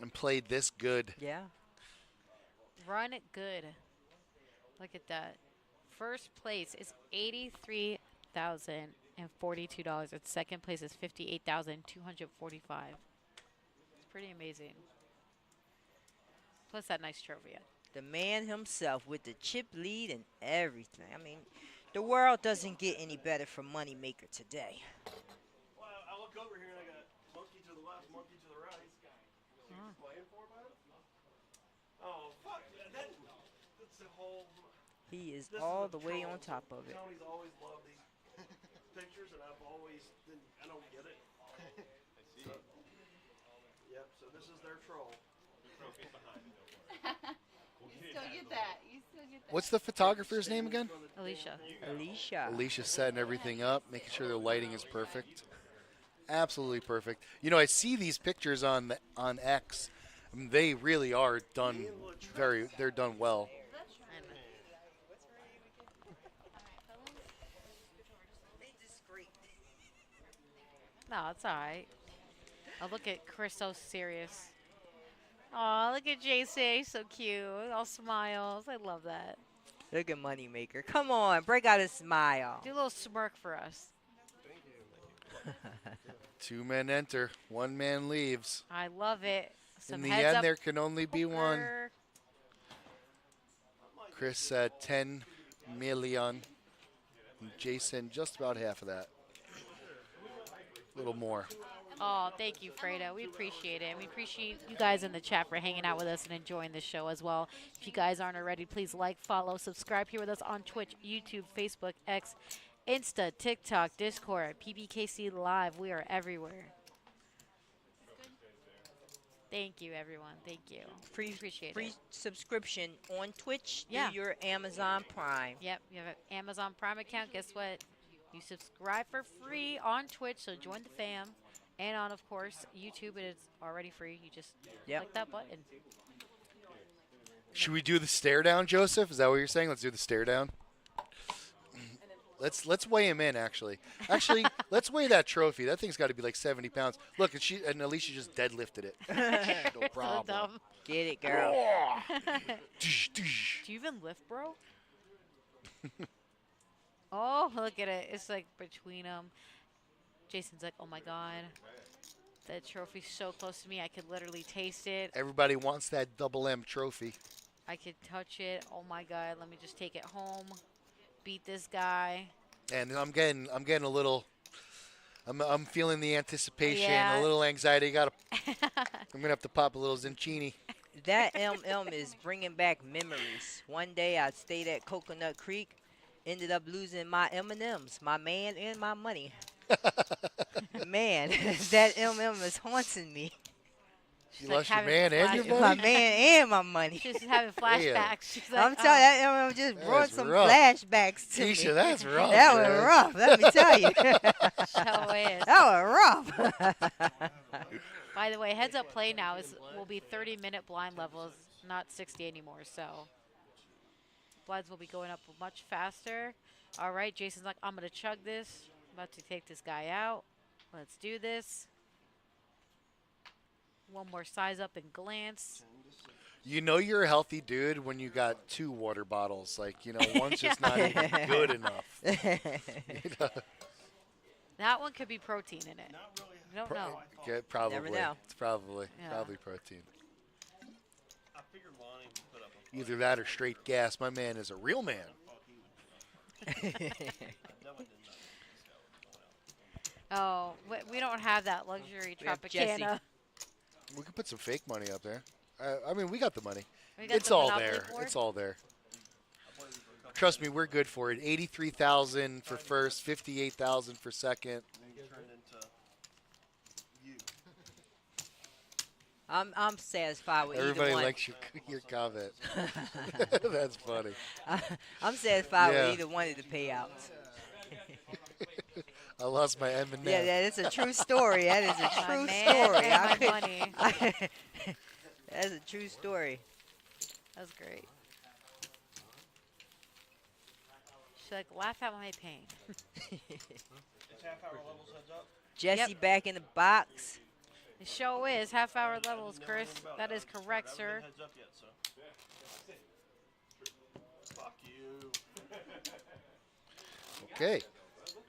B: and played this good.
C: Yeah.
D: Run it good. Look at that. First place is $83,042. And second place is $58,245. It's pretty amazing. Plus that nice trophy.
C: The man himself with the chip lead and everything. I mean, the world doesn't get any better for Moneymaker today.
H: Well, I look over here and I got monkey to the left, monkey to the right. Playing for, bud? Oh, fuck. That's the whole.
C: He is
H: This
C: all
H: what
C: the way on
H: trolls-
C: top of it.
H: Tony's always loved these pictures, and I don't get it. Yep, so this is their troll.
O: You still get that. You still get that.
B: What's the photographer's name again?
D: Alicia.
C: Alicia.
B: Alicia's setting everything up, making sure the lighting is perfect. Absolutely perfect. You know, I see these pictures on X. I mean, they really are done they're done well.
D: No, it's all right. Oh, look at Chris, so serious. Oh, look at JC, he's so cute. All smiles. I love that.
C: Look at Moneymaker. Come on, break out a smile.
D: Do a little smirk for us.
B: Two men enter, one man leaves.
D: I love it. Some
B: In the
D: heads
B: end,
D: up
B: there can only be one.
D: poker.
B: Chris said 10 million. Jason, just about half of that. A little more.
D: Oh, thank you, Fredo. We appreciate it. And we appreciate you guys in the chat for hanging out with us and enjoying the show as well. If you guys aren't already, please like, follow, subscribe here with us on Twitch, YouTube, Facebook, X, Insta, TikTok, Discord, PBKC Live. We are everywhere. Thank you, everyone. Thank you. Appreciate
C: Free
D: it.
C: subscription on Twitch
D: Yeah.
C: through your Amazon Prime.
D: Yep, you have an Amazon Prime account. Guess what? You subscribe for free on Twitch, so join the fam. And on, of course, YouTube, it is already free. You just click that button.
B: Should we do the stare down, Joseph? Is that what you're saying? Let's do the stare down. Let's weigh him in. Actually, let's weigh that trophy. That thing's got to be like 70 pounds. Look, and Alicia just deadlifted it. No problem.
C: Get it, girl.
D: Do you even lift, bro? Oh, look at it. It's like between them. Jason's like, oh my God. That trophy's so close to me. I could literally taste it.
B: Everybody wants that double M trophy.
D: I could touch it. Oh my God. Let me just take it home. Beat this guy.
B: And I'm getting a little. I'm feeling the anticipation,
D: Yeah.
B: a little anxiety. I'm gonna have to pop a little Zincini.
C: That MM is bringing back memories. One day I stayed at Coconut Creek, ended up losing my M&Ms, my man and my money. Man, that MM is haunting me.
B: You lost your man and your money?
C: My man and my money.
D: She's having flashbacks. She's like,
C: I'm telling you, that MM just brought
B: That's
C: some
B: rough.
C: flashbacks to me.
B: Keisha, that's rough,
C: That was
B: man.
C: rough, let me tell you.
D: So is.
C: That was rough.
D: By the way, heads up play now will be 30-minute blind levels, not 60 anymore. So blinds will be going up much faster. All right, Jason's like, I'm gonna chug this. I'm about to take this guy out. Let's do this. One more size up and glance.
B: You know you're a healthy dude when you got 2 water bottles. Like, you know, one's just not even good enough. You know?
D: That one could be protein in it. You don't know.
B: Okay, probably.
C: Never know.
B: It's probably
D: Yeah.
B: protein.
H: I figured Lonnie would put up a
B: Either that or straight gas. My man is a real man.
D: Oh, we don't have that luxury
C: We have Jesse.
D: Tropicana.
B: We could put some fake money up there. I mean, we got the money.
D: We got
B: It's
D: the
B: all
D: Monopoly
B: there.
D: board?
B: It's all there. Trust me, we're good for it. 83,000 for first, 58,000 for second.
H: turned into you.
C: I'm satisfied with
B: Everybody
C: either one.
B: likes your comment. That's funny.
C: I'm satisfied
B: Yeah.
C: with either one of the payouts.
B: I lost my M&M.
C: Yeah, that is a true story. That is a
D: My
C: true
D: man
C: story.
D: and my
C: could-
D: money.
C: That's a true story.
D: That was great. She like laugh at my pain.
H: It's half hour levels heads up.
C: Jesse
D: Yep.
C: back in the box.
D: The show is half-hour levels, Chris. That is correct, sir.
H: Heads up yet, so. Fuck you.
B: Okay.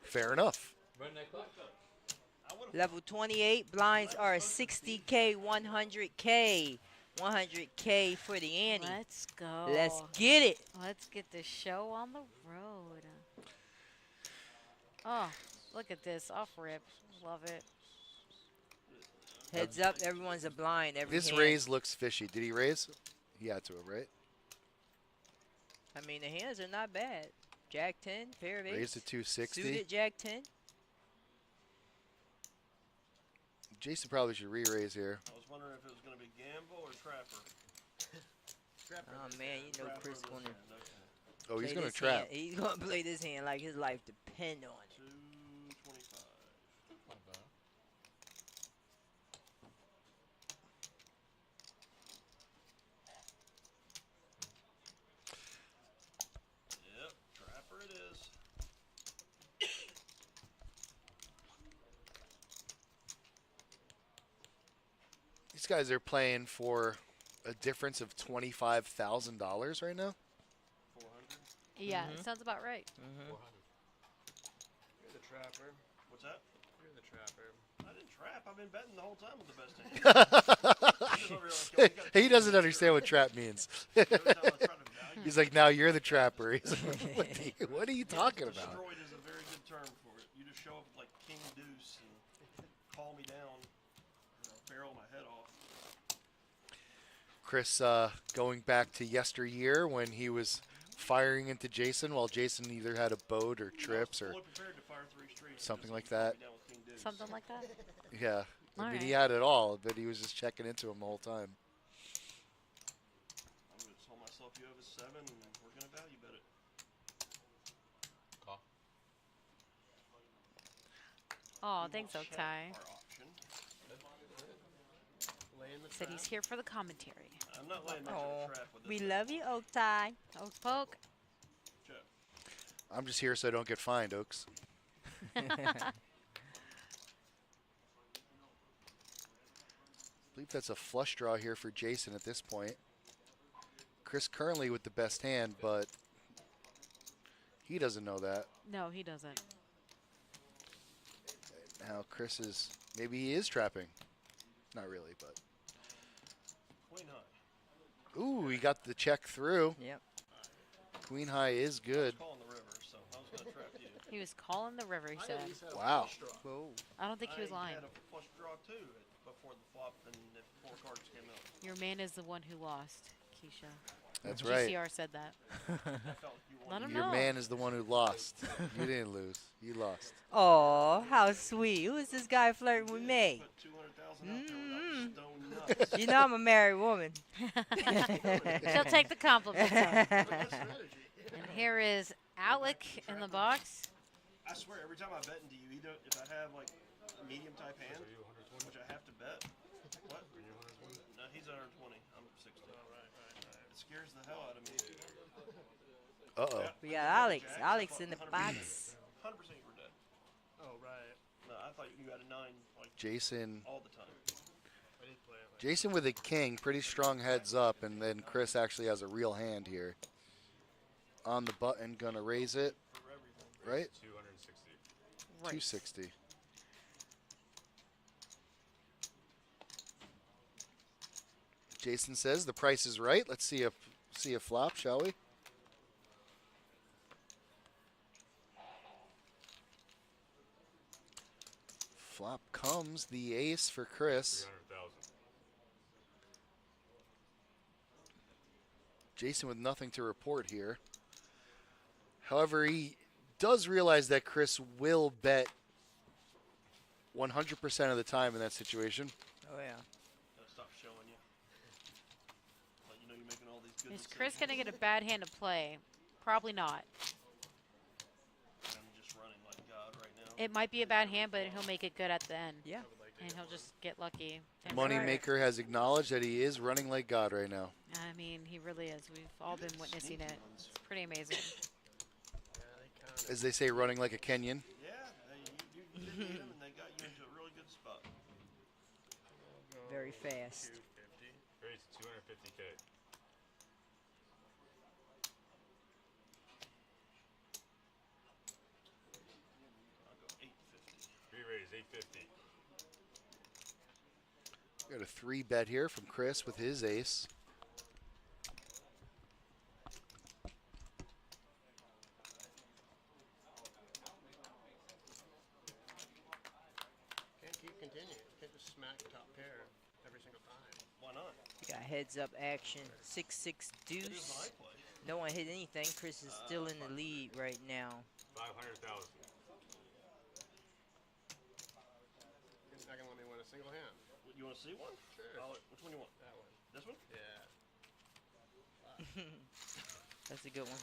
B: Fair enough.
C: Level 28 blinds are 60K, 100K. 100K for the ante.
D: Let's go.
C: Let's get it.
D: Let's get the show on the road. Oh, look at this. Off rip. Love it.
C: Heads up, everyone's a blind. Every
B: This
C: hand.
B: raise looks fishy. Did he raise? He had to have, right?
C: I mean, the hands are not bad. Jack 10, pair of eights.
B: Raised to 260.
C: Suited Jack 10.
B: Jason probably should re-raise here.
H: I was wondering if it was going to be Gamble or Trapper.
C: Oh, man, you know Chris going to
B: Oh, he's
C: play
B: going to
C: this
B: trap.
C: hand. He's going to play this hand like his life depend on it.
H: 225. Yep, Trapper it is.
B: These guys are playing for a difference of $25,000 right now.
H: 400.
D: Yeah,
C: Mhm.
D: sounds about right.
C: Mm-hmm.
H: You're the Trapper. What's that? You're the Trapper. I didn't trap. I've been betting the whole time with the best hand.
B: He doesn't understand what trap means. He's like, now you're the trapper. He's like, what are you talking about?
H: Destroyed is a very good term for it. You just show up with like King Deuce and call me down, barrel my head off.
B: Chris going back to yesteryear when he was firing into Jason while Jason either had a boat or trips or
H: Fully prepared to fire 3 straight.
B: something like that.
H: Down with King Deuce.
D: Something like that.
B: Yeah. I mean,
D: Alright.
B: he had it all, but he was just checking into him the whole time.
H: I'm going to tell myself you have a 7 and we're going to value bet it.
J: Call.
D: Oh, thanks,
H: Check
D: Oaktai.
H: our option. Laying the
D: Said
H: trap.
D: he's here for the commentary.
H: I'm not laying much
C: Oh,
H: of a trap with
C: we
H: this.
C: love you, Oaktie.
D: Oak poke.
H: Check.
B: I'm just here so I don't get fined, Oaks. I believe that's a flush draw here for Jason at this point. Chris currently with the best hand, but he doesn't know that.
D: No, he doesn't.
B: Now Chris is, maybe he is trapping. Not really, but.
H: Queen high.
B: Ooh, he got the check through.
C: Yep.
B: Queen high is good.
H: Calling the river, so I was going to trap you.
D: He was calling the river, he said.
B: Wow.
C: Whoa.
D: I don't think he was lying.
H: I had a flush draw too before the flop and if 4 cards came out.
D: Your man is the one who lost, Keisha.
B: That's right.
D: GCR said that.
H: I felt like you
D: Let
H: wanted
D: him
B: Your
D: know.
B: man is the one who lost. You didn't lose. You lost.
C: Oh, how sweet. Who is this guy flirting with me?
H: put 200,000 out there
C: Mm-hmm.
H: without stone nuts.
C: You know I'm a married woman.
D: She'll take the compliment. And here is Alec in the box.
H: I swear, every time I bet into you, either if I have like a medium type hand, which I have to bet. What? No, he's 120. I'm 60. It scares the hell out of me.
B: Uh-oh.
C: We got Alex. Alex in the box.
H: 100% you were dead. Oh, right. No, I thought you had a 9 like
B: Jason
H: all the time.
M: I did play it
B: Jason with a king, pretty strong heads up, and then Chris actually has a real hand here. On the button, gonna raise it, right?
I: 260.
D: Right.
B: 260. Jason says the price is right. Let's see a flop, shall we? Flop comes the ace for Chris.
I: 300,000.
B: Jason with nothing to report here. However, he does realize that Chris will bet 100% of the time in that situation.
C: Oh, yeah.
H: Gotta stop showing you. Let you know you're making all these good
D: Is Chris going to get a bad hand to play? Probably not.
H: I'm just running like God right now.
D: It might be a bad hand, but he'll make it good at the end.
C: Yeah.
D: And he'll just get lucky.
B: Moneymaker has acknowledged that he is running like God right now.
D: I mean, he really is. We've all been witnessing it. It's pretty amazing.
B: As they say, running like a Kenyan.
H: Yeah, you did beat them, and they got you into a really good spot.
C: Very fast.
I: 250. Raise 250K.
H: I'll go 850.
I: Re-raise 850.
B: Got a 3-bet here from Chris with his ace.
P: Can't keep continuing. Can't just smack top pair every single time.
H: Why not?
C: You got heads up action. 6-6 deuce. No one hit anything. Chris is still in the lead right now.
I: 500,000.
P: It's not gonna let me win a single hand.
H: You want to see one?
P: Sure.
H: Which one you want?
P: That one.
H: This one?
P: Yeah.
C: That's a good one.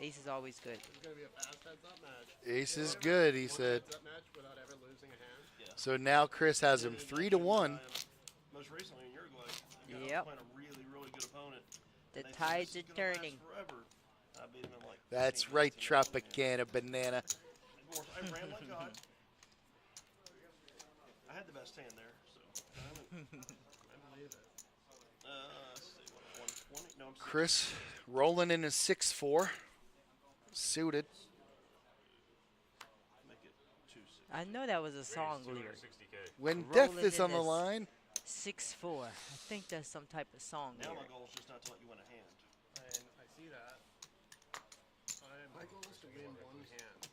C: Ace is always good.
P: It's gonna be a fast heads-up match.
B: Ace is good, he said.
P: Heads-up match without ever losing a hand.
H: Yeah.
B: So now Chris has him 3-1.
H: Most recently in Uruguay, I
C: Yep.
H: playing a really, really good opponent.
C: The
H: And they said,
C: tides
H: "This
C: are
H: is gonna last
C: turning.
H: Forever. I beat him in like
B: That's
H: 15,
B: right,
H: 18 rounds.
B: Tropicana banana.
H: Of course, I ran like God. I had the best hand there, so.
P: I believe it.
H: Let's see, what, 120? No, I'm
B: Chris rolling in a 6-4. Suited.
H: Make it 260.
C: I know that was a song lyric.
I: 260K.
B: When
C: Rolling
B: death is
C: in
B: on the
C: this
B: line.
C: 6-4. I think that's some type of song
H: Now my
C: lyric.
H: goal is just not to let you win a hand.
P: I see that. My goal is to win one hand.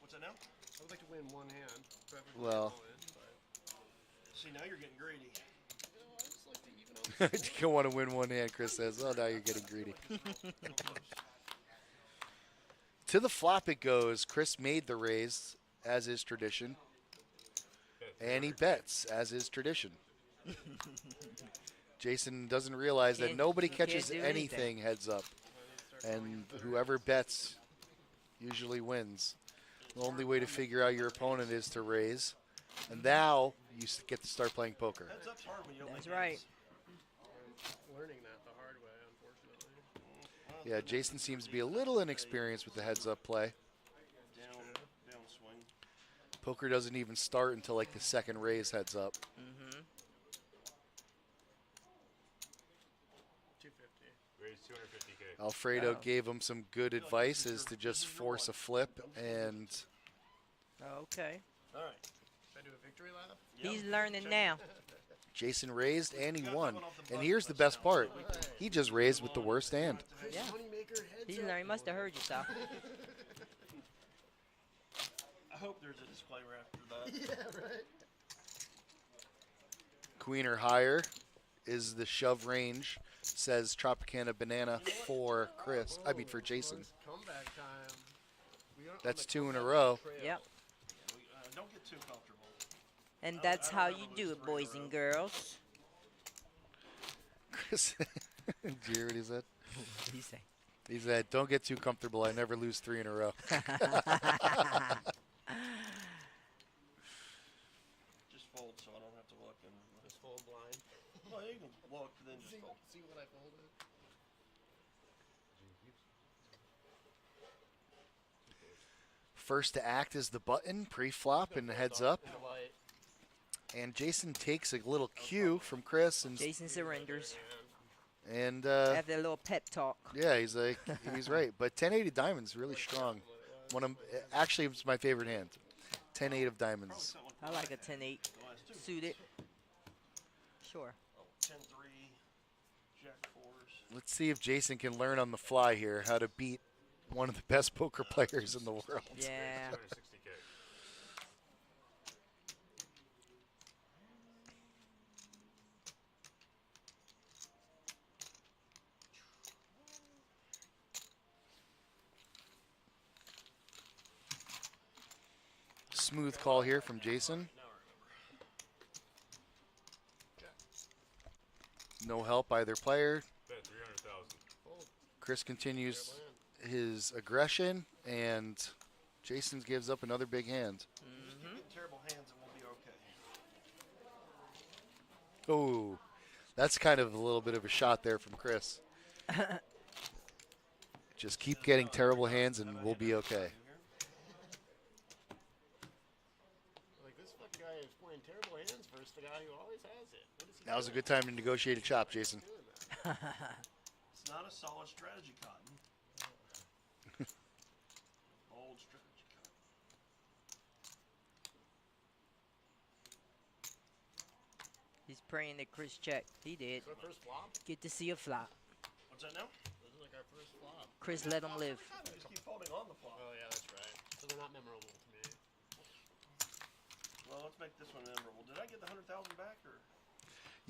H: What's that now?
P: I would like to win one hand. Preferably
B: Well.
P: all in, but
H: See, now you're getting greedy.
P: you know, I just like to even out.
B: You don't want to win one hand, Chris says. Oh, now you're getting greedy. To the flop it goes. Chris made the raise, as is tradition. And he bets, as is tradition. Jason doesn't realize that
C: Can't-
B: nobody
C: he can't
B: catches
C: do
B: anything heads up. And whoever bets usually wins. The only way to figure out your opponent is to raise. And now you get to start playing poker.
H: Heads up's hard when you don't
C: That's
H: make
C: right.
H: hands.
P: I'm learning that the hard way, unfortunately.
B: Yeah, Jason seems to be a little inexperienced with the heads up play.
H: Down swing.
B: Poker doesn't even start until like the second raise heads up.
C: Mm-hmm.
P: 250.
I: Raise 250K.
B: Alfredo
C: Oh.
B: gave him some good advice is to just force a flip and
C: Okay.
H: All right.
P: Should I do a victory lap?
C: He's learning now.
B: Jason raised and he won. And here's the best part. He just raised with the worst hand.
C: Yeah.
P: Moneymaker heads
C: He
P: up.
C: learned. He must have heard you, Sal.
H: I hope there's a disclaimer after that.
P: Yeah, right.
B: Queen or higher is the shove range, says Tropicana Banana for Chris. I mean for Jason.
P: Comeback time. We aren't on
B: That's
P: the
B: 2 in a
P: comeback
B: row.
P: trail.
C: Yep.
H: Don't get too comfortable.
C: And that's how you do it, boys and girls.
B: Chris, do you hear what he said?
C: What do you say?
B: He said, don't get too comfortable. I never lose 3 in a row.
H: Just fold so I don't have to look and
P: Just fold blind.
H: well, you can look then just fold.
P: See what I folded.
B: First to act is the button, pre-flop and heads up.
P: In the light.
B: And Jason takes a little cue from Chris, and
C: Jason surrenders.
B: And
C: After a little pep talk.
B: yeah, he's like, he's right. But 10-8 of diamonds really strong. Actually, it's my favorite hand. 10-8 of diamonds.
C: I like a 10-8 suited. Sure.
H: 10-3, Jack 4s.
B: Let's see if Jason can learn on the fly here how to beat one of the best poker players in the world.
C: Yeah.
B: Smooth call here from Jason. No help either player. Chris continues his aggression, and Jason gives up another big hand.
H: Terrible hands, and we'll be okay.
B: Oh, that's kind of a little bit of a shot there from Chris. Just keep getting terrible hands, and we'll be okay. Now's a good time to negotiate a chop, Jason.
H: It's not a solid strategy, Cotton. Old strategy, Cotton.
C: He's praying that Chris checked. He did.
P: First flop?
C: Get to see a flop.
H: What's that now?
P: This is like our first flop.
C: Chris let him live.
H: You just keep folding on the flop.
P: Oh, yeah, that's right. So they're not memorable to me.
H: Well, let's make this one memorable. Did I get the 100,000 back, or?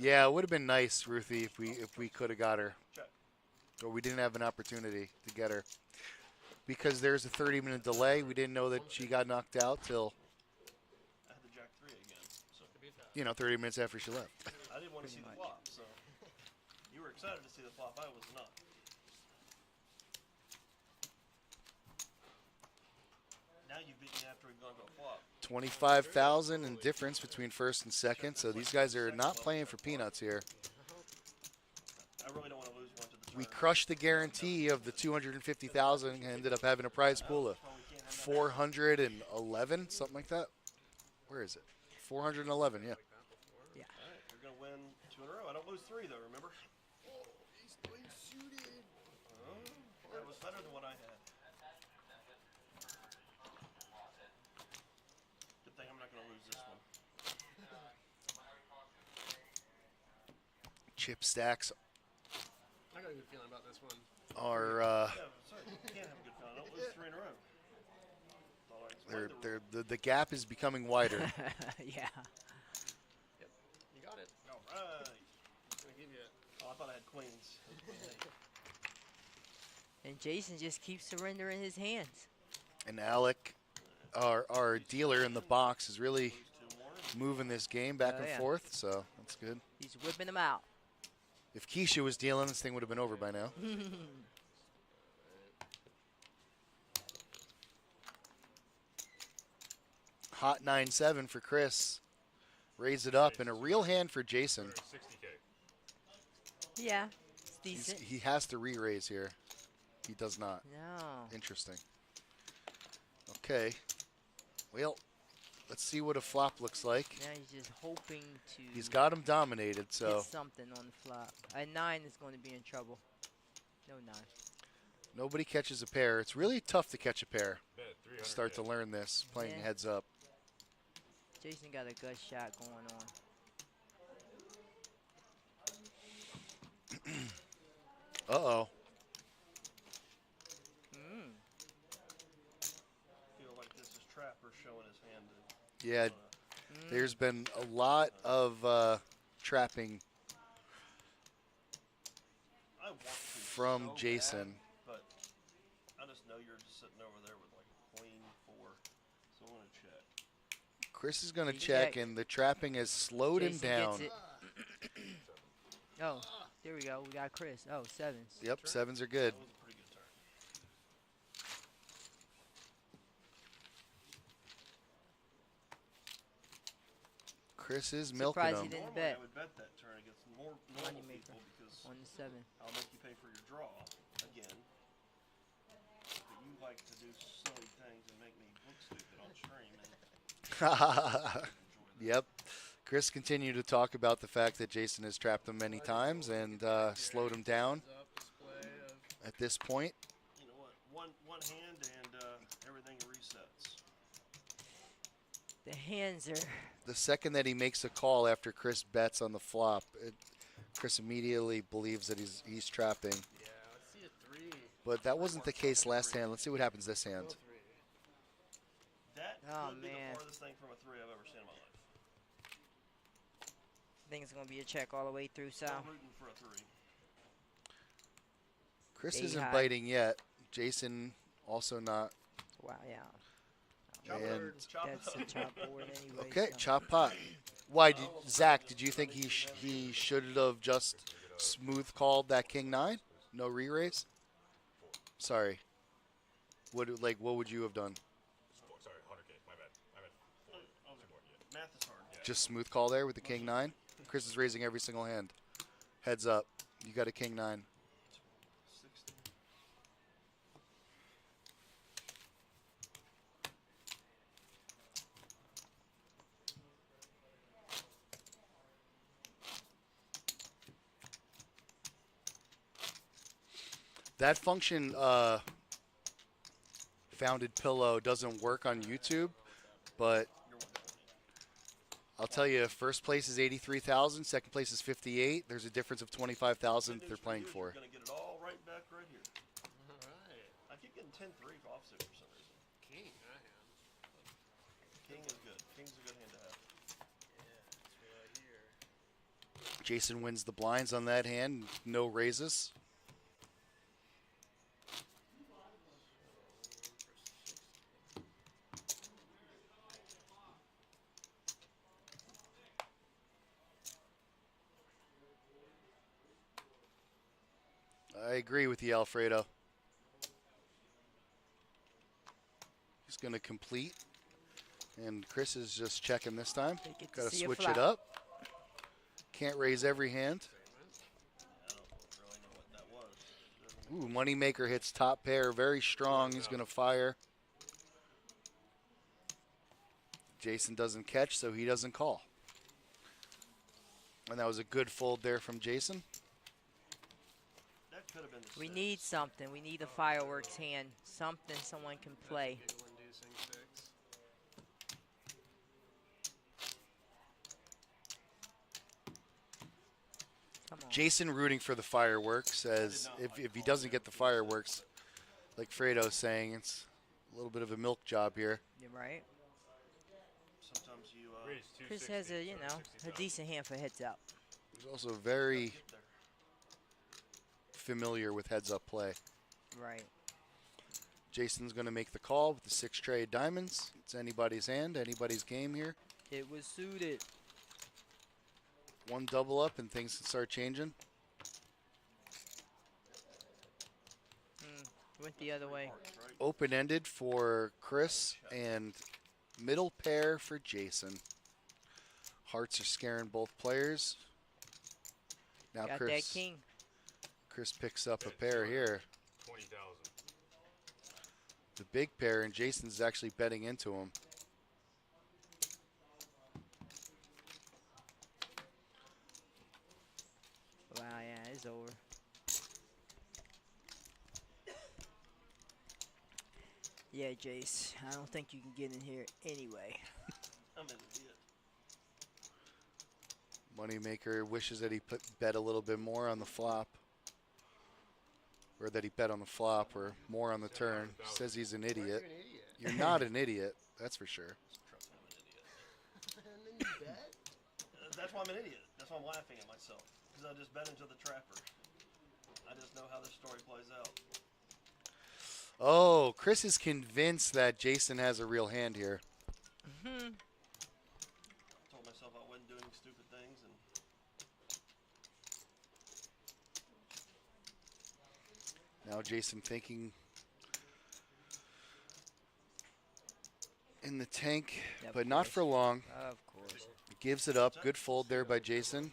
B: Yeah, it would have been nice, Ruthie, if we could have got her.
H: Check.
B: But we didn't have an opportunity to get her. Because there's a 30-minute delay, we didn't know that she got knocked out till,
H: I had the Jack 3 again. So
B: 30 minutes after she left.
H: I didn't want to see the flop, so you were excited to see the flop. I was not. Now you beat me after we've gone to a flop.
B: 25,000 in difference between first and second, so these guys are not playing for peanuts here.
H: I really don't want to lose one to the
B: We crushed the guarantee of the 250,000 and ended up having a prize pool of 411, something like that. Where is it? 411, yeah.
C: Yeah.
H: All right, you're going to win 2 in a row. I don't lose 3, though, remember?
P: He's doing suited.
H: That was better than what I had. Good thing I'm not going to lose this one.
B: Chip stacks
P: I got a good feeling about this one.
B: are
H: Yeah, sorry, you can't have a good feeling. I don't lose 3 in a row. Thought I explained
B: the gap is becoming wider.
C: Yeah.
P: Yep. You got it.
H: All right.
P: It's going to give you it.
H: Oh, I thought I had queens.
C: And Jason just keeps surrendering his hands.
B: And Alec, our dealer in the box, is really moving this game back
C: Oh,
B: and
C: yeah.
B: forth, so that's good.
C: He's whipping them out.
B: If Keisha was dealing, this thing would have been over by now. Hot 9-7 for Chris. Raise it up, and a real hand for Jason.
C: Yeah. It's decent.
B: He has to re-raise here. He does not.
C: No.
B: Interesting. Okay. Well, let's see what a flop looks like.
C: Now he's just hoping to
B: He's got him dominated, so
C: get something on the flop. A 9 is going to be in trouble. No 9.
B: nobody catches a pair. It's really tough to catch a pair. Start to learn this, playing
C: Yeah.
B: heads up.
C: Jason got a gut shot going on.
B: Uh-oh.
H: Feel like this is Trapper showing his hand.
B: Yeah, there's been a lot of trapping
H: I want to
B: from
H: so
B: Jason.
H: bad, but I just know you're just sitting over there with like queen 4, so I'm gonna check.
B: Chris is going to
C: He
B: check,
C: checked.
B: and the trapping has slowed him
C: Jason
B: down.
C: gets it. Oh, there we go. We got Chris. Oh, 7s.
B: Yep, 7s are good.
H: That was a pretty good turn.
B: Chris is milking
C: Surprised he
B: him.
C: didn't
H: Normally
C: bet.
H: I would bet that turn against more normal
C: Moneymaker
H: people because
C: on the 7.
H: I'll make you pay for your draw again. But you like to do silly things and make me look stupid on stream. And
B: Yep. Chris continued to talk about the fact that Jason has trapped him many times and slowed him down at this point.
H: You know what? One hand and everything resets.
C: The hands are.
B: The second that he makes a call after Chris bets on the flop, Chris immediately believes that he's trapping.
P: Yeah, let's see a 3.
B: But that wasn't the case last hand. Let's see what happens this hand.
H: That
C: Oh,
H: could be
C: man.
H: the farthest thing from a 3 I've ever seen in my life.
C: I think it's going to be a check all the way through, Sal.
H: I'm rooting for a 3.
B: Chris
C: Stay
B: isn't
C: high.
B: biting yet. Jason also not.
C: Wow, yeah.
B: And
C: That's a chop board anyway.
B: okay,
C: so.
B: chop pot. Why, Zach? Did you think he should have just smooth called that king 9? No re-raise. Sorry. What would you have done?
Q: Sorry, 100K. My bad.
H: Math is hard.
B: Just smooth call there with the king 9. Chris is raising every single hand. Heads up. You got a king 9. That function, Founded Pillow, doesn't work on YouTube, but I'll tell you, first place is 83,000, second place is 58. There's a difference of 25,000 they're playing for.
H: You're going to get it all right back right here.
P: Alright.
H: I keep getting 10-3 offsuit for some reason.
P: King, I am.
H: King is good. King's a good hand to have.
P: Yeah, that's what I hear.
B: Jason wins the blinds on that hand, no raises. I agree with you, Alfredo. He's going to complete. And Chris is just checking this time. Got to
C: see a
B: switch
C: flop.
B: it up. Can't raise every hand. Ooh, Moneymaker hits top pair. Very strong. He's going to fire. Jason doesn't catch, so he doesn't call. And that was a good fold there from Jason.
H: That could have been the
C: We
H: 6.
C: need something. We need a fireworks hand. Something someone can play.
P: Giggle-inducing 6.
C: Come on.
B: Jason rooting for the fireworks, as if he doesn't get the fireworks, like Fredo's saying, it's a little bit of a milk job here.
C: You're right.
H: Sometimes you.
C: Chris has a, a decent hand for heads up.
B: He's also very familiar with heads-up play.
C: Right.
B: Jason's going to make the call with the 6 tray of diamonds. It's anybody's hand, anybody's game here.
C: It was suited.
B: One double up and things can start changing.
C: Went the other way.
B: Open-ended for Chris and middle pair for Jason. Hearts are scaring both players. Now
C: Got
B: Chris.
C: that king.
B: Chris picks up a pair here.
Q: 20,000.
B: The big pair, and Jason's actually betting into him.
C: Wow, yeah, it's over. Yeah, Jace, I don't think you can get in here anyway.
H: I'm an idiot.
B: Moneymaker wishes that he bet a little bit more on the flop. Or that he bet on the flop or more on the turn. Says he's an idiot. You're not an idiot, that's for sure.
H: And then you bet? That's why I'm an idiot. That's why I'm laughing at myself. Because I just bet into the trapper. I just know how this story plays out.
B: Oh, Chris is convinced that Jason has a real hand here.
C: Mm-hmm.
H: Told myself I wasn't doing stupid things, and
B: Now Jason thinking in the tank,
C: Of
B: but not
C: course.
B: for long.
C: Of course.
B: Gives it up. Good fold there by Jason.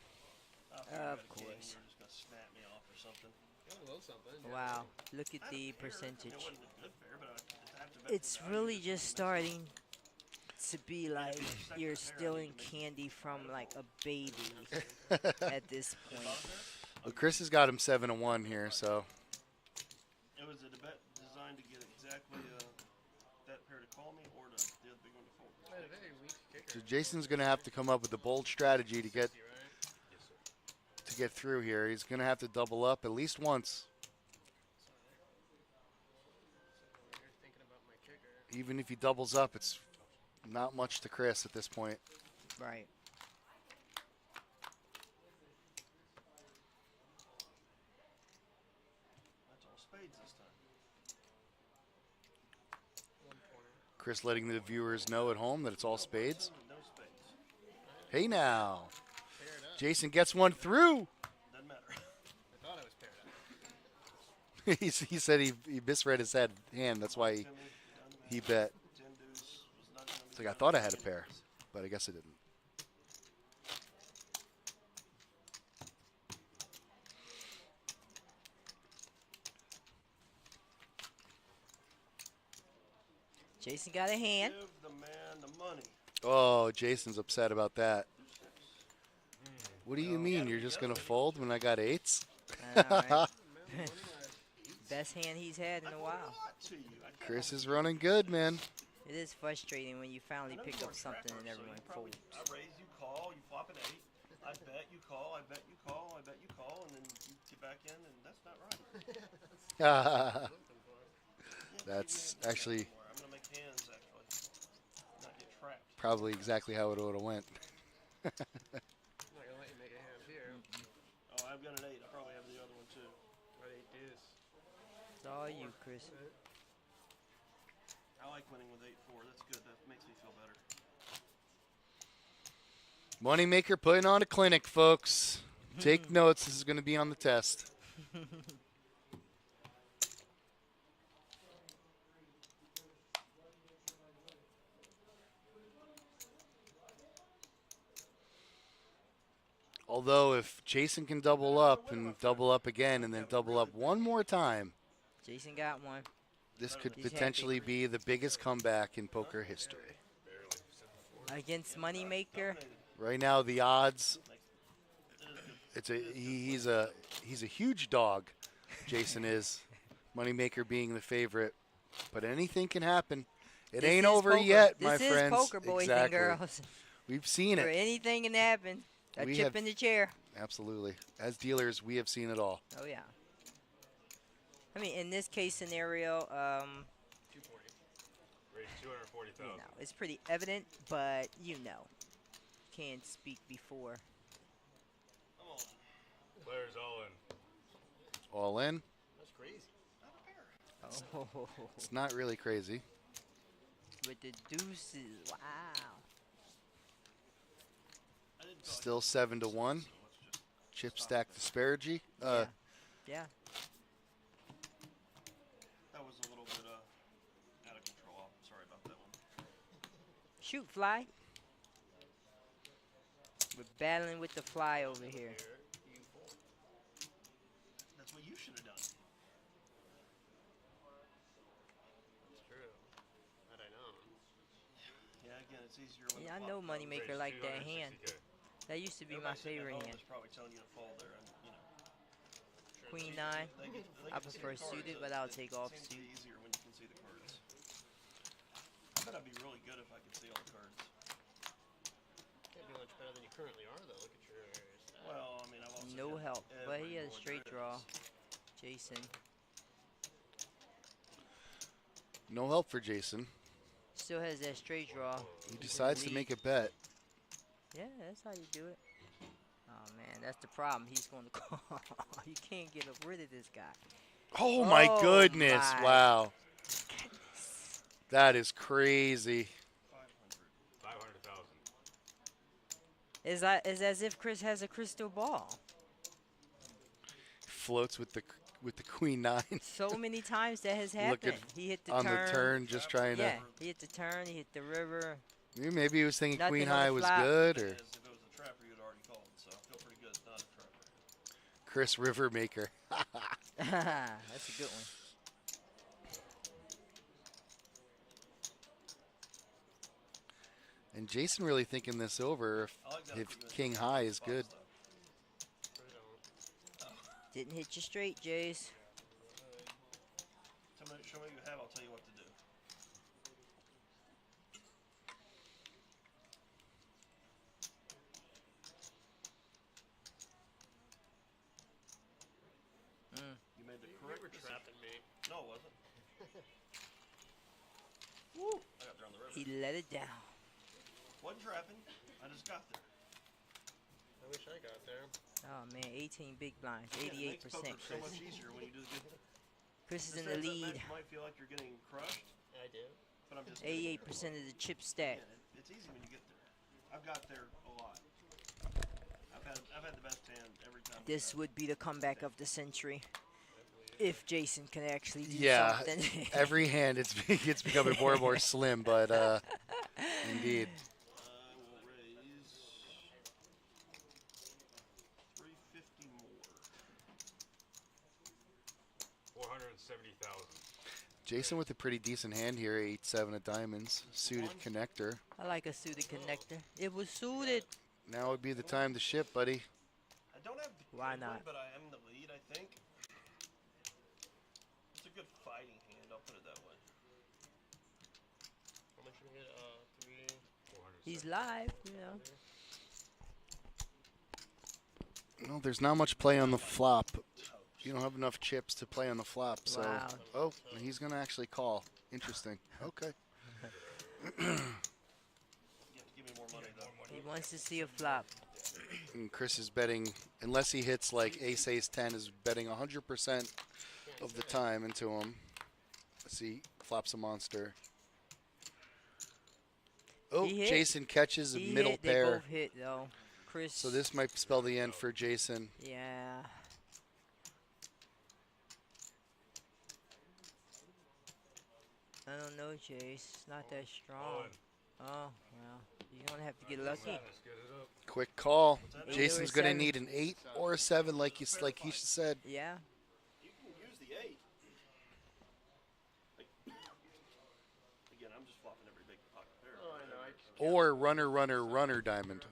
C: Of course.
H: you're just gonna snap me off or something.
P: A little something.
C: Wow, look at the percentage.
H: It wasn't a good pair, but I have to bet
C: It's
H: the value
C: really
H: of
C: just
H: this.
C: starting to be like you're stealing candy from like a baby at this point.
B: Well, Chris has got him 7-1 here, so.
H: It was a bet designed to get exactly that pair to call me or the other big one to fold.
B: So Jason's going to have to come up with a bold strategy to get through here. He's going to have to double up at least once. Even if he doubles up, it's not much to Chris at this point.
C: Right.
H: That's all spades this time.
B: Chris letting the viewers know at home that it's all spades.
H: No spades.
B: Hey now. Jason gets one through.
H: Doesn't matter.
P: I thought I was paired up.
B: he said he misread his hand. That's why he bet. It's like, I thought I had a pair, but I guess I didn't.
C: Jason got a hand.
H: Give the man the money.
B: Oh, Jason's upset about that. What do you mean? You're just going to fold when I got eights?
C: I know, right? Best hand he's had in a while.
B: Chris is running good, man.
C: It is frustrating when you finally pick up something and everyone folds.
H: I raise, you call, you flop an 8. I bet, you call, I bet, you call, I bet, you call, and then you get back in, and that's not right.
B: That's actually
H: I'm going to make hands, actually, not get trapped.
B: probably exactly how it would have went.
P: I'm not going to let you make a hand here.
H: Oh, I've got an 8. I probably have the other one, too.
P: What 8 deuce?
C: It's all you, Chris.
H: I like winning with 8-4. That's good. That makes me feel better.
B: Moneymaker putting on a clinic, folks. Take notes. This is going to be on the test. Although if Jason can double up and double up again and then double up one more time,
C: Jason got one.
B: this could
C: He's
B: potentially
C: happy.
B: be the biggest comeback in poker history.
C: Against Moneymaker.
B: Right now, the odds. He's a huge dog. Jason is. Moneymaker being the favorite, but anything can happen. It
C: This
B: ain't
C: is
B: over
C: poker.
B: yet,
C: This
B: my
C: is
B: friends.
C: poker, boys
B: exactly.
C: and girls.
B: We've seen
C: Or
B: it.
C: anything can happen. A
B: We
C: chip
B: have-
C: in the chair.
B: Absolutely. As dealers, we have seen it all.
C: Oh yeah. I mean, in this case scenario,
Q: 240. Raise 240,000.
C: you know, it's pretty evident, but you know, can't speak before.
Q: Players all in.
B: All in.
P: That's crazy.
C: Oh,
B: It's not really crazy.
C: with the deuces, wow.
B: Still 7-1. Chip stack disparity.
C: Yeah.
H: That was a little bit out of control. I'm sorry about that one.
C: Shoot, fly. We're battling with the fly over here.
H: That's what you should have done.
P: That's true. Had I known.
H: Yeah, again, it's easier when
C: Yeah, I
H: the
C: know
H: flop
C: Moneymaker
H: goes.
C: like that hand.
Q: 260K.
C: That used to be my
H: Everybody sitting at
C: favorite
H: home
C: hand.
H: is probably telling you to fold there, and you know.
C: Queen 9.
H: They get to
C: I
H: see the
C: prefer
H: cards,
C: suited,
H: it-
C: but I'll
H: it
C: take off
H: seems to be
C: suit.
H: easier when you can see the cards. I bet I'd be really good if I could see all the cards.
P: Can't be much better than you currently are, though. Look at your stats.
H: Well, I mean, I've also
C: No
H: got
C: help, but
H: every
C: he has a
H: board
C: straight
H: there
C: draw.
H: is.
C: Jason.
B: No help for Jason.
C: Still has that straight draw.
B: He decides to make a bet.
C: Yeah, that's how you do it. Oh man, that's the problem. He's going to call. You can't get rid of this guy.
B: Oh my goodness.
C: my
B: Wow. That is crazy.
Q: 500,000.
C: It's as if Chris has a crystal ball.
B: Floats with the queen 9.
C: So many times that has
B: Look
C: happened.
B: at
C: He hit the
B: on
C: turn.
B: the turn, just trying
C: Yeah,
B: to.
C: he hit the turn. He hit the river.
B: Maybe he was thinking
C: Nothing
B: queen
C: on the
B: high was
C: flop.
B: good, or
H: As if it was a trapper, you'd already called, so I feel pretty good. It's not a trapper.
B: Chris River Maker.
C: That's a good one.
B: And Jason really thinking this over if king high is good.
C: Didn't hit you straight, Jace.
H: Show me what you have, I'll tell you what to do. You made the correct
P: trapping me.
H: No, it wasn't.
C: Woo.
H: I got there on the river.
C: He let it down.
H: Wasn't trapping. I just got there.
P: I wish I got there.
C: Oh man, 18 big blinds,
H: Yeah, it makes
C: 88%.
H: poker
C: Chris.
H: so much easier when you do the good.
C: Chris is in the
H: Sometimes that
C: lead.
H: match might feel like you're getting crushed.
P: I do.
H: But I'm just
C: 88% of the chip stack.
H: Yeah, it's easy when you get there. I've got there a lot. I've had the best hand every time.
C: This would be the comeback of the century. If Jason can actually do
B: Yeah,
C: something.
B: every hand it's becoming more and more slim, but indeed.
H: I will raise 350 more.
Q: 470,000.
B: Jason with a pretty decent hand here, 8-7 of diamonds, suited connector.
C: I like a suited connector. It was suited.
B: Now would be the time to ship, buddy.
H: I don't have the
C: Why
H: good
C: not?
H: one, but I am the lead, I think. It's a good fighting hand, I'll put it that way.
P: How much did we get? 3.
C: He's live, you know.
B: Well, there's not much play on the flop. You don't have enough chips to play on the flop, so.
C: Wow.
B: Oh, he's going to actually call. Interesting. Okay.
H: You have to give me more money, though.
C: He wants to see a flop.
B: And Chris is betting, unless he hits like ace, ace, 10, is betting 100% of the time into him. Let's see, flops a monster. Oh,
C: He hit.
B: Jason catches a
C: He
B: middle
C: hit.
B: pair.
C: They both hit, though. Chris.
B: So this might spell the end for Jason.
C: Yeah. I don't know, Jace. It's not that strong. Oh, well. You're going to have to get lucky.
B: Quick call.
C: 8
B: Jason's
C: or
B: going to
C: 7.
B: need an 8 or a 7, like Keisha said.
C: Yeah.
H: You can use the 8. Again, I'm just flopping every big pocket pair.
P: Oh, I know.
B: Or runner, runner, runner diamond.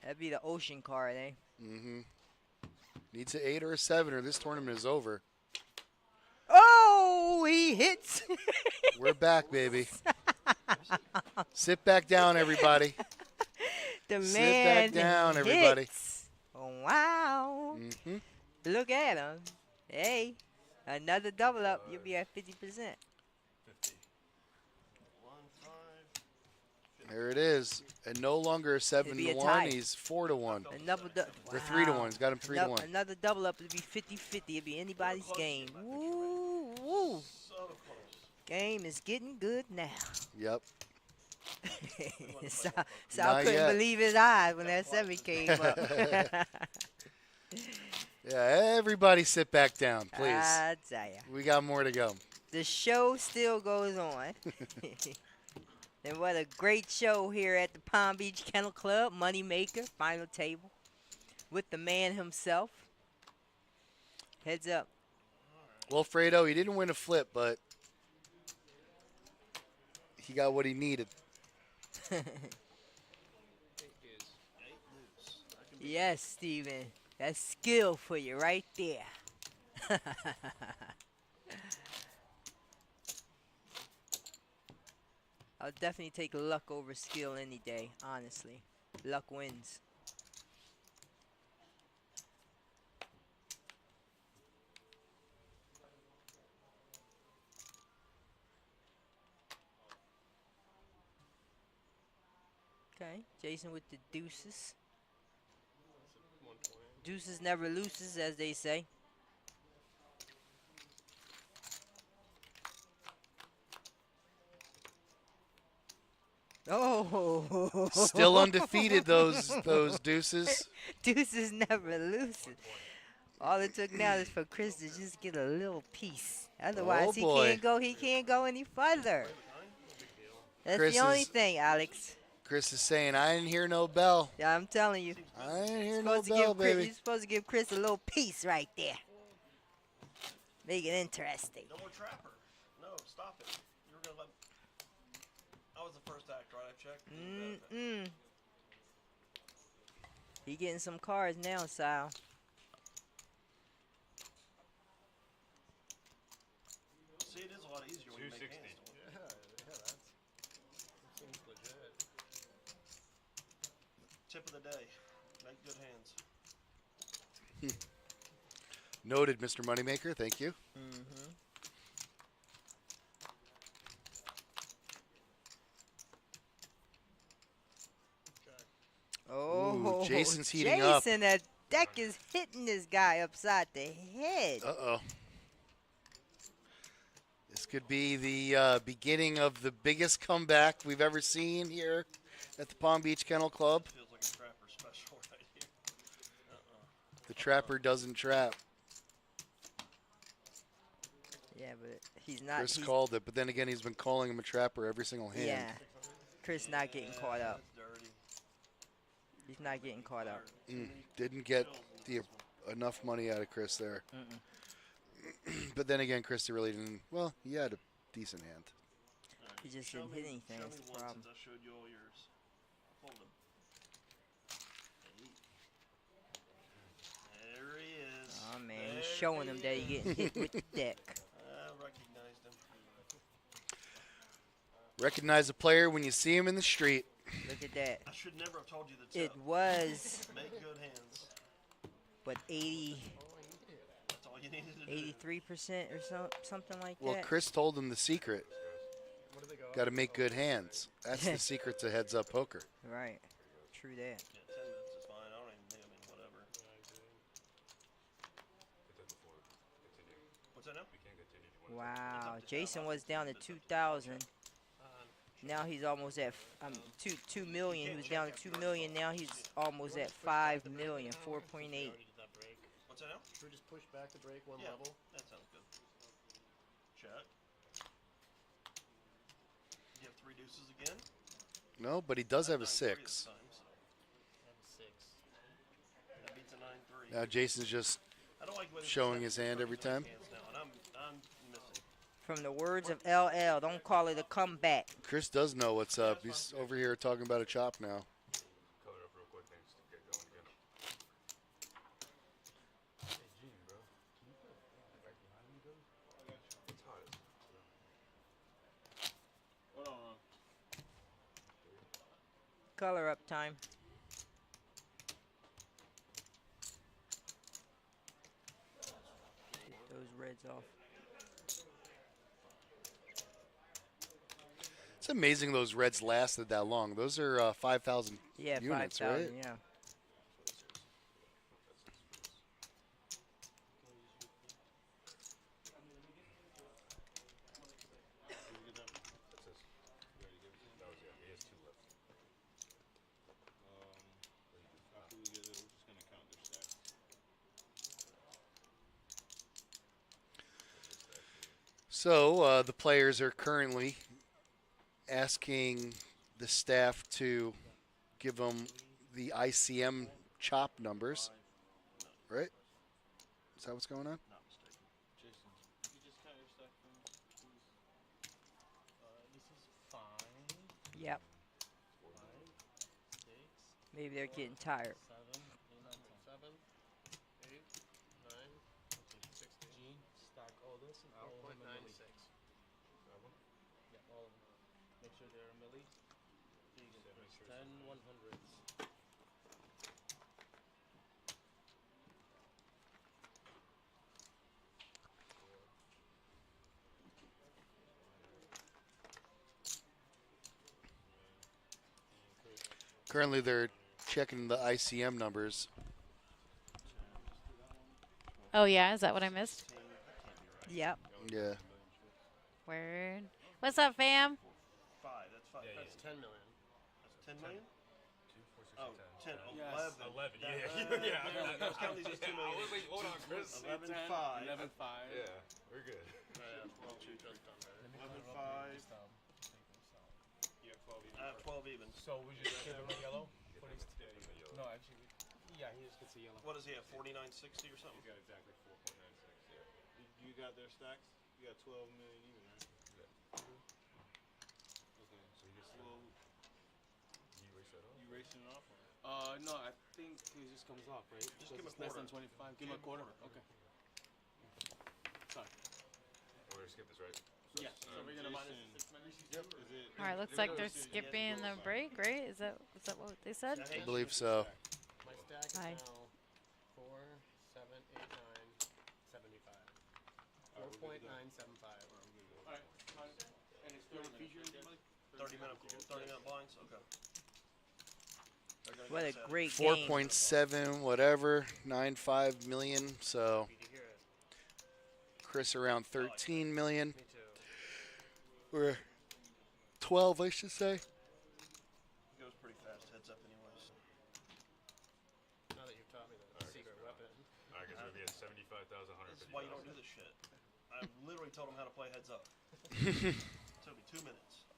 C: That'd be the ocean card, eh?
B: Mm-hmm. Needs an 8 or a 7 or this tournament is over.
C: Oh, he hits.
B: We're back, baby. Sit back down, everybody.
C: The
B: Sit
C: man
B: back down, everybody.
C: hits. Oh, wow.
B: Mm-hmm.
C: Look at him. Hey, another double up. You'll be at 50%.
B: There it is. And no longer a 7
C: It'd be
B: to
C: a
B: 1.
C: tie.
B: He's 4 to 1.
C: Another
B: Or 3 to 1. He's got him 3 to 1.
C: Another double up. It'd be 50-50. It'd be anybody's game. Woo, woo. Game is getting good now.
B: Yep.
C: Sal
B: Not
C: couldn't
B: yet.
C: believe his eyes when that 7 came up.
B: Yeah, everybody sit back down, please.
C: I tell ya.
B: We got more to go.
C: The show still goes on. And what a great show here at the Palm Beach Kennel Club. Moneymaker, final table. With the man himself. Heads up.
B: Well, Fredo, he didn't win a flip, but he got what he needed.
C: Yes, Steven. That's skill for you right there. I'll definitely take luck over skill any day, honestly. Luck wins. Okay, Jason with the deuces. Deuces never loses, as they say. Oh,
B: Still undefeated, those deuces.
C: Deuces never loses. All it took now is for Chris to just get a little piece. Otherwise,
B: Oh, boy.
C: he can't go any further. That's
B: Chris
C: the only
B: is-
C: thing, Alex.
B: Chris is saying, I didn't hear no bell.
C: Yeah, I'm telling you.
B: I didn't hear
C: You're
B: no
C: supposed to
B: bell,
C: give Chris,
B: baby.
C: you're supposed to give Chris a little piece right there. Make it interesting.
H: No more trapper. No, stop it. You were gonna let. first act, right? I checked. Didn't bet.
C: Mm-mm. He getting some cards now, Sal.
H: See, it is a lot easier when you make hands.
P: That seems legit.
H: Tip of the day. Make good hands.
B: Noted, Mr. Moneymaker. Thank you.
C: Mm-hmm. Oh,
B: Jason's heating up.
C: Jason, that deck is hitting this guy upside the head.
B: Uh-oh. This could be the beginning of the biggest comeback we've ever seen here at the Palm Beach Kennel Club.
H: Feels like a trapper special right here.
B: The trapper doesn't trap.
C: Yeah, but he's not.
B: Chris called it, but then again, he's been calling him a trapper every single hand.
C: Yeah. Chris not getting caught up. He's not getting caught up.
B: Didn't get enough money out of Chris there. But then again, Chris really didn't. Well, he had a decent hand.
C: He just didn't hit anything. That's the problem.
H: I showed you all yours. Hold him. There he is.
C: Oh man, he's showing him that he getting hit with the deck.
H: I recognized him.
B: Recognize a player when you see him in the street.
C: Look at that.
H: I should never have told you the tip.
C: It was.
H: Make good hands.
C: But 80.
H: That's all you needed to do.
C: 83% or something like
B: Well,
C: that.
B: Chris told him the secret. Got to make good hands. That's the secret to heads-up poker.
C: Right. True that.
H: Yeah, 10 minutes is fine. I don't even think, whatever. What's that now?
C: Wow. Jason was down to 2,000. Now he's almost at 2 million. He was down to 2 million. Now he's almost at 5 million, 4.8.
H: What's that now?
P: Should we just push back the break one level?
H: That sounds good. Check. Do you have 3 deuces again?
B: No, but he does have a 6.
H: Have a 6. That beats a 9-3.
B: Now Jason's just
H: I don't like
B: showing his hand every time.
H: Now, and I'm missing.
C: From the words of LL, don't call it a comeback.
B: Chris does know what's up. He's over here talking about a chop now.
C: Color up time. Get those reds off.
B: It's amazing those reds lasted that long. Those are 5,000
C: Yeah,
B: units,
C: 5,000,
B: right?
C: yeah.
B: So the players are currently asking the staff to give them the ICM chop numbers, right? Is that what's going on?
C: Yep. Maybe they're getting tired.
P: 7, 8, 9, 16. Stack all this and all of them in milli. Yeah, all of them. Make sure they're a milli. 10 100s.
B: Currently, they're checking the ICM numbers.
D: Oh, yeah? Is that what I missed?
C: Yep.
B: Yeah.
D: Word. What's up, fam?
H: 5. That's 5. That's 10 million. That's 10 million?
Q: 2, 4, 6,
H: Oh, 10.
Q: 10.
H: 11.
Q: 11. Yeah.
H: I was counting these as 2 million.
Q: Wait, hold on, Chris.
H: 11,
Q: 10,
H: 5.
P: 11 5.
Q: Yeah, we're good.
H: 11, 5.
Q: You have 12 even.
H: I have 12 even.
P: So we just give him a yellow? No, actually, yeah, he just gets a yellow.
H: What does he have, 4960 or something?
Q: He's got exactly 4.96. Yeah.
P: You got their stacks? You got 12 million even, right?
Q: Yeah.
P: Okay.
Q: So he gets
H: 12
P: racing it off? No, I think it just comes off, right? Just give him less than 25. Give him a quarter. Okay. Sorry.
Q: We're gonna skip this, right?
P: Yeah. So we're gonna minus 6 minutes. Yep.
D: All right, looks like they're skipping the break, right? Is that what they said?
B: I believe so.
P: My stack is
D: Hi.
P: now 4, 7, 8, 9, 75. 4.975. All right. And it's 30 features.
H: 30-minute blinds. Okay.
C: What a great
B: Four
C: game.
B: 4.7 whatever, 9.5 million. So Chris around 13 million. Or 12, I should say.
H: It goes pretty fast. Heads up, anyways.
P: Now that you've taught me the secret weapon.
Q: All right, guys, we're gonna be at 75,150.
H: This is why you don't do this shit. I literally told him how to play heads up. Took me 2 minutes.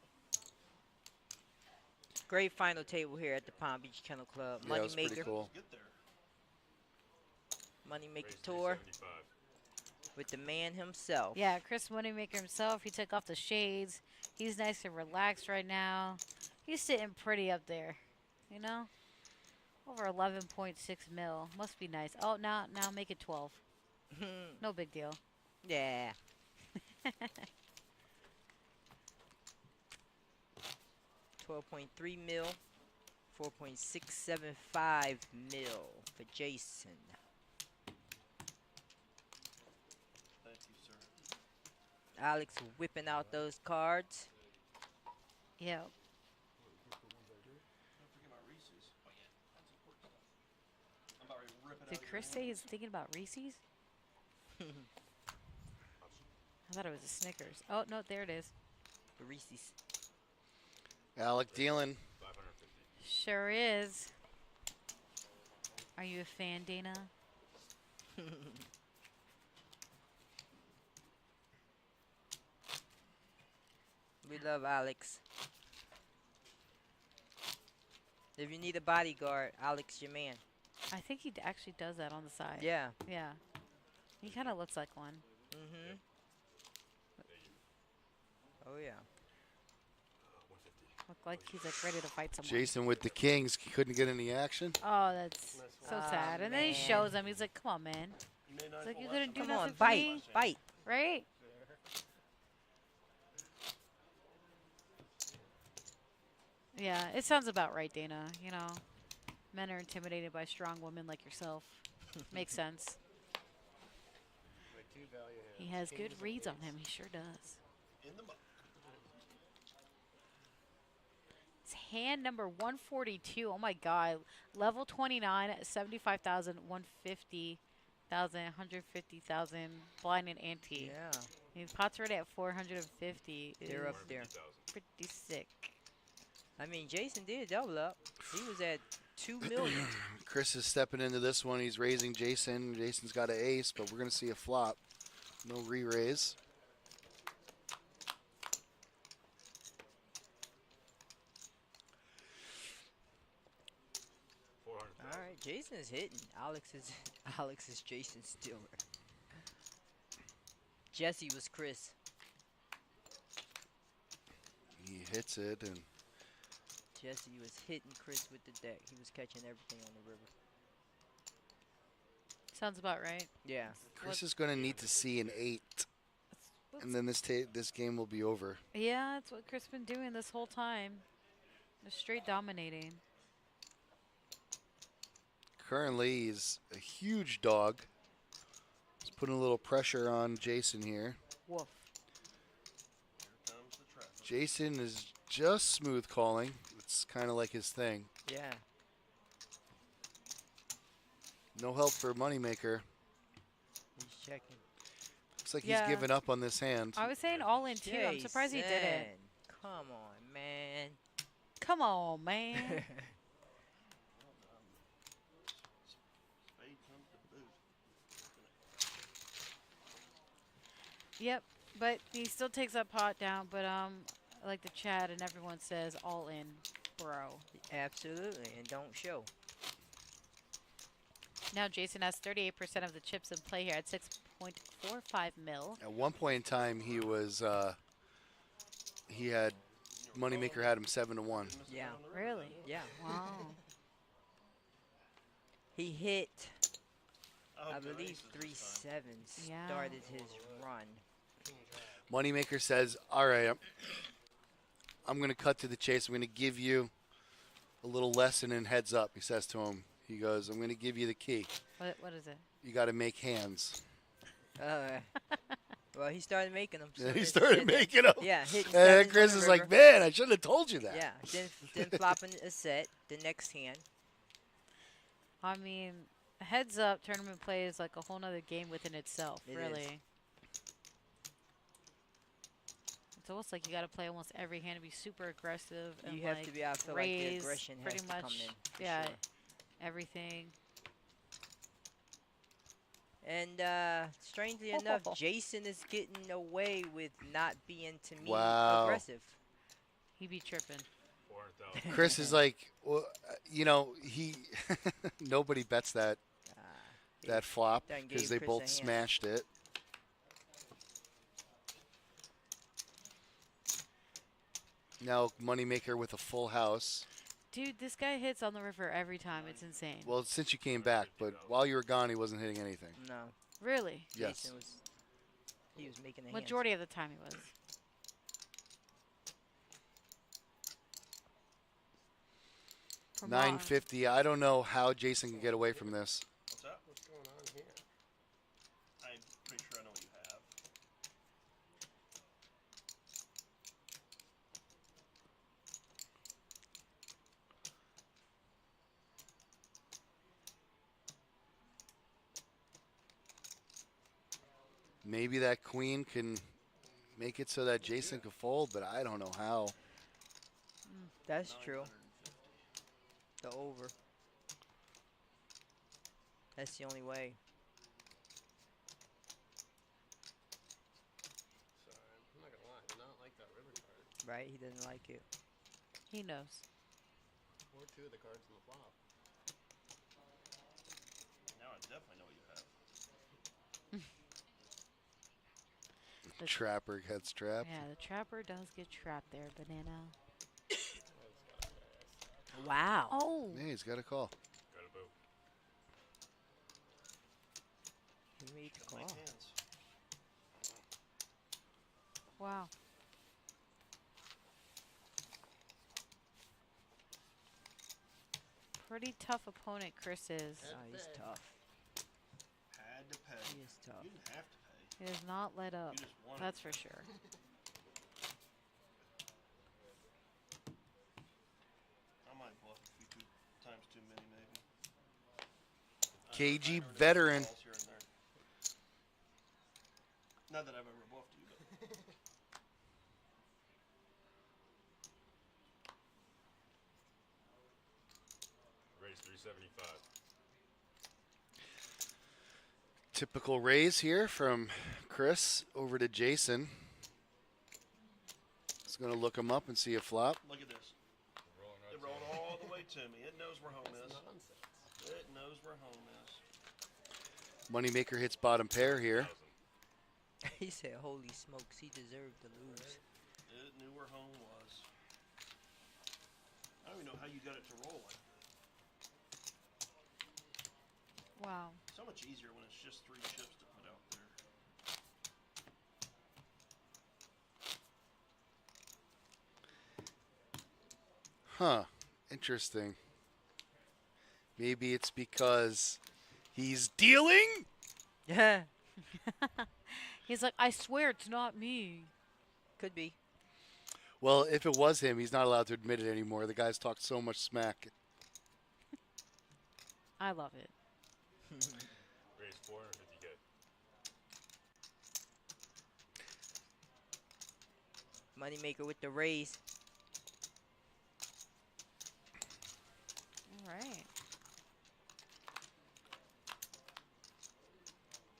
C: Great final table here at the Palm Beach Kennel Club.
B: Yeah, it was pretty
C: Moneymaker.
B: cool.
H: Get there.
C: Moneymaker tour with the man himself.
D: Yeah, Chris Moneymaker himself. He took off the shades. He's nice and relaxed right now. He's sitting pretty up there, you know? Over 11.6 mil. Must be nice. Oh, now make it 12. No big deal.
C: Yeah. 12.3 mil, 4.675 mil for Jason.
H: Thank you, sir.
C: Alex whipping out those cards.
D: Yeah.
H: Don't forget my Reese's. Oh, yeah. That's important stuff. I'm about ready to rip it out
D: Did
H: of your
D: Chris say
H: hand.
D: he's thinking about Reese's? I thought it was a Snickers. Oh, no, there it is.
C: The Reese's.
B: Alec dealing.
Q: 550.
D: Sure is. Are you a fan, Dana?
C: We love Alex. If you need a bodyguard, Alex your man.
D: I think he actually does that on the side.
C: Yeah.
D: Yeah. He kind of looks like one.
C: Mm-hmm. Oh, yeah.
D: Look like he's like ready to fight someone.
B: Jason with the Kings couldn't get any action.
D: Oh, that's so
C: Aw,
D: sad. And then he
C: man.
D: shows him. He's like, "Come on, man." It's like you couldn't do
C: Come
D: nothing
C: on,
D: for
C: fight,
D: me,
C: fight.
D: right? Yeah, it sounds about right, Dana. You know, men are intimidated by strong women like yourself. Makes sense.
P: My 2 value hands.
D: He has
P: Kings
D: good
P: and
D: reads on
P: aces.
D: him. He sure does.
H: In the muck.
D: It's hand number 142. Oh my God. Level 29, 75,000, 150,000, 150,000, blind and ante.
C: Yeah.
D: His pot's already at 450.
C: They're up there.
D: Pretty sick.
C: I mean, Jason did double up. He was at 2 million.
B: Chris is stepping into this one. He's raising Jason. Jason's got an ace, but we're going to see a flop. No re-raise.
C: All right, Jason is hitting. Alex is Jason Stiller. Jesse was Chris.
B: He hits it, and
C: Jesse was hitting Chris with the deck. He was catching everything on the river.
D: Sounds about right.
C: Yeah.
B: Chris is going to need to see an 8, and then this game will be over.
D: Yeah, that's what Chris been doing this whole time. Just straight dominating.
B: Currently, he's a huge dog. He's putting a little pressure on Jason here.
D: Woof.
H: Here comes the trap.
B: Jason is just smooth calling. It's kind of like his thing.
C: Yeah.
B: No help for Moneymaker.
C: He's checking.
B: Looks like
D: Yeah.
B: he's given up on this hand.
D: I was saying all in too. I'm surprised he did it.
C: Jason, Come on, man.
D: Come on, man.
H: Spade comes to boot.
D: Yep, but he still takes that pot down. But like the chat and everyone says, all in, bro.
C: Absolutely, and don't show.
D: Now Jason has 38% of the chips in play here at 6.45 mil.
B: At one point in time, he was he had Moneymaker had him 7-1.
C: Yeah.
D: Really?
C: Yeah.
D: Wow.
C: He hit,
H: I
C: I
H: hope no
C: believe,
H: aces
C: 3
H: this time.
C: sevens.
D: Yeah.
C: Started his run.
B: Moneymaker says, all right, I'm going to cut to the chase. I'm going to give you a little lesson in heads up, he says to him. He goes, I'm going to give you the key.
D: What is it?
B: You got to make hands.
C: Well, he started making them.
B: Yeah, he started making them.
C: Yeah, hitting
B: And
C: sevens
B: Chris
C: on the
B: is like,
C: river.
B: man, I should have told you that.
C: Yeah, then flopping a set, the next hand.
D: I mean, heads up tournament play is like a whole nother game within itself,
C: It is.
D: really. It's almost like you got to play almost every hand to be super aggressive and
C: You have
D: like
C: to be, I feel like the
D: raise
C: aggression has
D: pretty
C: to come
D: much,
C: in, for
D: yeah,
C: sure.
D: everything.
C: And strangely enough, Jason is getting away with not being, to me,
B: Wow.
C: aggressive.
D: He be tripping.
B: Chris is like, well, you know, nobody bets that flop
C: Done
B: because
C: gave
B: they
C: Chris
B: both
C: a hand.
B: smashed it. Now Moneymaker with a full house.
D: Dude, this guy hits on the river every time. It's insane.
B: Well, since you came back, but while you were gone, he wasn't hitting anything.
C: No.
D: Really?
B: Yes.
C: Jason he was making the
D: Majority of the time he was. From
B: 950. I don't know how Jason can get away from this.
H: What's up? What's going on here? I'm pretty sure I know what you have.
B: Maybe that queen can make it so that Jason can fold, but I don't know how.
C: That's true. The over. That's the only way.
P: Sorry, I'm not gonna lie. I do not like that river card.
C: Right? He doesn't like it.
D: He knows.
P: Or two of the cards in the flop.
H: Now I definitely know what you have.
B: Trapper gets trapped.
D: Yeah, the trapper does get trapped there, banana.
C: Wow.
D: Oh.
B: Yeah, he's got a call.
Q: Got a boot.
C: He made the call.
D: Wow. Pretty tough opponent Chris is.
C: Oh, he's tough.
H: Had to pay.
C: He is tough.
H: You didn't have to pay.
D: He does not let up.
H: You just wanted
D: That's
H: to.
D: for sure.
H: I might bluff a few times too many, maybe.
B: KG veteran.
H: Calls here and there. Not that I've ever bluffed you, but.
Q: Raise 375.
B: Typical raise here from Chris over to Jason. He's going to look him up and see a flop.
H: Look at this. It rolled all the way to me. It knows where home is. It knows where home is.
B: Moneymaker hits bottom pair here.
C: He said, holy smokes, he deserved to lose.
H: It knew where home was. I don't even know how you got it to roll like that.
D: Wow.
H: So much easier when it's just 3 chips to put out there.
B: Huh. Interesting. Maybe it's because he's dealing?
C: Yeah.
D: He's like, I swear it's not me.
C: Could be.
B: Well, if it was him, he's not allowed to admit it anymore. The guy's talked so much smack.
D: I love it.
Q: Raise 450K.
C: Moneymaker with the raise.
D: All right.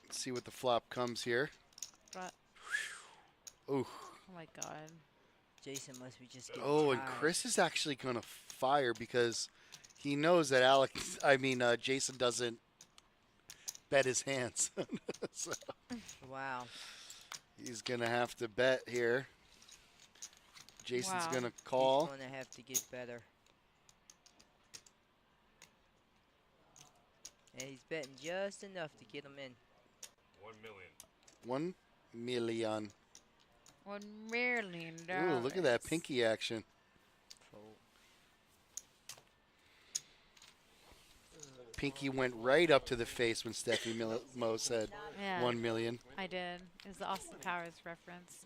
B: Let's see what the flop comes here.
D: But,
B: Ooh.
D: oh my God.
C: Jason must be just getting
B: Oh, and
C: tired.
B: Chris is actually going to fire because he knows that Jason doesn't bet his hands. So
C: Wow.
B: he's going to have to bet here. Jason's
D: Wow.
B: going to call.
C: He's gonna have to get better. And he's betting just enough to get him in.
Q: 1 million.
B: 1 million.
D: $1 million.
B: Ooh, look at that pinky action. Pinky went right up to the face when Stefymo said
D: Yeah.
B: 1 million.
D: I did. It was the Austin Powers reference.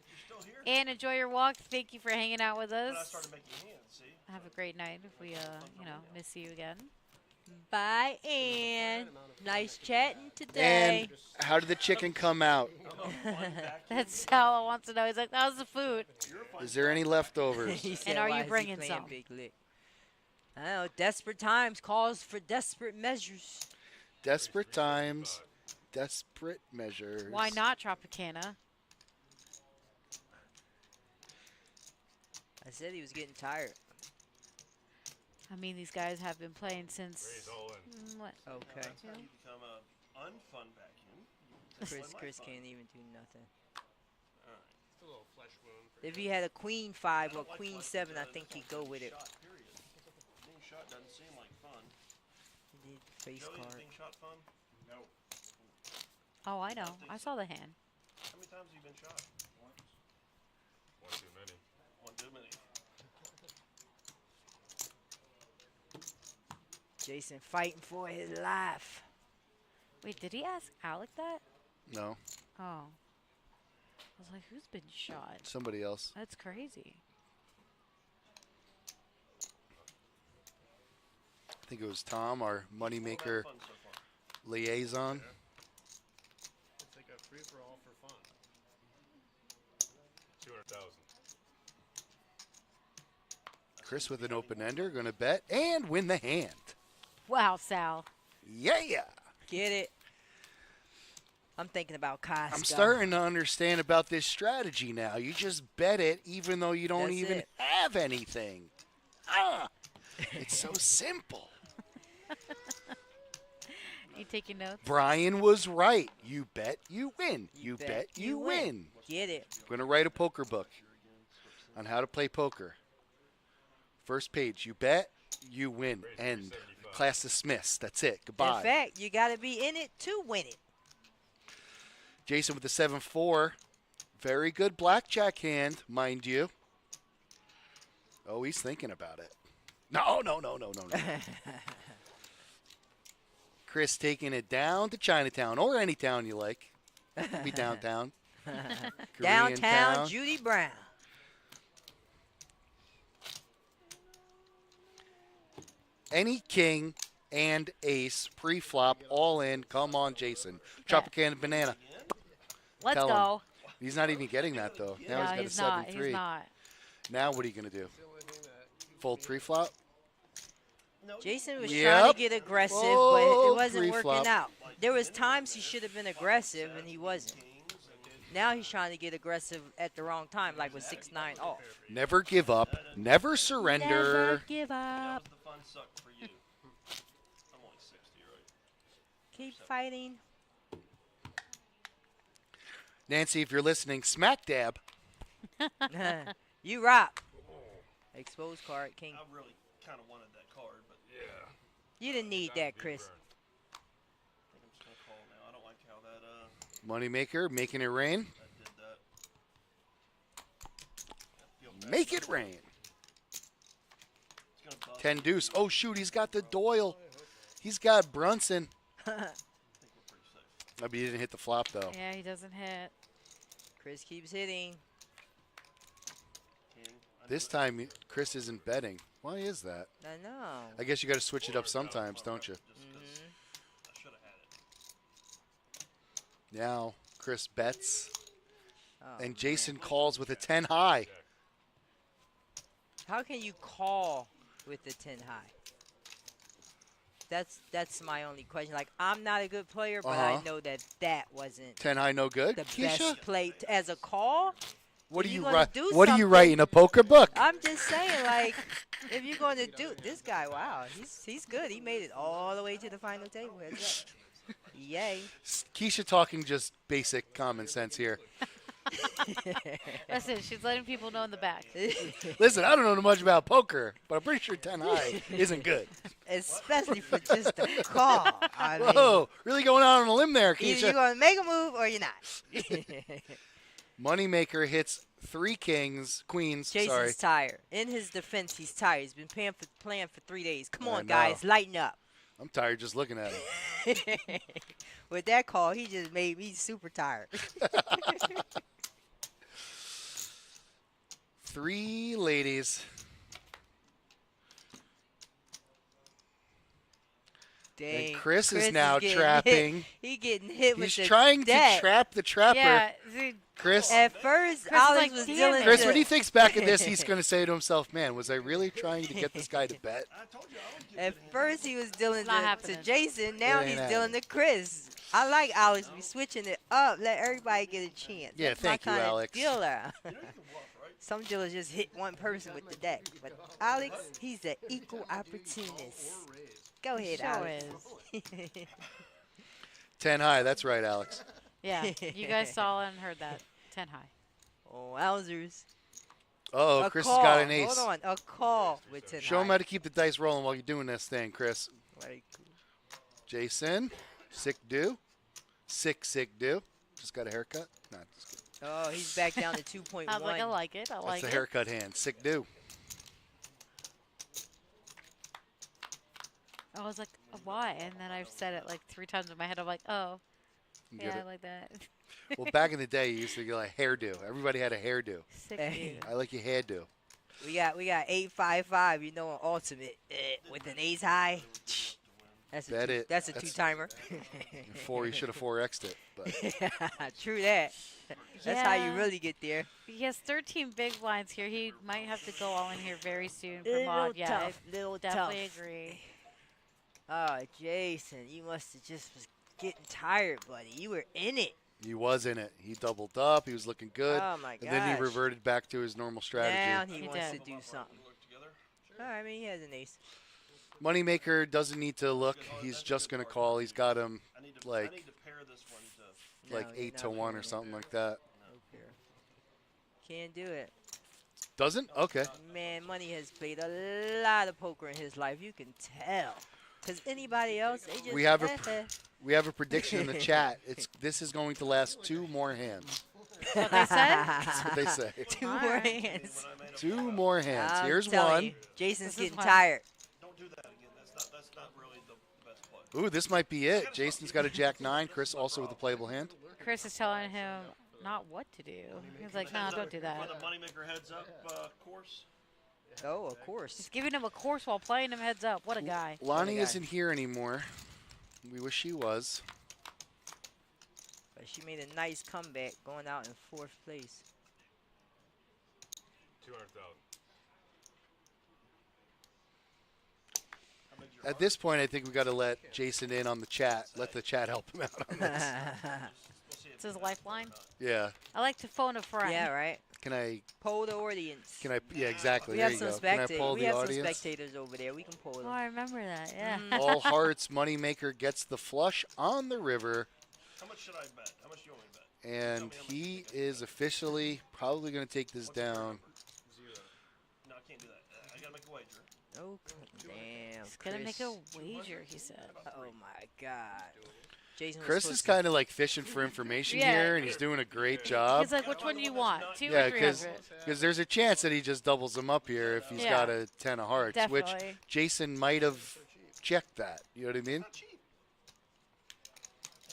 D: And enjoy your walk. Thank you for hanging out with
H: But I
D: us.
H: started making hands, see?
D: Have a great night if we, miss you again.
C: Bye, Ann. Nice chatting today.
B: And how did the chicken come out?
D: That's Sal wants to know. He's like, how's the food?
B: Is there any leftovers?
C: He said,
D: And are
C: "Why
D: you
C: is he
D: bringing
C: playing
D: some?"
C: Big Lick?" I know. Desperate times calls for desperate measures.
B: Desperate times, desperate measures.
D: Why not Tropicana?
C: I said he was getting tired.
D: I mean, these guys have been playing since. What?
C: Okay.
H: That's how you become a unfun vacuum.
C: Chris can't even do nothing.
P: Just a little flesh wound.
C: If he had a queen 5 or queen 7, I think he'd go with it.
H: Being shot doesn't seem like fun.
C: He did face
H: Joey, is
C: card.
H: being shot fun? No.
D: Oh, I know. I saw the hand.
H: How many times have you been shot? Once.
Q: One too many.
H: One too many.
C: Jason fighting for his life.
D: Wait, did he ask Alec that?
B: No,
D: Oh. I was like, who's been shot?
B: somebody else.
D: That's crazy.
B: I think it was Tom, our Moneymaker liaison.
P: It's like a free-for-all for fun.
Q: 200,000.
B: Chris with an open ender, going to bet and win the hand.
D: Wow, Sal.
B: Yeah.
C: Get it. I'm thinking about Costco.
B: I'm starting to understand about this strategy now. You just bet it even though you don't
C: That's
B: even
C: it.
B: have anything. It's so simple.
D: You taking notes?
B: Brian was right. You bet, you win. You bet, you win.
C: Get it.
B: I'm going to write a poker book on how to play poker. First page, you bet, you win. End. Class dismissed. That's it. Goodbye.
C: In fact, you got to be in it to win it.
B: Jason with the 7-4. Very good blackjack hand, mind you. Oh, he's thinking about it. No. Chris taking it down to Chinatown or any town you like. Could be downtown. Korean
C: Downtown
B: town.
C: Judy Brown.
B: Any king and ace pre-flop all in. Come on, Jason. Tropicana banana.
D: Let's
B: Tell him.
D: go.
B: He's not even getting that though. Now
D: No,
B: he's got a 7-3.
D: He's not.
B: Now what are you gonna do? Fold pre-flop?
C: Jason was
B: Yep.
C: trying to get aggressive, but
B: Oh,
C: it wasn't
B: pre-flop.
C: working out. There was times he should have been aggressive, and he wasn't. Now he's trying to get aggressive at the wrong time, like with 6-9 off.
B: Never give up. Never surrender.
D: Never give up.
H: The fun sucked for you. I'm only 60, right?
C: Keep fighting.
B: Nancy, if you're listening, smack dab.
C: You rock. Exposed card, king.
H: I really kind of wanted that card, but yeah.
C: You didn't need that, Chris.
H: I think I'm just gonna call now. I don't like how that
B: Moneymaker, making it rain.
H: did that.
B: Make it rain. 10 deuce. Oh, shoot, he's got the Doyle. He's got Brunson. I mean, he didn't hit the flop, though.
D: Yeah, he doesn't hit.
C: Chris keeps hitting.
B: This time, Chris isn't betting. Why is that?
C: I know.
B: I guess you got to switch it up sometimes, don't you? Now, Chris bets.
C: Oh,
B: And Jason calls with a 10 high.
C: How can you call with the 10 high? That's my only question. Like, I'm not a good player, but I know that wasn't
B: 10 high, no good.
C: the
B: Keisha,
C: best play as a call.
B: what
C: If
B: do you
C: you're gonna
B: write?
C: do
B: What do you
C: something-
B: write in a poker book?
C: I'm just saying, like, if you're going to do this guy, wow, he's good. He made it all the way to the final table. Heads up. Yay.
B: Keisha talking just basic common sense here.
D: Listen, she's letting people know in the back.
B: Listen, I don't know much about poker, but I'm pretty sure 10 high isn't good.
C: Especially for just a call. I mean,
B: Whoa, really going out on a limb there,
C: either
B: Keisha.
C: you're going to make a move or you're not.
B: Moneymaker hits 3 queens.
C: Jason's
B: Sorry.
C: tired. In his defense, he's tired. He's been playing for 3 days. Come
B: I
C: on,
B: know.
C: guys, lighten up.
B: I'm tired just looking at him.
C: With that call, he just made me super tired.
B: 3 ladies.
C: Dang.
B: And Chris is now
C: getting
B: trapping.
C: Hit. He getting hit with
B: He's
C: the
B: trying
C: deck.
B: to trap the trapper.
D: Yeah,
B: Chris.
C: At first,
D: Chris
C: Alex
D: is like,
C: was
D: "Damn
C: dealing.
D: it."
B: Chris, when he thinks back at this, he's going to say to himself, man, was I really trying to get this guy to bet?
C: At first, he was dealing
D: not
C: to
D: happening.
C: Jason. Now
B: It ain't
C: he's dealing to Chris. I like Alex. We switching it up. Let everybody get a chance.
B: Yeah,
C: That's
B: thank you,
C: my kinda
B: Alex.
C: Dealer. Some dealers just hit one person with the deck. But Alex, he's an equal opportunist. Go ahead,
D: Sure
C: Alex.
B: 10 high. That's right, Alex.
D: Yeah, you guys saw and heard that. 10 high.
C: Oh, wowzers.
B: Oh,
C: A
B: Chris
C: call.
B: has got an ace.
C: Hold on. A call with 10
B: Show him
C: high.
B: how to keep the dice rolling while you're doing this thing, Chris.
C: Like,
B: Jason, sick do. Sick do. Just got a haircut? Nah, just kidding.
C: oh, he's back down to 2.1.
D: I was like, I like it. I
B: That's
D: like
B: the
D: it.
B: haircut hand. Sick do.
D: I was like, why? And then I've said it like 3 times in my head. I'm like, oh,
B: You get
D: yeah, I
B: it.
D: like that.
B: Well, back in the day, you used to get like hairdo. Everybody had a hairdo.
D: Sick
C: Hey.
D: dude.
B: I like your hairdo.
C: We got 855. You know, an ultimate with an ace high. That's
B: Bet it.
C: That's a
B: That's-
C: 2-timer.
B: You should have 4x'd it. But
C: True that. That's how you
D: Yeah.
C: really get there.
D: He has 13 big blinds here. He might have to go all in here very soon for mod. Yeah,
C: tough,
D: I
C: little
D: definitely
C: tough.
D: agree.
C: Oh, Jason, you must have just was getting tired, buddy. You were in it.
B: he was in it. He doubled up. He was looking good.
C: Oh, my
B: And then he
C: gosh.
B: reverted back to his normal strategy.
C: Now he
D: He
C: wants
D: did.
C: to do something. Oh, I mean, he has an ace.
B: Moneymaker doesn't need to look. He's just going to call. He's got him
H: I need to
B: like
H: pair this one to.
B: like
C: No, you're
B: 8
C: not
B: to 1 or something like that.
C: Can't do it.
B: Doesn't? Okay.
C: Man, Money has played a lot of poker in his life. You can tell. Because anybody else, they just...
B: We have we have a prediction in the chat. This is going to last 2 more hands.
D: What they said?
B: That's what they say.
C: 2 more hands.
B: 2 more hands.
C: I'm
B: Here's
C: telling
B: one.
C: you, Jason's
D: This is
C: getting
D: one.
C: tired.
H: Don't do that again. That's not really the best play.
B: Ooh, this might be it. Jason's got a jack 9. Chris also with a playable hand.
D: Chris is telling him not what to do. He's like, no, don't do that.
H: Run the Moneymaker heads up course.
C: Oh, of course.
D: He's giving him a course while playing him heads up. What a guy.
B: Lonnie isn't here anymore. We wish she was.
C: But she made a nice comeback going out in 4th place.
Q: 200,000.
B: At this point, I think we got to let Jason in on the chat. Let the chat help him out on this.
D: It's his lifeline.
B: Yeah.
D: I like to phone a friend.
C: Yeah, right?
B: Can I?
C: Poll the audience.
B: Can I? Yeah, exactly.
C: We
B: there
C: have
B: you
C: some
B: go. Can I
C: spectators.
B: poll
C: We
B: the
C: have
B: audience?
C: some spectators over there. We can poll
D: Oh,
C: them.
D: I remember that. Yeah.
B: All hearts. Moneymaker gets the flush on the river,
H: How much should I bet? How much do you want me to bet?
B: and he is officially probably going to take this down.
H: No, I can't do that. I gotta make a wager.
C: Oh, damn.
D: He's going to make
C: Chris.
D: a wager, he said.
C: Oh, my God. Jason was
B: Chris
C: supposed
B: is
C: to-
B: kind of like fishing for information
D: Yeah.
B: here, and he's doing a great job.
D: He's like, which one do you want? 2
B: Yeah,
D: or 300?
B: because there's a chance that he just doubles him up here if he's
D: Yeah.
B: got a 10 of hearts, which
D: Definitely.
B: Jason might have checked that. You know what I mean?
H: That's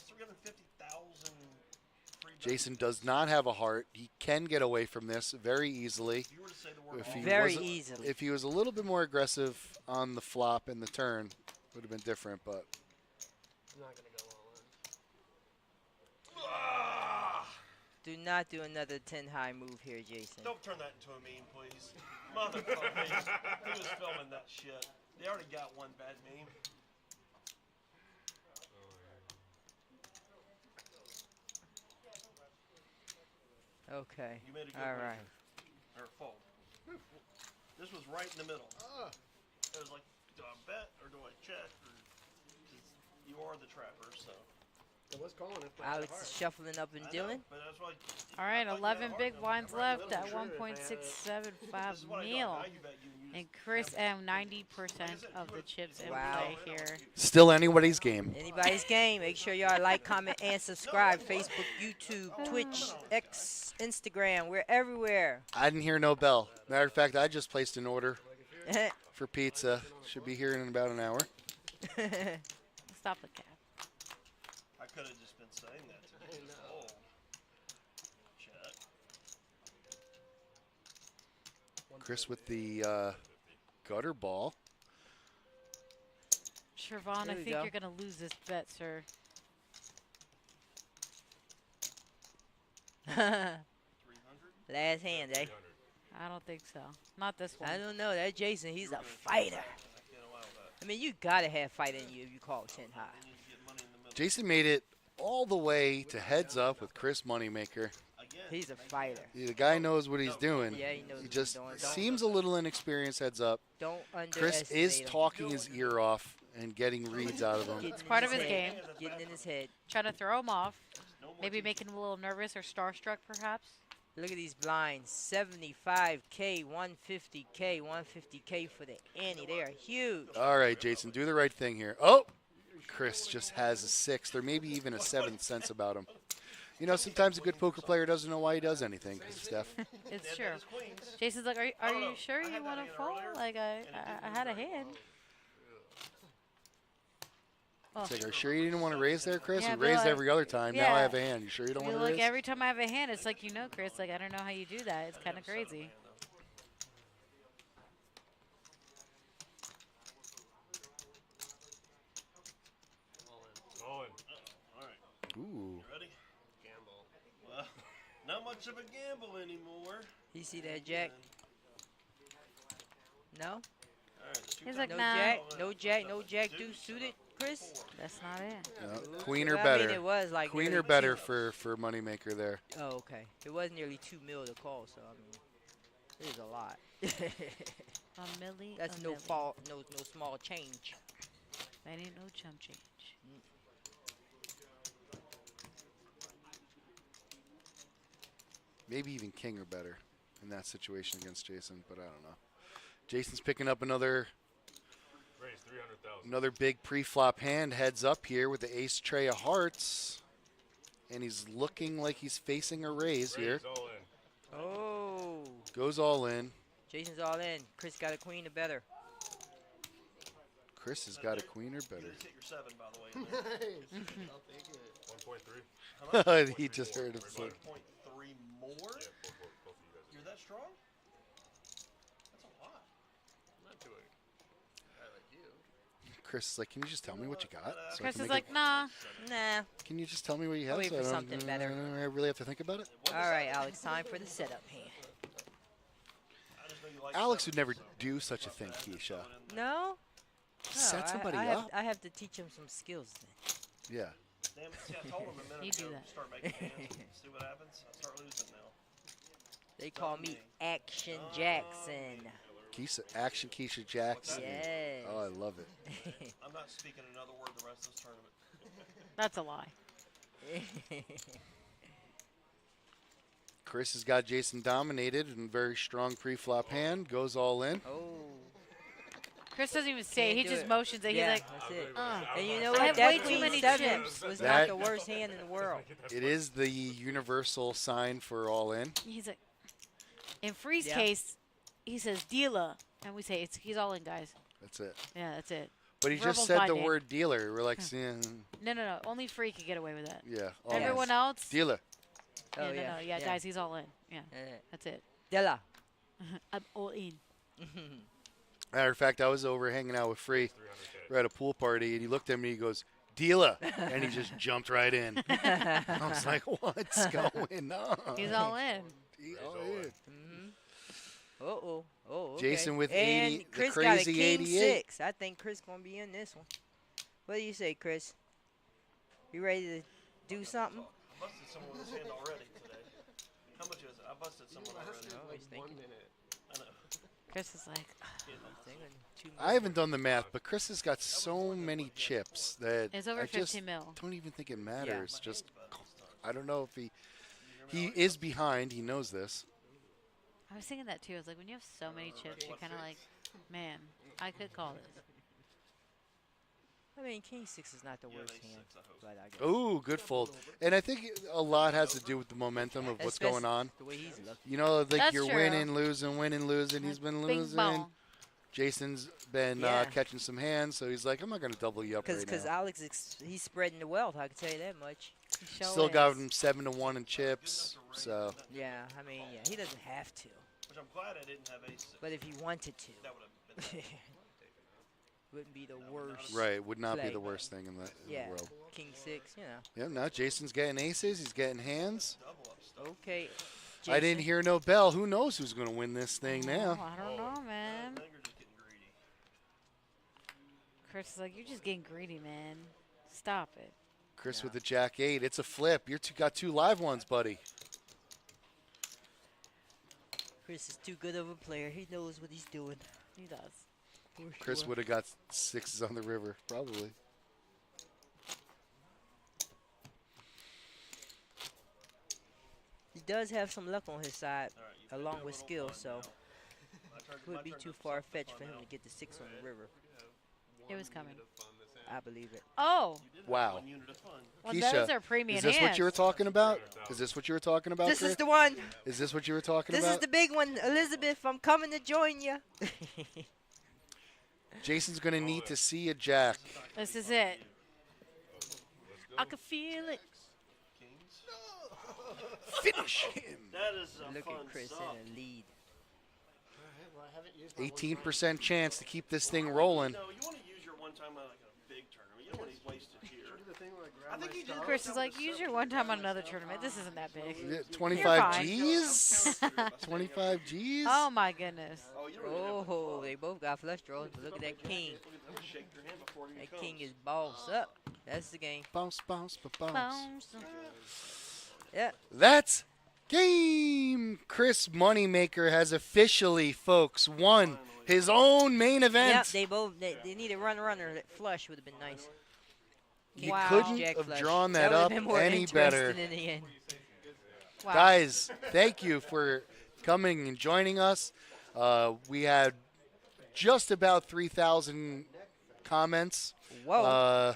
H: 350,000 free bet.
B: Jason does not have a heart. He can get away from this very easily.
H: If you were to say the word
B: If he
C: Very
B: wasn't-
C: easily.
B: If he was a little bit more aggressive on the flop and the turn, would have been different. But
P: I'm not gonna go all in.
C: Do not do another 10 high move here, Jason.
H: Don't turn that into a meme, please. Motherfucker, who was filming that shit? They already got one bad meme.
C: Okay.
H: You made a good
C: All
H: wager.
C: right.
H: Or fold. This was right in the middle. It was like, do I bet or do I check? Or, 'cause you are the trapper, so.
P: I was calling if I had a
C: Alex
P: heart.
C: is shuffling up and dealing.
H: But that's why
D: All right, 11 big blinds left at
P: Sure, if I had-
D: 1.675 mil. And Chris M, 90% of the chips in
C: Wow.
D: play here.
B: Still anybody's game.
C: Anybody's game. Make sure y'all like, comment, and subscribe. Facebook, YouTube, Twitch, X, Instagram. We're everywhere.
B: I didn't hear no bell. Matter of fact, I just placed an order for pizza. Should be here in about an hour.
D: Stop the cap.
H: I could have just been saying that to you. Oh. Check.
B: Chris with the gutter ball.
D: Shervon,
C: There
D: I
C: we
D: think
C: go.
D: you're going to lose this bet, sir.
H: 300?
C: Last hand, eh?
D: I don't think so. Not this one.
C: I don't know. That Jason, he's a fighter. I mean, you gotta have fight in you if you call 10 high.
B: Jason made it all the way to heads up with Chris Moneymaker.
C: He's a fighter.
B: The guy knows what he's doing.
C: Yeah, he knows
B: He
C: what he's
B: just
C: doing. Don't-
B: seems a little inexperienced heads up.
C: Don't
B: Chris
C: underestimate
B: is
C: him.
B: talking his ear off and getting reads out of him.
D: It's part of his game.
C: Getting in his head.
D: Trying to throw him off. Maybe making him a little nervous or starstruck, perhaps.
C: Look at these blinds. 75K, 150K, 150K for the ante. They are huge.
B: All right, Jason, do the right thing here. Oh, Chris just has a sixth or maybe even a seventh sense about him. You know, sometimes a good poker player doesn't know why he does anything, Steph.
D: It's true. Jason's like, are you sure you want to fold? Like, I had a hand. Oh.
B: It's like, are you sure you didn't want to raise there, Chris?
D: Yeah,
B: We
D: but
B: raised
D: like-
B: every other time. Now
D: yeah.
B: I have a hand. You sure you don't want to
D: Like,
B: raise?
D: every time I have a hand, it's like, Chris, like, I don't know how you do that. It's kind of crazy.
Q: All in.
H: All right.
B: Ooh.
H: You ready? Gamble. Well, not much of a gamble anymore.
C: You see that, Jack? No?
H: All right,
D: He's like,
C: No
D: nah.
C: Jack? No Jack? No Jack deuce suited, Chris?
D: That's not it.
B: No, queen or
C: I
B: better.
C: mean, it was like
B: Queen
C: nearly
B: or better
C: two.
B: for Moneymaker there.
C: Oh, okay. It was nearly 2 mil to call, so I mean, it is a lot.
D: A milli.
C: That's
D: a
C: no
D: milli.
C: fault, no small change.
D: That ain't no chump change.
B: Maybe even king or better in that situation against Jason, but I don't know. Jason's picking up another
Q: Raise 300,000.
B: another big pre-flop hand. Heads up here with the ace tray of hearts, and he's looking like he's facing a raise here.
Q: Raise all in.
C: Oh.
B: Goes all in.
C: Jason's all in. Chris got a queen or better.
B: Chris has got a queen or
H: You
B: better.
H: just hit your 7, by the way.
P: I'll take it.
Q: 1.3.
H: How much?
B: He just heard him say.
H: 1.3 more?
Q: Yeah, both of you guys.
H: You're that strong? That's a lot.
P: I'm not doing I like you.
B: Chris is like, can you just tell me what you got? So I
D: Chris
B: can
D: is
B: make
D: like,
B: it-
D: nah.
C: Nah.
B: Can you just tell me what you have?
C: Wait
B: so
C: for
B: I don't-
C: something better.
B: I really have to think about it.
C: All right, Alex, time for the setup hand.
H: I just know you like
B: Alex
H: 7,
B: would never
H: so
B: do such a thing, Keisha.
C: No?
B: Set somebody
C: I
B: up.
C: I have to teach him some skills then.
B: Yeah.
H: Damn it, see, I told him a minute
D: You do
H: ago,
D: that.
H: start making hands. See what happens? I start losing now.
C: They call me Action Jackson.
B: Action Keisha Jackson.
C: Yes.
B: Oh, I love it.
H: I'm not speaking another word the rest of this tournament.
D: That's a lie.
B: Chris has got Jason dominated and very strong pre-flop hand. Goes all in.
C: Oh.
D: Chris doesn't even say it.
C: Can't
D: He
C: do
D: just
C: it.
D: motions it.
C: Yeah,
D: He's like,
C: that's it.
D: uh.
C: And you know
D: I
C: what?
D: have
C: That
D: way too
C: queen
D: many
C: 7
D: chips.
C: was
B: That-
C: not the worst hand in the world.
B: It is the universal sign for all in.
D: He's like, in Free's
C: Yeah.
D: case, he says dealer, and we say he's all in, guys.
B: That's it.
D: Yeah, that's it.
B: But he just
D: Verbal
B: said the
D: binding.
B: word dealer. We're like,
D: No. Only Free could get away with that.
B: yeah. all
D: Everyone
B: in.
D: else.
B: Dealer.
C: Oh,
D: Yeah,
C: yeah.
D: guys, he's all in. Yeah,
C: Yeah.
D: that's it.
C: Della.
D: I'm all in.
B: Matter of fact, I was over hanging out with Free. We're at a pool party, and he looked at me. He goes, "Dealer," and he just jumped right in. I was like, "What's going on?"
D: He's all in.
B: He all in.
C: Uh-oh. Oh, okay.
B: Jason with
C: and
B: 80 the
C: Chris
B: crazy
C: got a king
B: 88.
C: 6. I think Chris going to be in this one. What do you say, Chris? You ready to do something?
H: I busted someone with his hand already today. How much is it? I busted someone already.
C: Oh, he's thinking.
H: I know.
D: Chris is like,
B: I haven't done the math, but Chris has got so many chips that
D: It's over
B: I
D: 50
B: just
D: mil.
B: don't even think it matters. Just I don't know if he is behind. He knows this.
D: I was thinking that too. I was like, when you have so many chips, you're kind of like, man, I could call this.
C: I mean, King 6 is not the worst hand, but I guess.
B: Ooh, good fold. And I think a lot has to do with the momentum of what's going on.
C: The way he's looking.
B: You know, like
D: That's
B: you're
D: true.
B: winning, losing. He's been
D: Bing
B: losing.
D: bong.
B: Jason's been
C: Yeah.
B: catching some hands, so he's like, I'm not going to double you up right
C: Because
B: now.
C: Alex, he's spreading the wealth, I can tell you that much.
D: He
B: Still got him 7-1 in chips, so.
C: Yeah, I mean, yeah, he doesn't have to.
H: Which I'm glad I didn't have ace.
C: But if he wanted to,
H: That would have been.
C: wouldn't be the worst.
B: Right, would not be
C: play.
B: the worst thing in the world.
C: King 6, you know.
B: Yeah, now Jason's getting aces. He's getting hands.
C: Okay.
B: I didn't
C: Jason.
B: hear no bell. Who knows who's going to win this thing
D: Oh,
B: now?
D: I don't know, man. Chris is like, you're just getting greedy, man. Stop it.
B: Chris with the jack 8. It's a flip. You got 2 live ones, buddy.
C: Chris is too good of a player. He knows what he's doing.
D: He does.
C: For
B: Chris
C: sure.
B: would have got 6s on the river, probably.
C: He does have some luck on his side, along with skill, so it would be too far-fetched for him to get the 6 on the river.
D: It was coming.
C: I believe it.
D: Oh.
B: Wow.
D: Well,
B: Keisha,
D: those are premium
B: is this what you were
D: hands.
B: talking about? Is this what you were talking about,
C: This
B: Chris?
C: is the one.
B: Is this what you were talking
C: This
B: about?
C: is the big one, Elizabeth. I'm coming to join you.
B: Jason's going to need to see a jack.
D: This is it. I can feel it.
B: Finish him.
H: That is a
C: Look
H: fun
C: at Chris
H: stuff.
C: in the lead.
B: 18% chance to keep this thing rolling.
H: No, you want to use your one time on like a big tournament. You don't want to waste it here. I think you did.
D: Chris is like, use your one time on another tournament. This isn't that big.
B: Yeah,
D: You're
B: 25
D: fine.
B: G's? 25 G's?
D: Oh, my goodness.
C: Oh, they both got flush draws, but look at that king. That king is balls up. That's the game.
B: Bounce, bounce, bounce.
D: Bounce.
C: Yeah.
B: That's game. Chris Moneymaker has officially, folks, won his own main event.
C: Yep, they both, they need a runner. That flush would have been nice.
B: You
C: Wow.
B: couldn't
C: Jack
B: have
C: flush.
B: drawn that
C: would've
B: up
C: been more
B: any better.
C: interesting in the end.
D: Wow.
B: Guys, thank you for coming and joining us. We had just about 3,000 comments.
C: Whoa.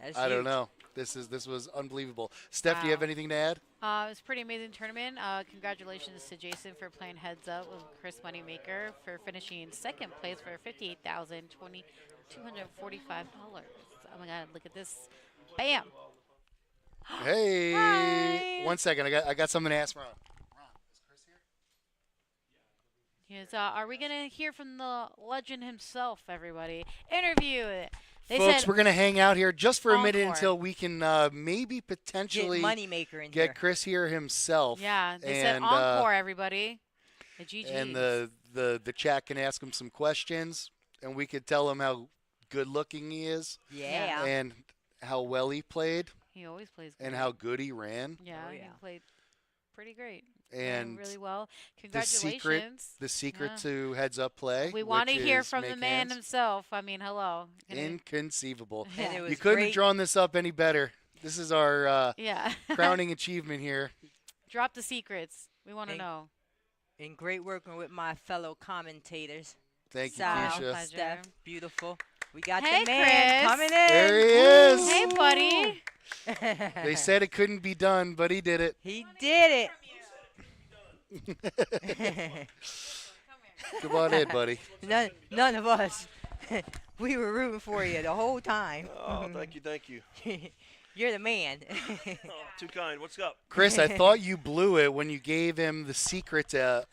C: That's
B: I don't
C: huge.
B: know. This was unbelievable. Steph, do you have
D: Wow.
B: anything to add?
D: It was a pretty amazing tournament. Congratulations to Jason for playing heads up with Chris Moneymaker for finishing in second place for $58,245. Oh my God! Look at this. Bam.
B: Hey,
D: Hi.
B: 1 second. I got something to ask Ron.
D: Yes, are we gonna hear from the legend himself, everybody? Interview. They
B: Folks,
D: said
B: we're going to hang out here just for a minute
D: encore.
B: until we can maybe potentially
C: Moneymaker in
B: get
C: here.
B: Chris here himself.
D: Yeah, they said
B: and,
D: encore, everybody. The GGs.
B: And the chat can ask him some questions, and we could tell him how good looking he is.
C: Yeah.
B: And how well he played.
D: He always plays good.
B: And how good he ran.
D: Yeah,
C: Oh,
D: he
C: yeah.
D: played pretty great.
B: And
D: really well.
B: The
D: Congratulations.
B: secret
D: Yeah.
B: to heads up play.
D: We want to
B: which
D: hear
B: is
D: from the
B: make
D: man
B: hands.
D: himself. I mean, hello.
B: Inconceivable.
C: And it
B: You
C: was
B: couldn't
C: great.
B: have drawn this up any better. This is our
D: Yeah.
B: crowning achievement here.
D: Drop the secrets. We want to
C: And-
D: know.
C: And great working with my fellow commentators.
B: Thank you,
C: Sal,
B: Keisha.
D: Pleasure.
C: Steph, beautiful. We got
D: Hey,
C: the man
D: Chris.
C: coming in.
B: There he is.
D: Hey, buddy.
B: They said it couldn't be done, but he did it.
C: He did it.
B: Come on in, buddy.
C: None of us. We were rooting for you the whole time.
H: Oh, thank you, thank you.
C: You're the man.
H: Oh, too kind. What's up?
B: Chris, I thought you blew it when you gave him the secret to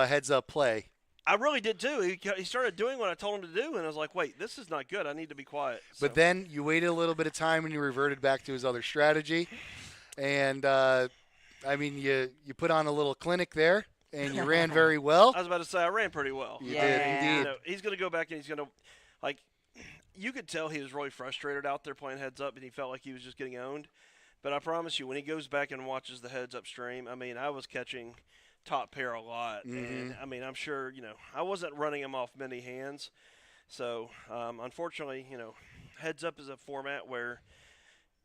B: heads up play.
H: I really did too. He started doing what I told him to do, and I was like, "Wait, this is not good. I need to be quiet."
B: But then you waited a little bit of time and you reverted back to his other strategy. And, I mean, you put on a little clinic there, and you ran very well.
H: I was about to say I ran pretty well.
B: You did, indeed.
H: You know, he's going to go back and he's going to, like, you could tell he was really frustrated out there playing heads up, and he felt like he was just getting owned. But I promise you, when he goes back and watches the heads up stream, I mean, I was catching
R: top pair a lot. And,
B: Mhm.
R: I mean, I'm sure, I wasn't running him off many hands. So, unfortunately, heads up is a format where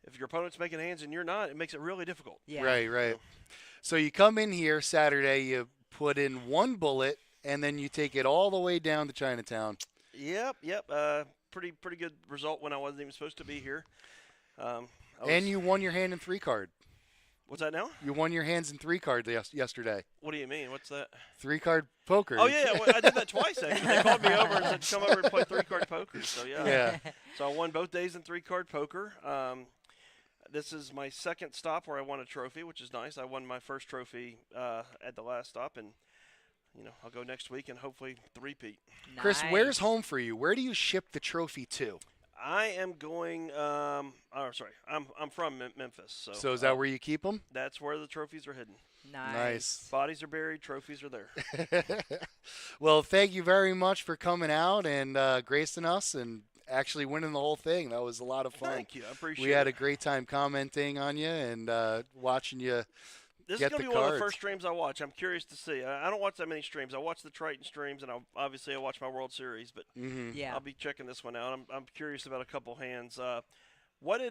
R: if your opponent's making hands and you're not, it makes it really difficult.
B: Right. So you come in here Saturday, you put in one bullet, and then you take it all the way down to Chinatown.
R: Yep. Pretty good result when I wasn't even supposed to be here.
B: And you won your hand in 3-card.
R: What's that now?
B: You won your hands in 3-card yesterday.
R: What do you mean? What's that?
B: 3-card poker.
R: Oh, yeah. Well, I did that twice, actually. They called me over and said, come over and play 3-card poker. So, yeah. So I won both days in 3-card poker. This is my second stop where I won a trophy, which is nice. I won my first trophy at the last stop, and I'll go next week and hopefully three-peat.
B: Chris, where's home for you? Where do you ship the trophy to?
R: I am going. I'm from Memphis.
B: So is that where you keep them?
R: That's where the trophies are hidden.
B: Nice.
R: Bodies are buried. Trophies are there.
B: Well, thank you very much for coming out and gracing us and actually winning the whole thing. That was a lot of fun.
R: Thank you. I appreciate it.
B: We had a great time commenting on you and watching you
R: This
B: get
R: is going
B: the
R: to be one of
B: cards.
R: the first streams I watch. I'm curious to see. I don't watch that many streams. I watch the Triton streams, and I watch my World Series. But
B: Mhm.
R: I'll be checking this one out. I'm curious about a couple hands. One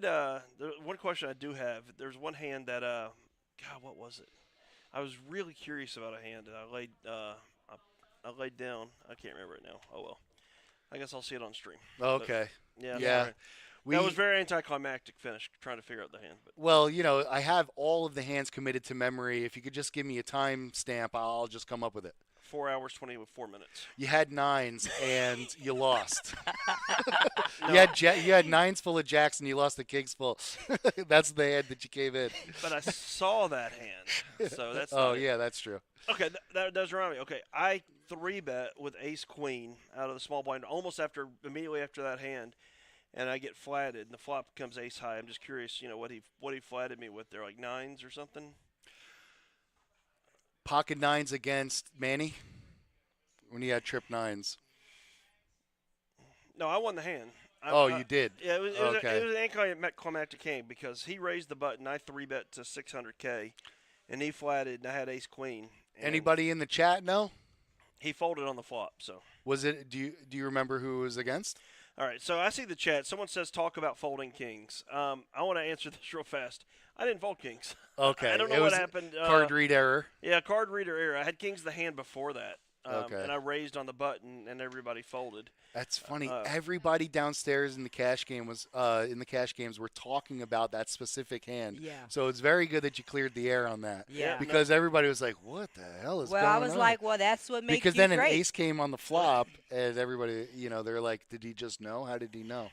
R: question I do have. There's one hand that God, what was it? I was really curious about a hand that I laid down. I can't remember it now. Oh well. I guess I'll see it on stream.
B: Okay.
R: But, yeah.
B: Yeah.
R: sorry. That was very anticlimactic finish, trying to figure out the hand. But
B: Well, I have all of the hands committed to memory. If you could just give me a time stamp, I'll just come up with it.
R: 4 hours, 24 minutes.
B: You had 9s and you lost.
R: No.
B: You had 9s full of jacks and you lost the kings full. That's the hand that you gave in.
R: But I saw that hand, so that's.
B: Oh
R: not it.
B: yeah, that's true.
R: Okay, that does remind me. Okay, I 3-bet with Ace Queen out of the small blind immediately after that hand, and I get flatted, and the flop becomes Ace High. I'm just curious, what he flatted me with there, like 9s or something.
B: Pocket 9s against Manny when he had trip 9s.
R: No, I won the hand.
B: You did?
R: Yeah, it was
B: Okay.
R: an anticlimactic game because he raised the button. I 3-bet to 600K, and he flatted, and I had Ace Queen. and
B: Anybody in the chat know?
R: He folded on the flop, so.
B: Was it? Do you remember who it was against?
R: All right, so I see the chat. Someone says talk about folding kings. I want to answer this real fast. I didn't fold kings.
B: Okay.
R: I don't know
B: It
R: what
B: was
R: happened.
B: Card read error.
R: Yeah, card reader error. I had kings the hand before that.
B: Okay.
R: And I raised on the button, and everybody folded.
B: That's funny. Everybody downstairs in the cash game were talking about that specific hand.
C: Yeah.
B: So it's very good that you cleared the air on that.
C: Yeah.
B: Because everybody was like, "What the hell is going on?"
C: Well, I was like, well, that's what makes
B: because
C: you
B: then
C: great.
B: an ace came on the flop, and everybody, they're like, "Did he just know? How did he know?"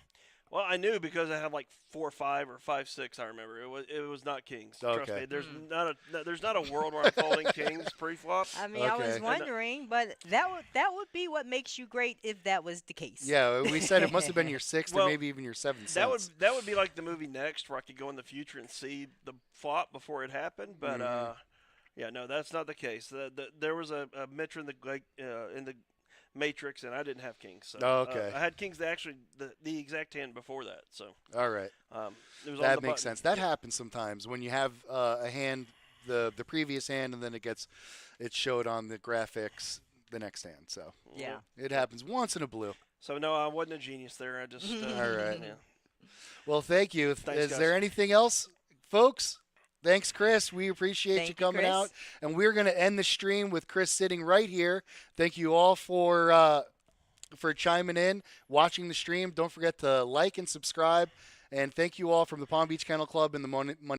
R: Well, I knew because I had like 4-5 or 5-6. I remember it was not kings. Trust
B: Okay.
R: me. There's not a world where I'm folding kings pre-flop.
C: I mean, I was wondering, but that would be what makes you great if that was the case.
B: Yeah, we said it must have been your sixth or maybe even your seventh.
R: That would be like the movie Next, where I could go in the future and see the flop before it happened. But yeah, no, that's not the case. There was a Mitra in the Matrix, and I didn't have kings. So,
B: okay.
R: I had kings the exact hand before that. So.
B: All right.
R: It was on
B: that
R: the
B: makes
R: button.
B: sense. That happens sometimes when you have a hand, the previous hand, and then it's showed on the graphics the next hand. So
C: yeah,
B: it happens once in a blue.
R: So no, I wasn't a genius there. I just
B: all right.
R: Yeah.
B: Well, thank you.
R: Thanks,
B: Is
R: guys.
B: there anything else, folks? Thanks, Chris. We appreciate
C: Thank
B: you
C: you,
B: coming
C: Chris.
B: out. And we're going to end the stream with Chris sitting right here. Thank you all for chiming in, watching the stream. Don't forget to like and subscribe. And thank you all from the Palm Beach Kennel Club and the Money